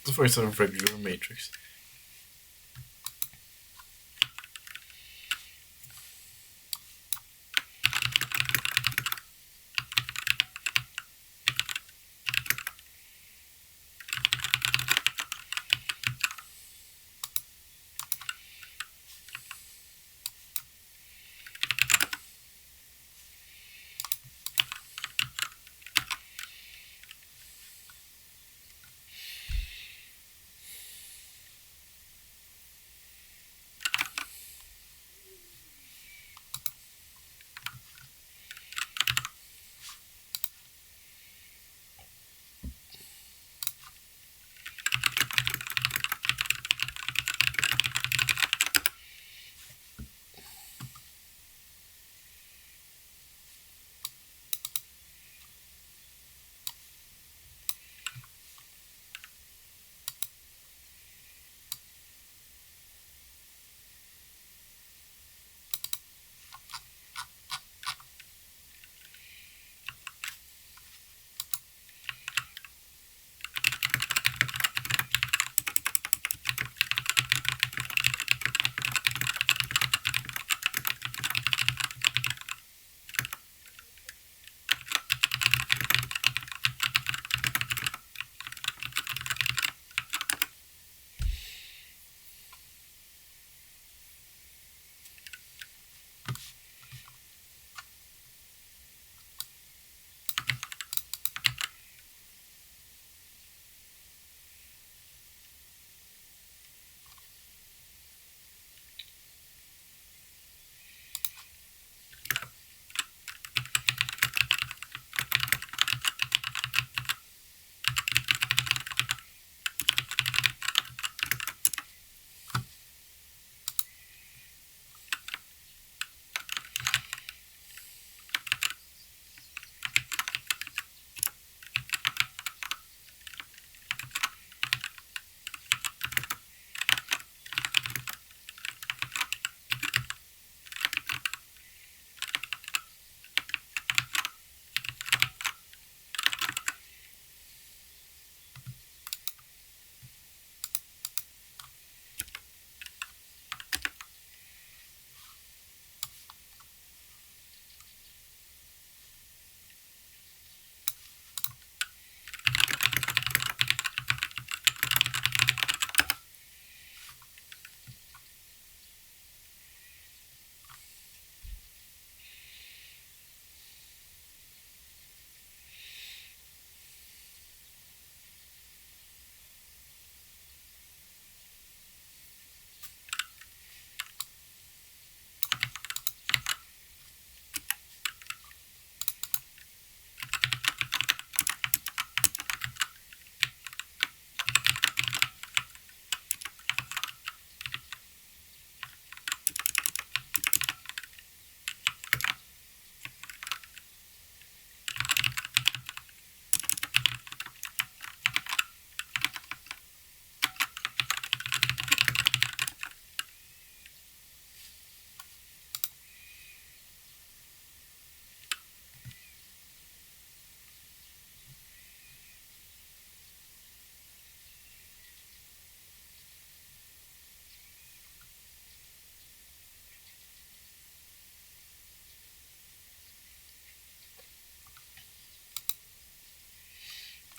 That's why it's a regular matrix.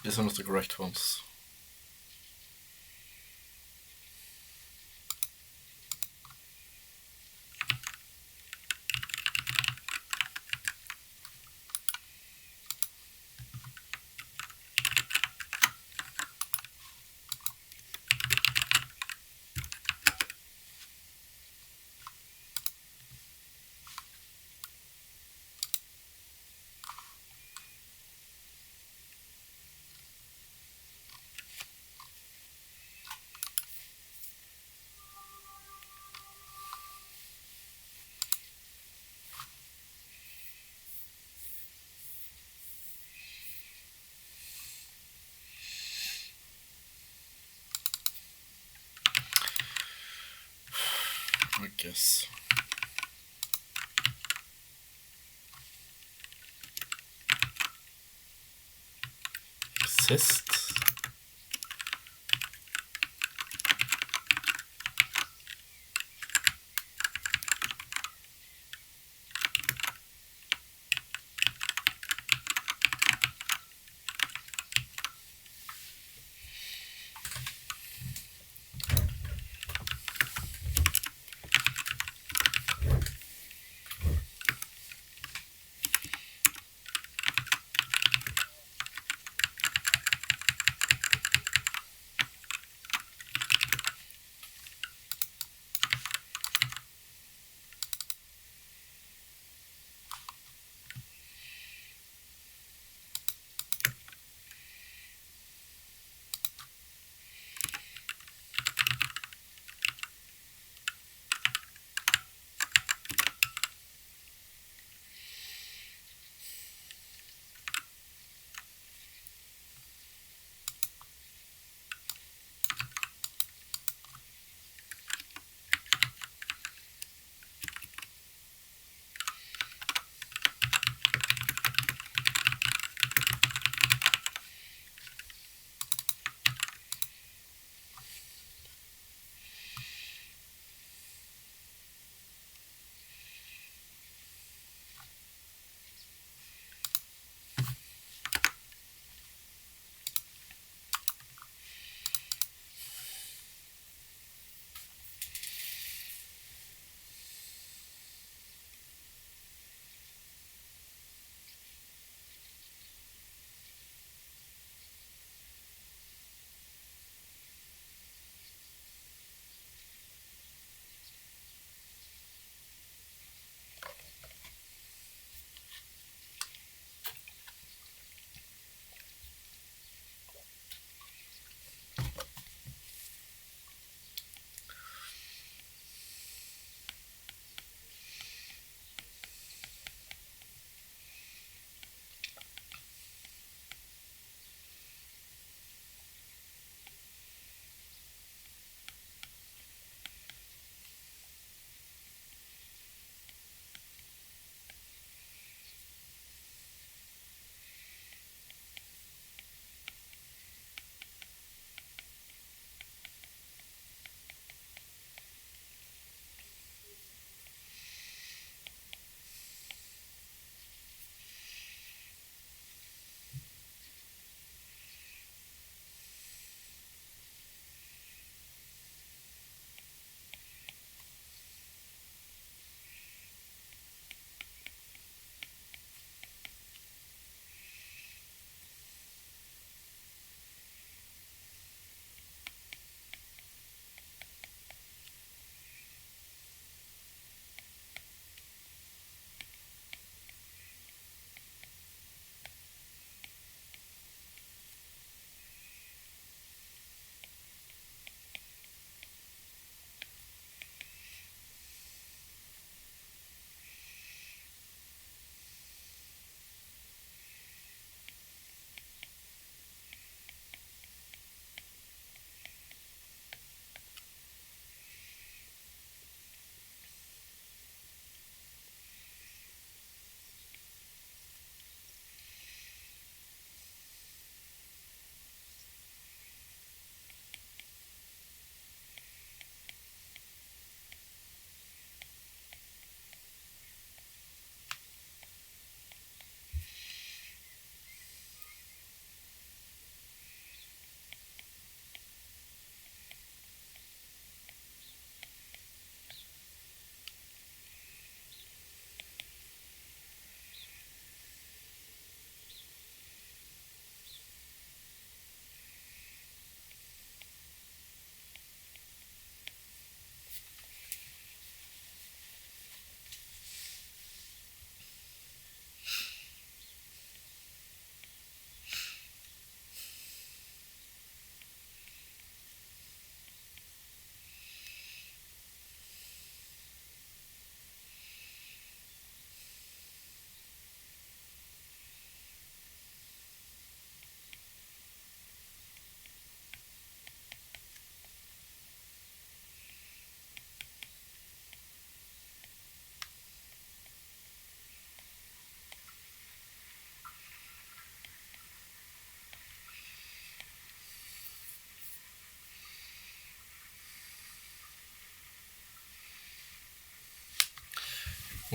These are not the correct ones. I guess. Exist.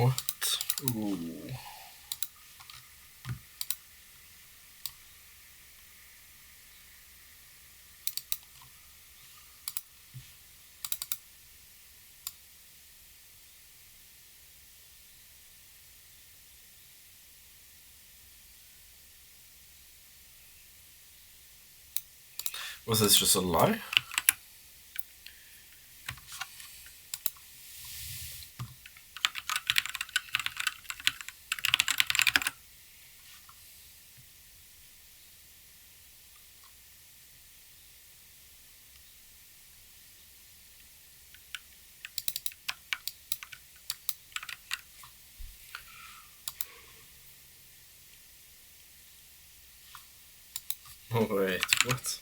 What? Ooh. Was this just a lie? Oh wait, what?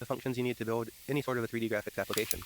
the functions you need to build any sort of a 3D graphics application.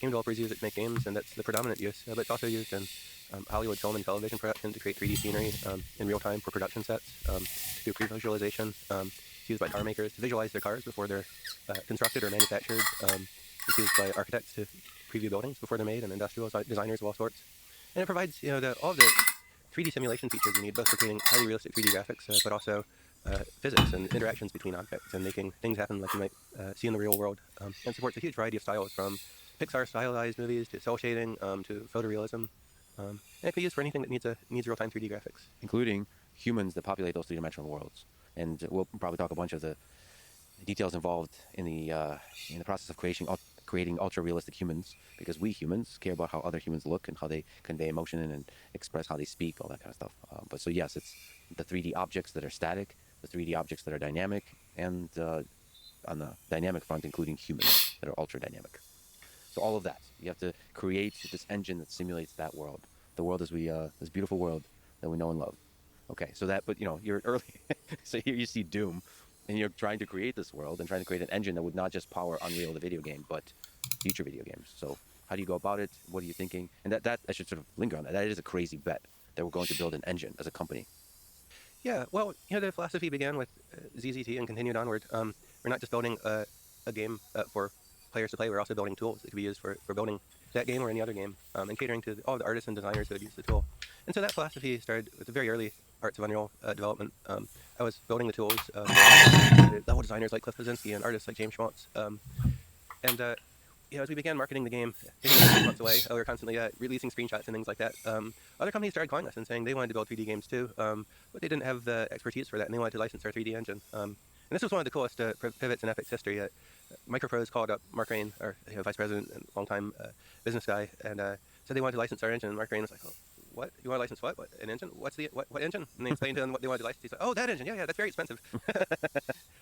Game developers use it to make games, and that's the predominant use. But it's also used in Hollywood film and television production to create 3D scenery in real time for production sets, to do pre-visualization. It's used by car makers to visualize their cars before they're constructed or manufactured. It's used by architects to preview buildings before they're made, and industrial designers of all sorts. And it provides, all the 3D simulation features you need both for creating highly realistic 3D graphics, but also physics and interactions between objects and making things happen like you might see in the real world. And supports a huge variety of styles from Pixar stylized movies to cell shading to photorealism. And it can be used for anything that needs real-time 3D graphics. Including humans that populate those three-dimensional worlds. And we'll probably talk a bunch of the details involved in the process of creating ultra-realistic humans, because we humans care about how other humans look and how they convey emotion and express how they speak, all that kind of stuff. But so yes, it's the 3D objects that are static, the 3D objects that are dynamic, and on the dynamic front, including humans that are ultra-dynamic. So all of that, you have to create this engine that simulates that world, the world as we this beautiful world that we know and love. Okay, so that, but you're early. So here you see Doom, and you're trying to create this world and trying to create an engine that would not just power Unreal, the video game, but future video games. So how do you go about it? What are you thinking? And that I should sort of linger on that. That is a crazy bet that we're going to build an engine as a company. Yeah, well, the philosophy began with ZZT and continued onward. We're not just building a game for players to play. We're also building tools that could be used for building that game or any other game, and catering to all the artists and designers who would use the tool. And so that philosophy started with the very early parts of Unreal development. I was building the tools for level designers like Cliff Blazinski and artists like James Schwartz. As we began marketing the game, 6 months away, we were constantly releasing screenshots and things like that. Other companies started calling us and saying they wanted to build 3D games too, but they didn't have the expertise for that, and they wanted to license our 3D engine. And this was one of the coolest pivots in Epic's history. Microprose called up Mark Rain, our vice president and longtime business guy, and said they wanted to license our engine. And Mark Rain was like, "Oh, what? You want to license what? An engine? What's what engine?" And they explained to him what they wanted to license. He's like, "Oh, that engine. Yeah, that's very expensive."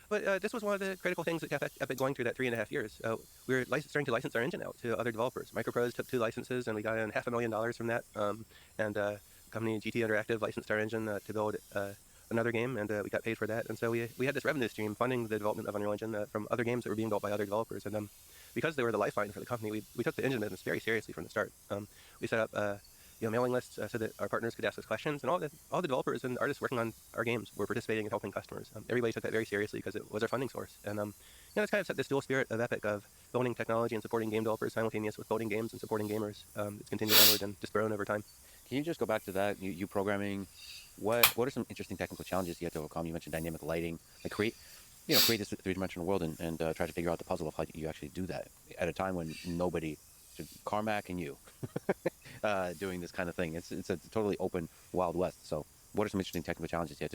But this was one of the critical things that kept Epic going through that 3.5 years. We were starting to license our engine out to other developers. Microprose took 2 licenses, and we got in $500,000 from that. Company GT Interactive licensed our engine to build another game, and we got paid for that. And so we had this revenue stream funding the development of Unreal Engine from other games that were being built by other developers. And because they were the lifeline for the company, we took the engine business very seriously from the start. We set up mailing lists so that our partners could ask us questions, and all the developers and artists working on our games were participating and helping customers. Everybody took that very seriously because it was our funding source. And that's kind of set this dual spirit of Epic of building technology and supporting game developers simultaneous with building games and supporting gamers. It's continued onward and just grown over time. Can you just go back to that? You programming, what are some interesting technical challenges you have to overcome? You mentioned dynamic lighting, like create this three-dimensional world and try to figure out the puzzle of how you actually do that at a time when nobody, Carmack and you, doing this kind of thing. It's a totally open Wild West. So what are some interesting technical challenges you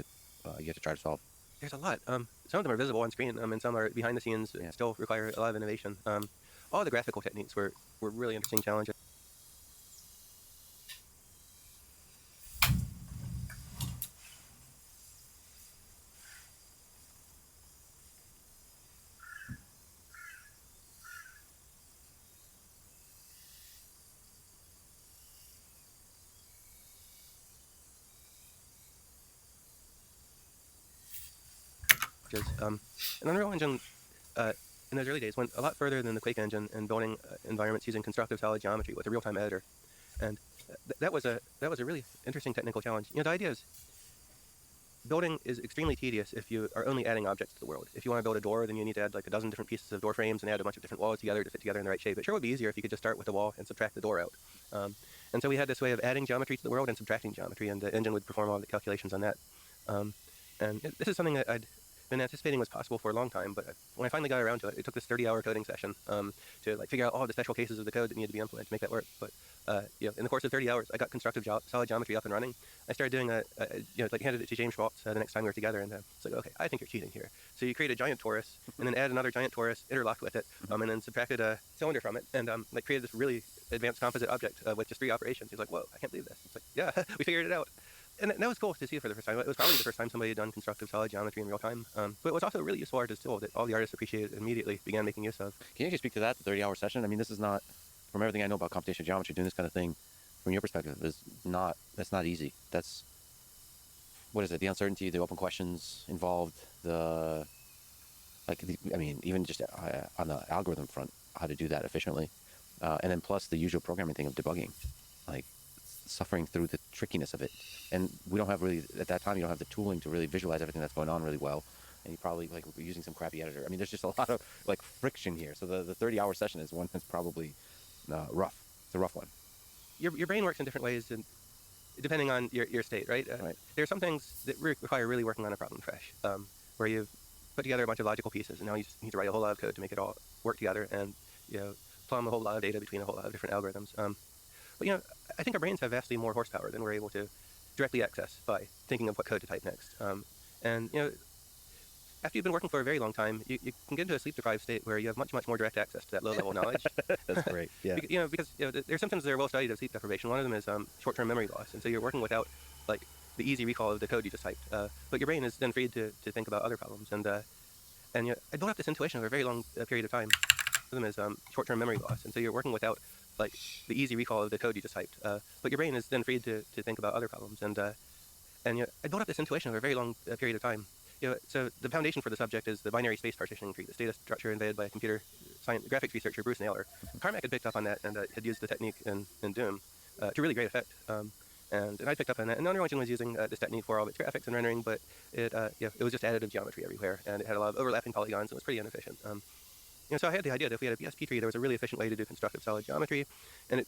have to try to solve? There's a lot. Some of them are visible on screen, and some are behind the scenes. Yeah. Still require a lot of innovation. All the graphical techniques were really interesting challenges. And Unreal Engine, in those early days, went a lot further than the Quake engine in building environments using constructive solid geometry with a real-time editor, and that was a really interesting technical challenge. The idea is building is extremely tedious if you are only adding objects to the world. If you want to build a door, then you need to add like a dozen different pieces of door frames and add a bunch of different walls together to fit together in the right shape. It sure would be easier if you could just start with the wall and subtract the door out. And so we had this way of adding geometry to the world and subtracting geometry, and the engine would perform all the calculations on that. This is something that I'd been anticipating was possible for a long time, but when I finally got around to it, it took this 30-hour coding session to figure out all the special cases of the code that needed to be implemented to make that work. But in the course of 30 hours, I got constructive solid geometry up and running. I started doing handed it to James Schwartz the next time we were together, and it's like, okay, I think you're cheating here. So you create a giant torus, and then add another giant torus, interlocked with it, and then subtracted a cylinder from it, and created this really advanced composite object with just 3 operations. He's like, whoa, I can't believe this. It's like, yeah, we figured it out. And that was cool to see it for the first time. It was probably the first time somebody had done constructive solid geometry in real time. But it was also a really useful artist tool that all the artists appreciated and immediately began making use of. Can you actually speak to that, the 30-hour session? I mean, this is not, from everything I know about computational geometry, doing this kind of thing, from your perspective, that's not easy. That's, what is it, the uncertainty, the open questions involved, even just on the algorithm front, how to do that efficiently. And then plus the usual programming thing of debugging, suffering through the trickiness of it. And we don't have really, at that time, you don't have the tooling to really visualize everything that's going on really well. And you probably we're using some crappy editor. I mean, there's just a lot of friction here. So the 30-hour session is one that's probably rough. It's a rough one. Your brain works in different ways, and depending on your state, right? There are some things that require really working on a problem fresh, where you've put together a bunch of logical pieces, and now you just need to write a whole lot of code to make it all work together, and plumb a whole lot of data between a whole lot of different algorithms. But I think our brains have vastly more horsepower than we're able to directly access by thinking of what code to type next. And after you've been working for a very long time, you can get into a sleep-deprived state where you have much more direct access to that low-level knowledge. That's great. Yeah. Because there are symptoms that are well studied of sleep deprivation. One of them is short-term memory loss, and so you're working without like the easy recall of the code you just typed. But your brain is then freed to think about other problems. And I built up this intuition over a very long period of time. One of them is short-term memory loss, and so you're working without like the easy recall of the code you just typed. But your brain is then freed to think about other problems. And I built up this intuition over a very long period of time. So the foundation for the subject is the binary space partitioning tree, this data structure invented by computer science graphics researcher Bruce Naylor. Carmack had picked up on that and had used the technique in Doom to really great effect. And I picked up on that. And Unreal Engine was using this technique for all of its graphics and rendering, but it was just additive geometry everywhere, and it had a lot of overlapping polygons, and it was pretty inefficient. So I had the idea that if we had a BSP tree, there was a really efficient way to do constructive solid geometry, and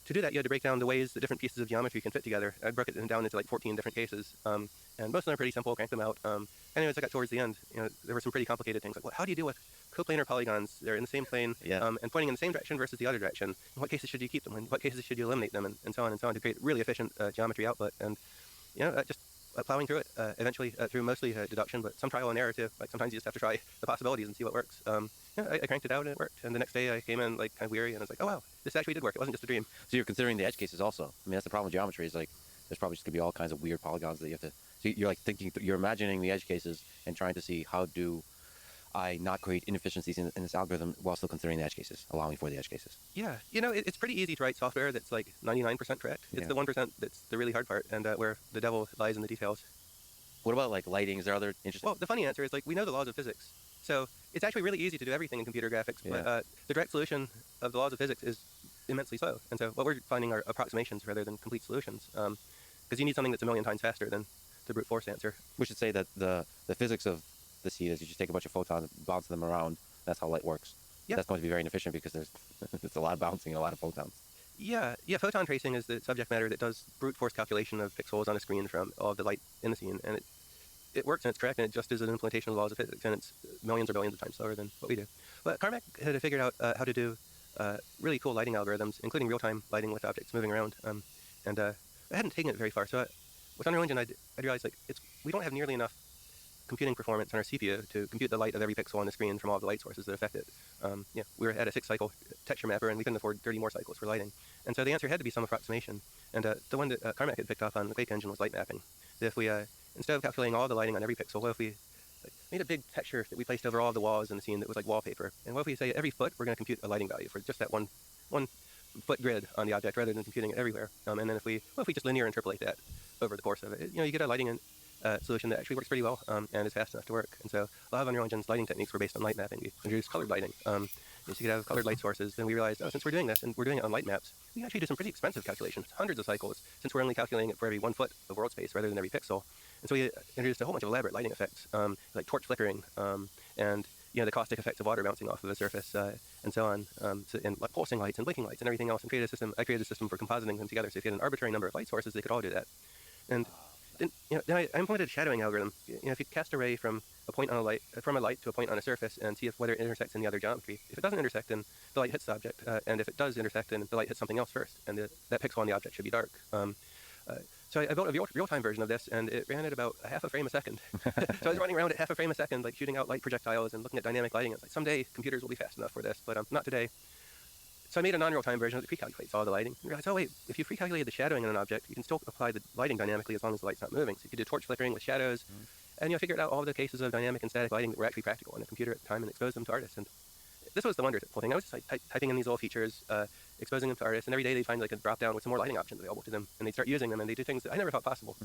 to do that, you had to break down the ways that different pieces of geometry can fit together. I broke it down into like 14 different cases, and most of them are pretty simple, cranked them out. And as I got towards the end, there were some pretty complicated things, like how do you deal with coplanar polygons? They're in the same plane and pointing in the same direction versus the other direction. In what cases should you keep them? In what cases should you eliminate them? And so on and so on to create really efficient geometry output. And just plowing through it, eventually through mostly deduction, but some trial and error too. Like sometimes you just have to try the possibilities and see what works. I cranked it out and it worked. And the next day I came in like kind of weary and I was like, oh wow, this actually did work. It wasn't just a dream. So you're considering the edge cases also. I mean, that's the problem with geometry is like there's probably just gonna be all kinds of weird polygons that you have to. So you're like thinking, you're imagining the edge cases and trying to see how do I not create inefficiencies in this algorithm while still considering the edge cases, allowing for the edge cases. Yeah, it's pretty easy to write software that's like 99% correct. It's the 1% that's the really hard part, and where the devil lies in the details. What about like lighting? Is there other interesting? Well, the funny answer is like we know the laws of physics, so it's actually really easy to do everything in computer graphics. But the direct solution of the laws of physics is immensely slow, and so what we're finding are approximations rather than complete solutions, because you need something that's a million times faster than the brute force answer. We should say that the physics of the seed is you just take a bunch of photons, bounce them around. That's how light works. Yeah. That's going to be very inefficient because there's a lot of bouncing and a lot of photons. Yeah. Photon tracing is the subject matter that does brute force calculation of pixels on a screen from all of the light in the scene, and it works and it's correct, and it just is an implementation of the laws of physics, and it's millions or billions of times slower than what we do. But Carmack had figured out how to do really cool lighting algorithms, including real-time lighting with objects moving around, and I hadn't taken it very far. So with Unreal Engine, I realized like we don't have nearly enough computing performance on our CPU to compute the light of every pixel on the screen from all the light sources that affect it. We were at a 6-cycle texture mapper, and we couldn't afford 30 more cycles for lighting. And so the answer had to be some approximation. And the one that Carmack had picked up on the Quake engine was light mapping. That if we, instead of calculating all the lighting on every pixel, what if we made a big texture that we placed over all of the walls in the scene that was like wallpaper? And what if we say every foot we're going to compute a lighting value for just that one foot grid on the object rather than computing it everywhere? And then if we just linear interpolate that over the course of it, you get a lighting solution that actually works pretty well and is fast enough to work. And so a lot of Unreal Engine's lighting techniques were based on light mapping. We introduced colored lighting. So you could have colored light sources. Then we realized, since we're doing this and we're doing it on light maps, we can actually do some pretty expensive calculations, hundreds of cycles, since we're only calculating it for every 1 foot of world space rather than every pixel. And so we introduced a whole bunch of elaborate lighting effects, like torch flickering, and the caustic effects of water bouncing off of a surface, and so on, and like pulsing lights and blinking lights and everything else. And I created a system for compositing them together. So if you had an arbitrary number of light sources, they could all do that. And then I implemented a shadowing algorithm. If you cast a ray from a point on a light to a point on a surface and see whether it intersects in the other geometry. If it doesn't intersect, then the light hits the object, and if it does intersect, then the light hits something else first, and that pixel on the object should be dark. So I built a real-time version of this, and it ran at about half a frame a second. So I was running around at half a frame a second, like shooting out light projectiles and looking at dynamic lighting. It's like someday computers will be fast enough for this, but not today. So I made a non-real-time version that pre-calculates all the lighting. And realized, oh wait, if you pre-calculate the shadowing in an object, you can still apply the lighting dynamically as long as the light's not moving. So you could do torch flickering with shadows, and figured out all the cases of dynamic and static lighting that were actually practical on a computer at the time and exposed them to artists. And this was the wonderful thing. I was just like typing in these little features, exposing them to artists, and every day they'd find like a drop down with some more lighting options available to them, and they'd start using them, and they do things that I never thought possible.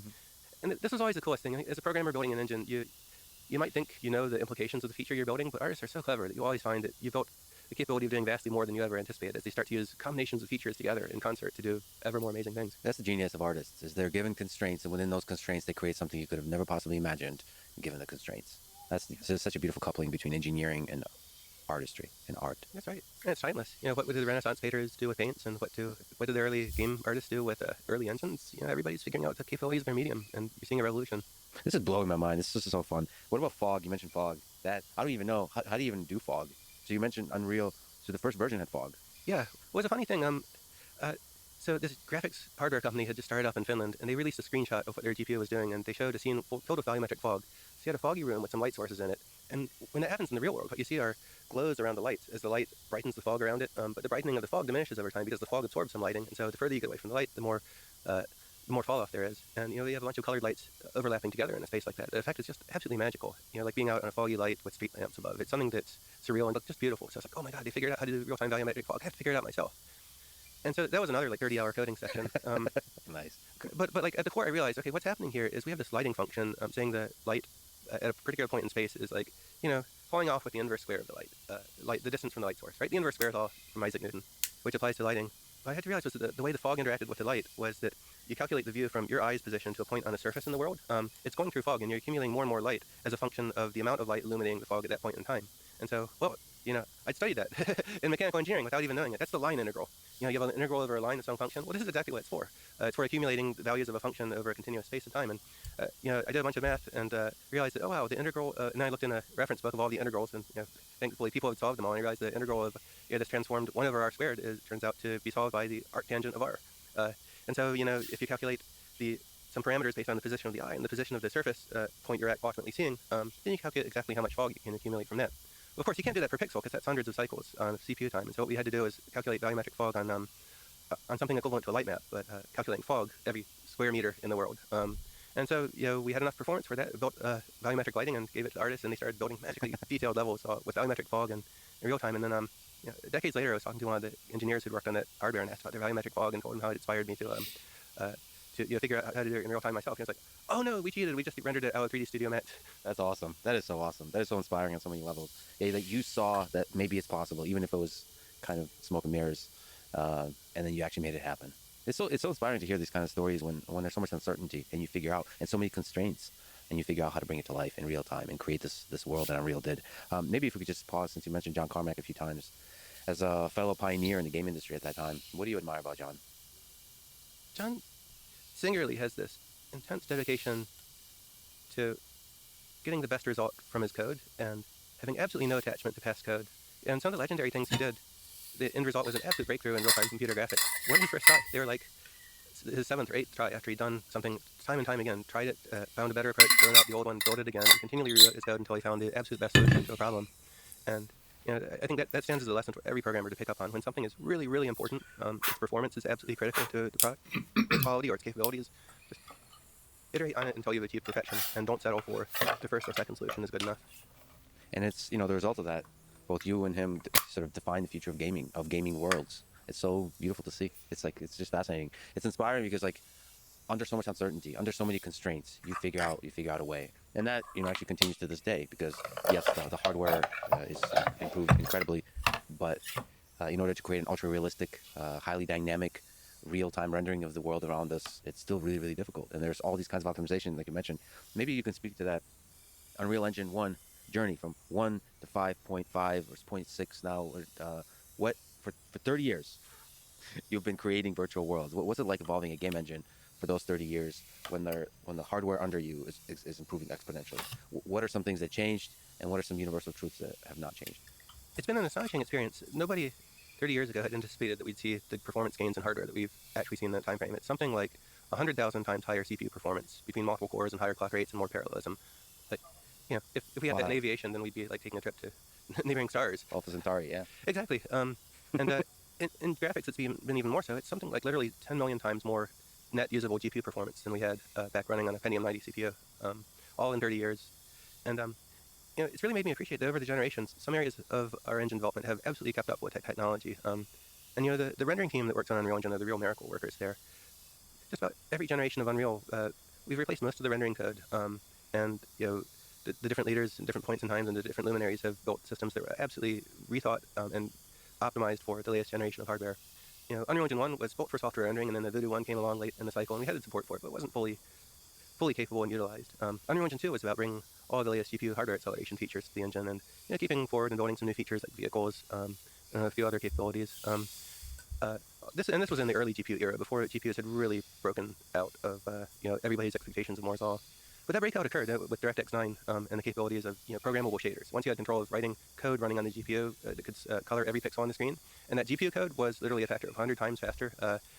And this was always the coolest thing. As a programmer building an engine, you might think you know the implications of the feature you're building, but artists are so clever that you always find that you built the capability of doing vastly more than you ever anticipated as they start to use combinations of features together in concert to do ever more amazing things. That's the genius of artists, is they're given constraints, and within those constraints they create something you could have never possibly imagined given the constraints. That's such a beautiful coupling between engineering and artistry and art. That's right. And it's timeless. You know, what did the Renaissance painters do with paints, and what did the early game artists do with early engines? You know, everybody's figuring out the capabilities of their medium, and you're seeing a revolution. This is blowing my mind. This is so fun. What about fog? You mentioned fog. That I don't even know. How do you even do fog? So you mentioned Unreal. So the first version had fog. Yeah. Well, it was a funny thing. So this graphics hardware company had just started up in Finland, and they released a screenshot of what their GPU was doing, and they showed a scene filled with volumetric fog. So you had a foggy room with some light sources in it, and when that happens in the real world, what you see are glows around the light as the light brightens the fog around it. But the brightening of the fog diminishes over time because the fog absorbs some lighting, and so the further you get away from the light, the more fall off there is. And you know, you have a bunch of colored lights overlapping together in a space like that. The effect is just absolutely magical. You know, like being out on a foggy light with street lamps above. It's something that's surreal and just beautiful. So it's like, oh my god, they figured out how to do real-time volumetric fog. I have to figure it out myself. And so that was another like 30-hour coding session. Nice. But like at the core, I realized, okay, what's happening here is we have this lighting function saying the light at a particular point in space is like, you know, falling off with the inverse square of the light, the distance from the light source, right? The inverse square law from Isaac Newton, which applies to lighting. What I had to realize was that the way the fog interacted with the light was that you calculate the view from your eye's position to a point on a surface in the world. It's going through fog, and you're accumulating more and more light as a function of the amount of light illuminating the fog at that point in time. And so, well, you know, I'd studied that in mechanical engineering without even knowing it. That's the line integral. You know, you have an integral over a line of some function. Well, this is exactly what it's for. It's for accumulating the values of a function over a continuous space of time. And, you know, I did a bunch of math and realized that, oh, wow, the integral, and I looked in a reference book of all the integrals, and, you know, thankfully people had solved them all, and I realized the integral of, you know, this transformed 1 over r squared turns out to be solved by the arctangent of r. And so, you know, if you calculate some parameters based on the position of the eye and the position of the surface point you're at ultimately seeing, then you calculate exactly how much fog you can accumulate from that. Of course, you can't do that per pixel because that's hundreds of cycles on CPU time. And so what we had to do is calculate volumetric fog on something equivalent to a light map, but calculating fog every square meter in the world. And so, you know, we had enough performance for that. We built volumetric lighting and gave it to artists, and they started building magically detailed levels with volumetric fog and in real time. And then, you know, decades later, I was talking to one of the engineers who'd worked on that hardware and asked about their volumetric fog and told him how it inspired me to you know, figure out how to do it in real time myself. And I was like, oh no, we cheated. We just rendered it out of 3D Studio Max. That's awesome. That is so awesome. That is so inspiring on so many levels. Yeah, like you saw that maybe it's possible, even if it was kind of smoke and mirrors, and then you actually made it happen. It's so inspiring to hear these kind of stories when there's so much uncertainty and you figure out, and so many constraints, and you figure out how to bring it to life in real time and create this world that Unreal did. Maybe if we could just pause, since you mentioned John Carmack a few times, as a fellow pioneer in the game industry at that time, what do you admire about John? John singularly has this intense dedication to getting the best result from his code and having absolutely no attachment to past code. And some of the legendary things he did, the end result was an absolute breakthrough in real-time computer graphics. When he first tried, they were like his 7th or 8th try after he'd done something time and time again, tried it, found a better approach, thrown out the old one, built it again, and continually rewrote his code until he found the absolute best solution to a problem. And you know, I think that stands as a lesson for every programmer to pick up on. When something is really, really important, its performance is absolutely critical to the product, its quality or its capabilities. Just iterate on it until you've achieved perfection, and don't settle for the first or second solution is good enough. And it's, you know, the result of that, both you and him sort of define the future of gaming worlds. It's so beautiful to see. It's like, it's just fascinating. It's inspiring because, like, under so much uncertainty, under so many constraints, you figure out a way. And that, you know, actually continues to this day because, yes, the hardware is improved incredibly, but in order to create an ultra-realistic, highly dynamic, real-time rendering of the world around us, it's still really, really difficult. And there's all these kinds of optimization, like you mentioned. Maybe you can speak to that Unreal Engine 1 journey from 1 to 5.5 or 0.6 now. What for 30 years you've been creating virtual worlds. What's it like evolving a game engine for those 30 years when the hardware under you is improving exponentially? What are some things that changed, and what are some universal truths that have not changed? It's been an astonishing experience. Nobody 30 years ago had anticipated that we'd see the performance gains in hardware that we've actually seen in that time frame. It's something like 100,000 times higher CPU performance between multiple cores and higher clock rates and more parallelism. Like, you know, if we had that in aviation, then we'd be like taking a trip to neighboring stars. Alpha Centauri, yeah. Exactly. And in graphics, it's been even more so. It's something like literally 10 million times more net usable GPU performance than we had back running on a Pentium 90 CPU, all in 30 years. And you know, it's really made me appreciate that over the generations, some areas of our engine development have absolutely kept up with technology. And you know, the rendering team that works on Unreal Engine are the real miracle workers there. Just about every generation of Unreal, we've replaced most of the rendering code. And you know, the different leaders in different points in time and the different luminaries have built systems that were absolutely rethought and optimized for the latest generation of hardware. You know, Unreal Engine 1 was built for software rendering, and then the Voodoo 1 came along late in the cycle, and we had support for it, but it wasn't fully capable and utilized. Unreal Engine 2 was about bringing all the latest GPU hardware acceleration features to the engine, and keeping forward and building some new features like vehicles and a few other capabilities. This was in the early GPU era, before GPUs had really broken out of everybody's expectations of Moore's law. But that breakout occurred with DirectX 9 and the capabilities of programmable shaders. Once you had control of writing code running on the GPU that could color every pixel on the screen, and that GPU code was literally a factor of 100 times faster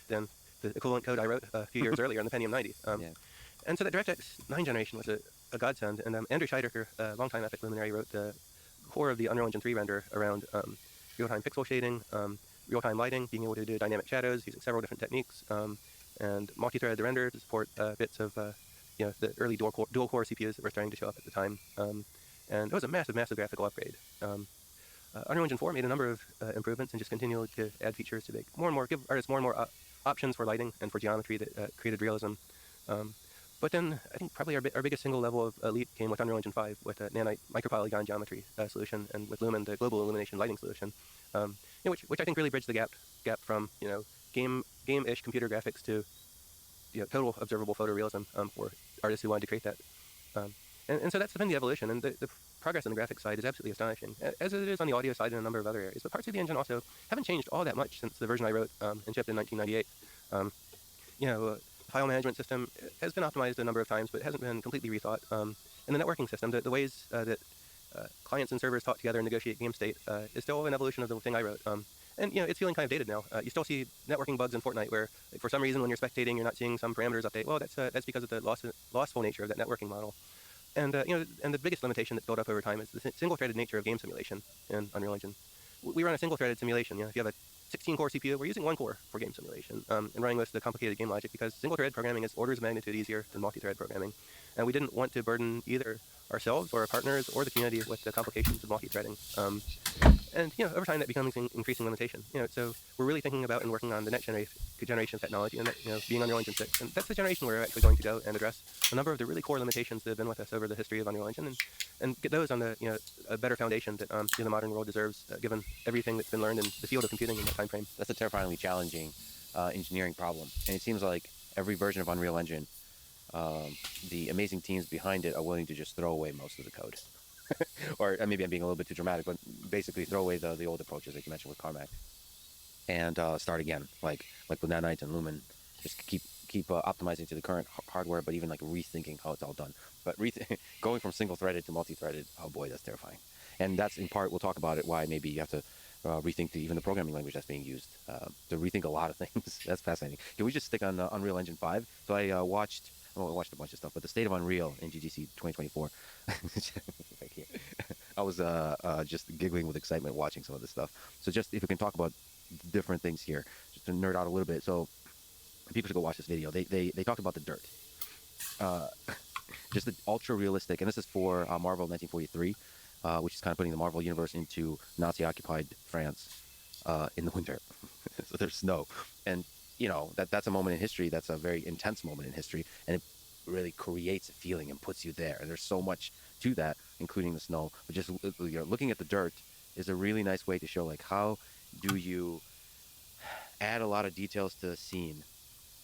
than the equivalent code I wrote a few years earlier on the Pentium 90. And so that DirectX 9 generation was a godsend. And Andrew Scheidecker, a longtime Epic luminary, wrote the core of the Unreal Engine 3 render around real-time pixel shading, real-time lighting, being able to do dynamic shadows using several different techniques, and multi-threaded the render to support bits of the early dual-core CPUs that were starting to show up at the time. And it was a massive, massive graphical upgrade. Unreal Engine 4 made a number of improvements and just continued to add features to make give artists more and more options for lighting and for geometry that created realism. But then I think probably our biggest single level of leap came with Unreal Engine 5 with a nanite micropolygon geometry solution, and with Lumen, the global illumination lighting solution, which I think really bridged the gap from game-ish computer graphics to total observable photorealism for artists who wanted to create that. And so that's been the evolution, and the progress on the graphics side is absolutely astonishing, as it is on the audio side and a number of other areas. But parts of the engine also haven't changed all that much since the version I wrote and shipped in 1998. File management system has been optimized a number of times, but hasn't been completely rethought. And the networking system, the ways that clients and servers talk together and negotiate game state is still an evolution of the thing I wrote. And it's feeling kind of dated now. You still see networking bugs in Fortnite where, for some reason, when you're spectating, you're not seeing some parameters update. Well, that's because of the lossful nature of that networking model. And and the biggest limitation that's built up over time is the single-threaded nature of game simulation in Unreal Engine. We run a single-threaded simulation. If you have a 16-core CPU, we're using one core for game simulation and running with the complicated game logic because single-thread programming is orders of magnitude easier than multi-thread programming. And we didn't want to burden either ourselves or our partners or the community with the complications of multi-threading. And over time that becomes an increasing limitation. So we're really thinking about and working on the next generation of technology, and that, being Unreal Engine 6. And that's the generation where we're actually going to go and address a number of the really core limitations that have been with us over the history of Unreal Engine, and get those on the a better foundation that the modern world deserves, given everything that's been learned in the field of computing in that time frame. That's a terrifyingly challenging engineering problem, and it seems like every version of Unreal Engine, the amazing teams behind it are willing to just throw away most of the code. Or maybe I'm being a little bit too dramatic, but basically throw away the old approaches like you mentioned with Carmack, and start again, like with Nanite and Lumen. Just keep optimizing to the current hardware, but even like rethinking how it's all done. But going from single-threaded to multi-threaded, oh boy, that's terrifying. And that's in part, we'll talk about it, why maybe you have to rethink even the programming language that's being used, to rethink a lot of things. That's fascinating. Can we just stick on Unreal Engine 5? So I watched a bunch of stuff, but the State of Unreal in GDC 2024, I was just giggling with excitement watching some of this stuff. So just if we can talk about different things here, just to nerd out a little bit. So people should go watch this video. They talked about the dirt. Just the ultra realistic, and this is for Marvel 1943, which is kind of putting the Marvel universe into Nazi-occupied France in the winter. So there's snow, and that's a moment in history. That's a very intense moment in history, and it really creates a feeling and puts you there. And there's so much to that, including the snow. But just looking at the dirt is a really nice way to show like how do you add a lot of details to the scene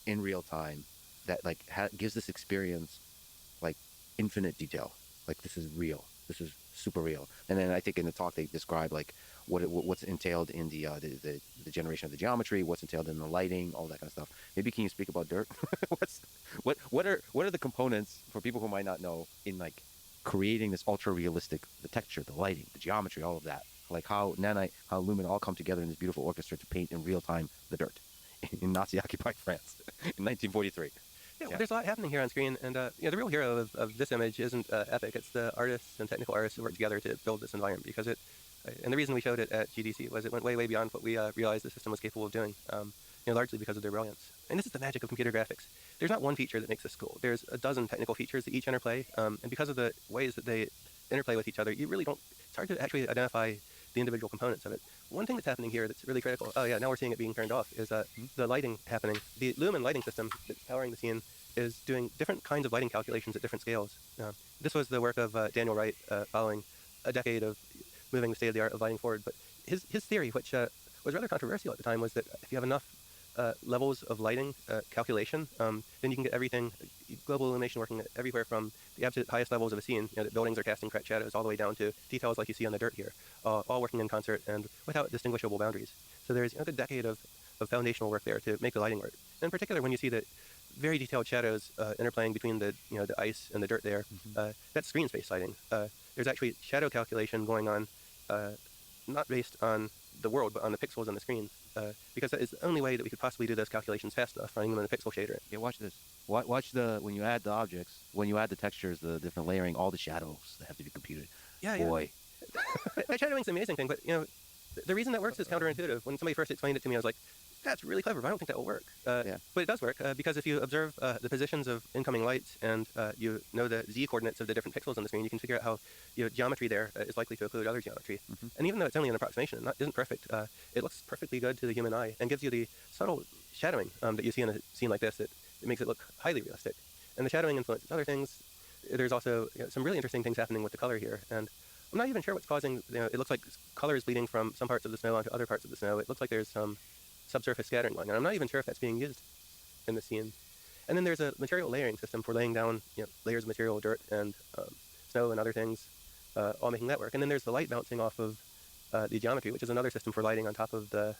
in real time that like gives this experience like infinite detail. Like this is real. This is super real. And then I think in the talk they describe like what's entailed in the generation of the geometry, what's entailed in the lighting, all that kind of stuff. Maybe can you speak about dirt? what are the components for people who might not know in like creating this ultra realistic, the texture, the lighting, the geometry, all of that. Like how Nanite, how Lumen all come together in this beautiful orchestra to paint in real time the dirt in Nazi-occupied France in 1943. Yeah, well, there's a lot happening here on screen, and the real hero of this image isn't Epic. It's the artists and technical artists who work together to build this environment, because and the reason we showed it at GDC was it went way, way beyond what we realized the system was capable of doing, largely because of their brilliance. And this is the magic of computer graphics. There's not one feature that makes this cool. There's a dozen technical features that each interplay, and because of the ways that they interplay with each other, you really don't, it's hard to actually identify the individual components of it. One thing that's happening here that's really critical, oh yeah, now we're seeing it being turned off, is the lighting happening. The Lumen lighting system that's powering the scene is doing different kinds of lighting calculations at different scales. This was the work of Daniel Wright following a decade of moving the state of the art of lighting forward. But his theory, which was rather controversial at the time, was that if you have enough levels of lighting calculation, then you can get everything, global illumination working everywhere from the absolute highest levels of a scene, that buildings are casting correct shadows, all the way down to details like you see on the dirt here, all working in concert and without distinguishable boundaries. So there's a good decade of foundational work there to make the lighting work. And in particular, when you see that very detailed shadows interplaying between the the ice and the dirt there, that's screen space lighting. There's actually shadow calculation going on, not based on the world, but on the pixels on the screen, because that is the only way that we could possibly do those calculations fast enough, running them in a pixel shader. Yeah, watch this. Watch when you add the objects, when you add the textures, the different layering, all the shadows that have to be computed. Yeah, Boy. That shadowing's an amazing thing, but the reason that works is counterintuitive. When somebody first explained it to me, I was like, that's really clever, but I don't think that will work. But it does work, because if you observe the positions of incoming lights and you know the z-coordinates of the different pixels on the screen, you can figure out how geometry there is likely to occlude other geometry. And even though it's only an approximation, it isn't perfect, it looks perfectly good to the human eye and gives you the subtle shadowing that you see in a scene like this. It makes it look highly realistic. And the shadowing influences other things. There's also some really interesting things happening with the color here. And I'm not even sure what's causing, it looks like color is bleeding from some parts of the snow onto other parts of the snow. It looks like there's some subsurface scattering going on. I'm not even sure if that's being used in the scene. And then there's a material layering system for laying down layers of material, dirt and snow and other things, all making that work. And then there's the light bouncing off of the geometry, which is another system for lighting on top of the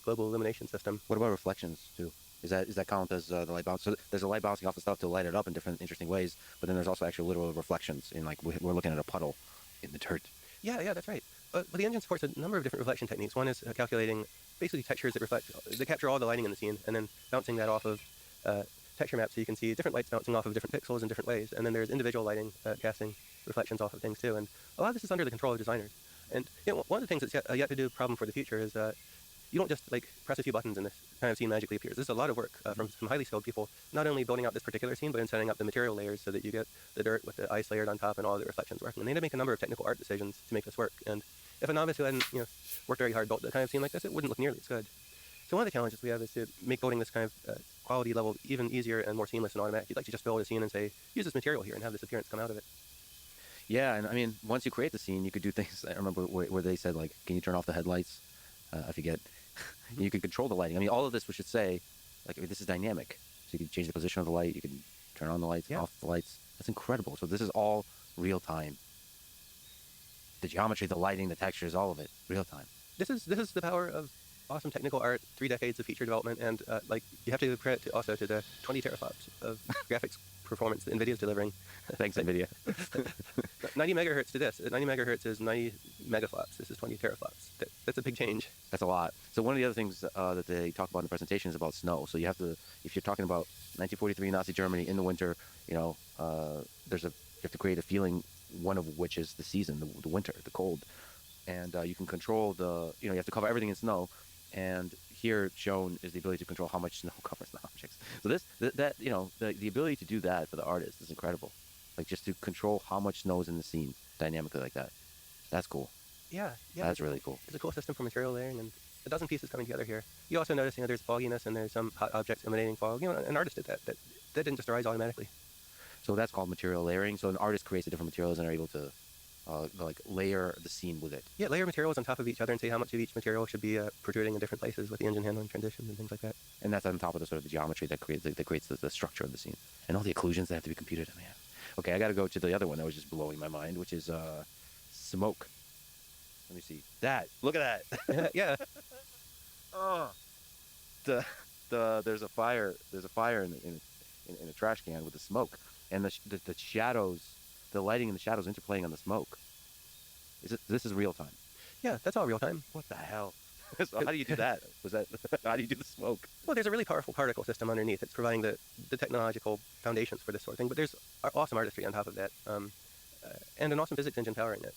global illumination system. What about reflections too? Is that count as the light bounce? So there's a light bouncing off the stuff to light it up in different interesting ways, but then there's also actually literal reflections in, like, we're looking at a puddle in the dirt. Yeah, that's right. But the engine supports a number of different reflection techniques. One is calculating basically textures that reflect, they capture all the lighting in the scene and then bouncing that off of texture maps, so you can see different lights bouncing off of different pixels in different ways. And then there's individual lighting casting reflections off of things too. And a lot of this is under the control of designers. And one of the things that's yet to do a problem for the future is you don't just press a few buttons and this kind of scene magically appears. This is a lot of work from some highly skilled people, not only building out this particular scene, but in setting up the material layers so that you get the dirt with the ice layered on top and all the reflections working. And they had to make a number of technical art decisions to make this work. And if a novice who hadn't worked very hard built that kind of scene like this, it wouldn't look nearly as good. So one of the challenges we have is to make building this kind of quality level even easier and more seamless and automatic. You'd like to just build a scene and say, use this material here and have this appearance come out of it. Yeah, and I mean, once you create the scene, you could do things. I remember where they said, like, can you turn off the headlights? I forget. You can control the lighting. I mean, all of this, we should say, like, this is dynamic. So you can change the position of the light. You can turn on the lights, off the lights. That's incredible. So this is all real time. The geometry, the lighting, the textures, all of it, real time. This is the power of awesome technical art, 3 decades of feature development, and you have to give credit also to the 20 teraflops of graphics performance that NVIDIA is delivering. Thanks, NVIDIA. 90 megahertz to this. 90 megahertz is 90 megaflops. This is 20 teraflops. That's a big change. That's a lot. So one of the other things that they talk about in the presentation is about snow. So you have to, if you're talking about 1943 Nazi Germany in the winter, you have to create a feeling, one of which is the season, the winter, the cold. And you can control you have to cover everything in snow. And here shown is the ability to control how much snow covers the objects. So the ability to do that for the artist is incredible. Like, just to control how much snow is in the scene dynamically like that. That's cool. Yeah. That's really cool. It's a cool system for material layering, and a dozen pieces coming together here. You also notice, there's fogginess and there's some hot objects emanating fog. An artist did that. That didn't just arise automatically. So that's called material layering. So an artist creates the different materials and are able to layer the scene with it. Yeah, layer materials on top of each other and say how much of each material should be protruding in different places with the engine handling transitions and things like that. And that's on top of the sort of the geometry that creates the structure of the scene and all the occlusions that have to be computed. Man. Okay, I got to go to the other one that was just blowing my mind, which is smoke. Let me see that. Look at that. Yeah. There's a fire. There's a fire in a trash can with the smoke, and the shadows. The lighting and the shadows interplaying on the smoke. This is real time? Yeah, that's all real time. What the hell? So how do you do that? How do you do the smoke? Well, there's a really powerful particle system underneath. It's providing the technological foundations for this sort of thing. But there's awesome artistry on top of that, and an awesome physics engine powering it.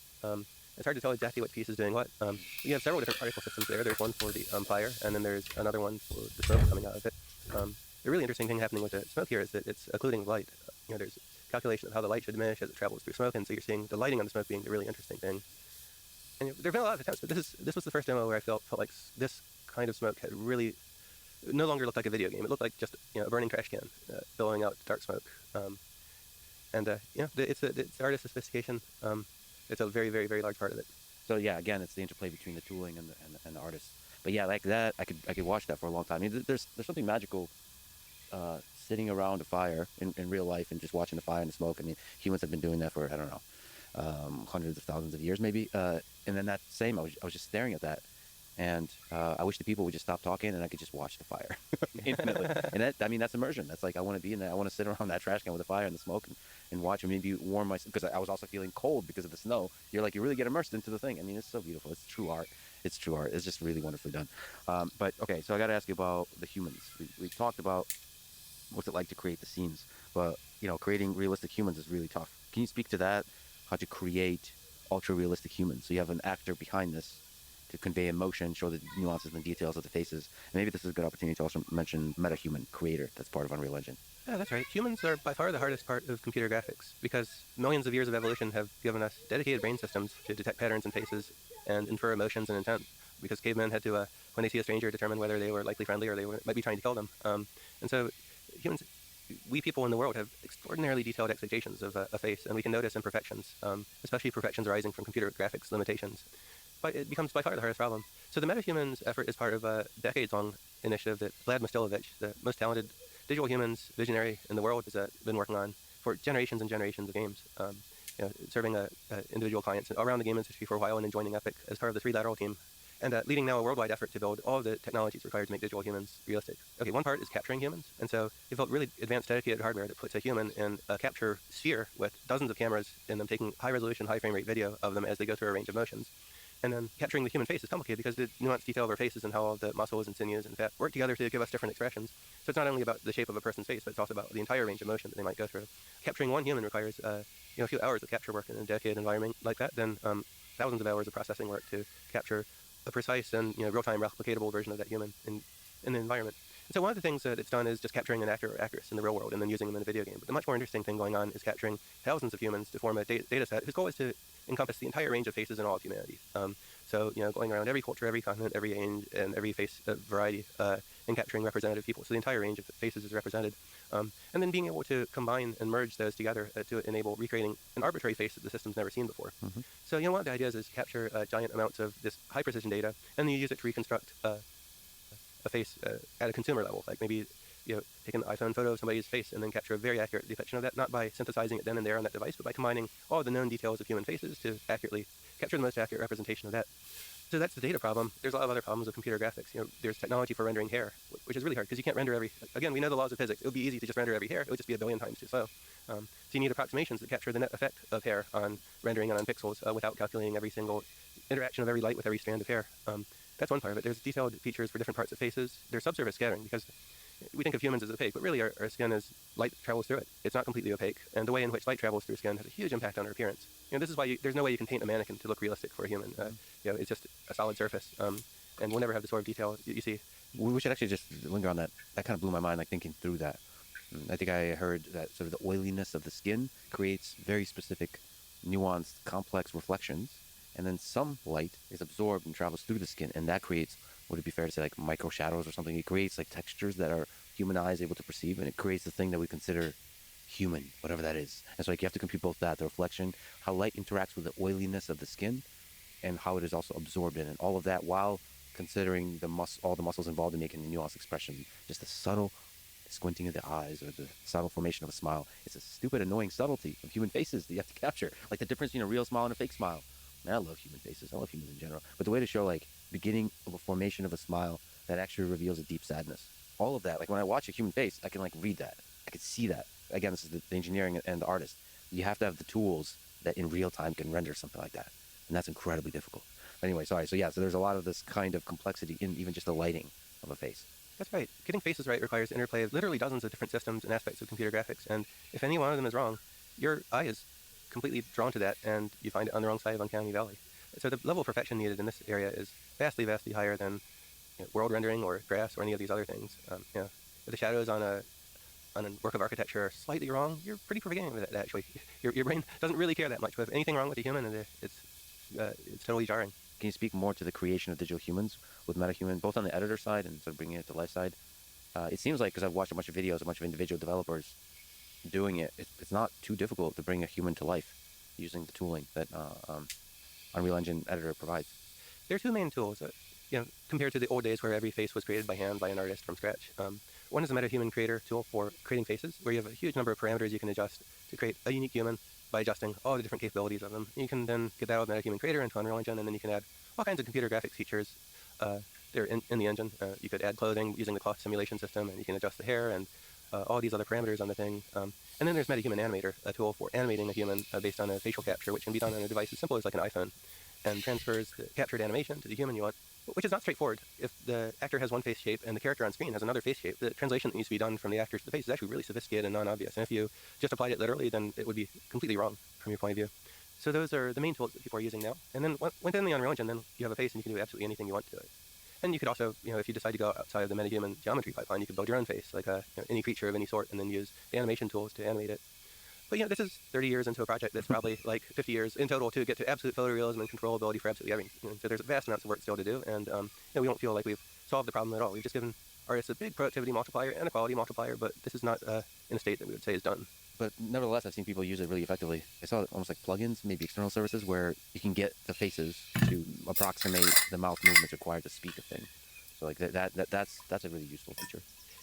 It's hard to tell exactly what piece is doing what. You have several different particle systems there. There's one for the fire, and then there's another one for the smoke coming out of it. The really interesting thing happening with the smoke here is that it's occluding light. There's calculation of how the light should diminish as it travels through smoke, and so you're seeing the lighting on the smoke being the really interesting thing. And there have been a lot of attempts, but this was the first demo where I felt like this kind of smoke had really no longer looked like a video game. It looked like just a burning trash can billowing out dark smoke. It's artist sophistication. It's a very, very, very large part of it. So yeah, again, it's the interplay between the tooling and the artist. But yeah, like that, I could watch that for a long time. I mean, there's something magical sitting around a fire in real life and just watching the fire and the smoke. I mean, humans have been doing that for, I don't know, hundreds of thousands of years maybe. And then that same, I was just staring at that. And I wish the people would just stop talking and I could just watch the fire infinitely. And that, I mean, that's immersion. That's like, I want to be in that. I want to sit around that trash can with the fire and the smoke and watch and maybe warm myself. Because I was also feeling cold because of the snow. You're like, you really get immersed into the thing. I mean, it's so beautiful. It's true art. It's true art. It's just really wonderfully done. But okay, so I got to ask you about the humans. We talked about what's it like to create the scenes, but you know, creating realistic humans is really tough. Can you speak to that? How to create ultra realistic humans? So you have an actor behind this to convey emotion, show the nuances and details of the faces. And maybe this is a good opportunity to also mention MetaHuman Creator that's part of Unreal Engine. Yeah, that's right. Humans are by far the hardest part of computer graphics because millions of years of evolution have given us dedicated brain systems to detect patterns in faces and infer emotions and intent. Because cavemen had to, when they see a stranger, determine whether they were likely friendly or they might be trying to kill them. And so humans, we people in the world have extraordinarily detailed expectations of a face, and we can notice imperfections, especially imperfections arising from computer graphics limitations. But it becomes by far the hardest problem. So the MetaHumans effort is part of a decades-long initiative that Vlad Mostilovich, the most talented digital humans visionary in the world, has been working on for generations and generations of games, serving individual clients around the game industry for a while and then joining Epic as part of the three-lateral team. And leading now a worldwide effort to build all of the technologies required to make digital humans realistic. Okay, one part is capturing humans, and so they built really advanced dedicated hardware that puts a human in a capture sphere with dozens of cameras in them taking high-resolution, high-frame rate video of them as they go through a range of motions. And then capturing the human face is complicated because the nuanced detail of our faces and how all the muscles and sinews and fat work together to give us different expressions. So it's not only about the shape of a person's face, but it's also about the entire range of motion that they might go through. Capturing one human requires a few hours of capture work in a dedicated environment like that, then thousands of hours of processing work to capture a precise and real-time replicatable version of that human in the environment. And so one of the things that it's done is just capturing an actor or actress in the real world and then using them in a video game. But the much more interesting thing going on is capturing thousands of humans to form a data set whose goal is to encompass the entire range of faces in all of humanity. So going around every culture, every continent, every age, and every face variety, and capturing representative people. So the entire range of faces is represented. And then being able to combine and merge those together to enable recreating an arbitrary face that the system's never seen before. Mm-hmm. So one of the ideas is capture giant amounts of this high precision data, and then you use it to reconstruct a face at a consumer level. Like maybe take an iPhone photo of somebody's face and then capture a very accurate depiction of that, not by synthesizing it then and there on that device, but by combining all of the known details of human faces to accurately capture the most accurate representation of that. So that's the data problem. There's a lot of other problems with computer graphics. There's technology for rendering hair, which is really hard because you can't render again, we know the laws of physics. It would be easy to just render every hair. It would just be a billion times too slow. So you need approximations that capture the net effect of hair on rendering and on pixels without calculating every single interaction of every light with every strand of hair. That's one part of it. There's detailed features for different parts of faces. There's subsurface scattering because we think of humans as opaque, but really our skin is light travels through it. It's not completely opaque, and the way in which light travels through skin has a huge impact on our appearance. This is why there's no way you can paint a mannequin to look realistic for a human. It's just a solid surface, and we'll never have the sort of detail you see. We should actually just linger on that. That kind of blew my mind, like thinking through that. I think I heard that sort of the oiliness of the skin creates very specific, nuanced, complex reflections, and then some light is absorbed and travels through the skin, and that creates, would it be fair to say, like micro shadows or something? It creates like textures that are human eyes able to perceive, and it creates the thing that we consider human, whatever that is. And so like you have to compute both that, the reflection, how light interacts with the oiliness of the skin, and how it is also absorbed in it. All of that while considering all the muscles involved in making a nuanced expression. Just the subtle squinting of the eyes or the subtle formation of a smile. It's a stupid, annoying subtlety of human faces that you have to capture. Like the difference between a real smile and a fake smile. Man, I love human faces. I love humans in general. But the way to show like beginning of a formation of a smile that actually reveals a deep sadness. All of that, like when I watch a human face, I can like read that. I can see that. Again, this is the engineering and the artist. You have to have the tools that in real time can render something like that. And that's incredibly difficult. Anyway, sorry. So there's a lot of this kind of complexity in even just the lighting of a face. That's right. Getting faces right requires the interplay of literally dozens of different systems and aspects of computer graphics. And if any one of them is wrong, your eye is completely drawn to that, and you find it on the wrong side of Uncanny Valley. So the level of perfection needed in this area is vastly, vastly higher than world rendering or grass or any of these other things. If the shadows on a work of architecture are slightly wrong, you're pretty forgiving with it, actually. Your brain doesn't really care that much. But if anything wrong with a human, it's totally jarring. Can you speak more to the creation of digital humans with MetaHuman, both on the editor side and sort of bringing it to life side? It seems like, because I've watched a bunch of videos, a bunch of individual developers doing it, it's not too difficult to bring a human to life using the tooling that Unreal Engine editor provides. There are two main tools. compared to the old days where every face was created by hand by an artist from scratch. One is a MetaHuman creator tool for creating faces, where you have a huge number of parameters you can adjust to create a unique human by adjusting all the different capabilities of them. You can then get that out of MetaHuman Creator into Unreal Engine, and then you can add all kinds of computer graphics features there in the engine. You could add clothing using the cloth simulation system, and you can adjust the hair and all these other parameters on the thing. And then there's MetaHuman Animator, a tool for animating a human based on a facial capture, which can be done on a device as simple as like an iPhone, and transfers the captured animation to the human you want, which is not straightforward. If the actor has one face shape and the character on screen has another face shape, the translation that needs to be done from the actor to the face is actually really sophisticated and non-obvious. And if you just applied it literally, then it would be completely wrong from your point of view. So those are the main tools that people are using now. And then within the Unreal Engine, then you have a face and you can do absolutely anything you want to it. And you could also, if you decide to go outside of the MetaHuman geometry pipeline, you could build your own face, like any creature of any sort, and then use the animation tools to animate it. But this is 30 years into a project that's probably like 50 years in total to get to absolute photorealism and controllability for absolutely everything. So there's vast amounts of work still to do, and we don't feel like we've solved the problem at all. We've just given artists a big productivity multiplier and a quality multiplier, but this is not in a state that we would say is done. But nevertheless, I've seen people use it really effectively. I saw almost like plugins, maybe external services, where you can get the faces to approximate the mouth movements required to speak a thing. So like that's a really useful feature.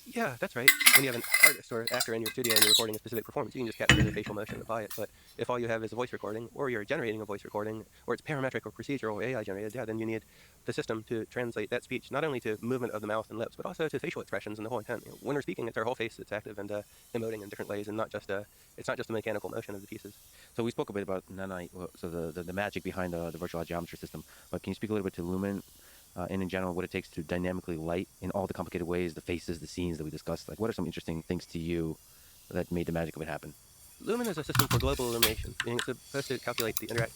Yeah, that's right. When you have an artist or actor in your studio and you're recording a specific performance, you can just capture the facial motion and apply it. But if all you have is a voice recording, or you're generating a voice recording, or it's parametric or procedural or AI generated, then you need the system to translate that speech not only to movement of the mouth and lips, but also to facial expressions and the whole intent. When we're speaking, it's our whole face that's active and emoting in different ways, and it's not just a mechanical motion of the pieces. So we spoke a bit about Nanite, so the magic behind the virtual geometry system. But can you speak a little bit to Lumen? And in general, what it takes to dynamically light in all the complicated ways, the faces, the scenes that we discussed. Like, what are some interesting things to you that made the magic of it happen? Lumen is a system for global illumination, meaning it's supposed to calculate the interact.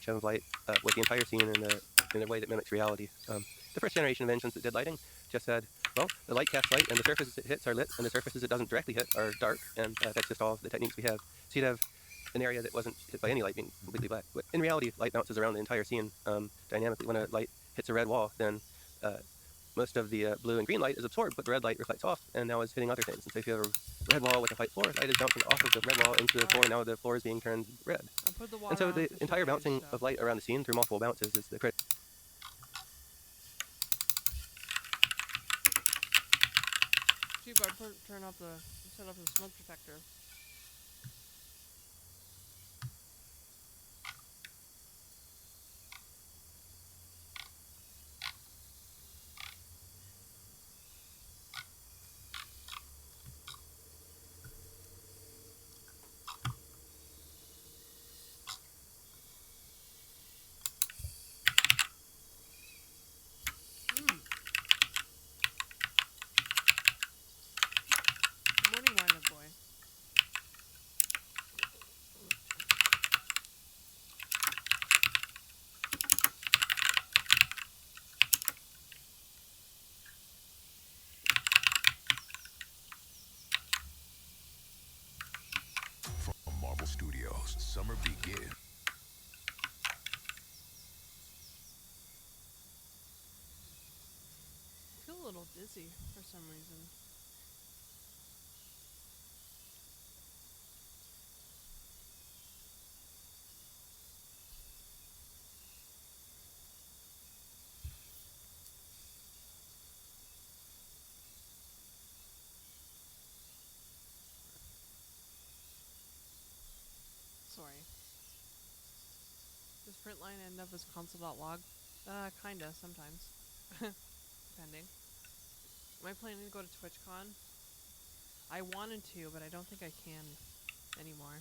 of light with the entire scene in a way that mimics reality. The first generation of engines that did lighting just said, well, the light casts light, and the surfaces it hits are lit, and the surfaces it doesn't directly hit are dark, and that's just all the techniques we have. So you'd have an area that wasn't hit by any light being completely black. But in reality, light bounces around the entire scene dynamically. When a light hits a red wall, then most of the blue and green light is absorbed, but the red light reflects off and now is hitting other things. And so if you have a red wall with a white floor, light is bouncing off of the red wall into the floor, and now the floor is being turned red. And so the entire bouncing of light around the scene through multiple bounces is the critical. Chief, I turn off set up the smoke detector. Morning, Wine Boy. From Marvel Studios, summer begins. I feel a little dizzy for some reason. Sorry. Does printline end up as console.log? Kinda, sometimes. Depending. Am I planning to go to TwitchCon? I wanted to, but I don't think I can anymore.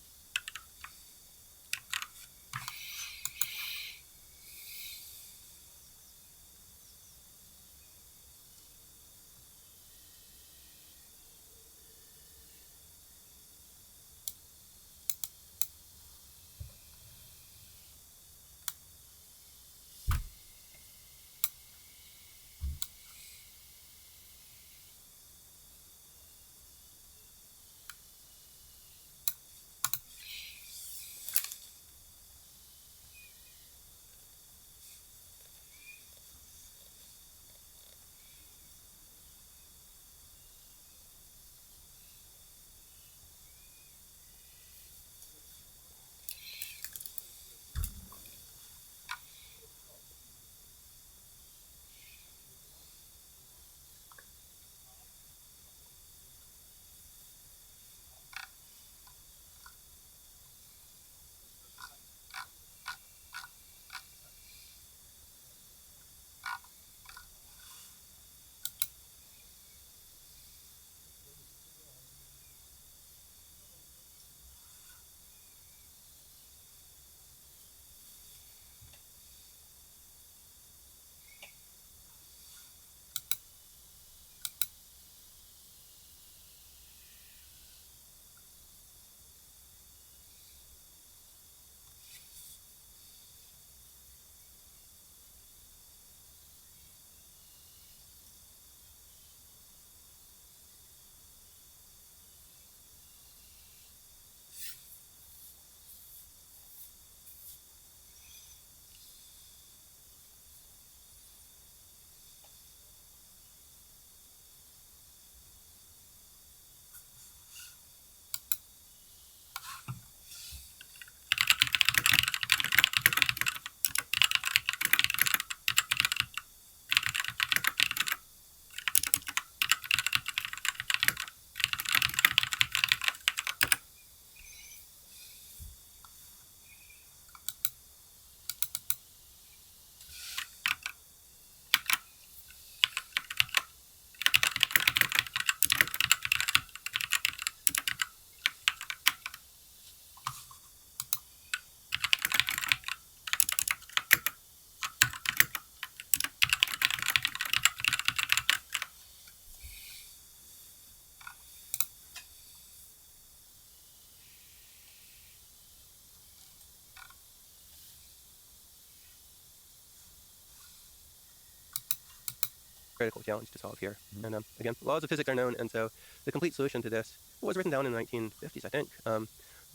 critical challenge to solve here. And again, laws of physics are known, and so the complete solution to this was written down in the 1950s, I think.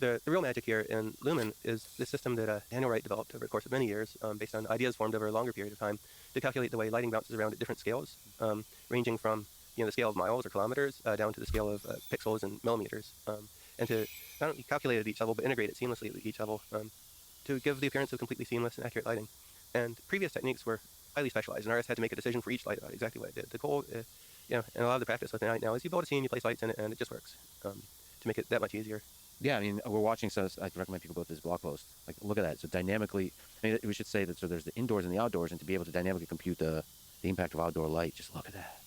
The real magic here in Lumen is the system that Daniel Wright developed over the course of many years, based on ideas formed over a longer period of time, to calculate the way lighting bounces around at different scales, ranging from the scale of miles or kilometers down to the scale of pixels and millimeters, and to not only calculate at each level but integrate it seamlessly at each level to give the appearance of completely seamless and accurate lighting. And previous techniques were highly specialized, and artists had to make a decision for each light about exactly what it did. The goal, and a lot of the practice with the night now is you build a scene, you place lights in it, and it just works to make it that much easier. Yeah, I mean, we're watching, so I recommend people go to this blog post. Like, look at that. So dynamically, I mean, we should say that, so there's the indoors and the outdoors, and to be able to dynamically compute the impact of outdoor light, just look at that.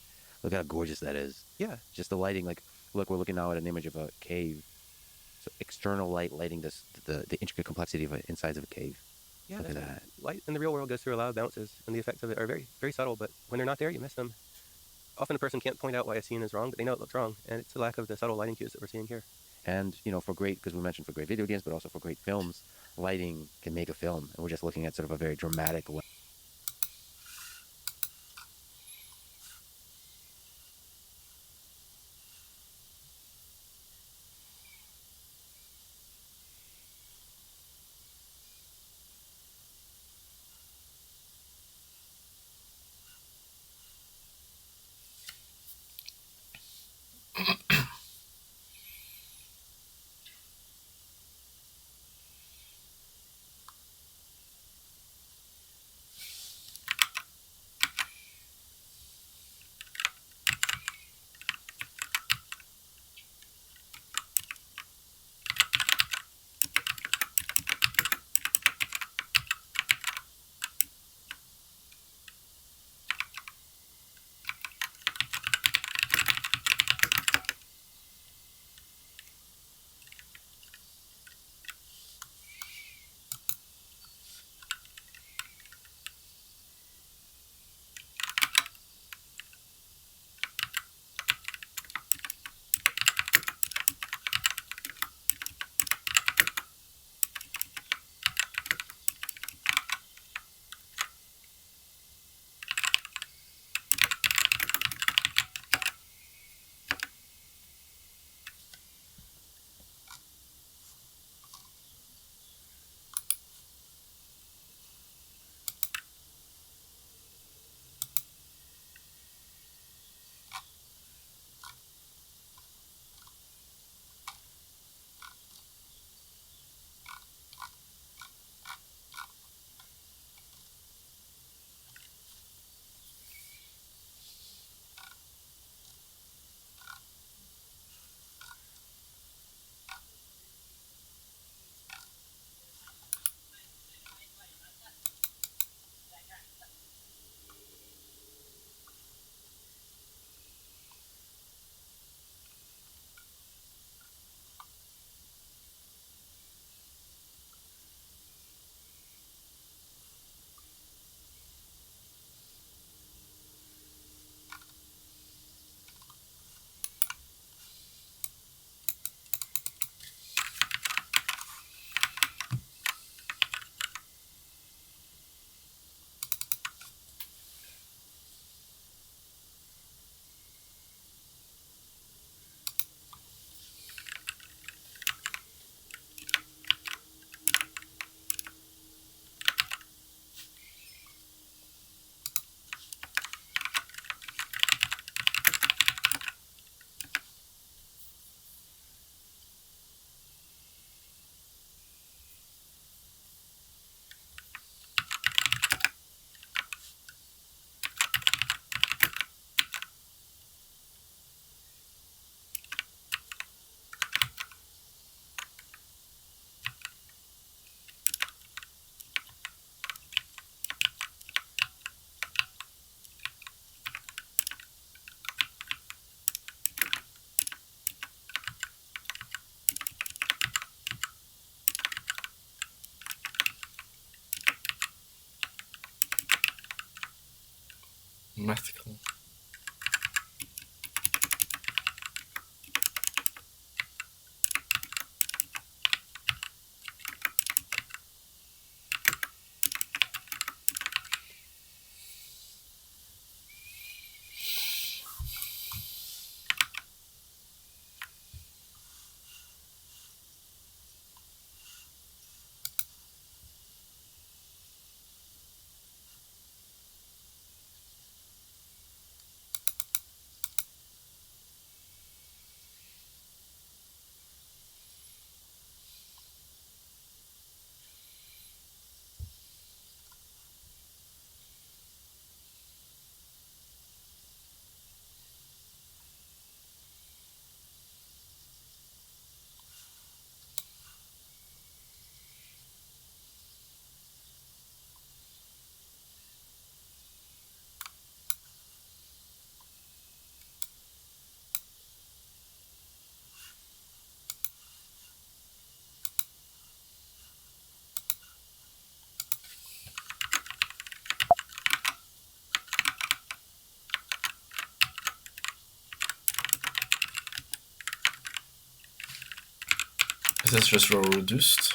Look how gorgeous that is. Yeah. Just the lighting, like, look, we're looking now at an image of a cave. So external light lighting this, the intricate complexity of insides of a cave. Yeah, look at that's right. that. Light in the real world goes through a lot of bounces, and the effects of it are very, very subtle, but when they're not there, you miss them. Often a person can't point out why a scene is wrong, but they know it looks wrong, and it's the lack of the subtle lighting cues that we're seeing here. And, for great, because we mentioned for great video games, but also for great films, lighting can make a film. And we're just looking at sort of a very dramatic way. Mythical. this is just row reduced.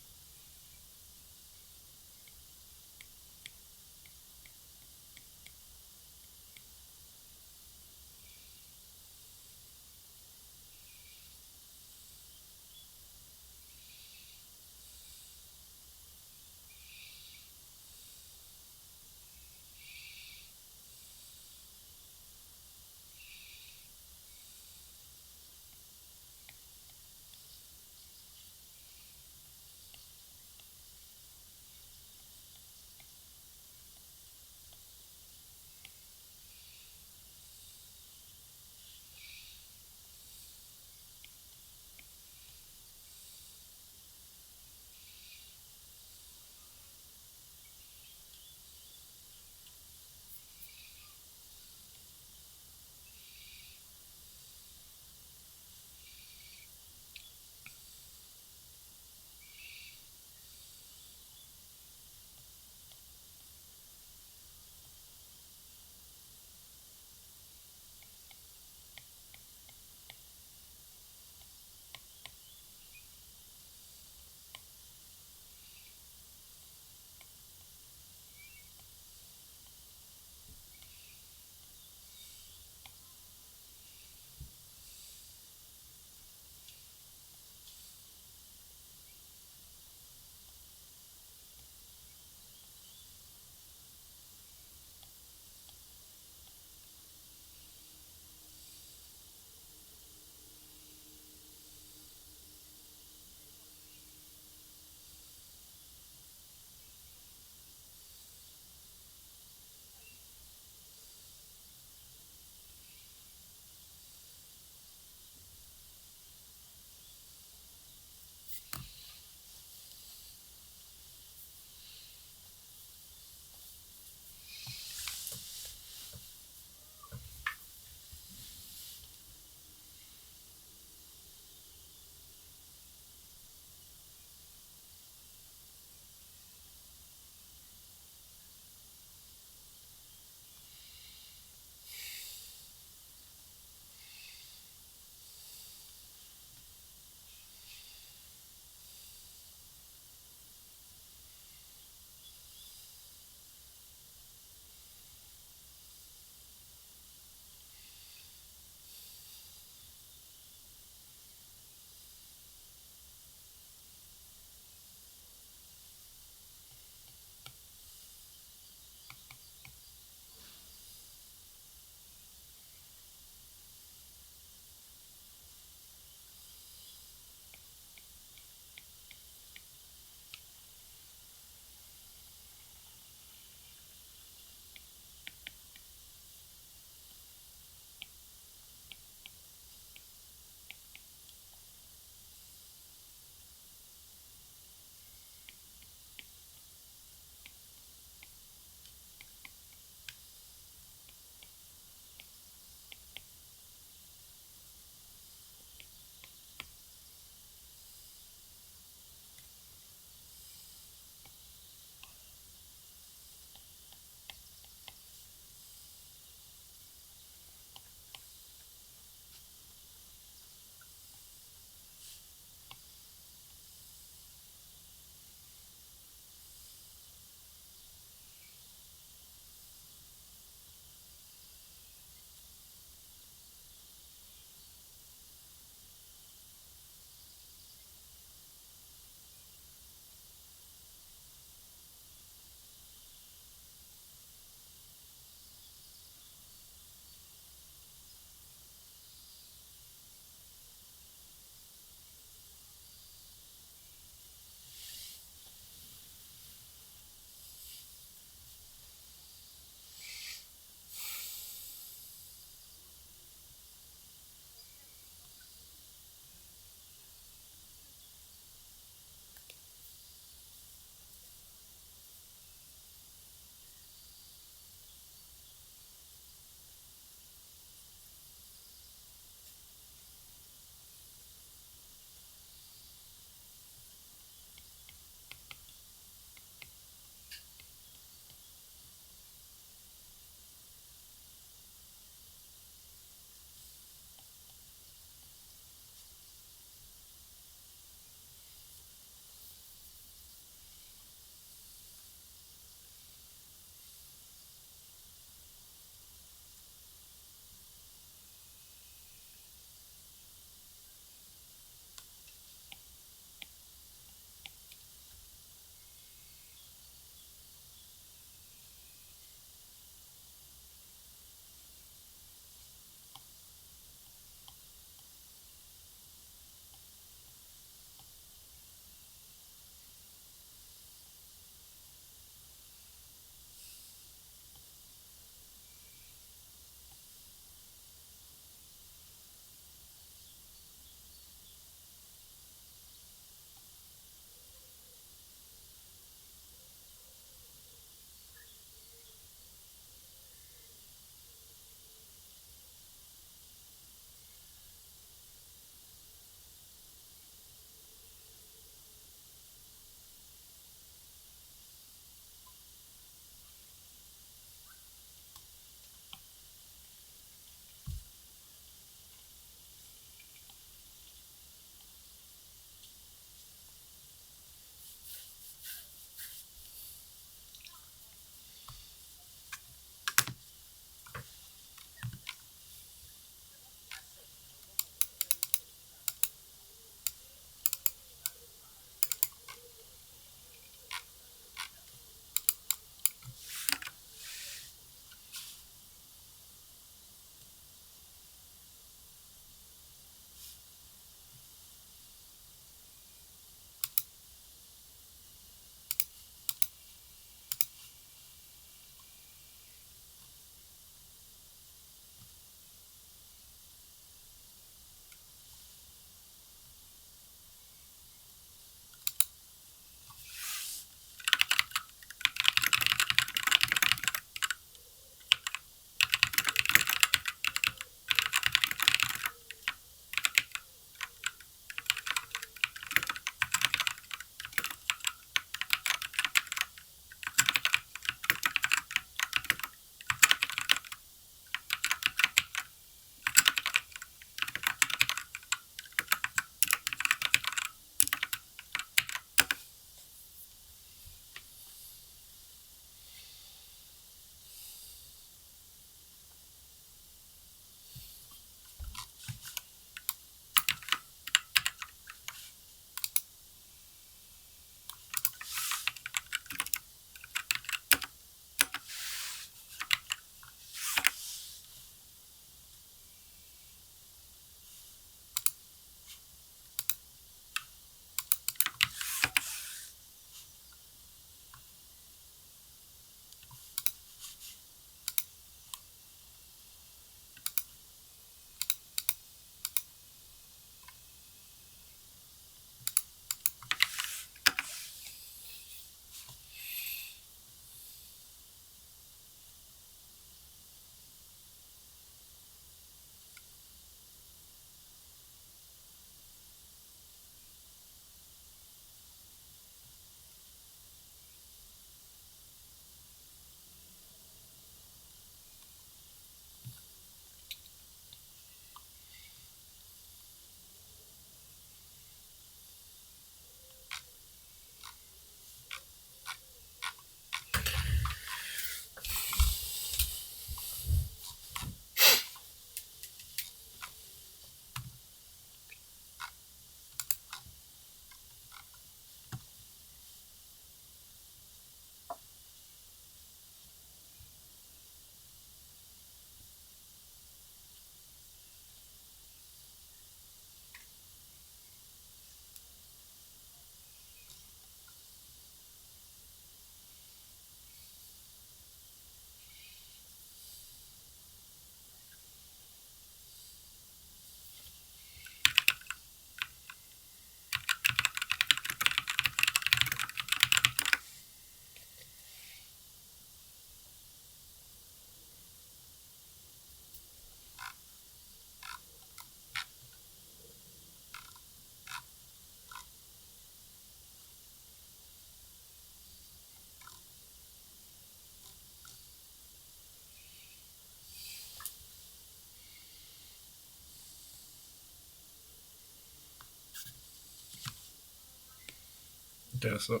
Okay, so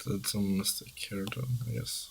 did some mistake here then, I guess.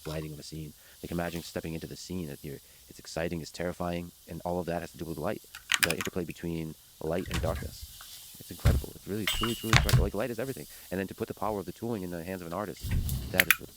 lighting of a scene. Like imagine stepping into the scene that it's exciting, it's terrifying, and all of that has to do with light. The interplay between light and darkness. It's incredible. It's really, truly, truly incredible. Like light is everything. And then to put the power of the tooling in the hands of an artist, that is what.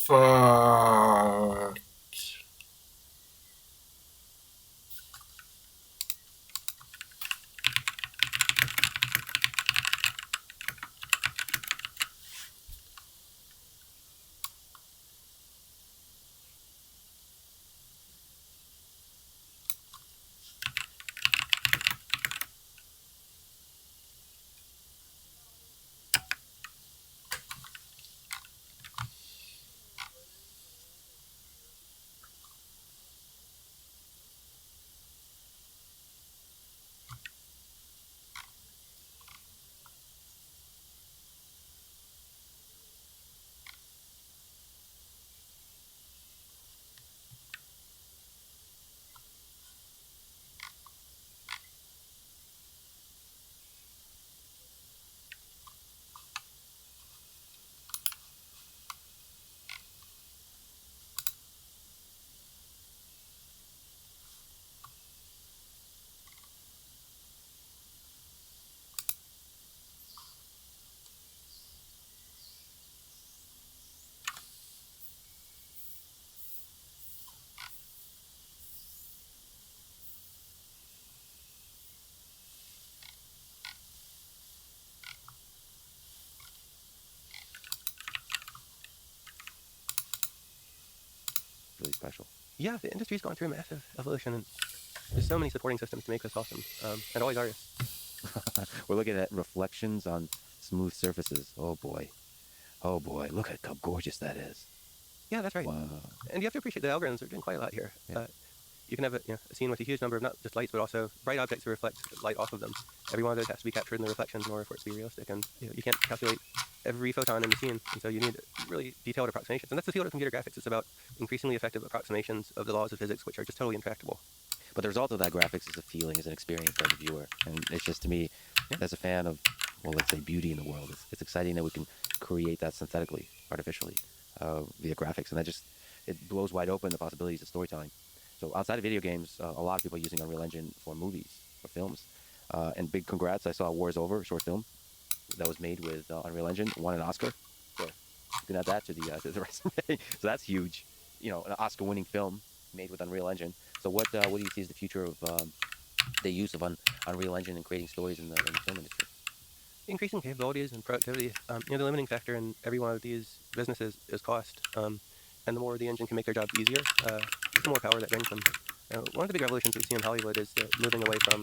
Fuck. Really special. Yeah, the industry's gone through a massive evolution, and there's so many supporting systems to make this awesome, and always are. We're looking at reflections on smooth surfaces. Oh boy. Oh boy. Look at how gorgeous that is. Yeah, that's right. Wow. And you have to appreciate the algorithms are doing quite a lot here. Yeah. You can have a scene with a huge number of not just lights, but also bright objects that reflect light off of them. Every one of those has to be captured in the reflections in order for it to be realistic. And you can't calculate every photon in the scene, and so you need really detailed approximations. And that's the field of computer graphics. It's about increasingly effective approximations of the laws of physics, which are just totally intractable. But the result of that graphics is a feeling, is an experience by the viewer. And it's just, to me, as a fan of, well, let's say beauty in the world, it's exciting that we can create that synthetically, artificially, via graphics. And that just, it blows wide open the possibilities of storytelling. So outside of video games, a lot of people are using Unreal Engine for movies, for films. And big congrats, I saw War is Over, a short film that was made with Unreal Engine, won an Oscar. So you can add that to the resume. So that's huge. You know, an Oscar-winning film made with Unreal Engine. So what do you see as the future of the use of Unreal Engine in creating stories in the film industry? Increasing capabilities and productivity. The limiting factor in every one of these businesses is cost. And the more the engine can make their jobs easier, the more power that brings them. One of the big revolutions we see in Hollywood is moving away from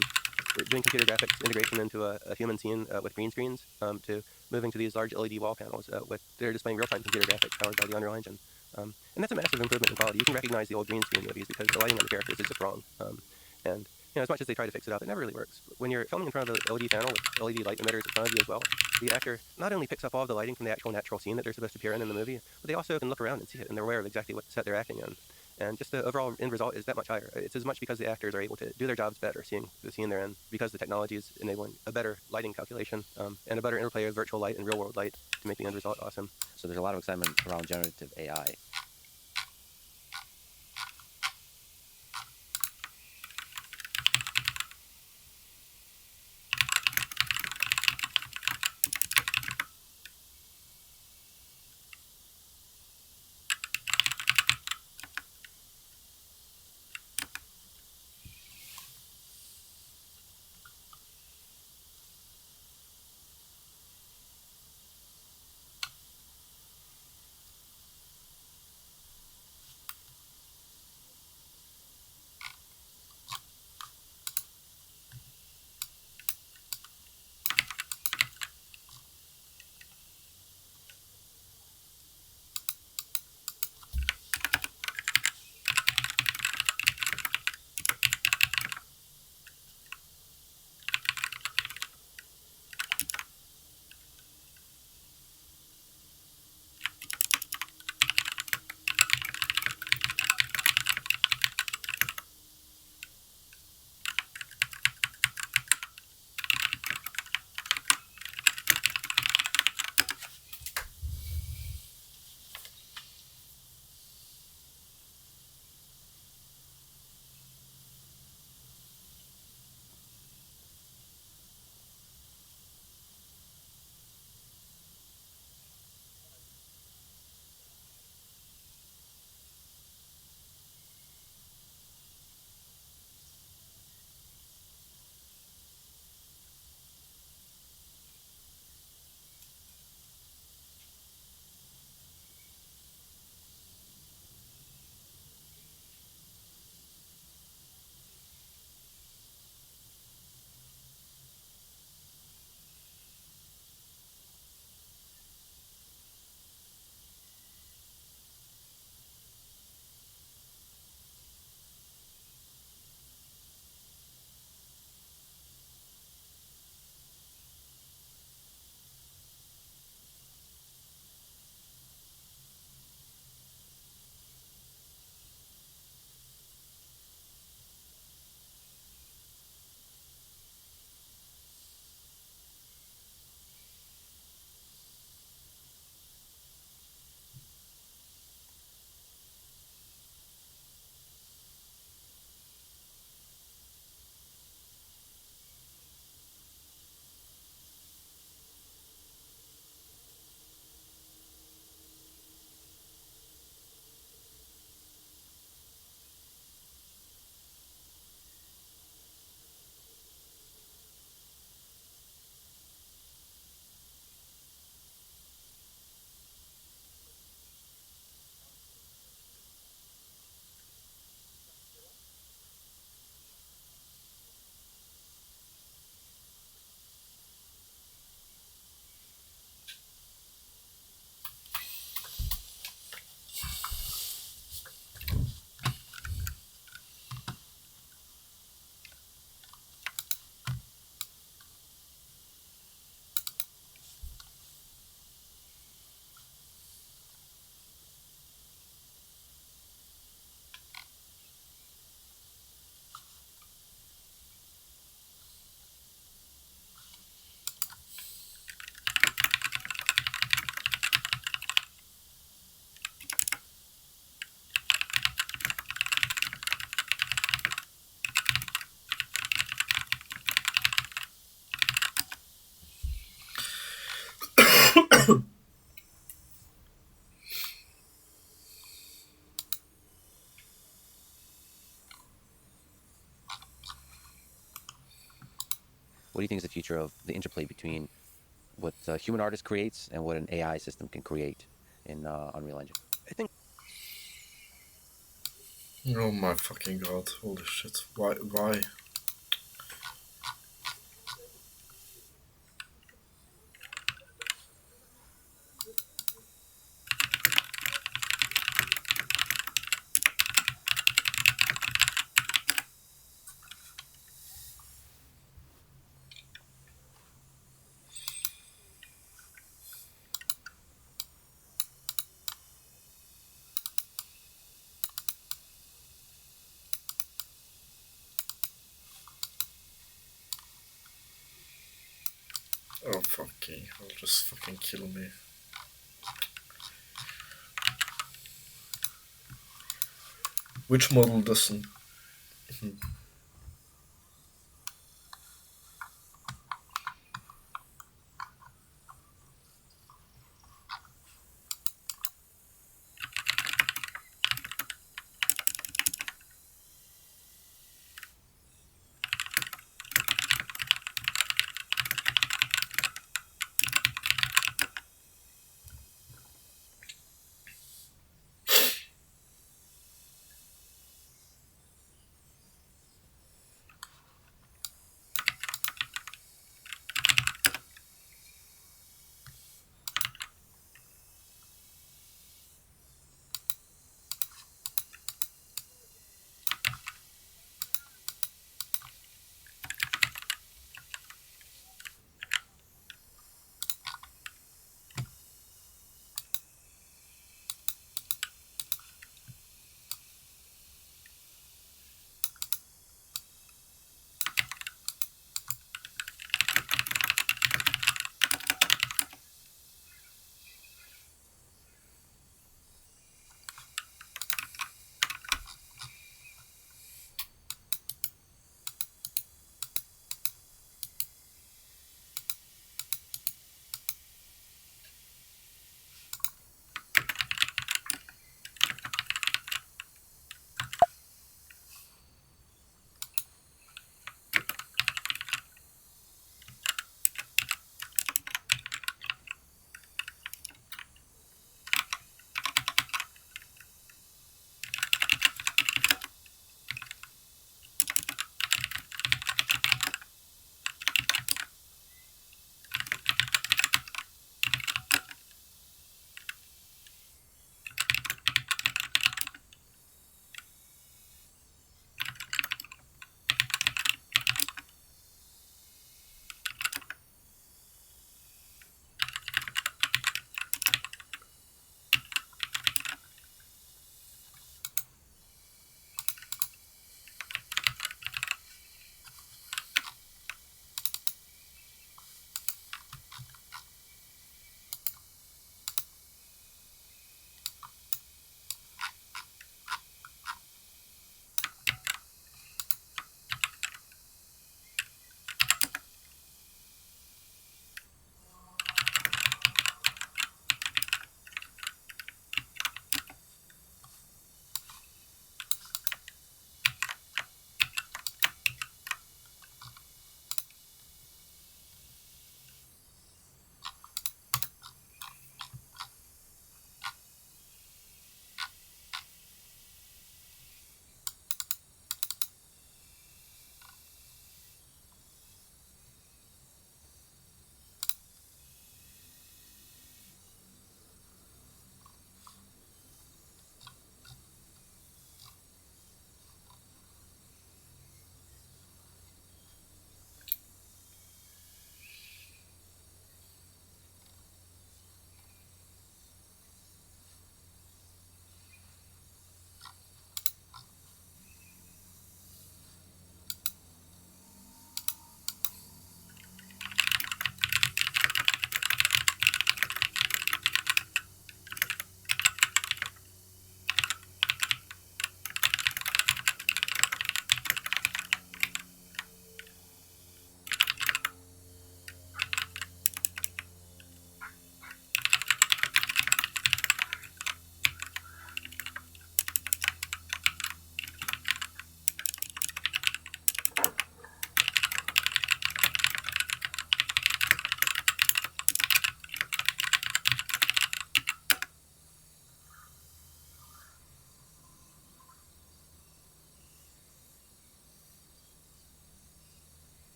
doing computer graphics integration into a human scene with green screens to moving to these large LED wall panels that are displaying real-time computer graphics powered by the Unreal Engine. And that's a massive improvement in quality. You can recognize the old green screen movies because the lighting on the characters is just wrong. And as much as they try to fix it up, it never really works. When you're filming in front of the LED panel with LED light emitters in front of you as well, the actor not only picks up all of the lighting from the actual natural scene that they're supposed to appear in the movie, but they also can look around and see it, and they're aware of exactly what set they're acting in. And just the overall end result is that much higher. It's as much because the actors are able to do their jobs better, seeing the scene they're in, because the technology is enabling a better lighting calculation and a better interplay of virtual light and real-world light to make the end result awesome. So there's a lot of excitement around generative AI. What do you think is the future of the interplay between what a human artist creates and what an AI system can create in Unreal Engine? I think. Oh my fucking god! Holy shit! Why? Why? Oh fucking! I'll just fucking kill me. Which model doesn't?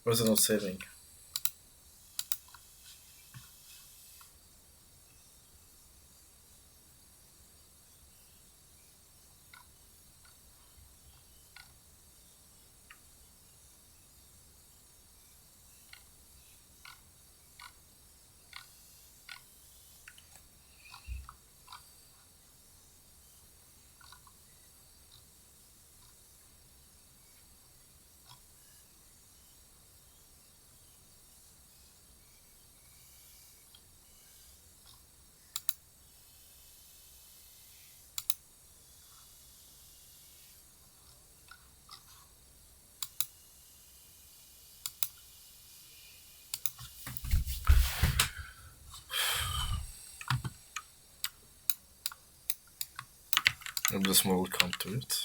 Why is it not saving? Maybe the small will come to it.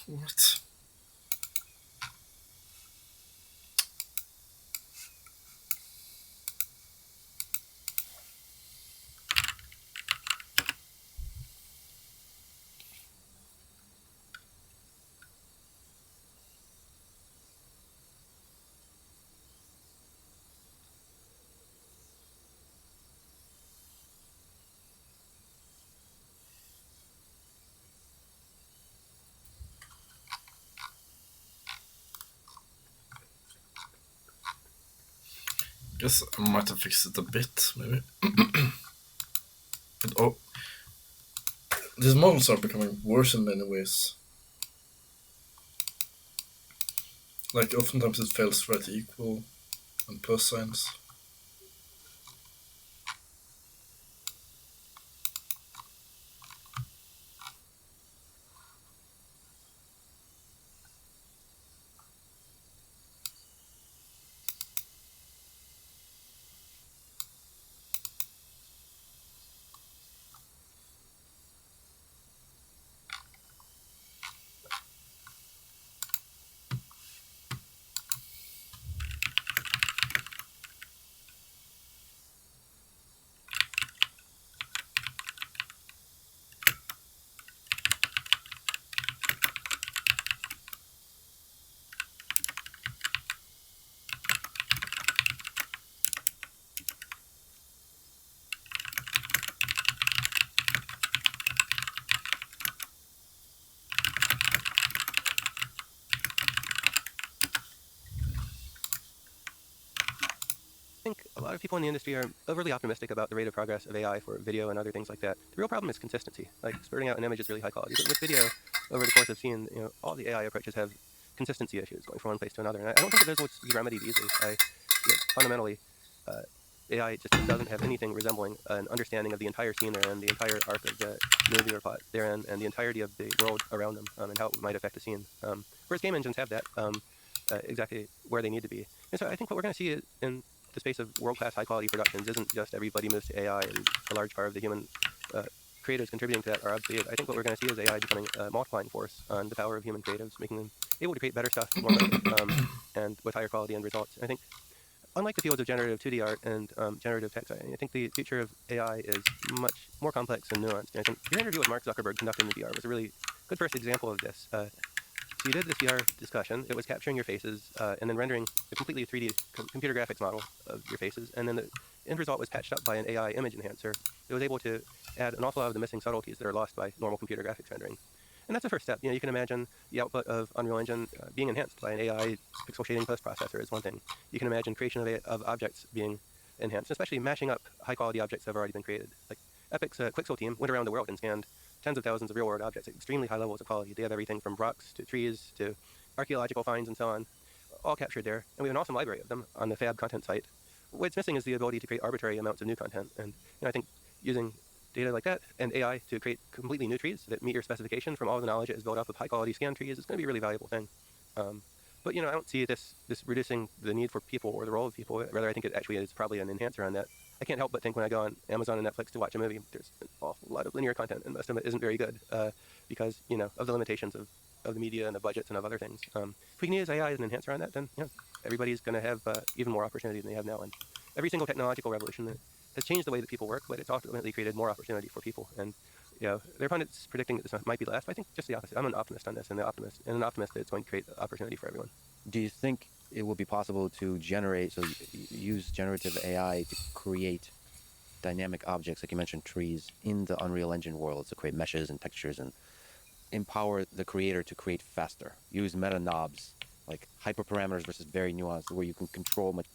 What? Guess I might have fixed it a bit, maybe. But oh, these models are becoming worse in many ways. Like oftentimes it fails right equal and plus signs. I think a lot of people in the industry are overly optimistic about the rate of progress of AI for video and other things like that. The real problem is consistency. Like spurting out an image is really high quality, but with video, over the course of seeing, all the AI approaches have consistency issues going from one place to another, and I don't think that those will be remedied easily. Fundamentally, AI just doesn't have anything resembling an understanding of the entire scene they're in, the entire arc of the movie or plot they're in, and the entirety of the world around them, and how it might affect the scene. Whereas game engines have that exactly where they need to be. And so I think what we're going to see in the space of world-class, high-quality productions isn't just everybody moves to AI, and a large part of the human creatives contributing to that are obsolete. I think what we're going to see is AI becoming a multiplying force on the power of human creatives, making them able to create better stuff more quickly and with higher quality end results. And I think, unlike the fields of generative 2D art and generative text, I think the future of AI is much more complex and nuanced. And I think your interview with Mark Zuckerberg conducted in the VR was a really good first example of this. So you did this VR discussion. It was capturing your faces and then rendering a completely 3D computer graphics model of your faces. And then the end result was patched up by an AI image enhancer. It was able to add an awful lot of the missing subtleties that are lost by normal computer graphics rendering. And that's the first step. You can imagine the output of Unreal Engine being enhanced by an AI pixel shading post-processor is one thing. You can imagine creation of objects being enhanced, especially mashing up high-quality objects that have already been created. Like Epic's Quixel team went around the world and scanned tens of thousands of real-world objects at extremely high levels of quality. They have everything from rocks to trees to archaeological finds and so on, all captured there. And we have an awesome library of them on the Fab content site. What's missing is the ability to create arbitrary amounts of new content. And I think using data like that and AI to create completely new trees that meet your specification from all the knowledge that is built up of high-quality scan trees is going to be a really valuable thing. But I don't see this reducing the need for people or the role of people. Rather, I think it actually is probably an enhancer on that. I can't help but think when I go on Amazon and Netflix to watch a movie, there's an awful lot of linear content, and most of it isn't very good because of the limitations of the media and the budgets and of other things. If we can use AI as an enhancer on that, then everybody's going to have even more opportunity than they have now. And every single technological revolution that has changed the way that people work, but it's ultimately created more opportunity for people. And there are pundits predicting that this might be last. But I think just the opposite. I'm an optimist on this, and an optimist that it's going to create opportunity for everyone. Do you think it would be possible to generate, so use generative AI to create dynamic objects, like you mentioned, trees, in the Unreal Engine world, to create meshes and textures and empower the creator to create faster? Use meta knobs, like hyperparameters versus very nuanced, where you can control much.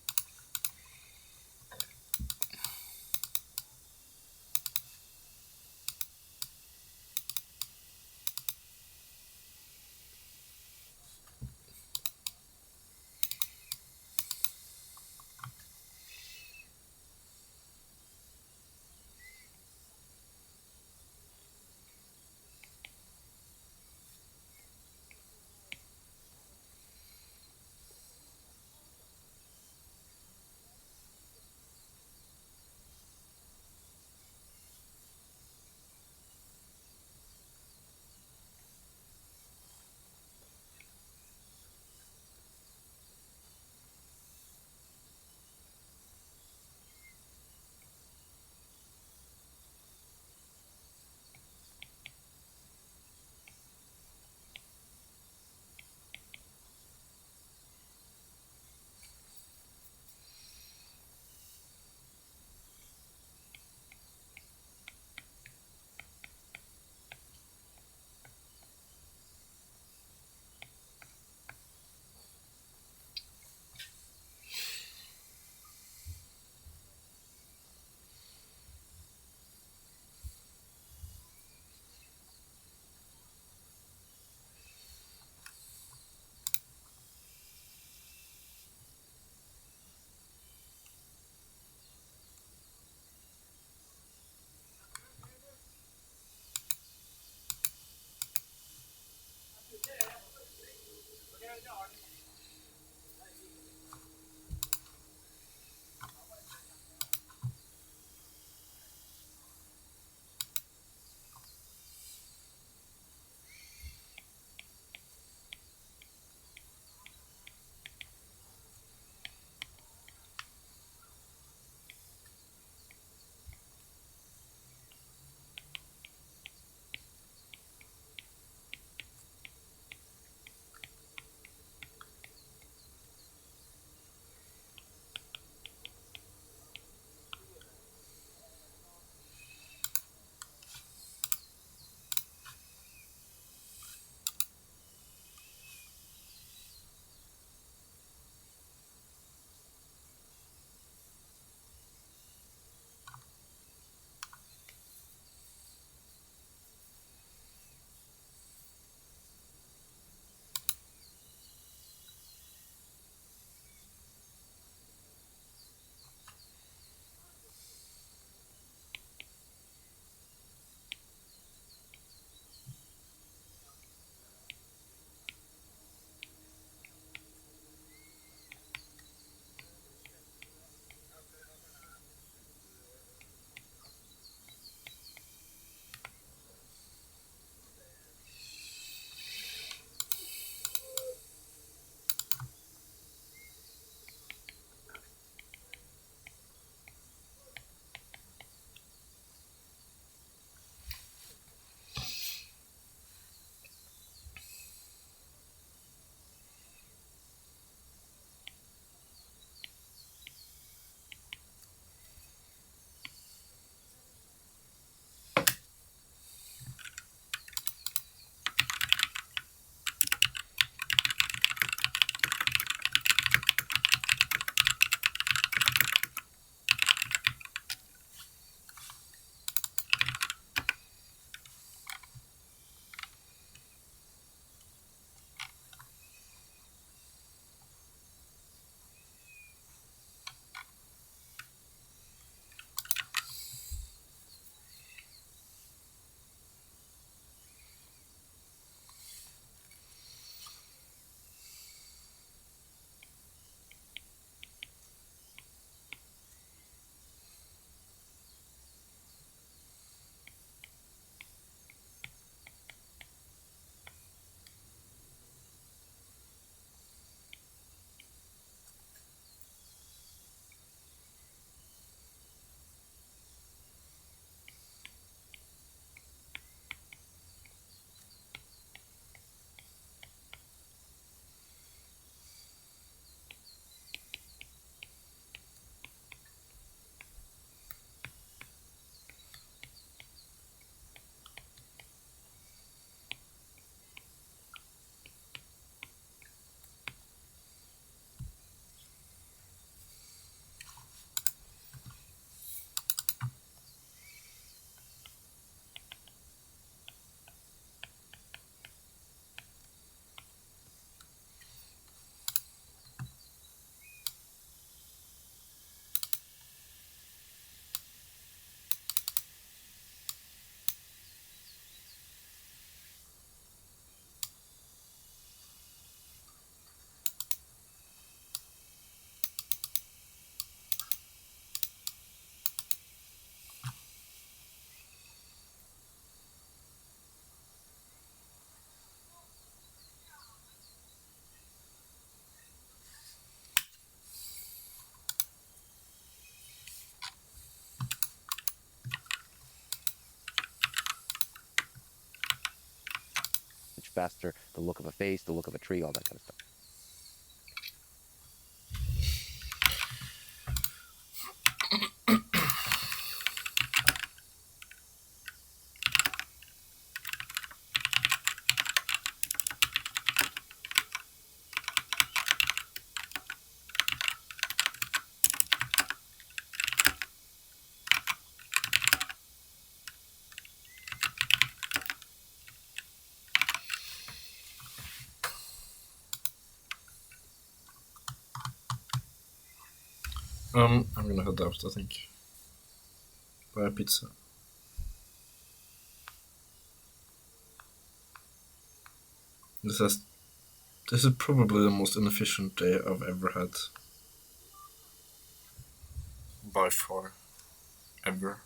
faster, the look of a face, the look of a tree, all that kind of stuff. I'm gonna head out, I think. Buy a pizza. This is probably the most inefficient day I've ever had. By far. Ever.